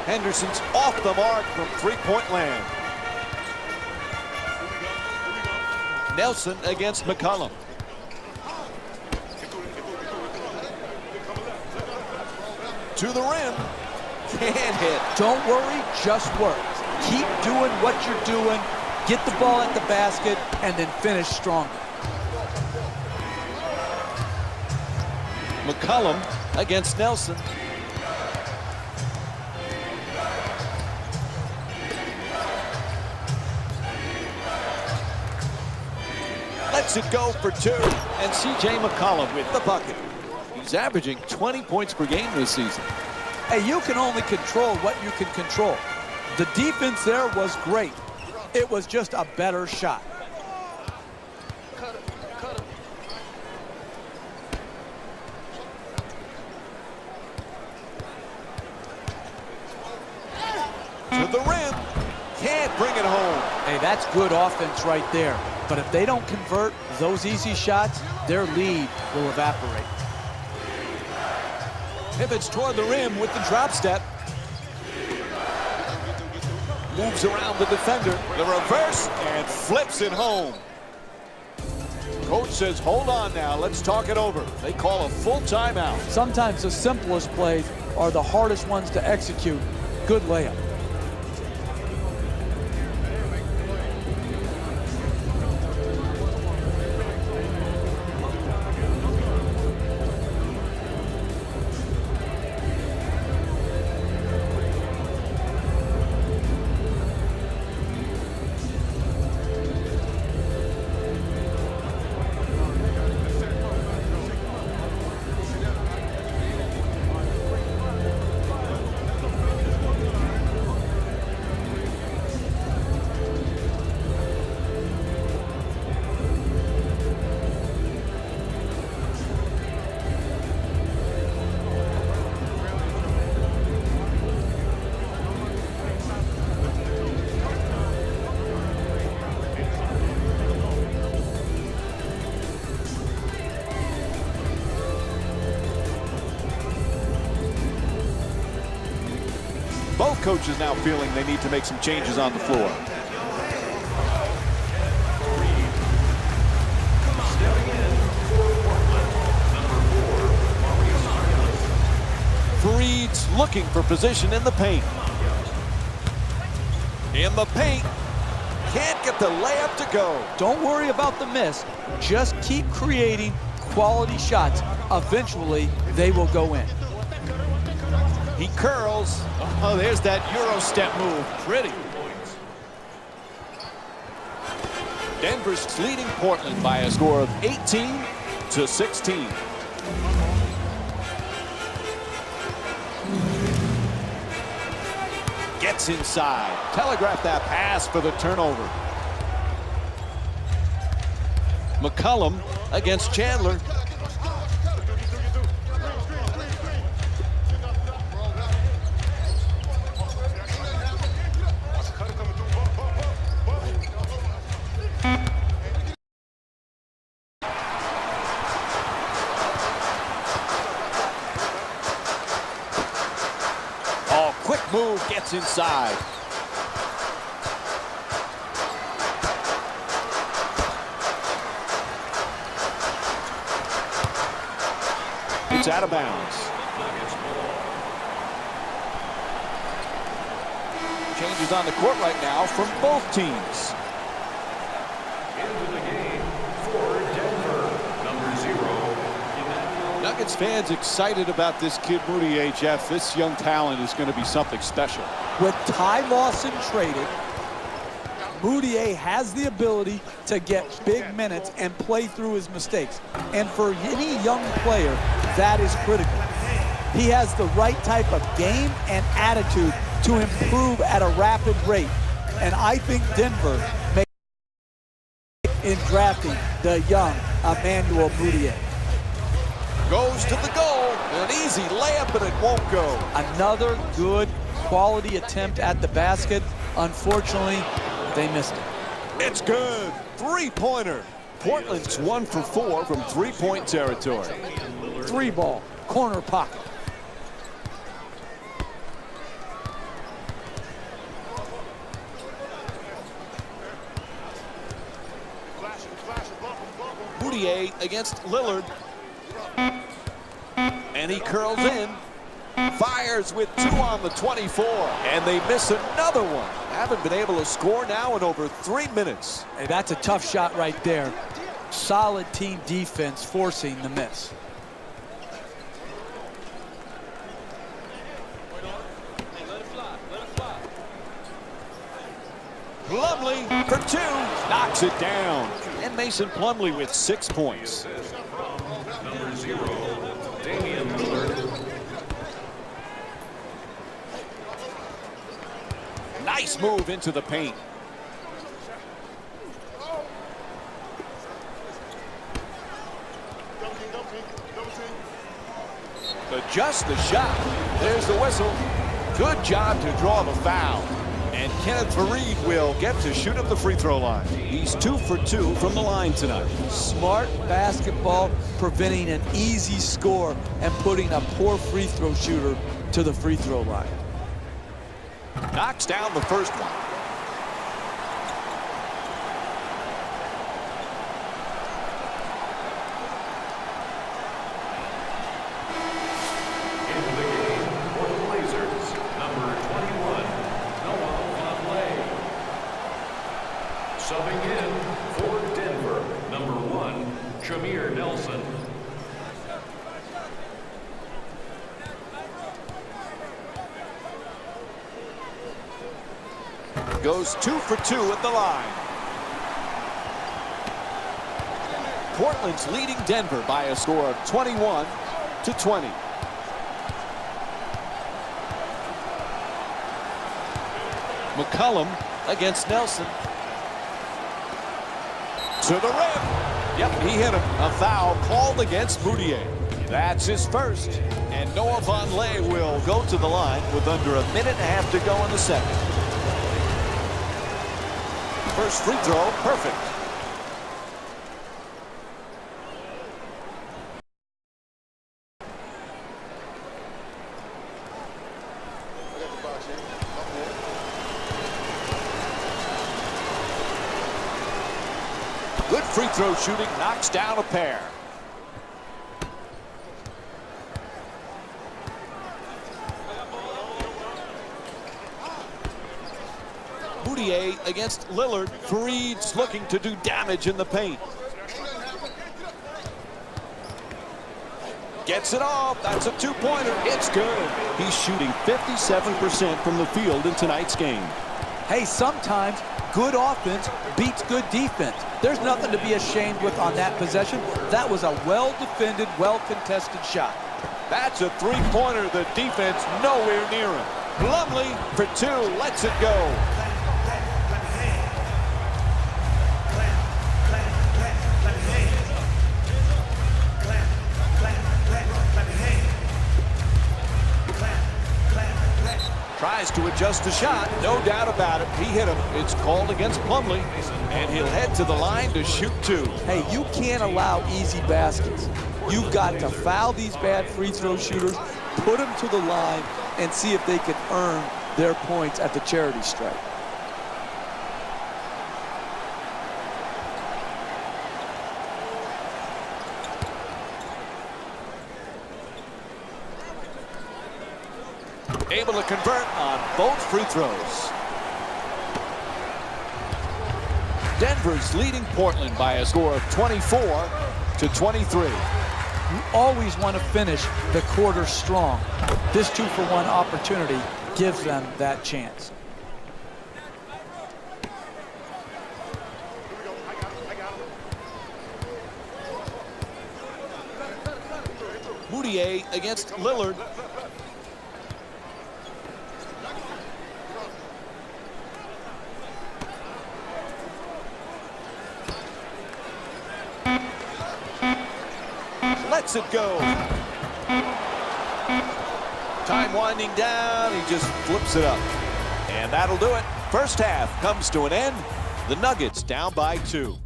Henderson's off the mark from three-point land. Nelson against McCollum. To the rim. Can't hit. Don't worry, just work. Keep doing what you're doing, get the ball at the basket, and then finish stronger. McCollum against Nelson. Lets it go for 2. And C.J. McCollum with the bucket. He's averaging 20 points per game this season. Hey, you can only control what you can control. The defense there was great. It was just a better shot. To the rim. Can't bring it home. Hey, that's good offense right there. But if they don't convert those easy shots, their lead will evaporate. Pivots toward the rim with the drop step. Moves around the defender. The reverse and flips it home. Coach says, hold on now, let's talk it over. They call a full timeout. Sometimes the simplest plays are the hardest ones to execute. Good layup. Both coaches now feeling they need to make some changes on the floor. Freed's looking for position in the paint. In the paint. Can't get the layup to go. Don't worry about the miss. Just keep creating quality shots. Eventually, they will go in. He curls. Oh, there's that Euro step move. Pretty. Denver's leading Portland by a score of 18-16. Gets inside. Telegraphed that pass for the turnover. McCollum against Chandler. Quick move, gets inside. It's out of bounds. Changes on the court right now from both teams. Into the game for Denver, number 0. Nuggets fans excited about this kid Mudiay, Jeff. This young talent is going to be something special. With Ty Lawson traded, Mudiay has the ability to get big minutes and play through his mistakes. And for any young player, that is critical. He has the right type of game and attitude to improve at a rapid rate. And I think Denver may in drafting the young Emmanuel Mudiay. Goes to the goal. An easy layup, but it won't go. Another good quality attempt at the basket. Unfortunately, they missed it. It's good. Three-pointer. Portland's 1 for 4 from three-point territory. 3-ball, corner pocket. Mudiay against Lillard. And he curls in. Fires with 2 on the 24. And they miss another one. Haven't been able to score now in over 3 minutes. Hey, that's a tough shot right there. Solid team defense forcing the miss. Plumlee for 2. Knocks it down. And Mason Plumlee with 6 points. Number 0, Damian Lillard. Nice move into the paint. Adjust the shot. There's the whistle. Good job to draw the foul. And Kenneth Faried will get to shoot up the free throw line. He's 2 for 2 from the line tonight. Smart basketball, preventing an easy score and putting a poor free throw shooter to the free throw line. Knocks down the first one. Into the game for the Blazers, number 21, Noah Vonleh. Subbing in for Denver, number 1, Jameer Nelson. Goes 2 for 2 at the line. Portland's leading Denver by a score of 21-20. McCollum against Nelson. To the rim. Yep, he hit him. A foul called against Mudiay. That's his first. And Noah Vonleh will go to the line with under a minute and a half to go in the second. First free throw, perfect. Good free throw shooting, knocks down a pair. Mudiay against Lillard. Faried's looking to do damage in the paint. Gets it off. That's a two-pointer. It's good. He's shooting 57% from the field in tonight's game. Hey, sometimes good offense beats good defense. There's nothing to be ashamed with on that possession. That was a well-defended, well-contested shot. That's a three-pointer. The defense nowhere near him. Plumlee for 2. Lets it go. Tries to adjust the shot, no doubt about it. He hit him. It's called against Plumlee, and he'll head to the line to shoot 2. Hey, you can't allow easy baskets. You've got to foul these bad free throw shooters, put them to the line, and see if they can earn their points at the charity stripe. Able to convert on both free throws. Denver's leading Portland by a score of 24-23. You always want to finish the quarter strong. This 2-for-1 opportunity gives them that chance. Mudiay against Lillard. Lets it go. Time winding down, he just flips it up. And that'll do it. First half comes to an end. The Nuggets down by 2.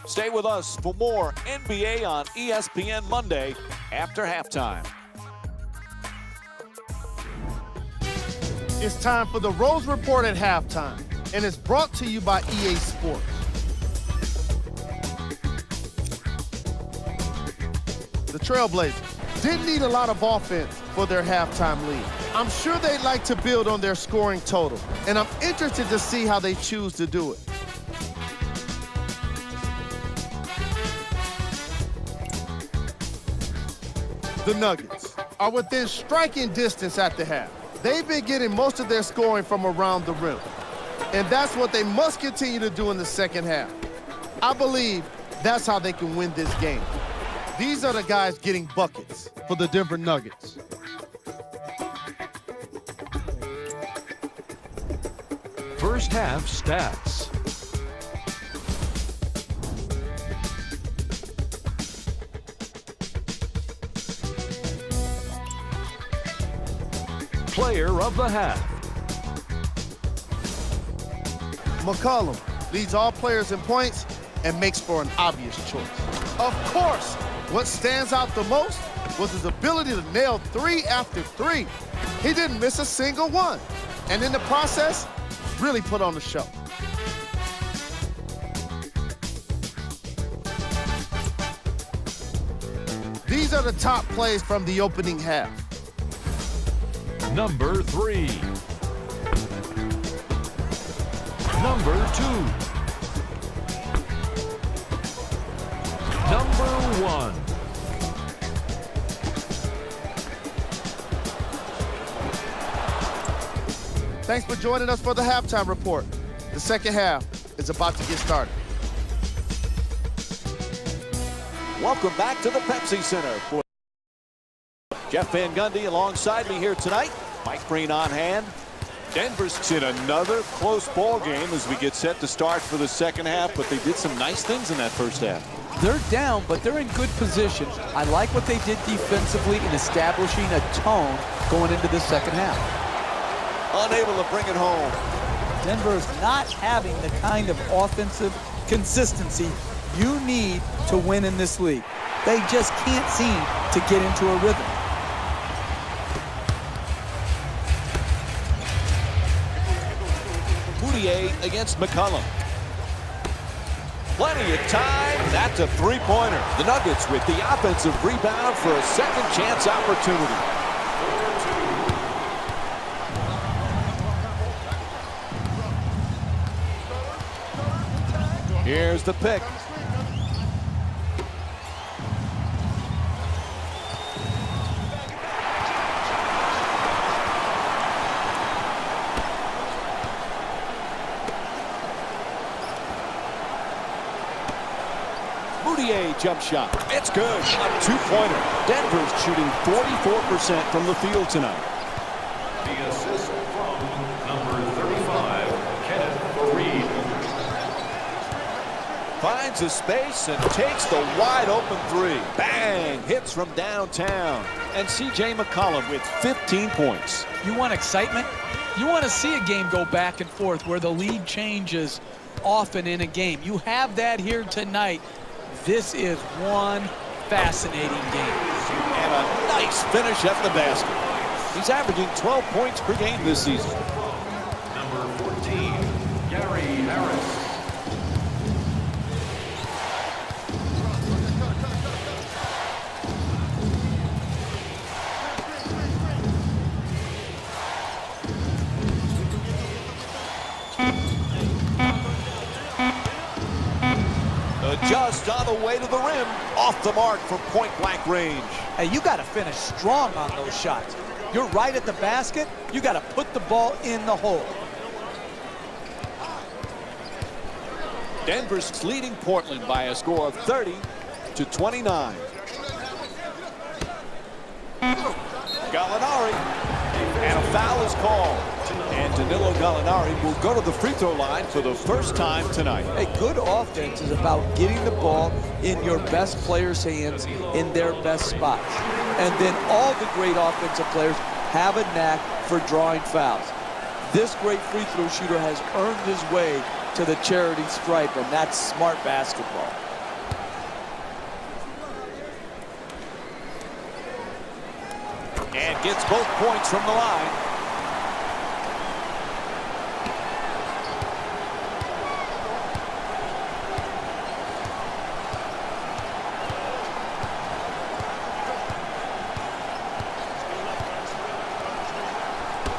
Stay with us for more NBA on ESPN Monday after halftime. It's time for the Rose Report at halftime, and it's brought to you by EA Sports. The Trailblazers didn't need a lot of offense for their halftime lead. I'm sure they'd like to build on their scoring total, and I'm interested to see how they choose to do it. The Nuggets are within striking distance at the half. They've been getting most of their scoring from around the rim, and that's what they must continue to do in the second half. I believe that's how they can win this game. These are the guys getting buckets for the Denver Nuggets. First half stats. Player of the half. McCollum leads all players in points and makes for an obvious choice. Of course, what stands out the most was his ability to nail 3 after 3. He didn't miss a single one, and in the process, really put on the show. These are the top plays from the opening half. Number 3. Number 2. Number 1. Thanks for joining us for the halftime report. The second half is about to get started. Welcome back to the Pepsi Center. For Jeff Van Gundy alongside me here tonight. Mike Breen on hand. Denver's in another close ball game as we get set to start for the second half, but they did some nice things in that first half. They're down, but they're in good position. I like what they did defensively in establishing a tone going into the second half. Unable to bring it home. Denver is not having the kind of offensive consistency you need to win in this league. They just can't seem to get into a rhythm. Moutier against McCollum. Plenty of time. That's a three-pointer. The Nuggets with the offensive rebound for a second chance opportunity. Here's the pick. Moutier jump shot. It's good. A two-pointer. Denver's shooting 44% from the field tonight. The assist from number 35, Kenneth Reed. Finds a space and takes the wide open three. Bang! Hits from downtown. And C.J. McCollum with 15 points. You want excitement? You want to see a game go back and forth where the lead changes often in a game. You have that here tonight. This is one fascinating game. And a nice finish at the basket. He's averaging 12 points per game this season. Number 14, Gary Harris. Just on the way to the rim, off the mark from point-blank range. Hey, you got to finish strong on those shots. You're right at the basket. You got to put the ball in the hole. Denver's leading Portland by a score of 30-29. Gallinari, and a foul is called. And Danilo Gallinari will go to the free throw line for the first time tonight. A good offense is about getting the ball in your best players' hands in their best spots. And then all the great offensive players have a knack for drawing fouls. This great free throw shooter has earned his way to the charity stripe, and that's smart basketball. And gets both points from the line.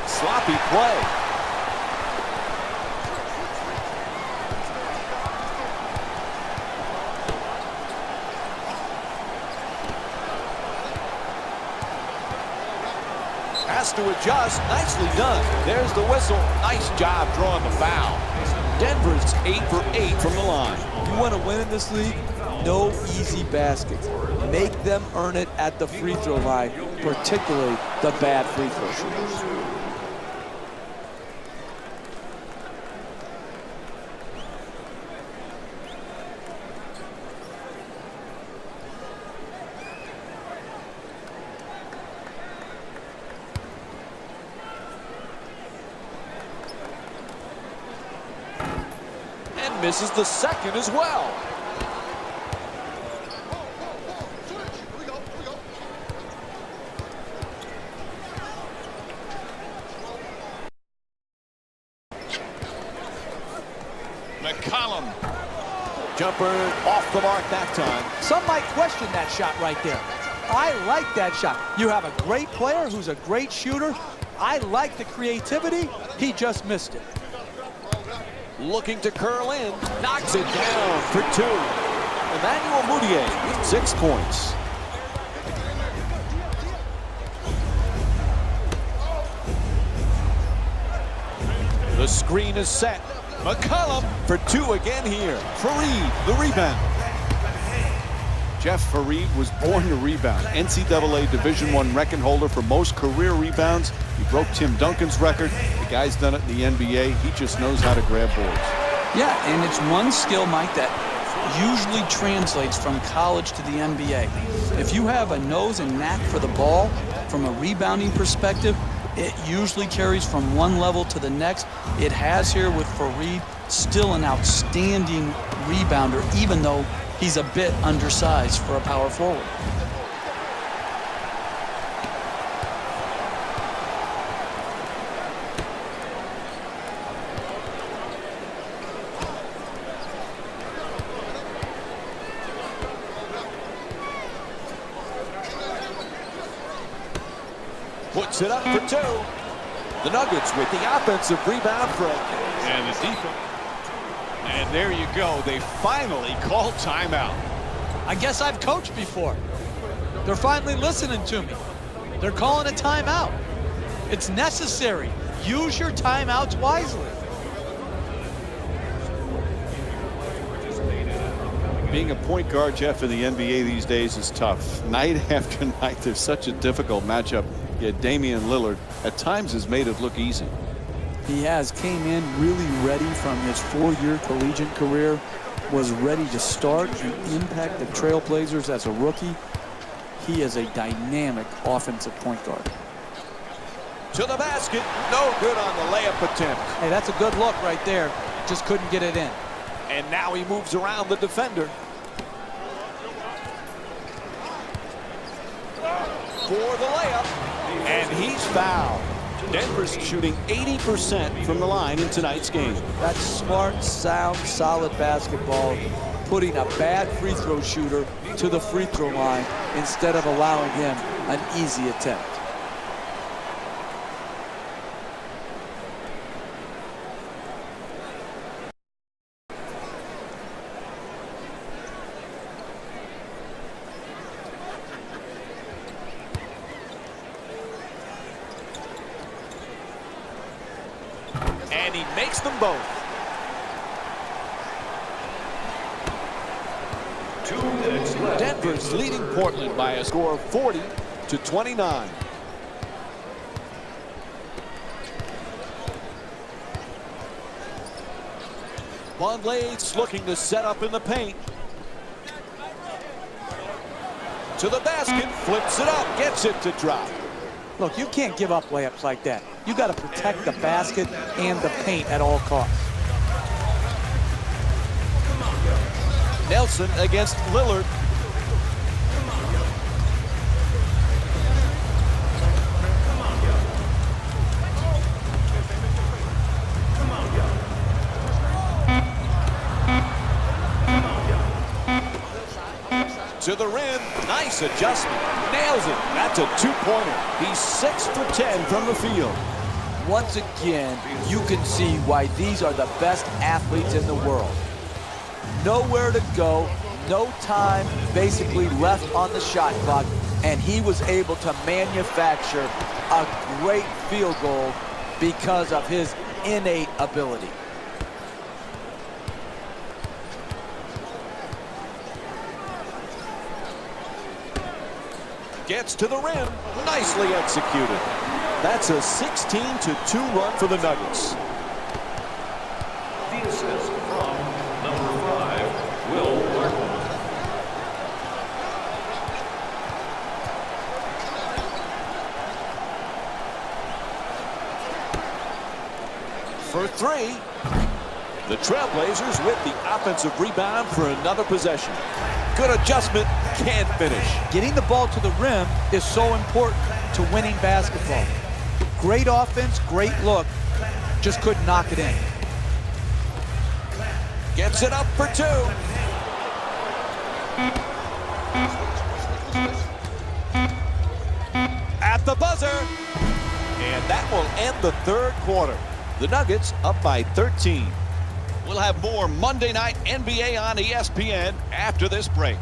Sloppy play. Has to adjust. Nicely done. There's the whistle. Nice job drawing the foul. Denver's 8 for 8 from the line. You want to win in this league? No easy baskets. Make them earn it at the free throw line, particularly the bad free throw shooters. Misses the second as well. McCollum. Jumper off the mark that time. Some might question that shot right there. I like that shot. You have a great player who's a great shooter. I like the creativity. He just missed it. Looking to curl in, knocks it down for 2. Emmanuel Mudiay with 6 points. The screen is set. McCollum for 2 again here. Fareed, the rebound. Jeff Fareed was born to rebound. NCAA Division I record holder for most career rebounds. He broke Tim Duncan's record. The guy's done it in the NBA. He just knows how to grab boards. Yeah, and it's one skill, Mike, that usually translates from college to the NBA. If you have a nose and knack for the ball from a rebounding perspective, it usually carries from one level to the next. It has here with Fareed, still an outstanding rebounder, even though he's a bit undersized for a power forward. Puts it up for 2. The Nuggets with the offensive rebound for And the defense. And there you go. They finally called timeout. I guess I've coached before. They're finally listening to me. They're calling a timeout. It's necessary. Use your timeouts wisely. Being a point guard, Jeff, in the NBA these days is tough. Night after night, there's such a difficult matchup. Yet Damian Lillard at times has made it look easy. He came in really ready from his 4-year collegiate career, was ready to start and impact the Trailblazers as a rookie. He is a dynamic offensive point guard. to the basket. No good on the layup attempt. Hey, that's a good look right there. Just couldn't get it in. And now he moves around the defender. For the layup. And he's fouled. Denver's shooting 80% from the line in tonight's game. That's smart, sound, solid basketball, putting a bad free throw shooter to the free throw line instead of allowing him an easy attempt. And he makes them both. 2 minutes left. Denver's leading Portland by a score of 40-29. Vonleh's looking to set up in the paint. To the basket, flips it up, gets it to drop. Look, you can't give up layups like that. You got to protect the basket and the paint at all costs. Nelson against Lillard. To the rim, nice adjustment, nails it. That's a two-pointer. He's 6 for 10 from the field. Once again, you can see why these are the best athletes in the world. Nowhere to go, no time basically left on the shot clock, and he was able to manufacture a great field goal because of his innate ability. Gets to the rim, nicely executed. That's a 16-2 run for the Nuggets. The assist from number 5, Will Barton. For three, the Trailblazers with the offensive rebound for another possession. Good adjustment, can't finish. Getting the ball to the rim is so important to winning basketball. Great offense, great look, just couldn't knock it in. Gets it up for two. At the buzzer. And that will end the third quarter. The Nuggets up by 13. We'll have more Monday Night NBA on ESPN after this break.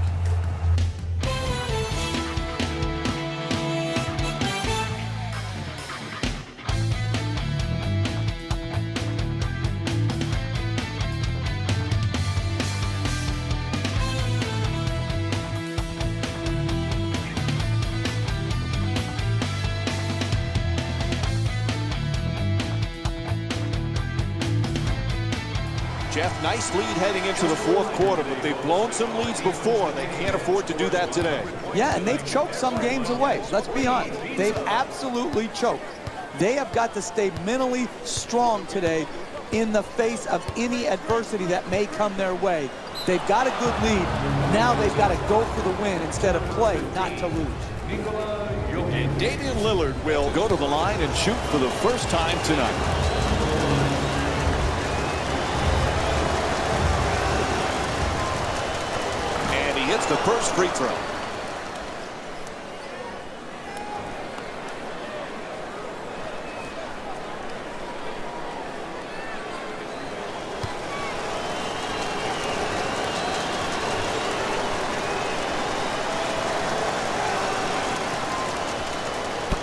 Jeff, nice lead heading into the fourth quarter, but they've blown some leads before. They can't afford to do that today. Yeah, and they've choked some games away. Let's be honest. They've absolutely choked. They have got to stay mentally strong today in the face of any adversity that may come their way. They've got a good lead. Now they've got to go for the win instead of play, not to lose. And Damian Lillard will go to the line and shoot for the first time tonight. Hits the first free throw.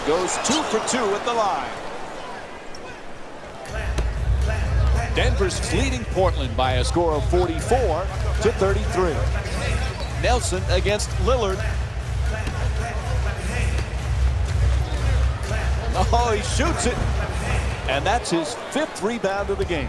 Goes 2 for 2 at the line. Denver's leading Portland by a score of 44-33. Nelson against Lillard. Oh, he shoots it. And that's his 5th rebound of the game.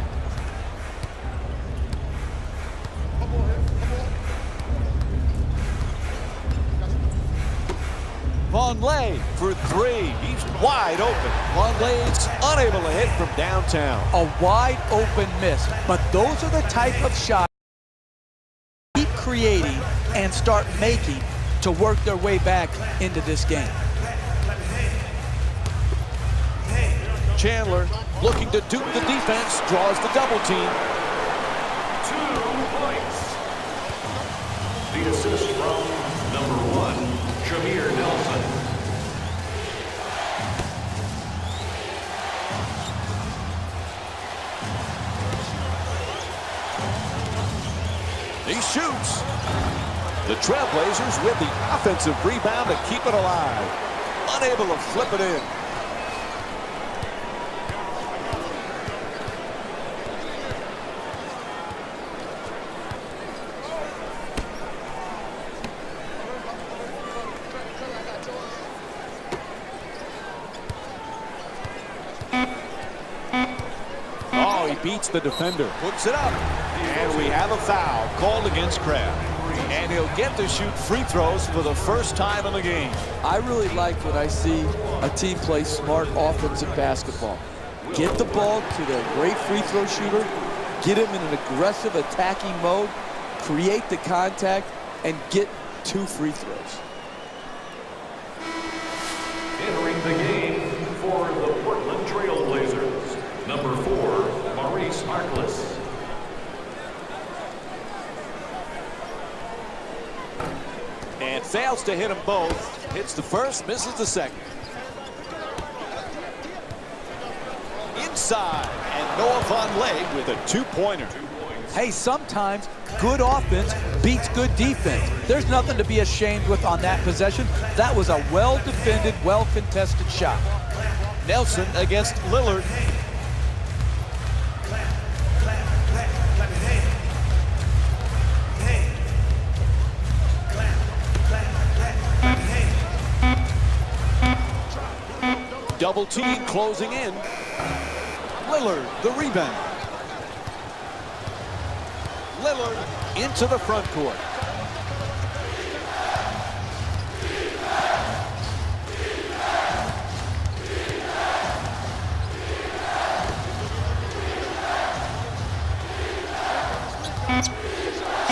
Vonleh for three. He's wide open. Vonleh's unable to hit from downtown. A wide open miss. But those are the type of shots keep creating and start making to work their way back into this game. Chandler looking to dupe the defense, draws the double team. 2 points. The assist from number 1, Jameer Nelson. He shoots. The Trailblazers with the offensive rebound to keep it alive. Unable to flip it in. Oh, he beats the defender. Puts it up. And we have a foul called against Crabbe. And he'll get to shoot free throws for the first time in the game. I really like when I see a team play smart offensive basketball. Get the ball to their great free throw shooter, get him in an aggressive attacking mode, create the contact, and get 2 free throws. Entering the game for the Portland Trail Blazers, number 4, Maurice Harkless. And fails to hit them both. Hits the first, misses the second. Inside, and Noah Vonleh with a 2-pointer. Hey, sometimes good offense beats good defense. There's nothing to be ashamed with on that possession. That was a well-defended, well-contested shot. Nelson against Lillard. Double team closing in. Lillard, the rebound. Lillard into the front court.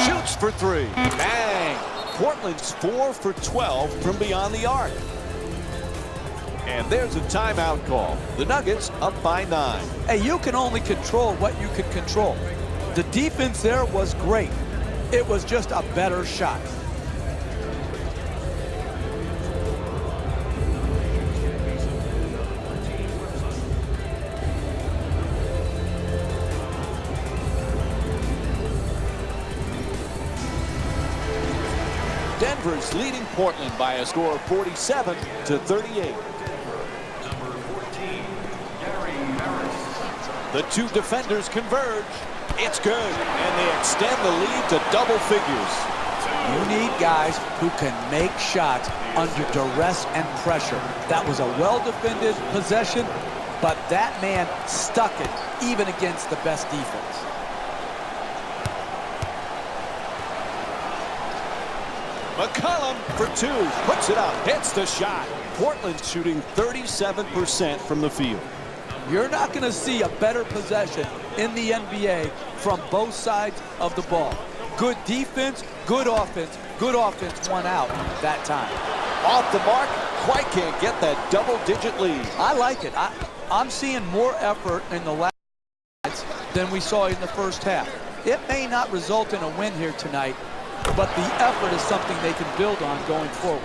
Shoots for 3. Bang! Portland's 4 for 12 from beyond the arc. And there's a timeout call. The Nuggets up by 9. Hey, you can only control what you can control. The defense there was great. It was just a better shot. Denver's leading Portland by a score of 47-38. The 2 defenders converge. It's good, and they extend the lead to double figures. You need guys who can make shots under duress and pressure. That was a well-defended possession, but that man stuck it even against the best defense. McCollum for 2, puts it up, hits the shot. Portland shooting 37% from the field. You're not going to see a better possession in the NBA from both sides of the ball. Good defense, good offense won out that time. Off the mark, quite can't get that double-digit lead. I like it. I'm seeing more effort in the last than we saw in the first half. It may not result in a win here tonight, but the effort is something they can build on going forward.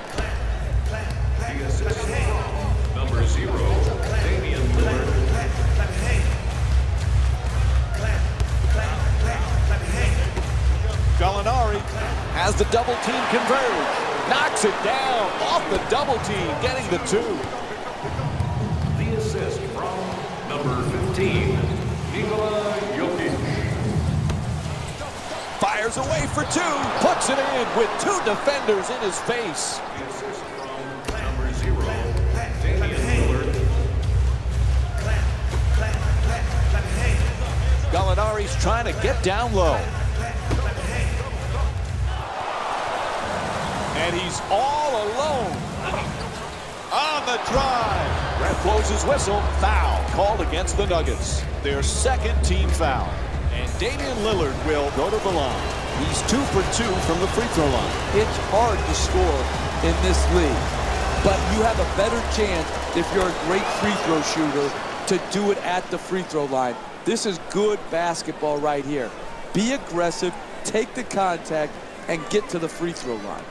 The assist, number 0, Damian Lillard. Gallinari has the double team converge. Knocks it down off the double team, getting the 2. The assist from number 15, Nikola Jokic. Fires away for 2, puts it in with 2 defenders in his face. The assist from number 0, Damian Lillard. Gallinari's trying to get down low. And he's all alone on the drive. Ref blows his whistle. Foul called against the Nuggets. Their second team foul. And Damian Lillard will go to the line. He's 2 for 2 from the free throw line. It's hard to score in this league, but you have a better chance if you're a great free throw shooter to do it at the free throw line. This is good basketball right here. Be aggressive, take the contact, and get to the free throw line.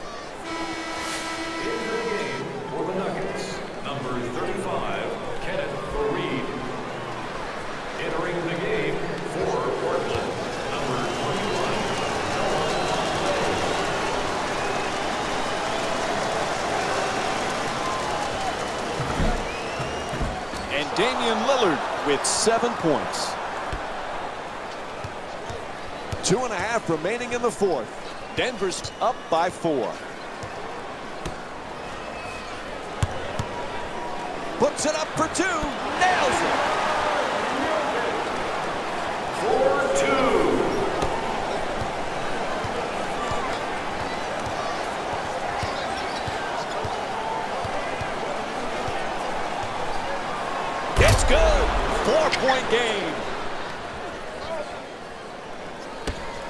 For the Nuggets, number 35, Kenneth Faried. Entering the game for Portland, number 21, And Damian Lillard with 7 points. 2.5 remaining in the fourth. Denver's up by 4. Puts it up for 2. Nails it. for 2.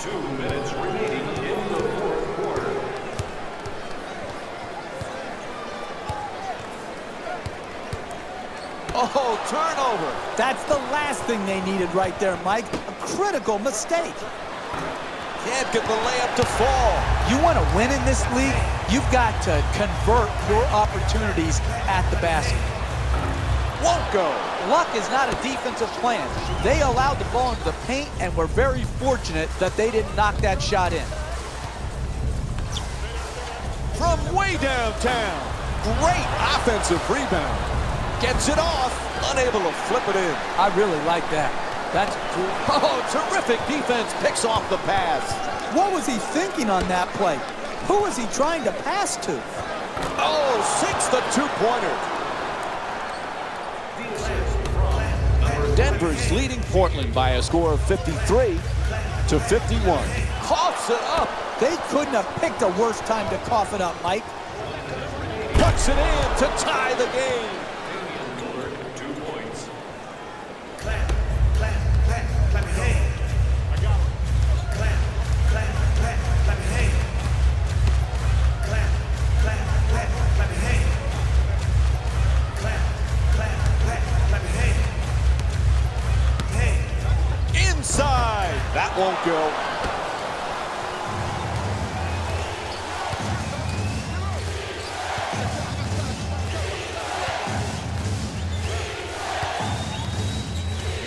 2 minutes remaining in the fourth quarter. Oh, turnover. That's the last thing they needed right there, Mike. A critical mistake. Can't get the layup to fall. You want to win in this league, you've got to convert your opportunities at the basket. Won't go. Luck is not a defensive plan. They allowed the ball into the paint and were very fortunate that they didn't knock that shot in. From way downtown. Great offensive rebound. Gets it off. Unable to flip it in. I really like that. That's cool. Oh, terrific defense. Picks off the pass. What was he thinking on that play? Who was he trying to pass to? Oh, sinks the two-pointer. Denver's leading Portland by a score of 53-51. Coughs it up. They couldn't have picked a worse time to cough it up, Mike. Puts it in to tie the game. 2 points. Clap your hands. Clap your hands. Clap your hands. Clap your hands. Inside. That won't go.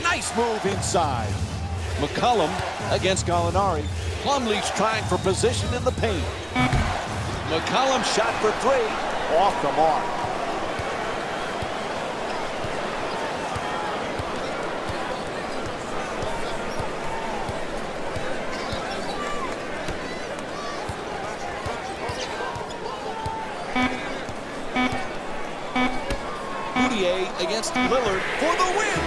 Nice move inside. McCollum against Gallinari. Plumlee's trying for position in the paint. McCollum shot for 3. Off the mark. Against Lillard for the win.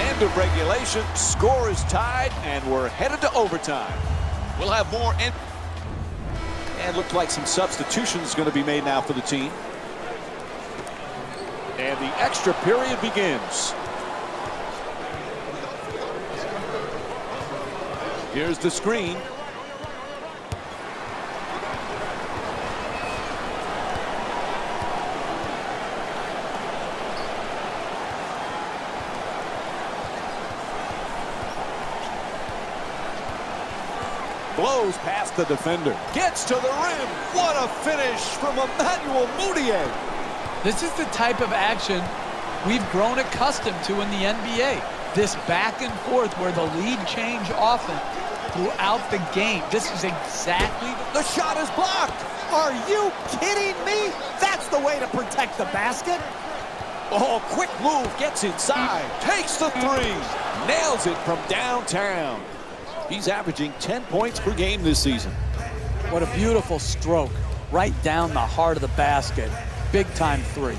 End of regulation. Score is tied, and we're headed to overtime. We'll have more. And looked like some substitutions going to be made now for the team. And the extra period begins. Here's the screen. Blows past the defender. Gets to the rim. What a finish from Emmanuel Mudiay. This is the type of action we've grown accustomed to in the NBA. This back and forth where the lead change often throughout the game. This is exactly The shot is blocked. Are you kidding me? That's the way to protect the basket. Oh, quick move. Gets inside. Takes the 3. Nails it from downtown. He's averaging 10 points per game this season. What a beautiful stroke. Right down the heart of the basket. Big time 3.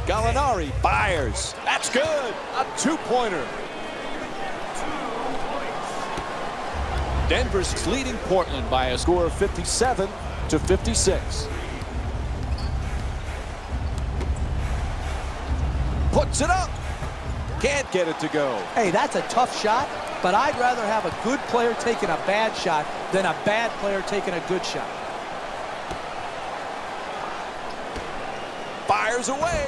Gallinari fires. That's good. A 2-pointer. Denver's leading Portland by a score of 57-56. Puts it up. Can't get it to go. Hey, that's a tough shot, but I'd rather have a good player taking a bad shot than a bad player taking a good shot. Fires away.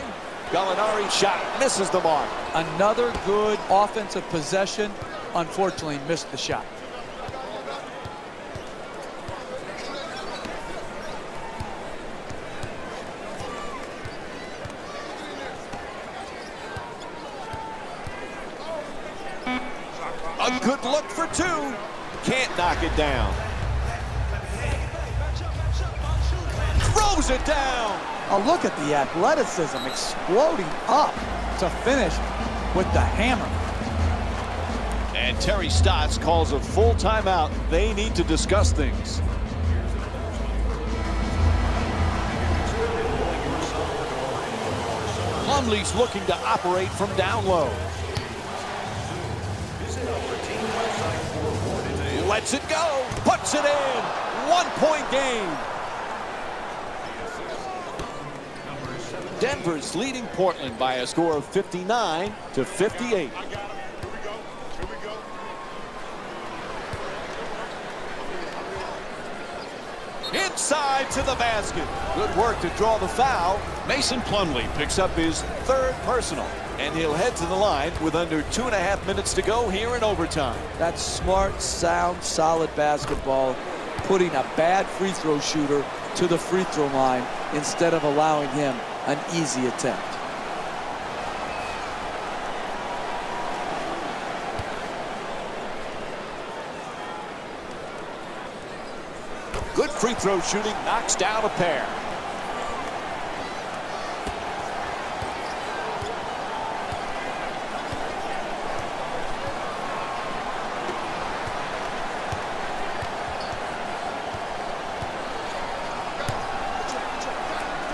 Gallinari shot misses the mark. Another good offensive possession. Unfortunately, missed the shot. A good look for 2. Can't knock it down. Throws it down. Oh, look at the athleticism exploding up to finish with the hammer. And Terry Stotts calls a full timeout. They need to discuss things. Plumlee's looking to operate from down low. Lets it go. Puts it in. 1-point game. Denver's leading Portland by a score of 59-58. Inside to the basket. Good work to draw the foul. Mason Plumlee picks up his third personal, and he'll head to the line with under 2.5 minutes to go here in overtime. That's smart, sound, solid basketball, putting a bad free throw shooter to the free throw line instead of allowing him an easy attempt. Good free throw shooting, knocks down a pair.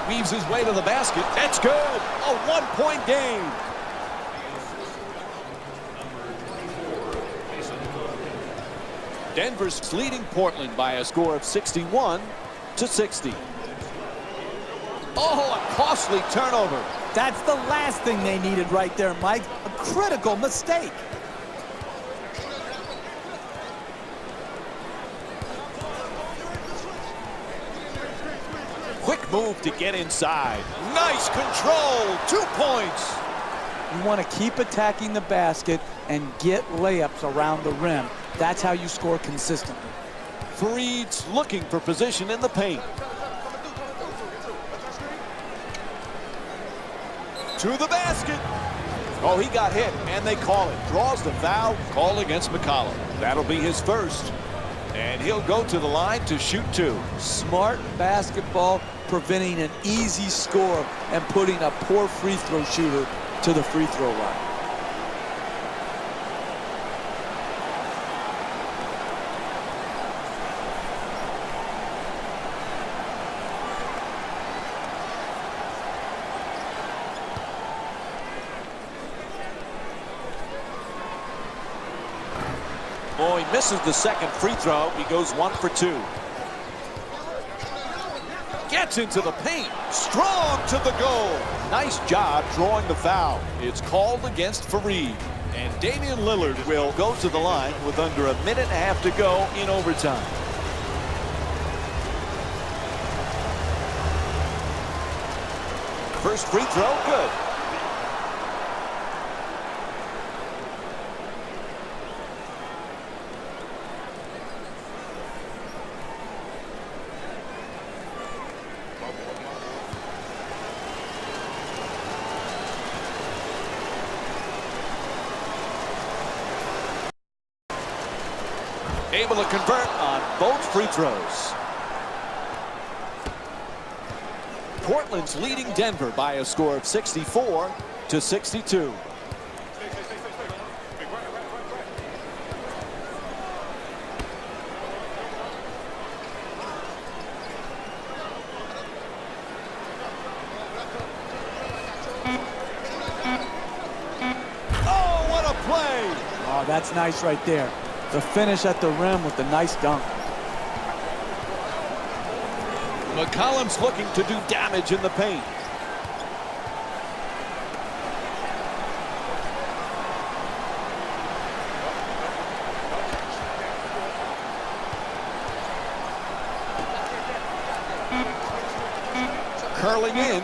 Weaves his way to the basket. That's good. A one-point game. Denver's leading Portland by a score of 61-60. Oh, a costly turnover. That's the last thing they needed right there, Mike. A critical mistake. Quick move to get inside. Nice control. 2 points. You want to keep attacking the basket and get layups around the rim. That's how you score consistently. Fareed's looking for position in the paint. To the basket. Oh, he got hit, and they call it. Draws the foul, called against McCollum. That'll be his first. And he'll go to the line to shoot 2. Smart basketball, preventing an easy score and putting a poor free throw shooter to the free throw line. Oh, he misses the second free throw. He goes 1 for 2. Gets into the paint. Strong to the goal. Nice job drawing the foul. It's called against Faried. And Damian Lillard will go to the line with under 1.5 minutes to go in overtime. First free throw, good. Able to convert on both free throws. Portland's leading Denver by a score of 64-62. Oh, what a play! Oh, that's nice right there. The finish at the rim with the nice dunk. McCollum's looking to do damage in the paint. Curling in.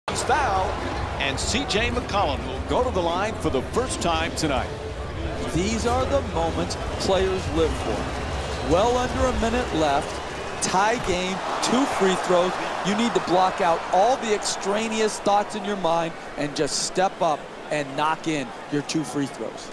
Foul, and C.J. McCollum will go to the line for the first time tonight. These are the moments players live for. Well under 1 minute left, tie game, 2 free throws. You need to block out all the extraneous thoughts in your mind and just step up and knock in your 2 free throws.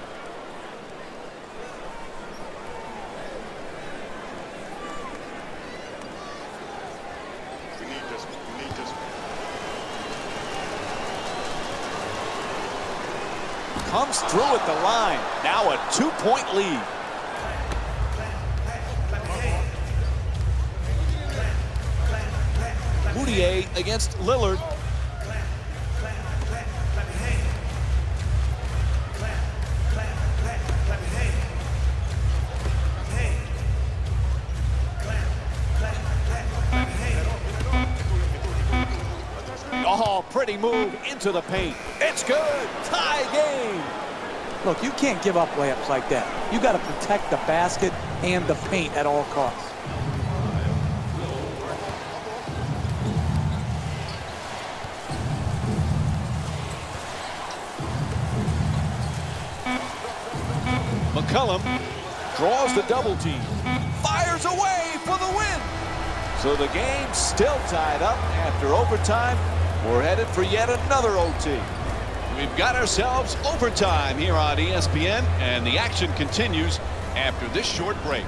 Comes through at the line. Now a 2-point lead. Moutier against Lillard. Oh, pretty move into the paint. It's good. Tie game. Look, you can't give up layups like that. You got to protect the basket and the paint at all costs. McCollum draws the double team. Fires away for the win. So the game's still tied up after overtime. We're headed for yet another OT. We've got ourselves overtime here on ESPN, and the action continues after this short break.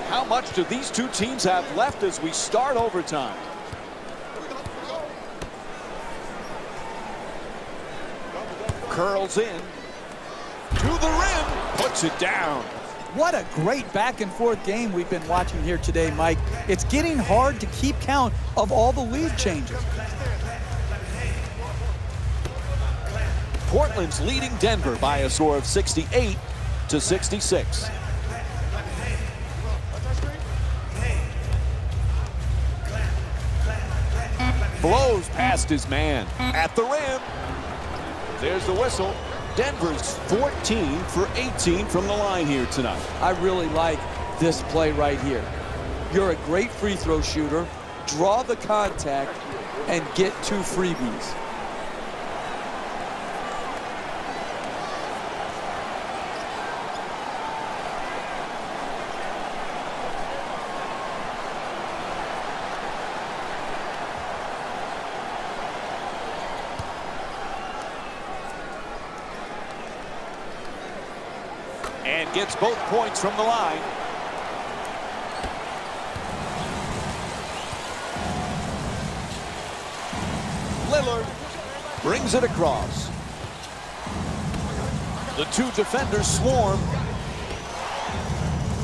How much do these two teams have left as we start overtime? Curls in to the rim, puts it down. What a great back and forth game we've been watching here today, Mike. It's getting hard to keep count of all the lead changes. Portland's leading Denver by a score of 68-66. Blows past his man at the rim. There's the whistle. Denver's 14 for 18 from the line here tonight. I really like this play right here. You're a great free throw shooter. Draw the contact and get 2 freebies. And gets both points from the line. Lillard brings it across. The two defenders swarm.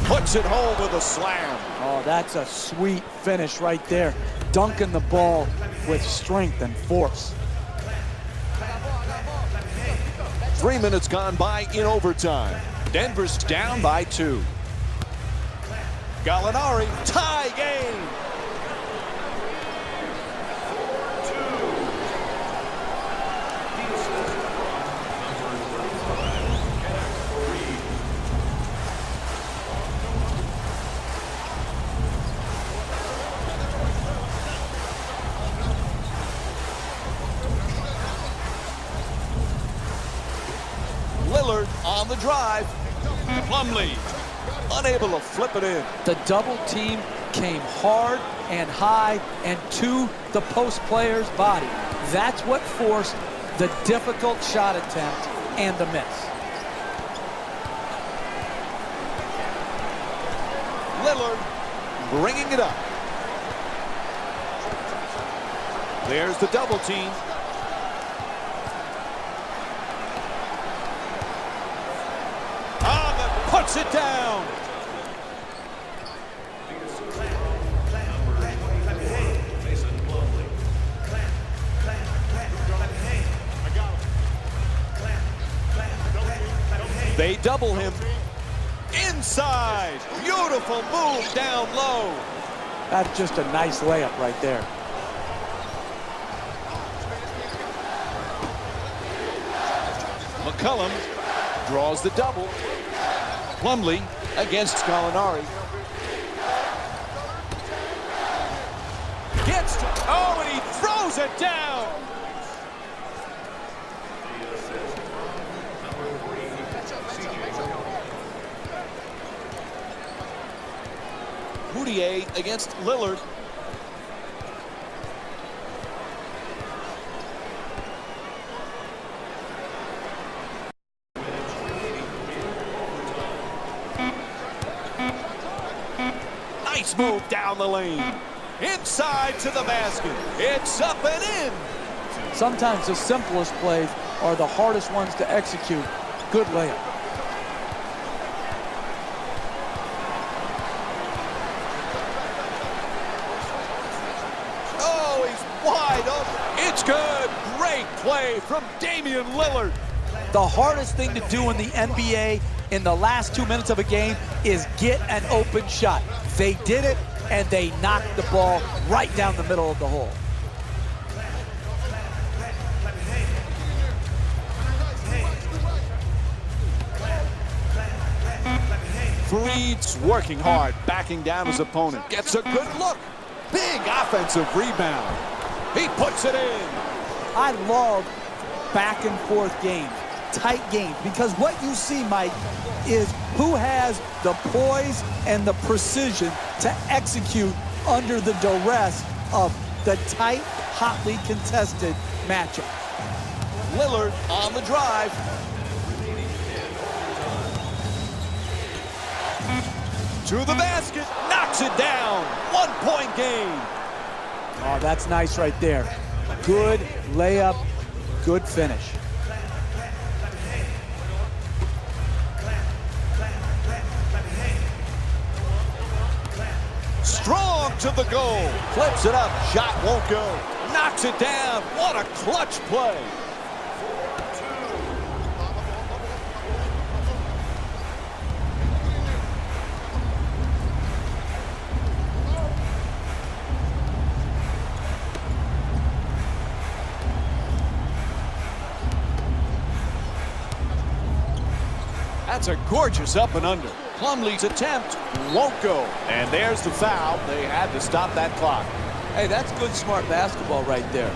Puts it home with a slam. Oh, that's a sweet finish right there. Dunking the ball with strength and force. 3 minutes gone by in overtime. Denver's down by 2. Gallinari, tie game. Lillard on the drive. Plumlee unable to flip it in. The double team came hard and high and to the post player's body. That's what forced the difficult shot attempt and the miss. Lillard bringing it up. There's the double team. Puts it down. They double him. Inside. Beautiful move down low. That's just a nice layup right there. McCollum draws the double. Plumlee against Gallinari. Gets to, oh, and he throws it down. Moutier against Lillard. Nice move down the lane. Inside to the basket. It's up and in. Sometimes the simplest plays are the hardest ones to execute. Good layup. Oh, he's wide open. It's good. Great play from Damian Lillard. The hardest thing to do in the NBA in the last 2 minutes of a game is get an open shot. They did it, and they knocked the ball right down the middle of the hole. Freed's working hard, backing down his opponent. Gets a good look. Big offensive rebound. He puts it in. I love back and forth games, tight games, because what you see, Mike, is who has the poise and the precision to execute under the duress of the tight, hotly contested matchup. Lillard on the drive. To the basket, knocks it down. 1-point game. Oh, that's nice right there. Good layup, good finish. Strong to the goal. Flips it up, shot won't go. Knocks it down. What a clutch play. That's a gorgeous up and under. Plumlee's attempt won't go. And there's the foul. They had to stop that clock. Hey, that's good, smart basketball right there.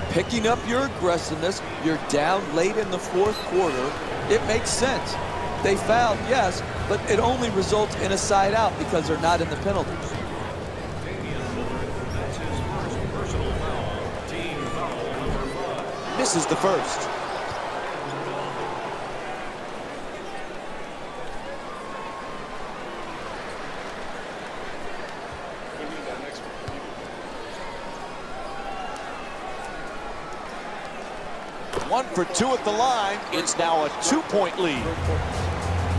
Picking up your aggressiveness, you're down late in the fourth quarter. It makes sense. They fouled, yes, but it only results in a side out because they're not in the penalties. Misses the first. One for two at the line. It's now a 2-point lead.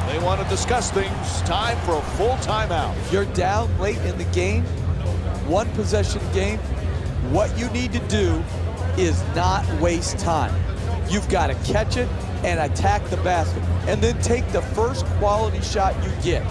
They want to discuss things. Time for a full timeout. You're down late in the game, one possession game. What you need to do is not waste time. You've got to catch it and attack the basket, and then take the first quality shot you get.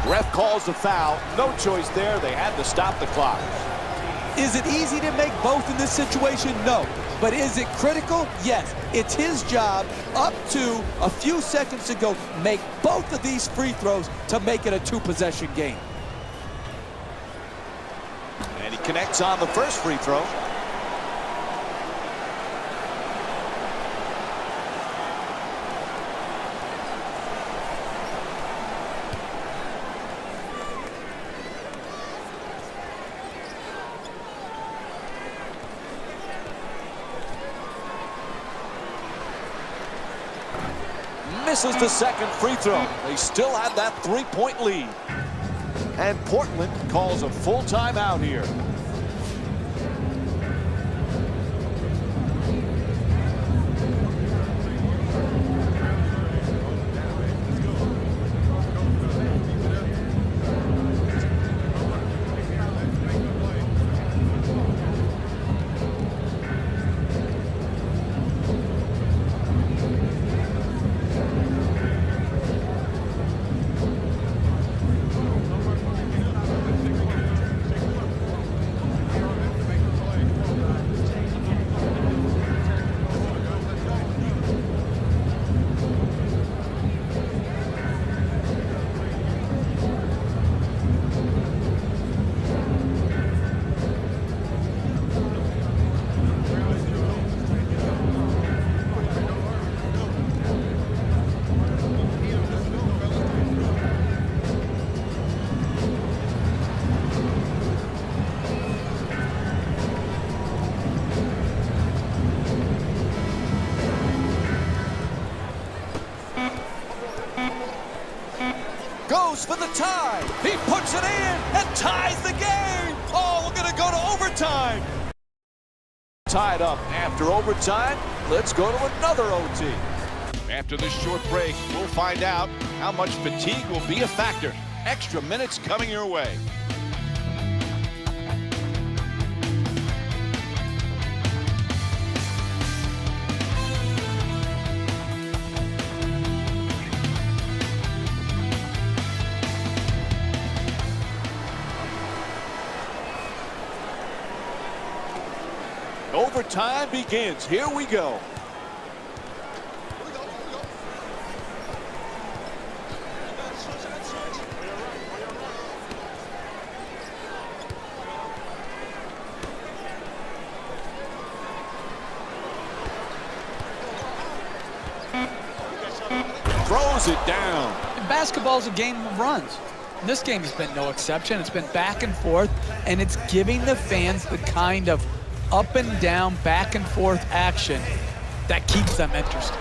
Ref calls the foul. No choice there. They had to stop the clock. Is it easy to make both in this situation? No. But is it critical? Yes. It's his job up to a few seconds to go make both of these free throws to make it a two-possession game. And he connects on the first free throw. Misses the second free throw. They still have that 3-point lead. And Portland calls a full timeout here. goes for the tie. He puts it in and ties the game. Oh, we're going to go to overtime. Tied up after overtime. Let's go to another OT. After this short break, we'll find out how much fatigue will be a factor. Extra minutes coming your way. Overtime begins. Here we go. Throws it down. Basketball is a game of runs. And this game has been no exception. It's been back and forth, and it's giving the fans the kind of up and down, back and forth action that keeps them interested.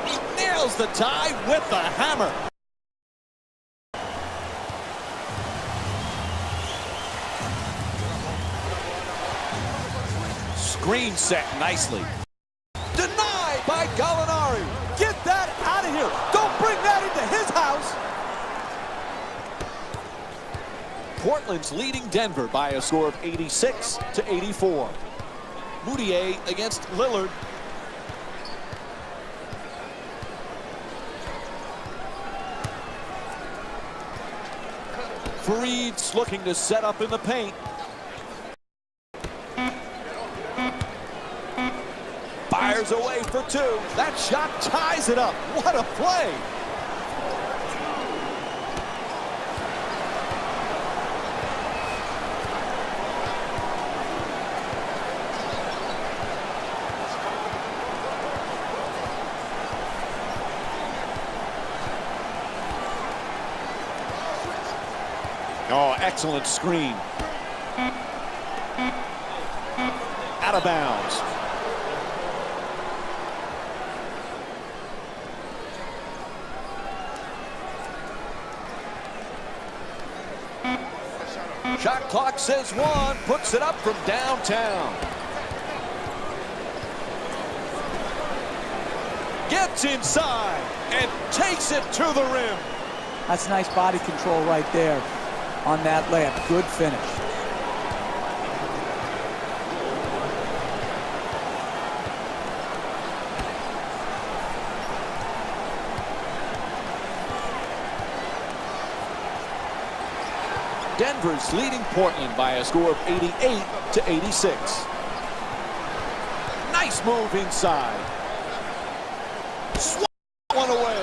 He nails the tie with the hammer. Screen set nicely. Denied by Gallinari. Get that out of here. Don't bring that into his house. Portland's leading Denver by a score of 86-84. Moutier against Lillard. Fareed's looking to set up in the paint. Fires away for two. That shot ties it up. What a play. Oh, excellent screen. Out of bounds. Shot clock says one, puts it up from downtown. Gets inside and takes it to the rim. That's nice body control right there on that layup. Good finish. Denver's leading Portland by a score of 88-86. Nice move inside. Swat one away.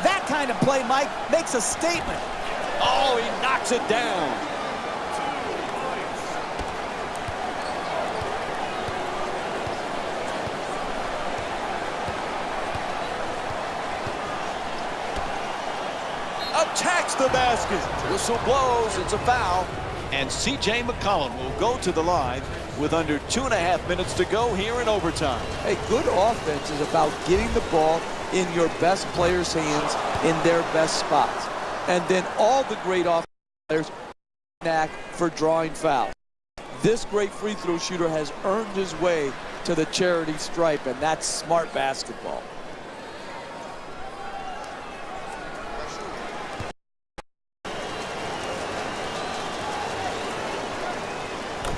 That kind of play, Mike, makes a statement. Oh, he knocks it down. Attacks the basket. Whistle blows. It's a foul. And C.J. McCollum will go to the line with under 2.5 minutes to go here in overtime. Hey, good offense is about getting the ball in your best players' hands in their best spots. And then all the great offensive players knack for drawing fouls. This great free throw shooter has earned his way to the charity stripe, and that's smart basketball.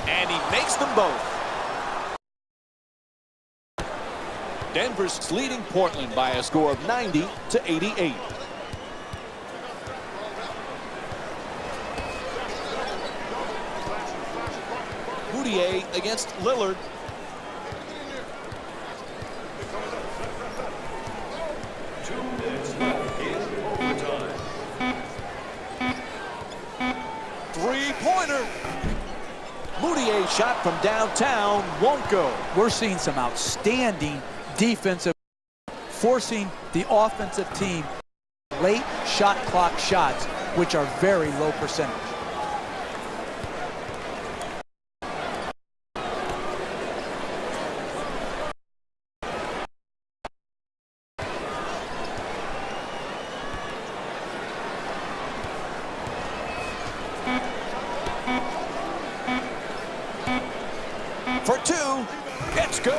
And he makes them both. Denver's leading Portland by a score of 90-88. Moutier against Lillard. Three-pointer. Moutier shot from downtown won't go. We're seeing some outstanding defensive, forcing the offensive team late shot clock shots, which are very low percentage. for two. It's good.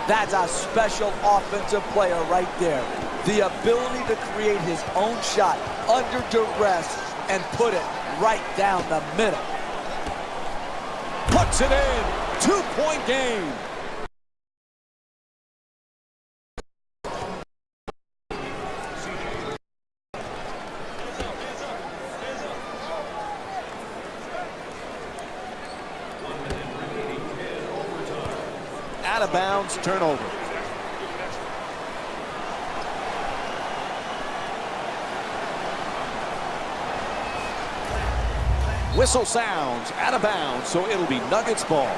That's a special offensive player right there. The ability to create his own shot under duress and put it right down the middle. Puts it in. 2-point game. Out of bounds, turnover. Whistle sounds, out of bounds, so it'll be Nuggets ball.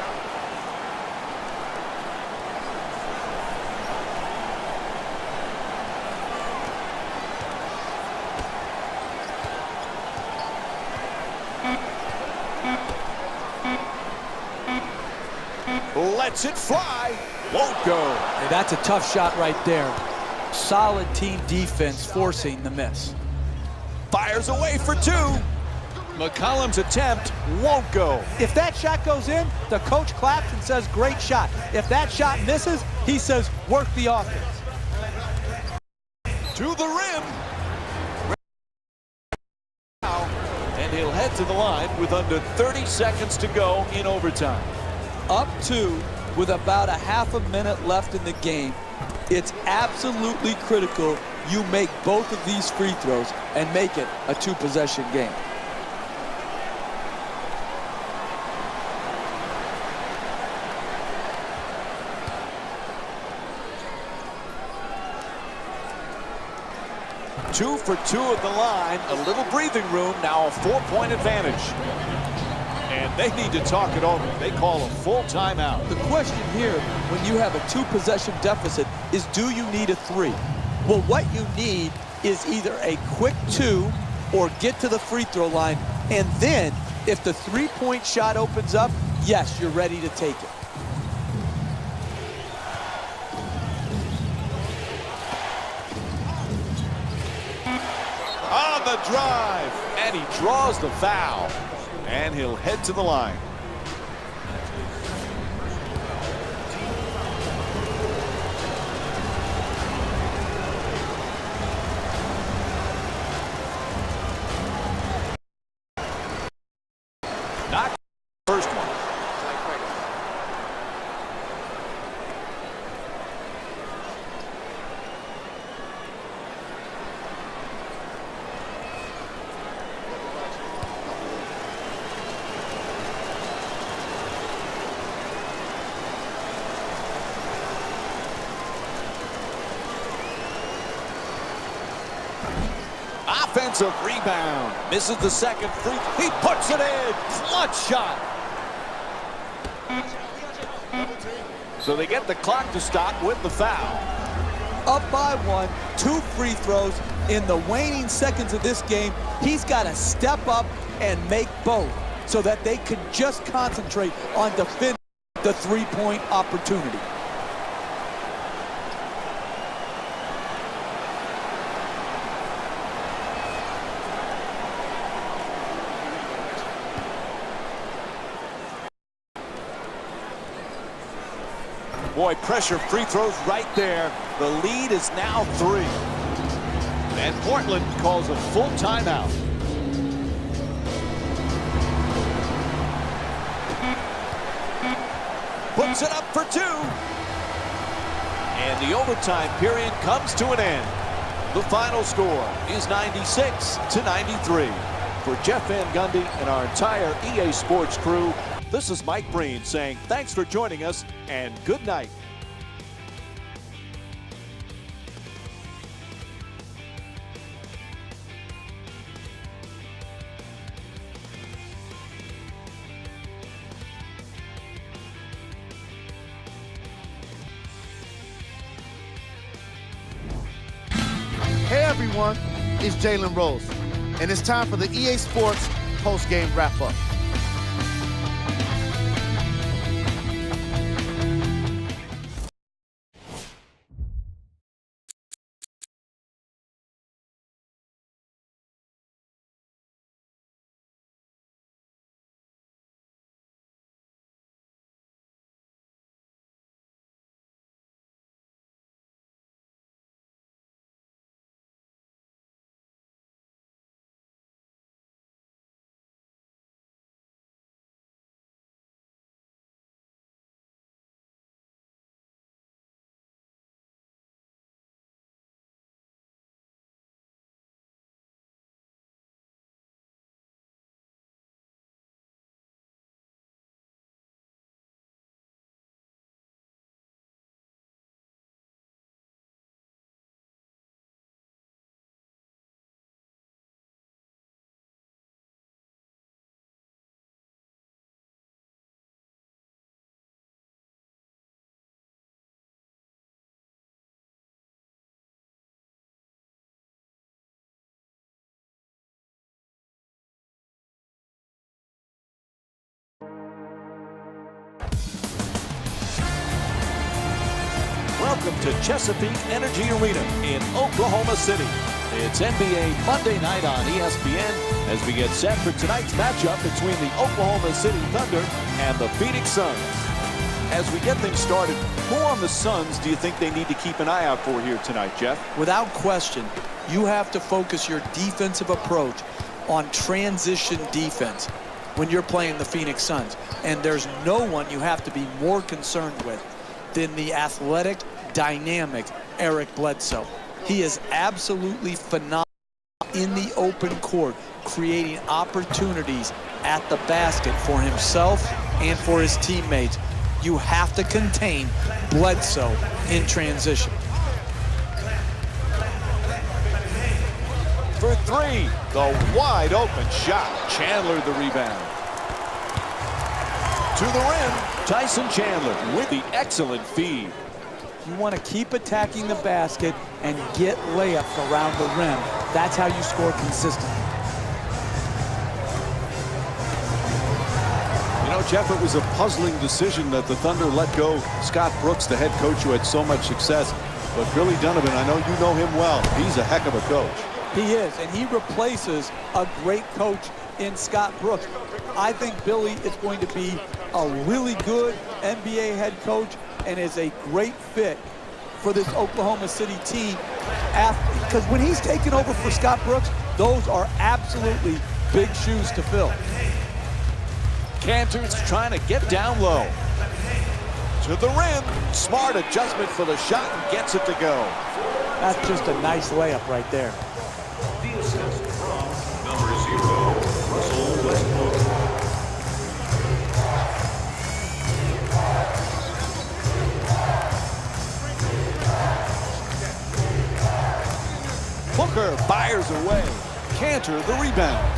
Lets it fly, won't go. Hey, that's a tough shot right there. Solid team defense forcing the miss. Fires away for two. McCollum's attempt won't go. If that shot goes in, the coach claps and says, great shot. If that shot misses, he says, work the offense. To the rim. And he'll head to the line with under 30 seconds to go in overtime. Up two with about a half a minute left in the game. It's absolutely critical you make both of these free throws and make it a two-possession game. Two for two at the line. A little breathing room. Now a 4-point advantage. And they need to talk it over. They call a full timeout. The question here, when you have a two-possession deficit, is do you need a three? Well, what you need is either a quick two or get to the free throw line. And then, if the three-point shot opens up, yes, you're ready to take it. On the drive. And he draws the foul. And he'll head to the line. Not first one. Offensive rebound. Misses the second free. He puts it in. Clutch shot. So they get the clock to stop with the foul. Up by one, two free throws. In the waning seconds of this game, he's got to step up and make both so that they can just concentrate on defending the three-point opportunity. Boy, pressure free throws right there. The lead is now 3. And Portland calls a full timeout. Puts it up for 2. And the overtime period comes to an end. The final score is 96-93. For Jeff Van Gundy and our entire EA Sports crew, this is Mike Breen saying thanks for joining us and good night. Hey everyone, it's Jalen Rose, and it's time for the EA Sports post-game wrap-up. welcome to Chesapeake Energy Arena in Oklahoma City. It's NBA Monday night on ESPN as we get set for tonight's matchup between the Oklahoma City Thunder and the Phoenix Suns. As we get things started, who on the Suns do you think they need to keep an eye out for here tonight, Jeff? Without question, you have to focus your defensive approach on transition defense when you're playing the Phoenix Suns. And there's no one you have to be more concerned with than the athletic, dynamic Eric Bledsoe. He is absolutely phenomenal in the open court, creating opportunities at the basket for himself and for his teammates. You have to contain Bledsoe in transition. For three, the wide open shot. Chandler the rebound. To the rim, Tyson Chandler with the excellent feed. You want to keep attacking the basket and get layups around the rim. That's how you score consistently. You know, Jeff, it was a puzzling decision that the Thunder let go Scott Brooks, the head coach who had so much success. But Billy Donovan, I know you know him well. He's a heck of a coach. He is, and he replaces a great coach in Scott Brooks. I think Billy is going to be a really good NBA head coach and is a great fit for this Oklahoma City team. Because when he's taken over for Scott Brooks, those are absolutely big shoes to fill. Cantor's trying to get down low. To the rim. Smart adjustment for the shot and gets it to go. That's just a nice layup right there. The assist from number 0, Russell Westbrook. Booker fires away. Cantor the rebound.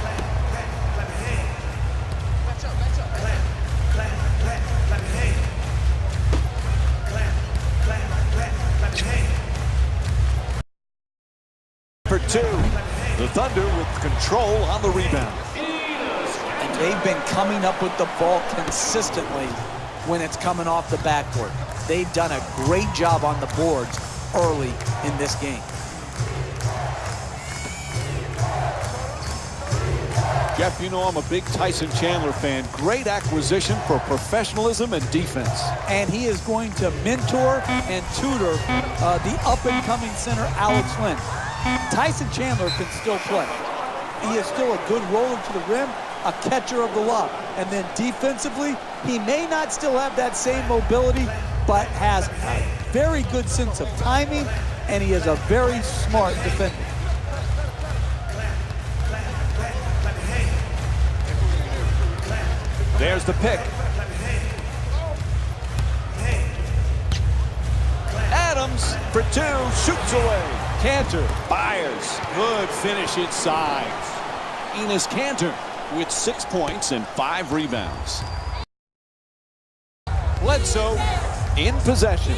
For two, the Thunder with control on the rebound. And they've been coming up with the ball consistently when it's coming off the backcourt. They've done a great job on the boards early in this game. Jeff, you know I'm a big Tyson Chandler fan. Great acquisition for professionalism and defense. And he is going to mentor and tutor the up-and-coming center, Alex Len. Tyson Chandler can still play. He is still a good roller to the rim, a catcher of the lob. And then defensively, he may not still have that same mobility, but has a very good sense of timing, and he is a very smart defender. There's the pick. Adams for two, shoots away. Cantor fires. Good finish inside. Enes Kanter with 6 points and 5 rebounds. Bledsoe in possession.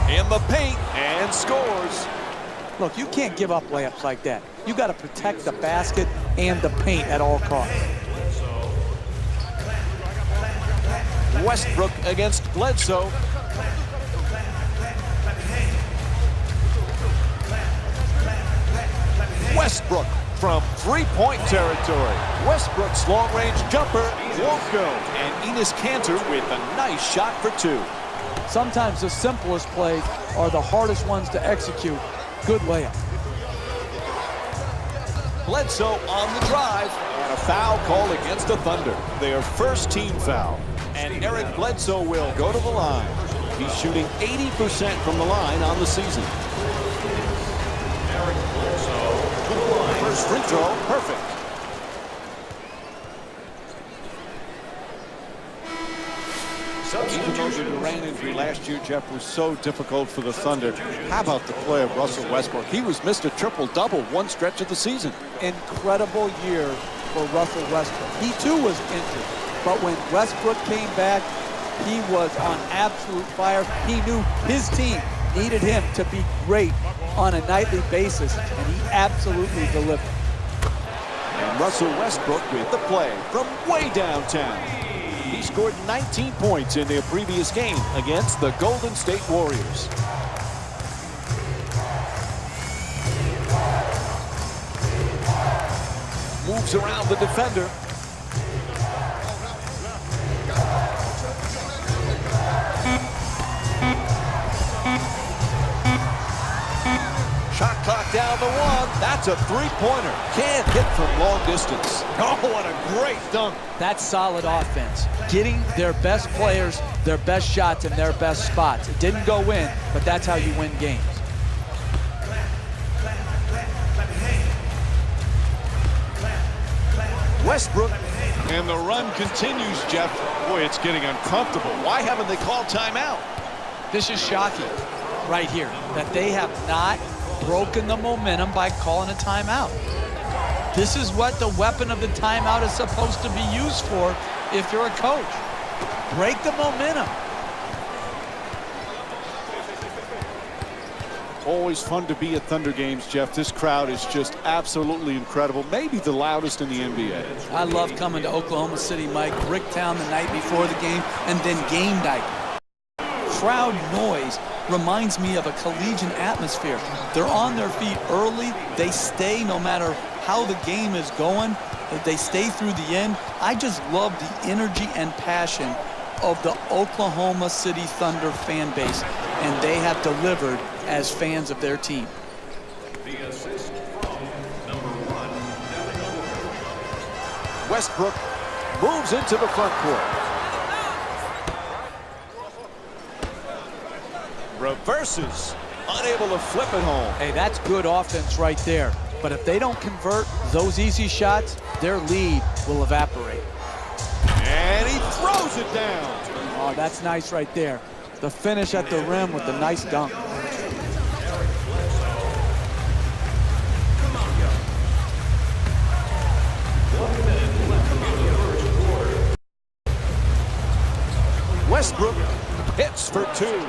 In the paint and scores. Look, you can't give up layups like that. You got to protect the basket and the paint at all costs. Westbrook against Bledsoe. Westbrook from three-point territory. Westbrook's long-range jumper won't go. And Enes Kanter with a nice shot for two. Sometimes the simplest plays are the hardest ones to execute. Good layup. Bledsoe on the drive. And a foul called against the Thunder. Their first team foul. And Eric Bledsoe will go to the line. He's shooting 80% from the line on the season. Eric Bledsoe to the line. First free throw, perfect. Substitution. The Durant injury last year, Jeff, was so difficult for the Thunder. How about the play of Russell Westbrook? He was Mr. Triple-Double one stretch of the season. Incredible year for Russell Westbrook. He too was injured, but when Westbrook came back, he was on absolute fire. He knew his team needed him to be great on a nightly basis, and he absolutely delivered. And Russell Westbrook with the play from way downtown. He scored 19 points in their previous game against the Golden State Warriors. Moves around the defender. Shot clock down to 1. That's a three-pointer. Can't hit from long distance. Oh, what a great dunk. That's solid offense. Getting their best players, their best shots, in their best spots. It didn't go in, but that's how you win games. Westbrook. And the run continues, Jeff. Boy, it's getting uncomfortable. Why haven't they called timeout? This is shocking right here, that they have not broken the momentum by calling a timeout. This is what the weapon of the timeout is supposed to be used for if you're a coach. Break the momentum. Always fun to be at Thunder games, Jeff. This crowd is just absolutely incredible. Maybe the loudest in the NBA. I love coming to Oklahoma City, Mike. Bricktown the night before the game, and then game night. Crowd noise reminds me of a collegiate atmosphere. They're on their feet early. They stay no matter how the game is going. They stay through the end. I just love the energy and passion of the Oklahoma City Thunder fan base, and they have delivered as fans of their team. The assist from number 1. Westbrook moves into the front court. Reverses. Unable to flip it home. Hey, that's good offense right there. But if they don't convert those easy shots, their lead will evaporate. And he throws it down. Oh, that's nice right there. The finish at the rim with the nice dunk. Westbrook hits for 2.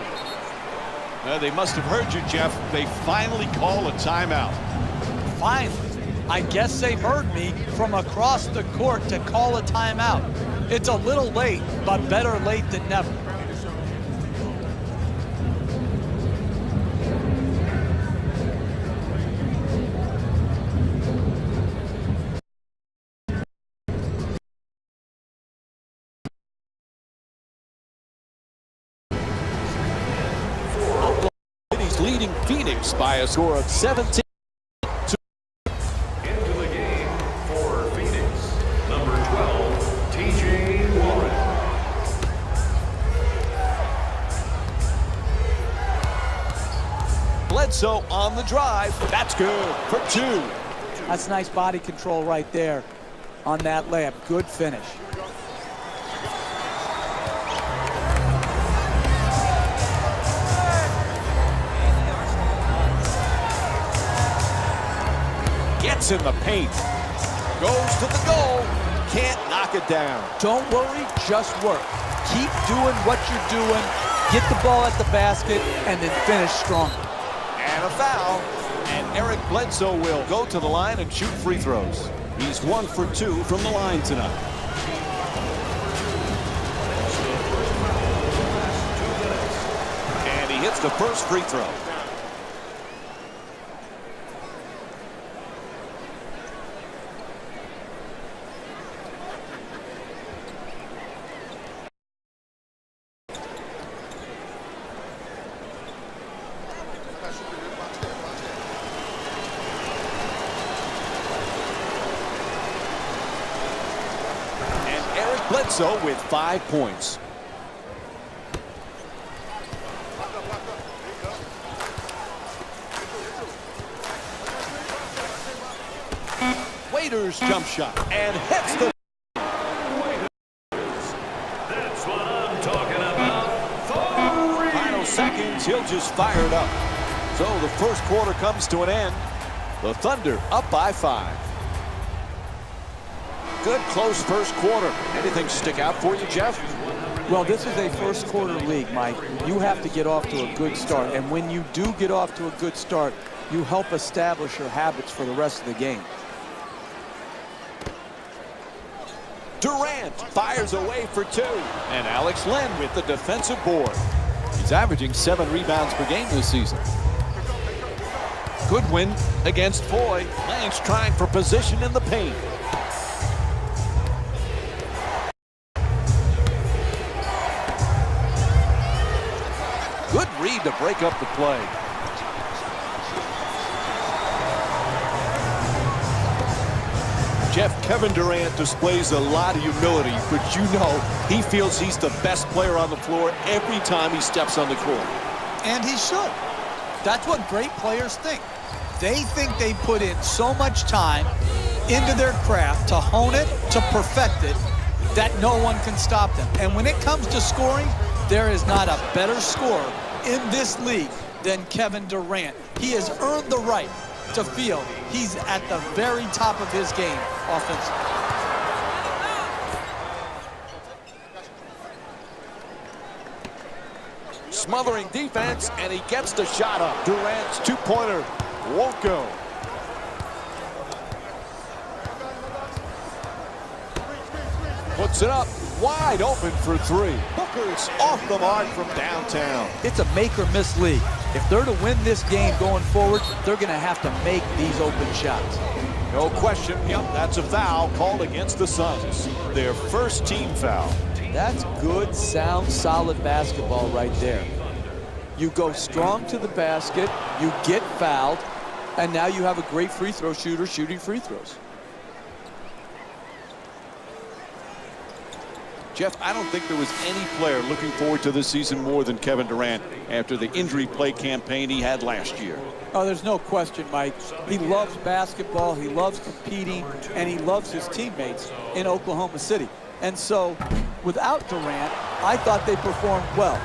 They must have heard you, Jeff. They finally call a timeout. Finally, I guess they heard me from across the court to call a timeout. It's a little late, but better late than never. He's leading Phoenix by a score of 17. Into the game for Phoenix, number 12, T.J. Warren. Bledsoe on the drive. That's good for 2. That's nice body control right there on that layup. Good finish. Gets in the paint. Goes to the goal. Can't knock it down. Don't worry, just work. Keep doing what you're doing. Get the ball at the basket and then finish strong. And a foul. And Eric Bledsoe will go to the line and shoot free throws. He's 1 for 2 from the line tonight. And he hits the first free throw. Bledsoe with 5 points. Waiters jump shot and hits the. That's what I'm talking about. Final seconds, he'll just fire it up. So the first quarter comes to an end. The Thunder up by 5. Good close first quarter. Anything stick out for you, Jeff? Well, this is a first quarter league, Mike. You have to get off to a good start. And when you do get off to a good start, you help establish your habits for the rest of the game. Durant fires away for two. And Alex Len with the defensive board. He's averaging 7 rebounds per game this season. Good win against Foy. Lang's trying for position in the paint. Good read to break up the play. Jeff, Kevin Durant displays a lot of humility, but you know he feels he's the best player on the floor every time he steps on the court. And he should. That's what great players think. They think they put in so much time into their craft to hone it, to perfect it, that no one can stop them. And when it comes to scoring, there is not a better scorer in this league than Kevin Durant. He has earned the right to feel he's at the very top of his game offensively. Smothering defense, and he gets the shot up. Durant's two-pointer won't go. Puts it up, wide open for three. Booker's off the mark from downtown. It's a make or miss league. If they're to win this game going forward, they're going to have to make these open shots. No question. Yep, that's a foul called against the Suns. Their first team foul. That's good, sound, solid basketball right there. You go strong to the basket, you get fouled, and now you have a great free throw shooter shooting free throws. Jeff, I don't think there was any player looking forward to this season more than Kevin Durant after the injury play campaign he had last year. Oh, there's no question, Mike. He loves basketball, he loves competing, and he loves his teammates in Oklahoma City. And so, without Durant, I thought they performed well.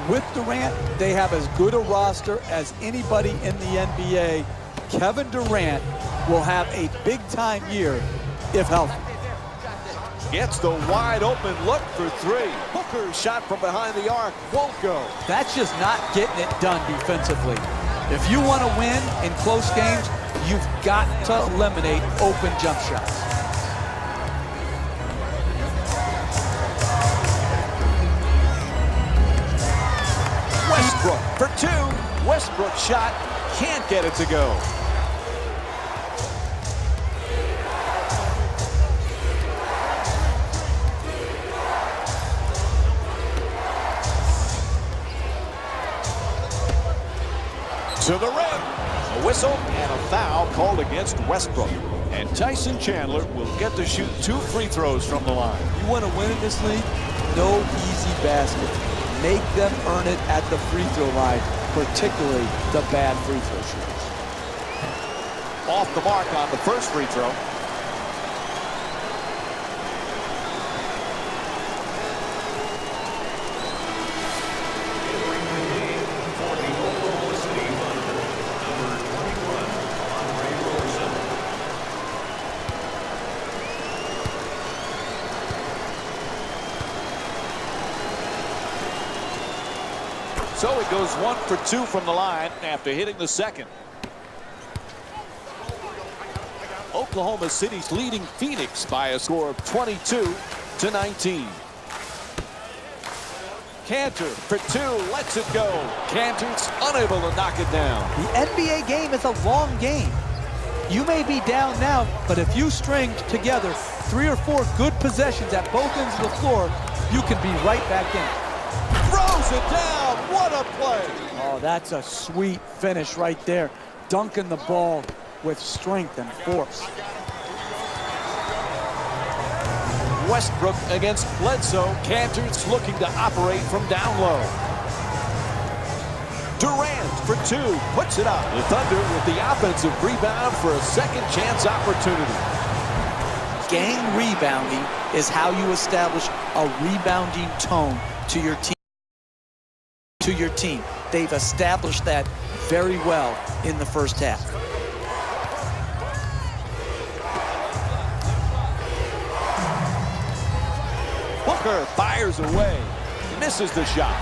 With Durant, they have as good a roster as anybody in the NBA. Kevin Durant will have a big-time year if healthy. Gets the wide open look for three. Booker's shot from behind the arc won't go. That's just not getting it done defensively. If you want to win in close games, you've got to eliminate open jump shots. Westbrook for two. Westbrook shot, can't get it to go. To the rim. A whistle and a foul called against Westbrook. And Tyson Chandler will get to shoot 2 free throws from the line. You want to win in this league? No easy basket. Make them earn it at the free throw line, particularly the bad free throw shooters. Off the mark on the first free throw. So it goes 1 for 2 from the line after hitting the second. Oklahoma City's leading Phoenix by a score of 22-19. Cantor for 2, lets it go. Cantor's unable to knock it down. The NBA game is a long game. You may be down now, but if you string together 3 or 4 good possessions at both ends of the floor, you can be right back in it. Throws it down. What a play. Oh, that's a sweet finish right there. Dunking the ball with strength and force. Westbrook against Bledsoe. Cantor's looking to operate from down low. Durant for 2. Puts it up. The Thunder with the offensive rebound for a second chance opportunity. Gang rebounding is how you establish a rebounding tone to your team. They've established that very well in the first half. Booker fires away. Misses the shot.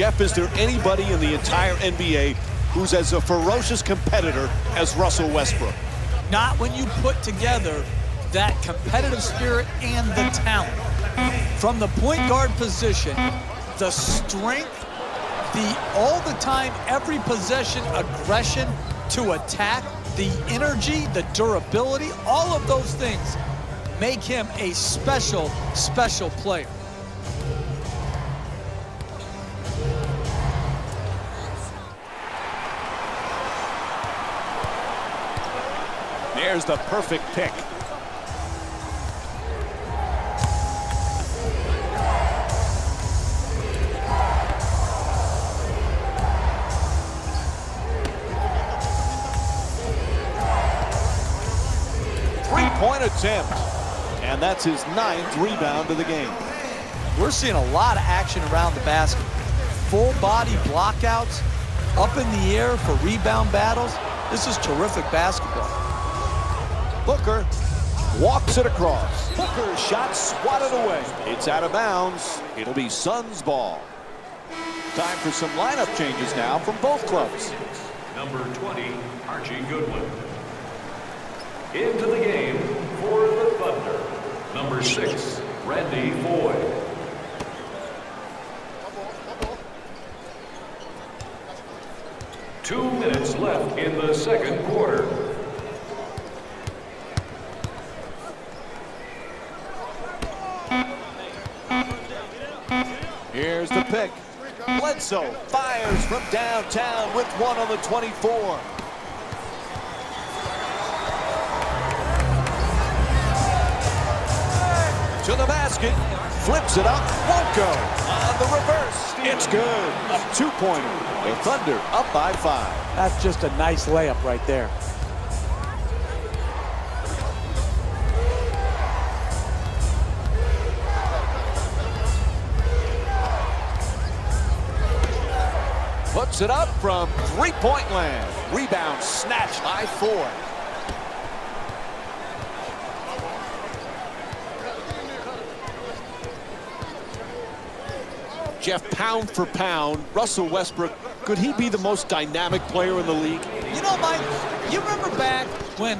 Jeff, is there anybody in the entire NBA who's as a ferocious competitor as Russell Westbrook. Not when you put together that competitive spirit and the talent. From the point guard position, the strength, all the time, every possession aggression to attack, the energy, the durability, all of those things make him a special, special player. There's the perfect pick. Three-point attempt. And that's his 9th rebound of the game. We're seeing a lot of action around the basket. Full body blockouts, up in the air for rebound battles. This is terrific basketball. Booker walks it across. Booker's shot swatted away. It's out of bounds. It'll be Suns ball. Time for some lineup changes now from both clubs. Number 20, Archie Goodwin. Into the game for the Thunder, number 6, Randy Foye. Two minutes left in the second quarter. Here's the pick. Bledsoe fires from downtown with one on the 24. To the basket, flips it up, won't go. On the reverse, it's good. A two-pointer. The Thunder up by 5. That's just a nice layup right there. Puts it up from three-point land. Rebound snatched by Foye. Jeff, pound for pound, Russell Westbrook, could he be the most dynamic player in the league? You know, Mike, you remember back when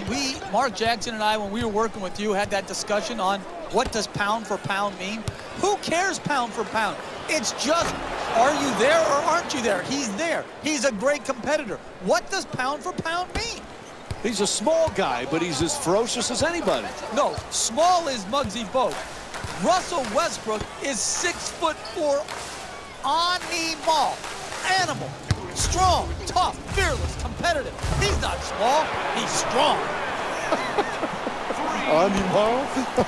Mark Jackson and I, when we were working with you, had that discussion on what does pound for pound mean? Who cares pound for pound? It's just, are you there or aren't you there? He's there. He's a great competitor. What does pound for pound mean? He's a small guy, but he's as ferocious as anybody. No, small is Muggsy Bogues. Russell Westbrook is 6'4", animal, strong, tough, fearless, competitive. He's not small, he's strong. Animal? The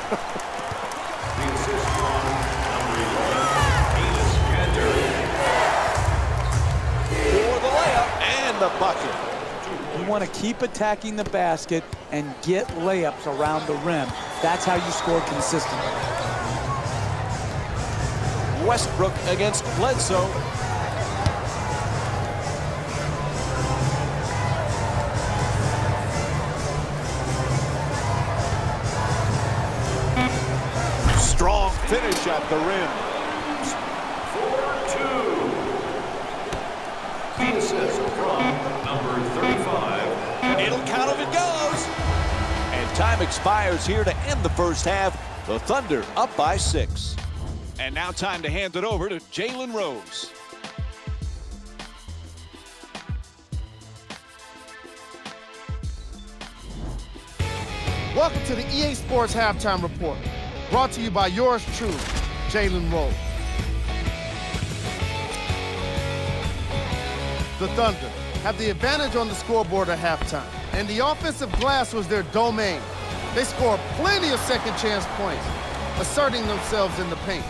assist from number 11, Enes Kanter. For the layup and the bucket. You want to keep attacking the basket and get layups around the rim. That's how you score consistently. Westbrook against Bledsoe. Strong finish at the rim. 4-2. The assist from number 35. It'll count if it goes. And time expires here to end the first half. The Thunder up by 6. And now time to hand it over to Jalen Rose. Welcome to the EA Sports Halftime Report, brought to you by yours truly, Jalen Rose. The Thunder have the advantage on the scoreboard at halftime, and the offensive glass was their domain. They scored plenty of second chance points, asserting themselves in the paint.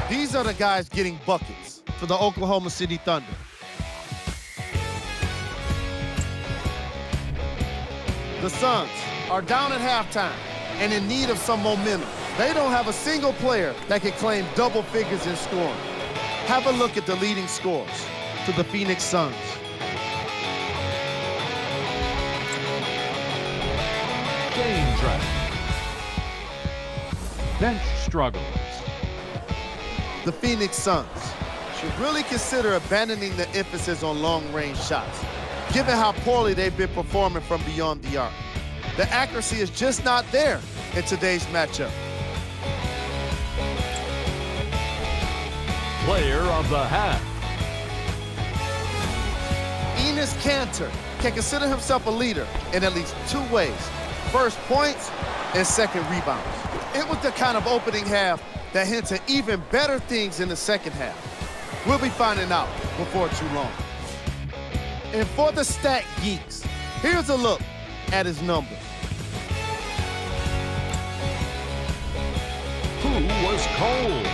These are the guys getting buckets for the Oklahoma City Thunder. The Suns are down at halftime and in need of some momentum. They don't have a single player that can claim double figures in scoring. Have a look at the leading scorers for the Phoenix Suns. Game draft. Bench struggles. The Phoenix Suns. should really consider abandoning the emphasis on long-range shots, given how poorly they've been performing from beyond the arc. The accuracy is just not there in today's matchup. Player of the half. Enes Kanter can consider himself a leader in at least two ways: first points and second rebounds. It was the kind of opening half that hints at even better things in the second half. We'll be finding out before too long. And for the stat geeks, here's a look at his numbers. Who was cold?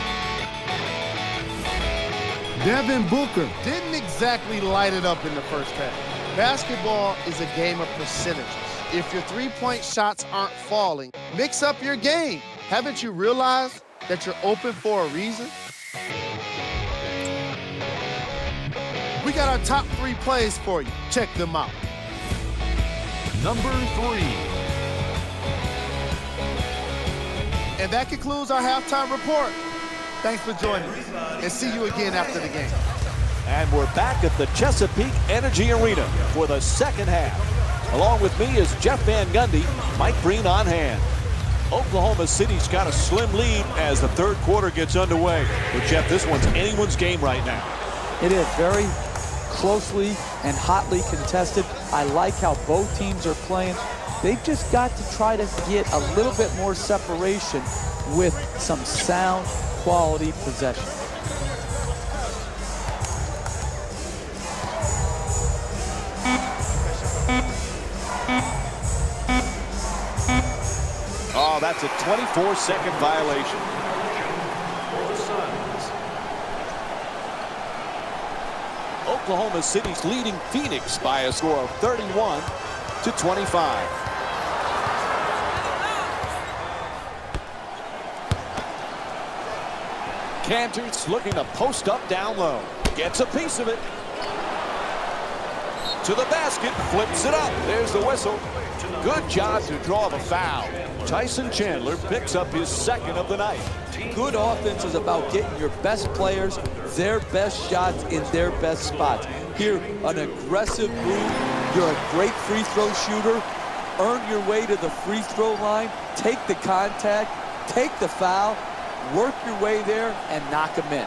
Devin Booker didn't exactly light it up in the first half. Basketball is a game of percentages. If your three-point shots aren't falling, mix up your game. Haven't you realized that you're open for a reason? We got our top 3 plays for you. Check them out. Number 3. And that concludes our halftime report. Thanks for joining us, and see you again after the game. And we're back at the Chesapeake Energy Arena for the second half. Along with me is Jeff Van Gundy, Mike Breen on hand. Oklahoma City's got a slim lead as the third quarter gets underway. But Jeff, this one's anyone's game right now. It is very closely and hotly contested. I like how both teams are playing. They've just got to try to get a little bit more separation with some sound quality possession. Oh, that's a 24-second violation. For the Suns. Oklahoma City's leading Phoenix by a score of 31-25. Kanter's looking to post up down low. Gets a piece of it. To the basket, flips it up. There's the whistle. Good job to draw the foul. Tyson Chandler picks up his second of the night. Good offense is about getting your best players their best shots in their best spots. Here, an aggressive move. You're a great free throw shooter. Earn your way to the free throw line. Take the contact. Take the foul. Work your way there and knock them in.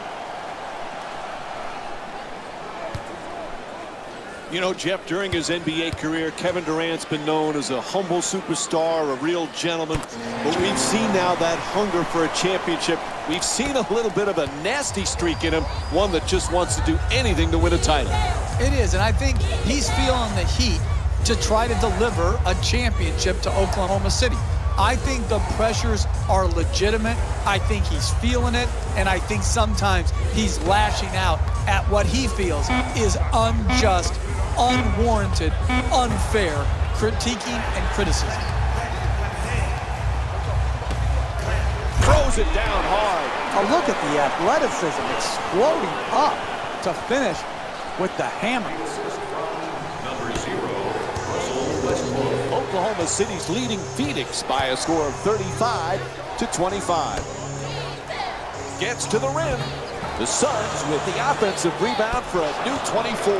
You know, Jeff, during his NBA career, Kevin Durant's been known as a humble superstar, a real gentleman. But we've seen now that hunger for a championship. We've seen a little bit of a nasty streak in him, one that just wants to do anything to win a title. It is, and I think he's feeling the heat to try to deliver a championship to Oklahoma City. I think the pressures are legitimate. I think he's feeling it, and I think sometimes he's lashing out at what he feels is unjust, unwarranted, unfair critiquing and criticism. Throws it down hard. Oh, look at the athleticism exploding up to finish with the hammer. Number 0, Russell Westbrook. Oklahoma City's leading Phoenix by a score of 35-25. Gets to the rim. The Suns with the offensive rebound for a new 24.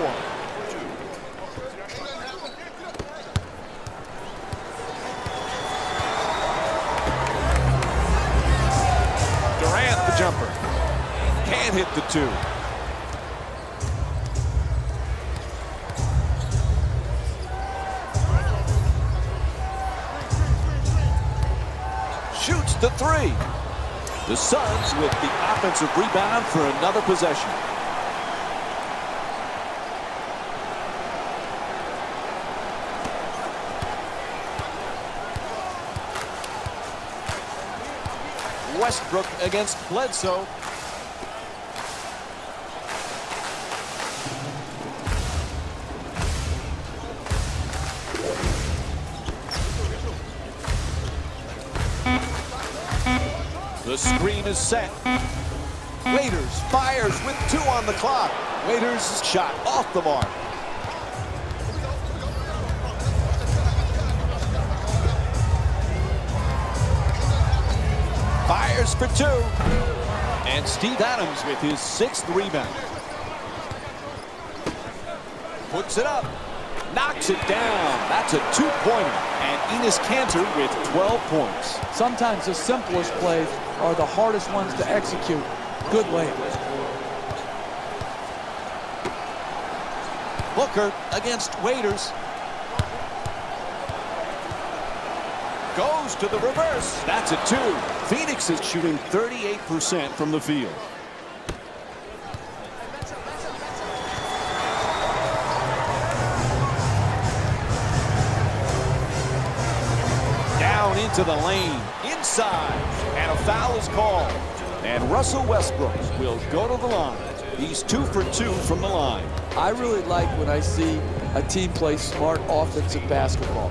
Durant, the jumper. Can't hit the 2. Shoots the 3. The Suns with the offensive rebound for another possession. Westbrook against Bledsoe. The screen is set. Waiters fires with 2 on the clock. Waiters' shot off the mark. Fires for 2. And Steve Adams with his 6th rebound. Puts it up. Knocks it down. That's a 2-pointer. And Enes Kanter with 12 points. Sometimes the simplest plays are the hardest ones to execute. Good layup. Booker against Waiters. Goes to the reverse. That's a 2. Phoenix is shooting 38% from the field. Down into the lane. Inside. And a foul is called. And Russell Westbrook will go to the line. He's 2 for 2 from the line. I really like when I see a team play smart offensive basketball.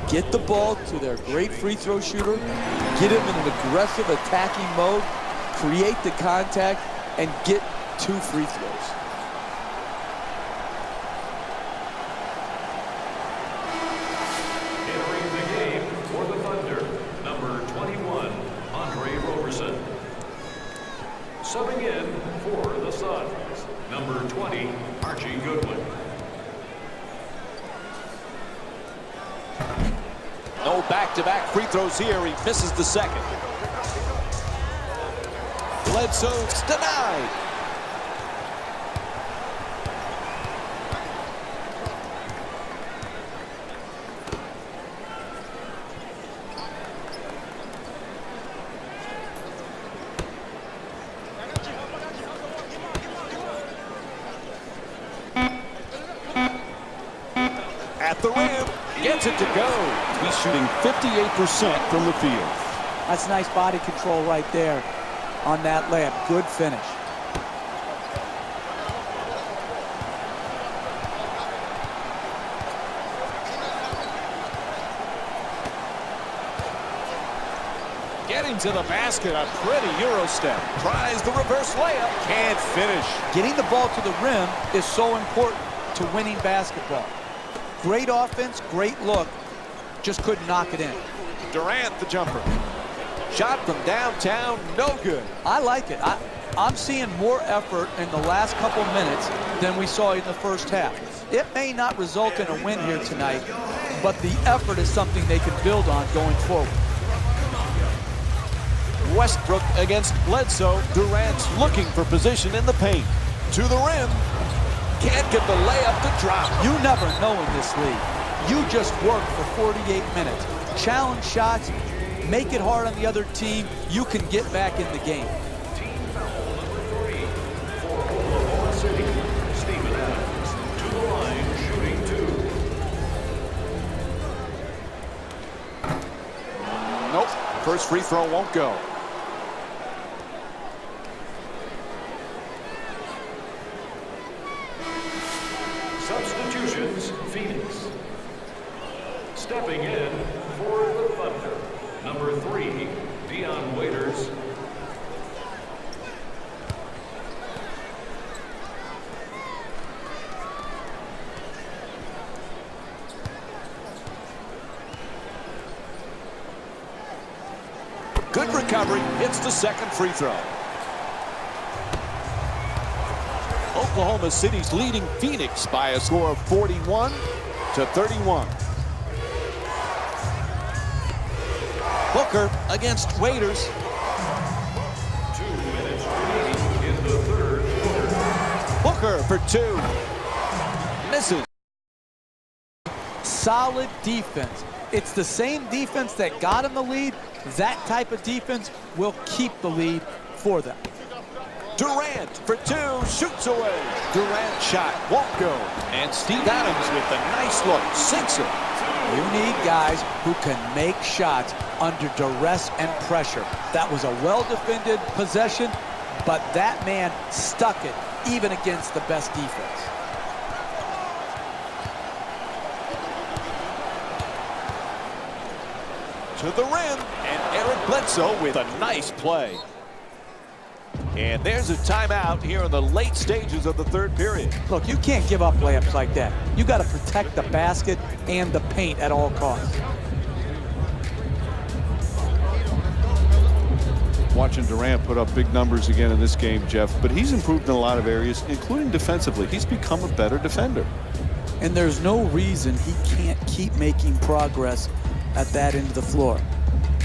Get the ball to their great free throw shooter, get him in an aggressive attacking mode, create the contact, and get 2 free throws. Entering the game for the Thunder, number 21, Andre Roberson. Subbing in for the Suns, number 20, Archie Goodwin. No back-to-back free throws here. He misses the second. Bledsoe's denied. At the rim, gets it to go. He's shooting 58% from the field. That's nice body control right there on that layup. Good finish. Getting to the basket, a pretty Euro step. Tries the reverse layup, can't finish. Getting the ball to the rim is so important to winning basketball. Great offense, great look. Just couldn't knock it in. Durant, the jumper. Shot from downtown, no good. I like it. I'm seeing more effort in the last couple minutes than we saw in the first half. It may not result in a win here tonight, but the effort is something they can build on going forward. Westbrook against Bledsoe. Durant's looking for position in the paint. To the rim. Can't get the layup to drop. You never know in this league. You just work for 48 minutes. Challenge shots, make it hard on the other team. You can get back in the game. Team foul number 3 for Oklahoma City. Steven Adams to the line, shooting 2. Nope. First free throw won't go. Substitutions, Phoenix. Stepping in for the Thunder, number 3, Dion Waiters. Good recovery, hits the second free throw. Oklahoma City's leading Phoenix by a score of 41-31. Booker against Waiters. 2 minutes remaining in the third quarter. Booker for 2. Misses. Solid defense. It's the same defense that got him the lead. That type of defense will keep the lead for them. Durant for 2, shoots away. Durant shot won't go. And Steve Adams with a nice look, sinks it. You need guys who can make shots under duress and pressure. That was a well-defended possession, but that man stuck it even against the best defense. To the rim, and Eric Bledsoe with a nice play. And there's a timeout here in the late stages of the third period. Look, you can't give up layups like that. You got to protect the basket and the paint at all costs. Watching Durant put up big numbers again in this game, Jeff, but he's improved in a lot of areas, including defensively. He's become a better defender. And there's no reason he can't keep making progress at that end of the floor.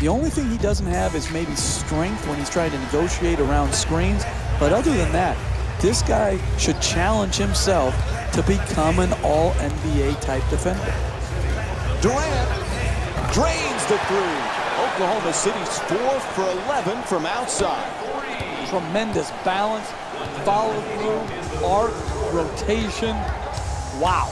The only thing he doesn't have is maybe strength when he's trying to negotiate around screens. But other than that, this guy should challenge himself to become an all-NBA type defender. Durant drains the three. Oklahoma City's 4 for 11 from outside. Tremendous balance, follow through, arc, rotation. Wow.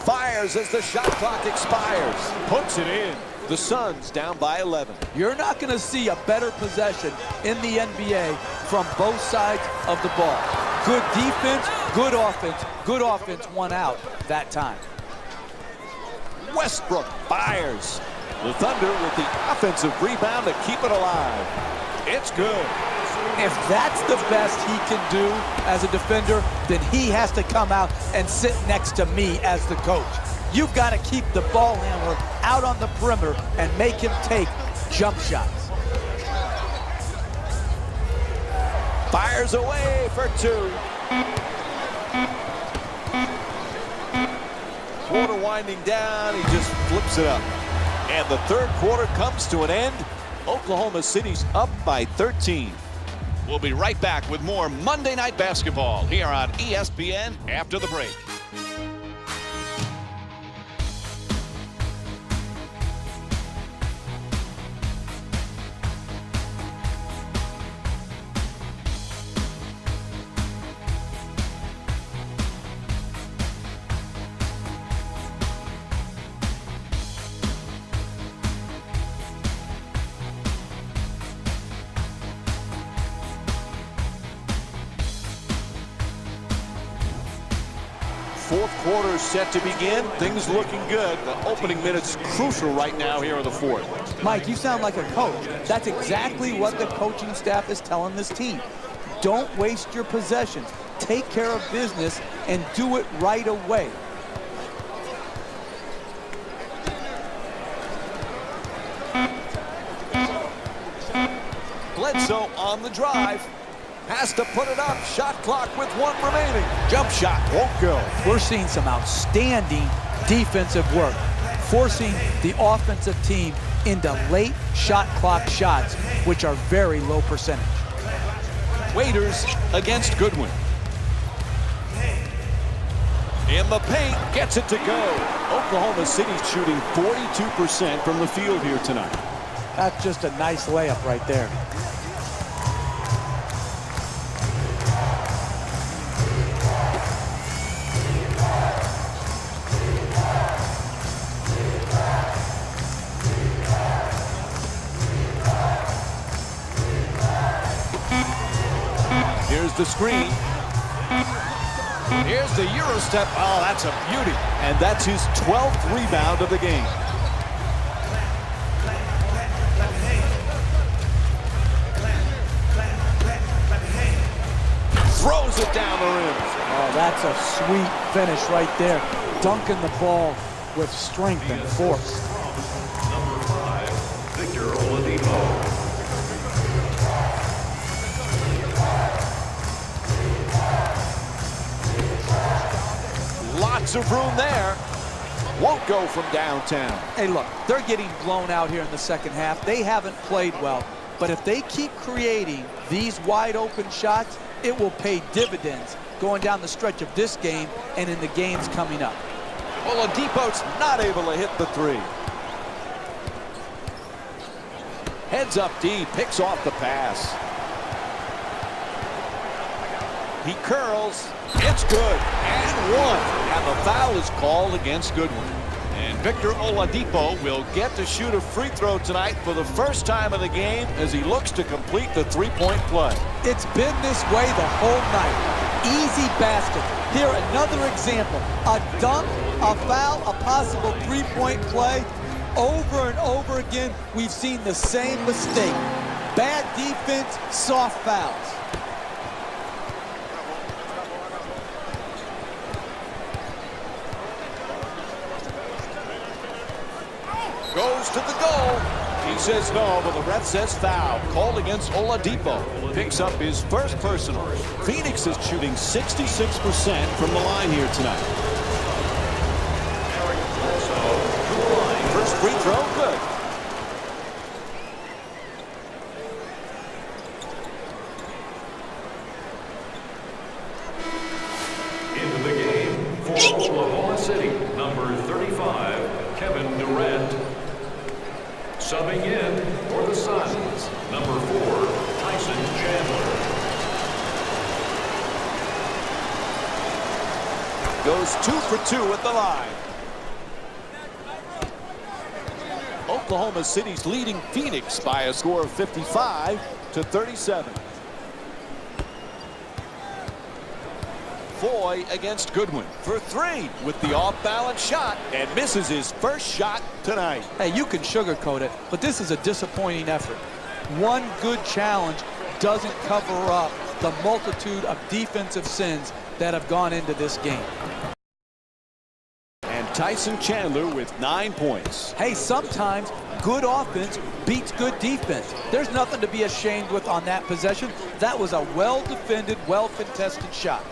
Fires as the shot clock expires. Puts it in. The Suns down by 11. You're not going to see a better possession in the NBA from both sides of the ball. Good defense, good offense won out that time. Westbrook fires. The Thunder with the offensive rebound to keep it alive. It's good. If that's the best he can do as a defender, then he has to come out and sit next to me as the coach. You've got to keep the ball handler out on the perimeter and make him take jump shots. Fires away for two. Quarter winding down, he just flips it up. And the third quarter comes to an end. Oklahoma City's up by 13. We'll be right back with more Monday Night Basketball here on ESPN after the break. Fourth quarter set to begin. Things looking good. The opening minutes crucial right now here in the fourth. Mike, you sound like a coach. That's exactly what the coaching staff is telling this team. Don't waste your possessions. Take care of business and do it right away. Bledsoe on the drive. Has to put it up. Shot clock with 1 remaining. Jump shot won't go. We're seeing some outstanding defensive work, forcing the offensive team into late shot clock shots, which are very low percentage. Waiters against Goodwin. In the paint, gets it to go. Oklahoma City's shooting 42% from the field here tonight. That's just a nice layup right there. Here's the screen. Here's the Euro step. Oh, that's a beauty. And that's his 12th rebound of the game. Throws it down the rim. Oh, that's a sweet finish right there. Dunking the ball with strength and force. Number 5, Victor Oladipo. Lots of room there. Won't go from downtown. Hey, look, they're getting blown out here in the second half. They haven't played well. But if they keep creating these wide open shots, it will pay dividends going down the stretch of this game and in the games coming up. Oladipo's not able to hit the three. Heads up D, picks off the pass. He curls. It's good. And one. And the foul is called against Goodwin. And Victor Oladipo will get to shoot a free throw tonight for the first time in the game as he looks to complete the three-point play. It's been this way the whole night. Easy basket. Here, another example. A dunk, a foul, a possible three-point play. Over and over again, we've seen the same mistake. Bad defense, soft fouls. Goes to the goal. He says no, but the ref says foul. Called against Oladipo. Picks up his first personal. Phoenix is shooting 66% from the line here tonight. First free throw, good. Into the game for Oklahoma City, number 35, Kevin Durant. Subbing in for the Suns, number 4, Tyson Chandler. Goes 2 for 2 at the line. Oklahoma City's leading Phoenix by a score of 55-37. Foy against Goodwin for 3 with the off-balance shot and misses his first shot tonight. Hey, you can sugarcoat it, but this is a disappointing effort. One good challenge doesn't cover up the multitude of defensive sins that have gone into this game. And Tyson Chandler with 9 points. Hey, sometimes good offense beats good defense. There's nothing to be ashamed with on that possession. That was a well-defended, well-contested shot.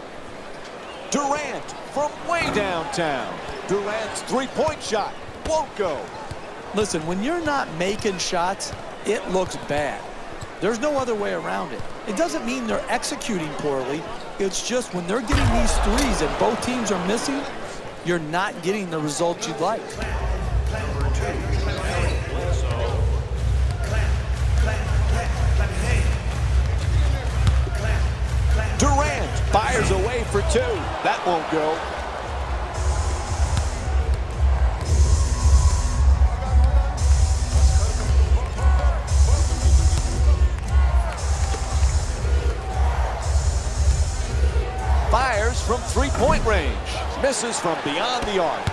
Durant from way downtown. Durant's three-point shot won't go. Listen, when you're not making shots, it looks bad. There's no other way around it. It doesn't mean they're executing poorly. It's just when they're getting these threes and both teams are missing, you're not getting the results you'd like. Durant fires away for 2. That won't go. Fires from three-point range. Misses from beyond the arc.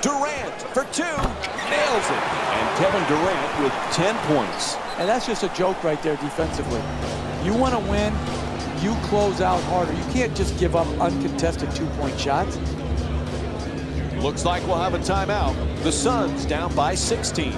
Durant for 2. Nails it. And Kevin Durant with 10 points. And that's just a joke right there defensively. You want to win, you close out harder. You can't just give up uncontested two-point shots. Looks like we'll have a timeout. The Suns down by 16.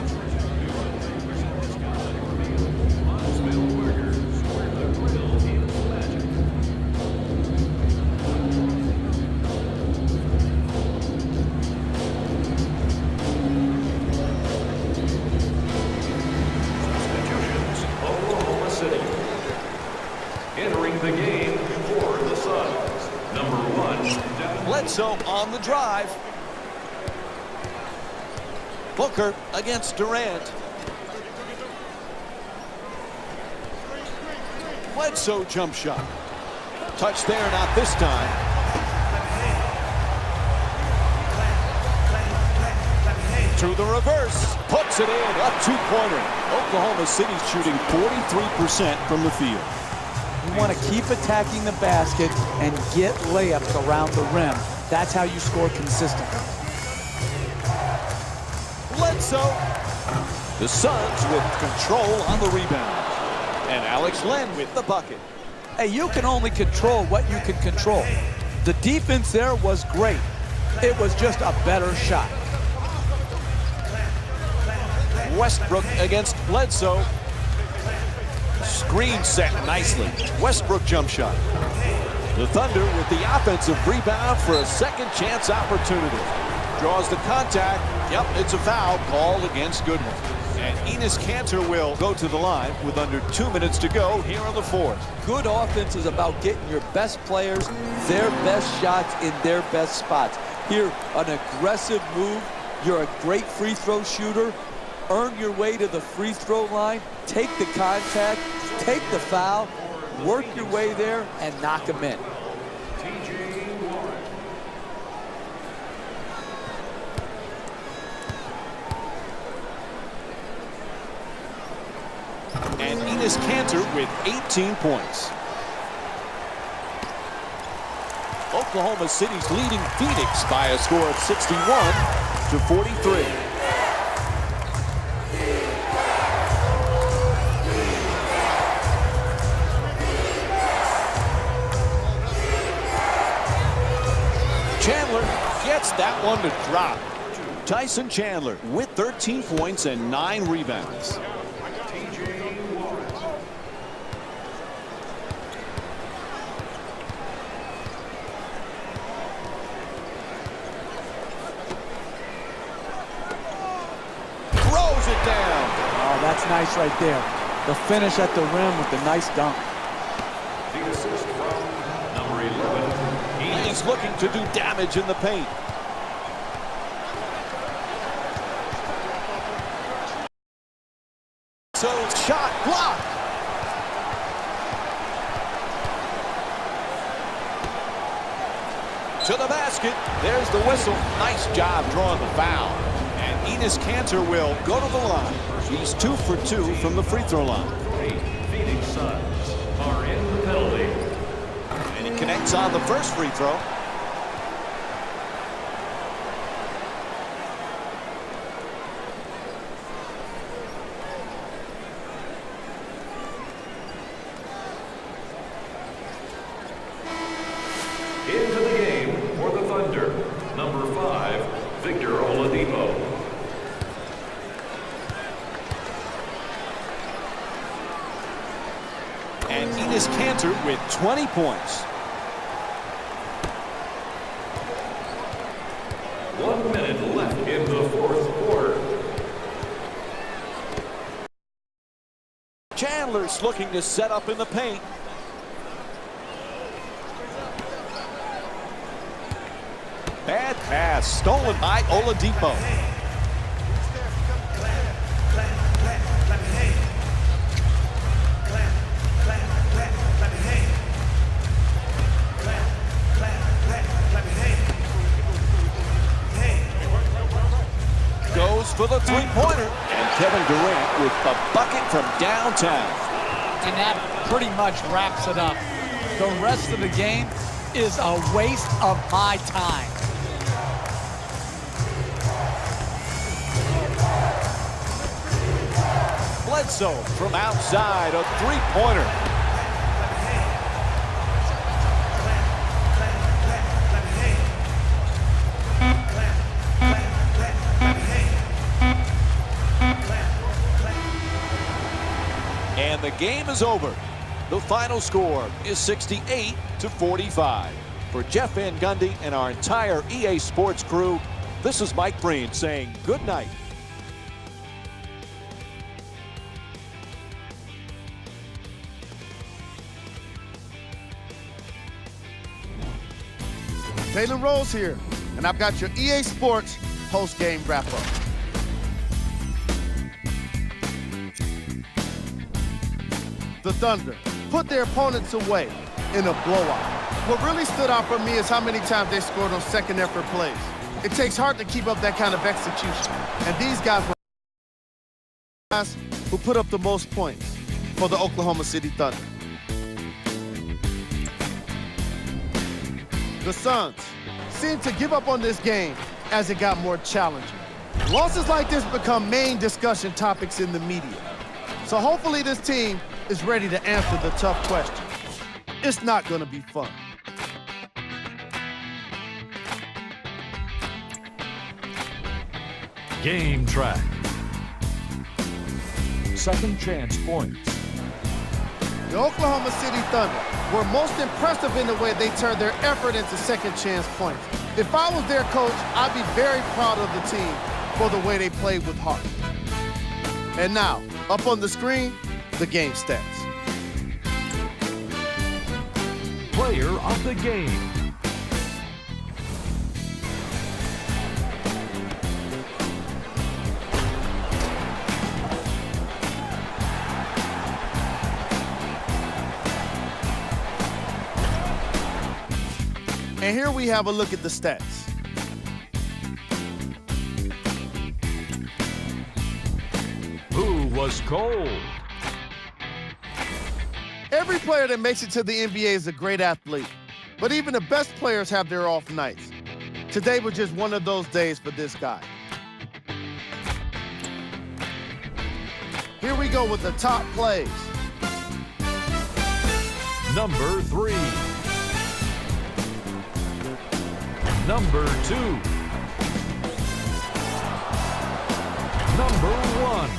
Bledsoe on the drive. Booker against Durant. Bledsoe jump shot. Touch there, not this time. To the reverse. Puts it in. A two-pointer. Oklahoma City's shooting 43% from the field. You want to keep attacking the basket and get layups around the rim. That's how you score consistently. Bledsoe. The Suns with control on the rebound. And Alex Len with the bucket. Hey, you can only control what you can control. The defense there was great. It was just a better shot. Westbrook against Bledsoe. Screen set nicely. Westbrook jump shot. The Thunder with the offensive rebound for a second chance opportunity. Draws the contact. Yep, it's a foul called against Goodwin. And Enes Kanter will go to the line with under 2 minutes to go here on the fourth. Good offense is about getting your best players their best shots in their best spots. Here, an aggressive move. You're a great free throw shooter. Earn your way to the free throw line. Take the contact. Take the foul. Work your way there and knock them in. And Enes Kanter with 18 points. Oklahoma City's leading Phoenix by a score of 61-43. Chandler gets that one to drop. Tyson Chandler with 13 points and 9 rebounds. Throws it down. Oh, that's nice right there. The finish at the rim with the nice dunk. The assist from number 11. He's looking to do damage in the paint. So shot blocked. To the basket. There's the whistle. Nice job drawing the foul. And Enes Kanter will go to the line. He's 2 for 2 from the free throw line. The Phoenix Suns are in the penalty. And he connects on the first free throw. Into the game for the Thunder, number 5, Victor Oladipo. And Enes Kanter with 20 points. 1 minute left in the fourth quarter. Chandler's looking to set up in the paint. Bad pass stolen by Oladipo. Goes for the three-pointer. And Kevin Durant with the bucket from downtown. And that pretty much wraps it up. The rest of the game is a waste of my time. Bledsoe from outside, a three-pointer. And the game is over. The final score is 68-45. For Jeff Van Gundy and our entire EA Sports crew, this is Mike Breen saying good night. Jalen Rose here, and I've got your EA Sports post-game wrap-up. The Thunder put their opponents away in a blowout. What really stood out for me is how many times they scored on second-effort plays. It takes heart to keep up that kind of execution, and these guys were guys who put up the most points for the Oklahoma City Thunder. The Suns seemed to give up on this game as it got more challenging. Losses like this become main discussion topics in the media. So hopefully this team is ready to answer the tough questions. It's not going to be fun. Game track. Second chance points. The Oklahoma City Thunder were most impressive in the way they turned their effort into second chance points. If I was their coach, I'd be very proud of the team for the way they played with heart. And now, up on the screen, the game stats. Player of the game. And here we have a look at the stats. Who was cold? Every player that makes it to the NBA is a great athlete. But even the best players have their off nights. Today was just one of those days for this guy. Here we go with the top plays. Number 3. Number 2. Number 1.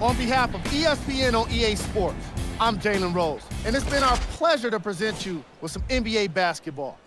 On behalf of ESPN on EA Sports, I'm Jalen Rose, and it's been our pleasure to present you with some NBA basketball.